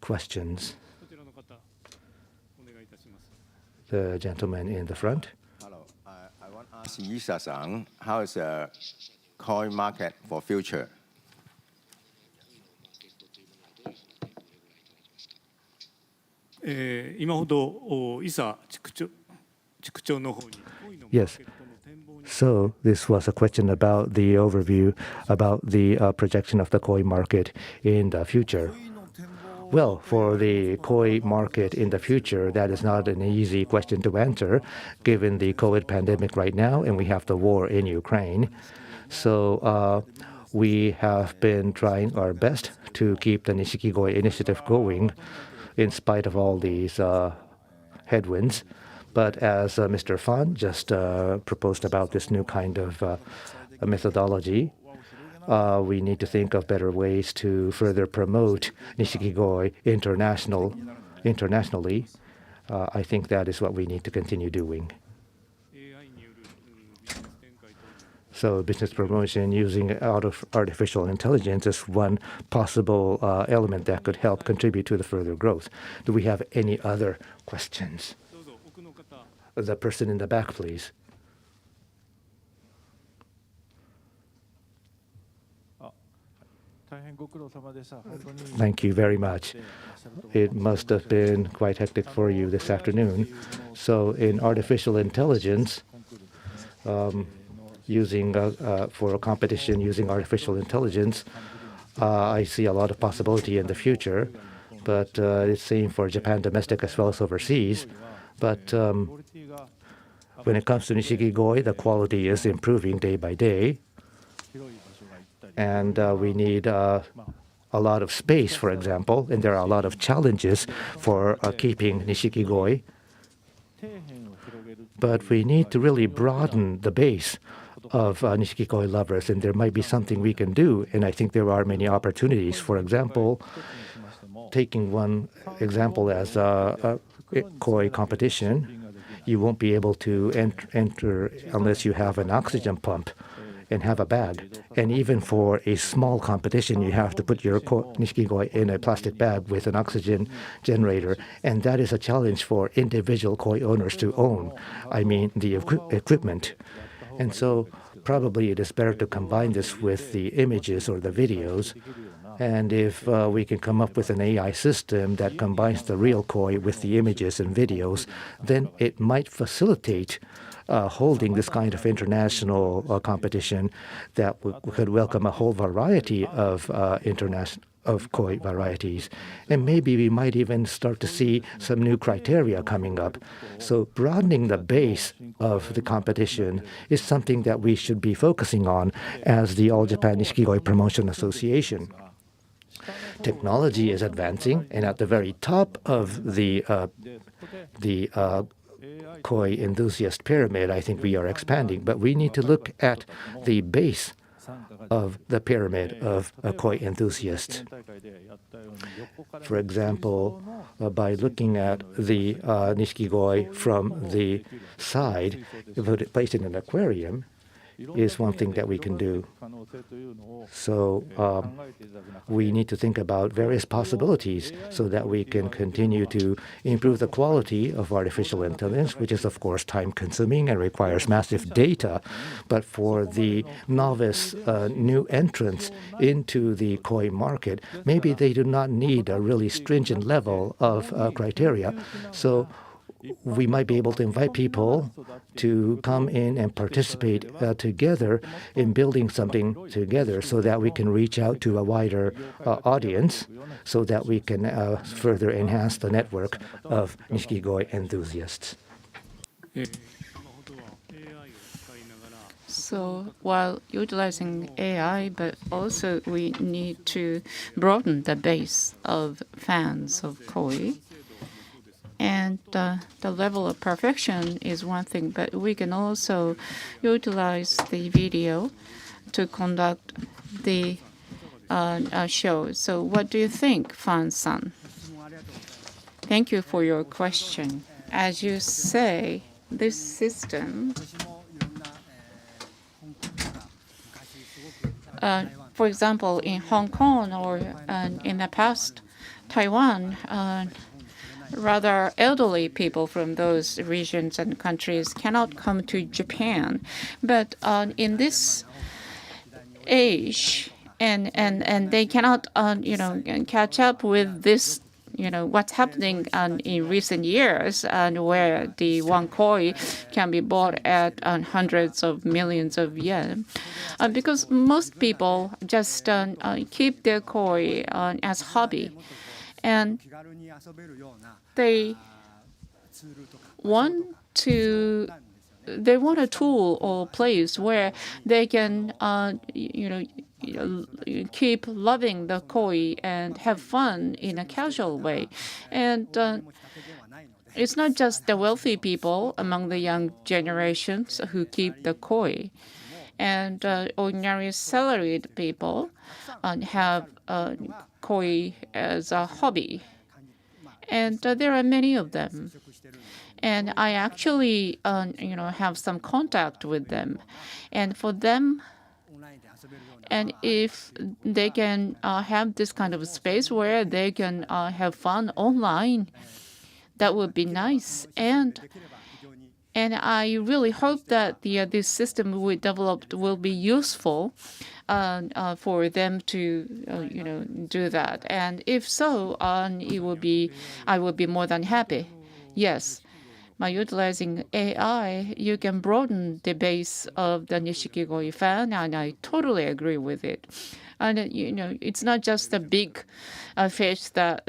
questions? The gentleman in the front. Hello, I want to ask Isa-san, how is the koi market for future? Yes. So this was a question about the overview, about the projection of the koi market in the future. Well, for the koi market in the future, that is not an easy question to answer, given the COVID pandemic right now, and we have the war in Ukraine. So we have been trying our best to keep the Nishikigoi initiative going in spite of all these headwinds. But as Mr. Fan just proposed about this new kind of methodology, we need to think of better ways to further promote Nishikigoi internationally. I think that is what we need to continue doing. So business promotion using artificial intelligence is one possible element that could help contribute to the further growth. Do we have any other questions? The person in the back, please. Thank you very much. It must have been quite hectic for you this afternoon. So in artificial intelligence, using for a competition using artificial intelligence, I see a lot of possibility in the future, but it's same for Japan domestic as well as overseas. But when it comes to Nishikigoi, the quality is improving day by day. And we need a lot of space, for example, and there are a lot of challenges for keeping Nishikigoi. But we need to really broaden the base of Nishikigoi lovers, and there might be something we can do. And I think there are many opportunities. For example, taking one example as a koi competition, you won't be able to enter unless you have an oxygen pump and have a bag. And even for a small competition, you have to put your Nishikigoi in a plastic bag with an oxygen generator. And that is a challenge for individual koi owners to own. I mean, the equipment. And so probably it is better to combine this with the images or the videos. And if we can come up with an AI system that combines the real koi with the images and videos, then it might facilitate holding this kind of international competition that could welcome a whole variety of koi varieties. And maybe we might even start to see some new criteria coming up. So broadening the base of the competition is something that we should be focusing on as the All Japan Nishikigoi Promotion Association. Technology is advancing, and at the very top of the koi enthusiast pyramid, I think we are expanding. But we need to look at the base of the pyramid of koi enthusiasts. For example, by looking at the Nishikigoi from the side, place it in an aquarium, is one thing that we can do. So we need to think about various possibilities so that we can continue to improve the quality of artificial intelligence, which is, of course, time-consuming and requires massive data. But for the novice new entrants into the koi market, maybe they do not need a really stringent level of criteria. So we might be able to invite people to come in and participate together in building something together so that we can reach out to a wider audience so that we can further enhance the network of Nishikigoi enthusiasts. So while utilizing AI, but also we need to broaden the base of fans of koi. And the level of perfection is one thing, but we can also utilize the video to conduct the show. So what do you think, Fan-san? Thank you for your question. As you say, this system, for example, in Hong Kong or in the past, Taiwan, rather elderly people from those regions and countries cannot come to Japan. But in this age, and they cannot catch up with this what's happening in recent years, and where the one koi can be bought at hundreds of millions of yen, because most people just keep their koi as hobby, and they want a tool or place where they can keep loving the koi and have fun in a casual way. And it's not just the wealthy people among the young generations who keep the koi, and ordinary salaried people have koi as a hobby, and there are many of them. And I actually, have some contact with them, and for them, and if they can have this kind of space where they can have fun online, that would be nice. And I really hope that this system we developed will be useful for them to, do that. And if so, I would be more than happy. Yes. By utilizing AI, you can broaden the base of the Nishikigoi fan, and I totally agree with it. And it's not just the big fish that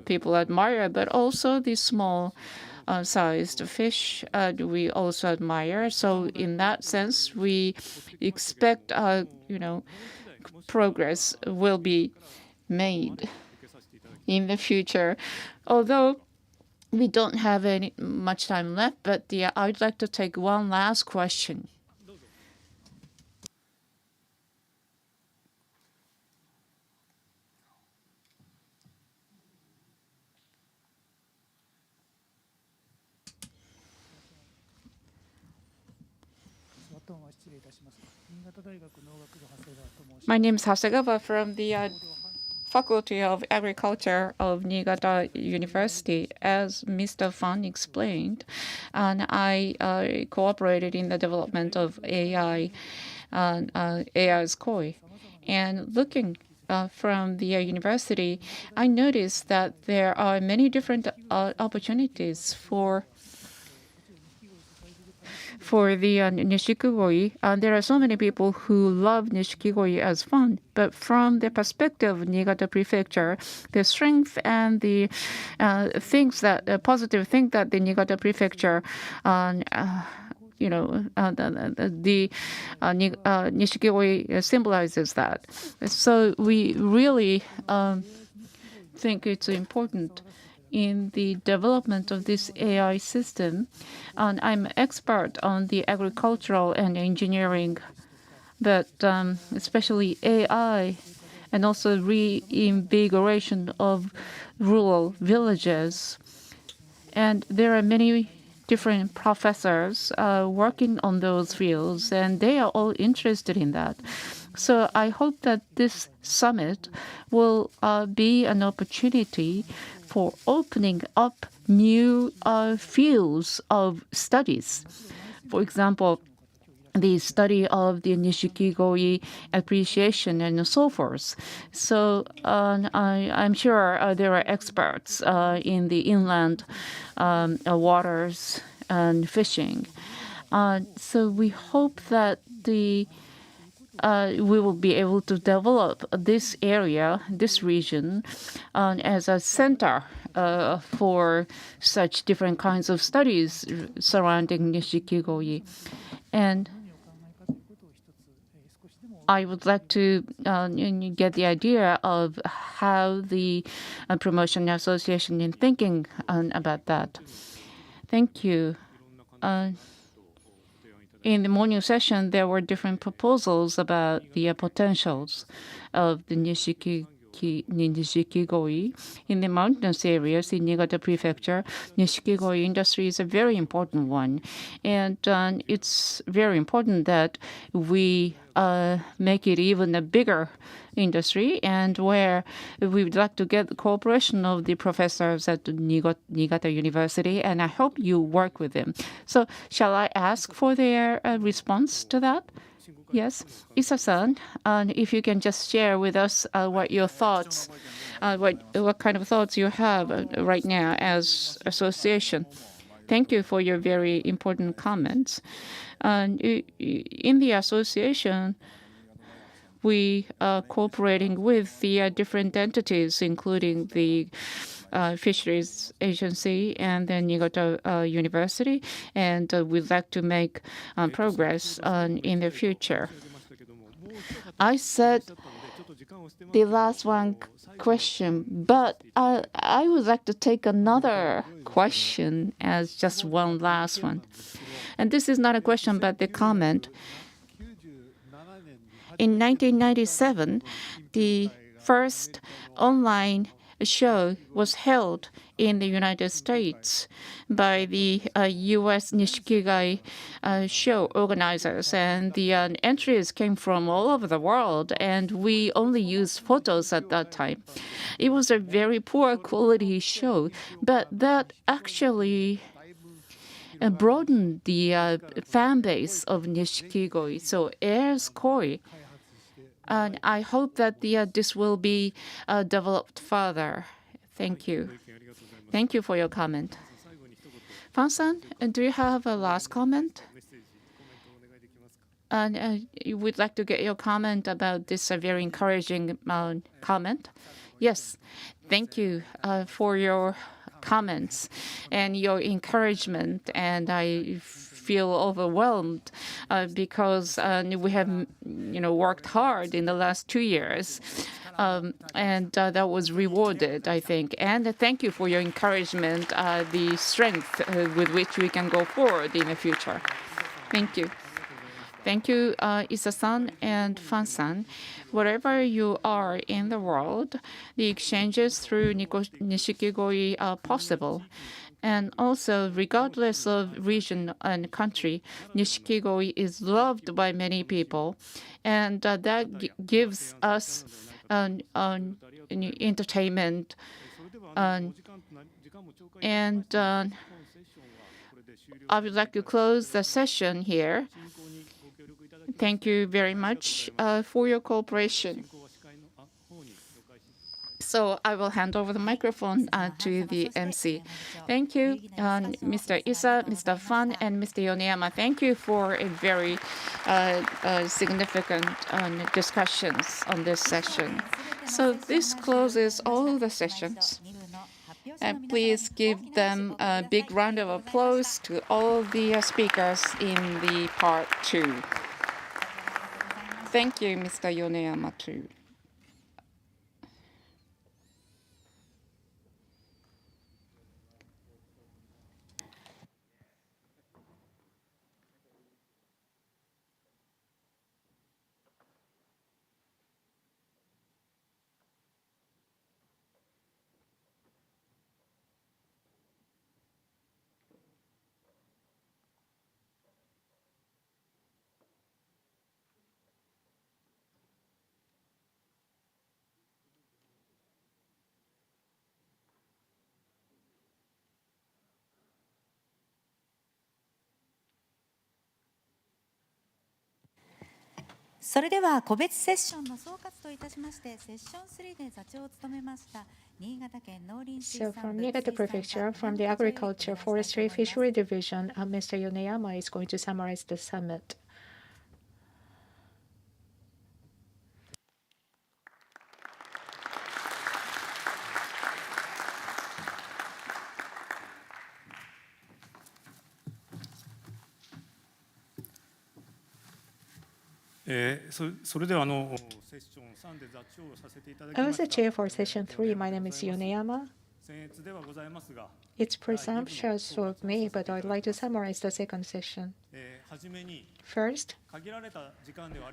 people admire, but also the small sized fish we also admire. So in that sense, we expect progress will be made in the future. Although we don't have much time left, but I'd like to take one last question. My name is Hasegawa from the Faculty of Agriculture of Niigata University. As Mr. Fan explained, and I cooperated in the development of AI, AI's koi. And looking from the university, I noticed that there are many different opportunities for the Nishikigoi. There are so many people who love Nishikigoi as fun, but from the perspective of Niigata Prefecture, the strength and the positive thing that the Niigata Prefecture Nishikigoi symbolizes that. So we really think it's important in the development of this AI system. And I'm an expert on the agricultural and engineering, but especially AI and also reinvigoration of rural villages. And there are many different professors working on those fields, and they are all interested in that. So I hope that this summit will be an opportunity for opening up new fields of studies. For example, the study of the Nishikigoi appreciation and so forth. So I'm sure there are experts in the inland waters and fishing. So we hope that we will be able to develop this area, this region, as a center for such different kinds of studies surrounding Nishikigoi. And I would like to get the idea of how the Promotion Association is thinking about that. Thank you. In the morning session, there were different proposals about the potentials of the Nishikigoi in the mountainous areas in Niigata Prefecture. Nishikigoi industry is a very important one, and it's very important that we make it even a bigger industry, and where we would like to get the cooperation of the professors at Niigata University, and I hope you work with them. So shall I ask for their response to that? Yes, Isa-san, if you can just share with us what your thoughts, what kind of thoughts you have right now as association. Thank you for your very important comments. In the association, we are cooperating with the different entities, including the Fisheries Agency and the Niigata University, and we'd like to make progress in the future. I said the last one question, but I would like to take another question as just one last one. And this is not a question, but the comment. In 1997, the first online show was held in the United States by the U.S. Nishikigoi show organizers, and the entries came from all over the world, and we only used photos at that time. It was a very poor quality show, but that actually broadened the fan base of Nishikigoi, so heirs koi. And I hope that this will be developed further. Thank you. Thank you for your comment. Fan-san, do you have a last comment? And you would like to get your comment about this very encouraging comment? Yes. Thank you for your comments and your encouragement, and I feel overwhelmed because we have worked hard in the last 2 years, and that was rewarded, I think. And thank you for your encouragement, the strength with which we can go forward in the future. Thank you. Thank you, Isa-san and Fan-san. Wherever you are in the world, the exchanges through Nishikigoi are possible. And also, regardless of region and country, Nishikigoi is loved by many people. And that gives us entertainment. And I would like to close the session here. Thank you very much for your cooperation. So I will hand over the microphone to the MC. Thank you, Mr. Isa, Mr. Fan, and Mr. Yoneyama. Thank you for a very significant discussions on this session. So this closes all the sessions. And please give them a big round of applause to all the speakers in the part 2. Thank you, Mr. Yoneyama, too. So from Niigata Prefecture, from the Agriculture, Forestry, Fishery Division, Mr. Yoneyama is going to summarize the summit. I was the chair for session 3. My name is Yoneyama. It's presumptuous of me, but I'd like to summarize the second session. First,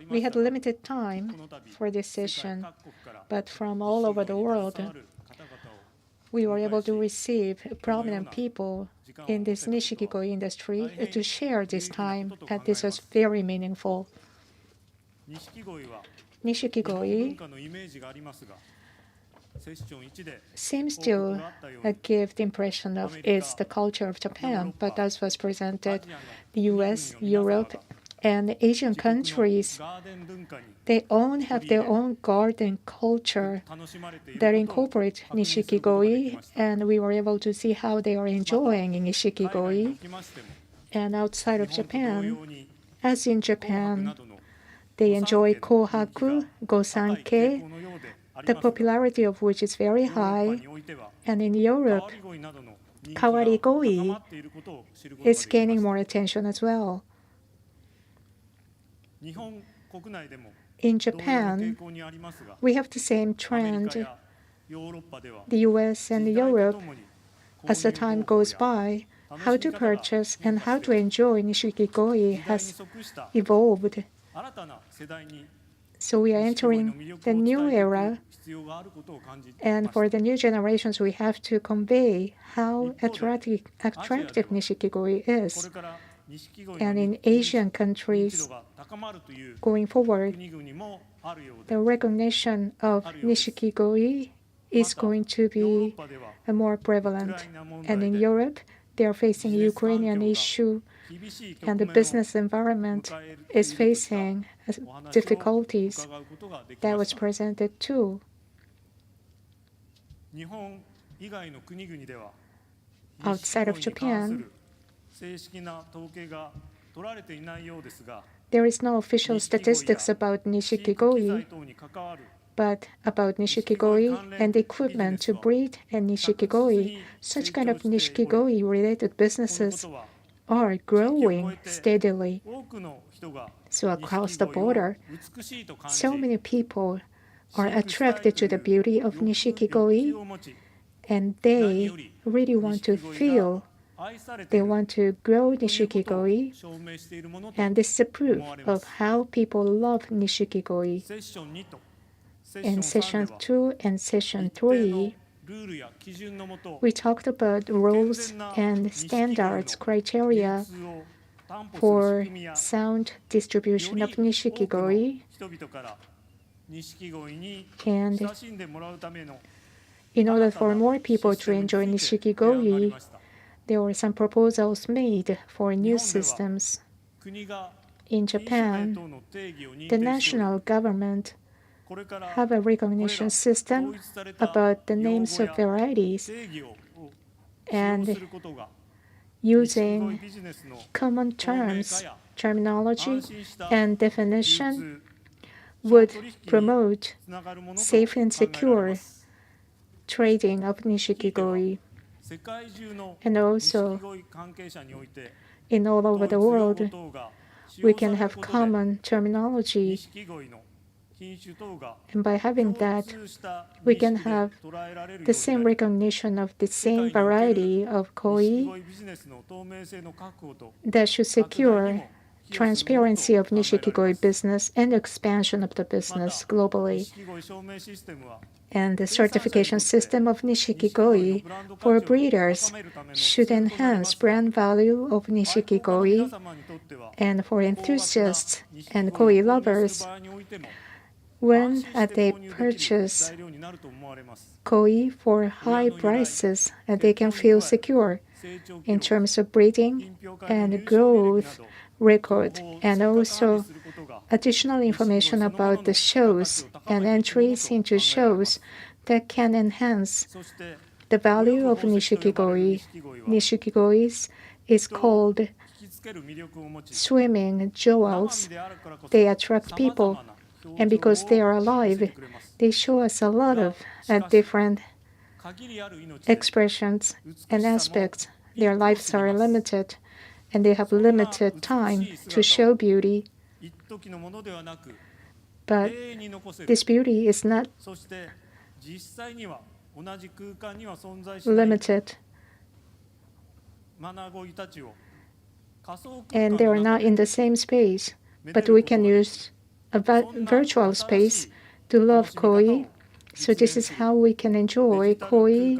we had limited time for this session, but from all over the world, we were able to receive prominent people in this Nishikigoi industry to share this time, and this was very meaningful. Nishikigoi seems to give the impression of it's the culture of Japan, but as was presented, the US, Europe, And Asian countries, they all have their own garden culture that incorporate Nishikigoi, and we were able to see how they are enjoying Nishikigoi. And outside of Japan, as in Japan, they enjoy kohaku, gosanke, the popularity of which is very high. And in Europe, kawarigoi is gaining more attention as well. In Japan, we have the same trend. The US and Europe, as the time goes by, how to purchase and how to enjoy Nishikigoi has evolved. So we are entering the new era, and for the new generations, we have to convey how attractive Nishikigoi is. And in Asian countries, going forward, the recognition of Nishikigoi is going to be more prevalent. And in Europe, they are facing Ukrainian issue, and the business environment is facing difficulties. That was presented too. Outside of Japan, there is no official statistics about Nishikigoi, but about Nishikigoi and the equipment to breed and Nishikigoi, such kind of Nishikigoi-related businesses are growing steadily. So across the border, so many people are attracted to the beauty of Nishikigoi, and they really want to feel, they want to grow Nishikigoi, and this is a proof of how people love Nishikigoi. In session 2 and session 3, we talked about rules and standards criteria for sound distribution of Nishikigoi. And in order for more people to enjoy Nishikigoi, there were some proposals made for new systems. In Japan, the national government have a recognition system about the names of varieties, and using common terms, terminology, and definition would promote safe and secure trading of Nishikigoi. And also, in all over the world, we can have common terminology. And by having that, we can have the same recognition of the same variety of koi that should secure transparency of Nishikigoi business and expansion of the business globally. And the certification system of Nishikigoi for breeders should enhance brand value of Nishikigoi, and for enthusiasts and koi lovers, when they purchase koi for high prices, they can feel secure in terms of breeding and growth record, and also additional information about the shows and entries into shows that can enhance the value of Nishikigoi. Nishikigoi is called swimming jewels. They attract people, and because they are alive, they show us a lot of different expressions and aspects. Their lives are limited, and they have limited time to show beauty. But this beauty is not limited, and they are not in the same space, but we can use a virtual space to love koi. So this is how we can enjoy koi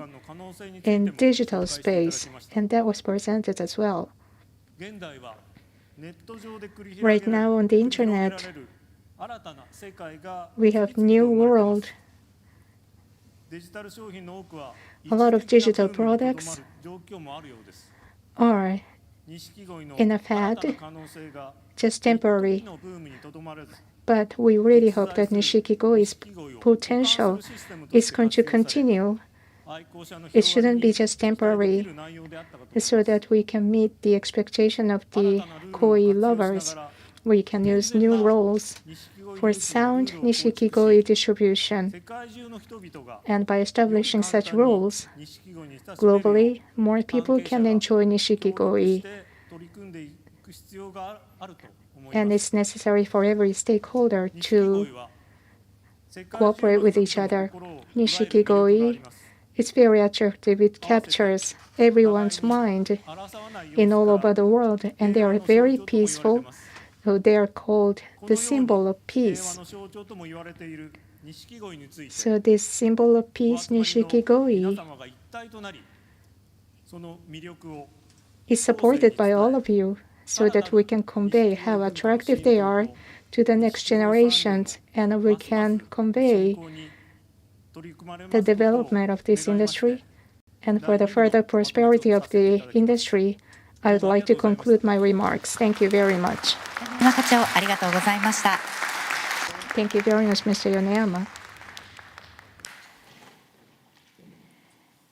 in digital space, and that was presented as well. Right now on the internet, we have new world. A lot of digital products are in a fad, just temporary. But we really hope that Nishikigoi's potential is going to continue. It shouldn't be just temporary, so that we can meet the expectation of the koi lovers. We can use new roles for sound Nishikigoi distribution. And by establishing such roles, globally, more people can enjoy Nishikigoi. And it's necessary for every stakeholder to cooperate with each other. Nishikigoi is very attractive. It captures everyone's mind in all over the world, and they are very peaceful. So they are called the symbol of peace. So this symbol of peace, Nishikigoi, is supported by all of you, so that we can convey how attractive they are to the next generations, and we can convey the development of this industry. And for the further prosperity of the industry, I would like to conclude my remarks. Thank you very much. Thank you very much, Mr. Yoneyama.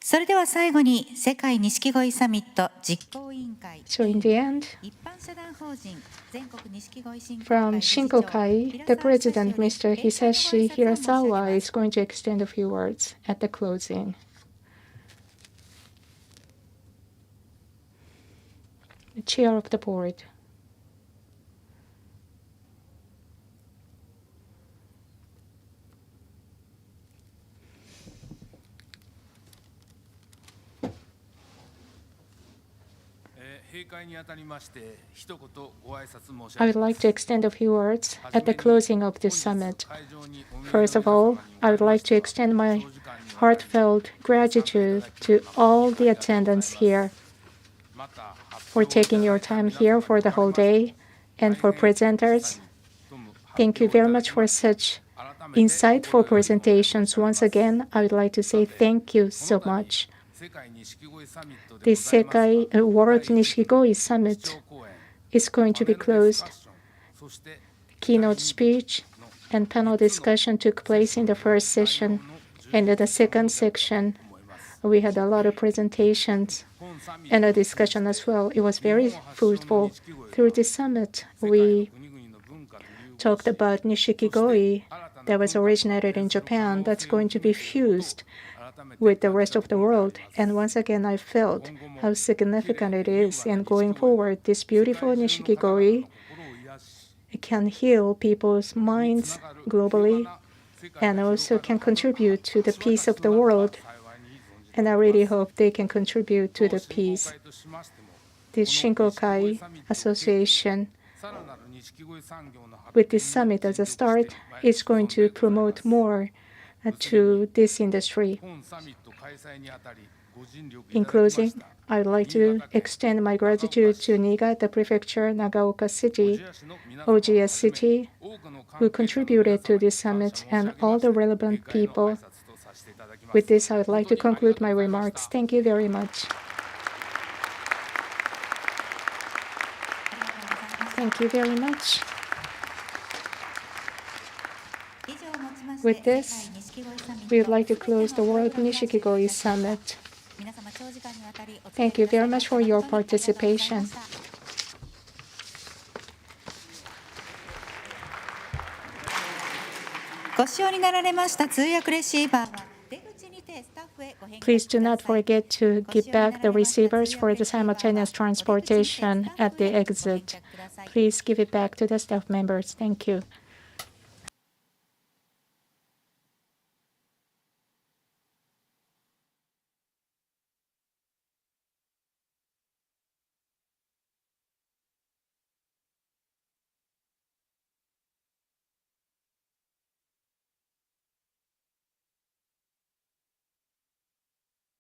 それでは最後に世界錦鯉サミット実行委員会 So in the end, 一般社団法人全国錦鯉振興 from Shinkokai, the president, Mr. Hisashi Hirasawa, is going to extend a few words at the closing. The chair of the board. I would like to extend a few words at the closing of this summit. First of all, I would like to extend my heartfelt gratitude to all the attendants here for taking your time here for the whole day, and for presenters. Thank you very much for such insightful presentations. Once again, I would like to say thank you so much. The Sekai World Nishikigoi Summit is going to be closed. Keynote speech and panel discussion took place in the first session, and in the second section, we had a lot of presentations and a discussion as well. It was very fruitful. Through this summit, we talked about Nishikigoi that was originated in Japan that's going to be fused with the rest of the world. And once again, I felt how significant it is. And going forward, this beautiful Nishikigoi can heal people's minds globally and also can contribute to the peace of the world. And I really hope they can contribute to the peace. The Shinkokai Association, with this summit as a start, is going to promote more to this industry. In closing, I would like to extend my gratitude to Niigata Prefecture, Nagaoka City, OGS City, who contributed to this summit, and all the relevant people. With this, I would like to conclude my remarks. Thank you very much. Thank you very much. With this, we would like to close the World Nishikigoi Summit. Thank you very much for your participation. Please do not forget to give back the receivers for the simultaneous transportation at the exit. Please give it back to the staff members. Thank you.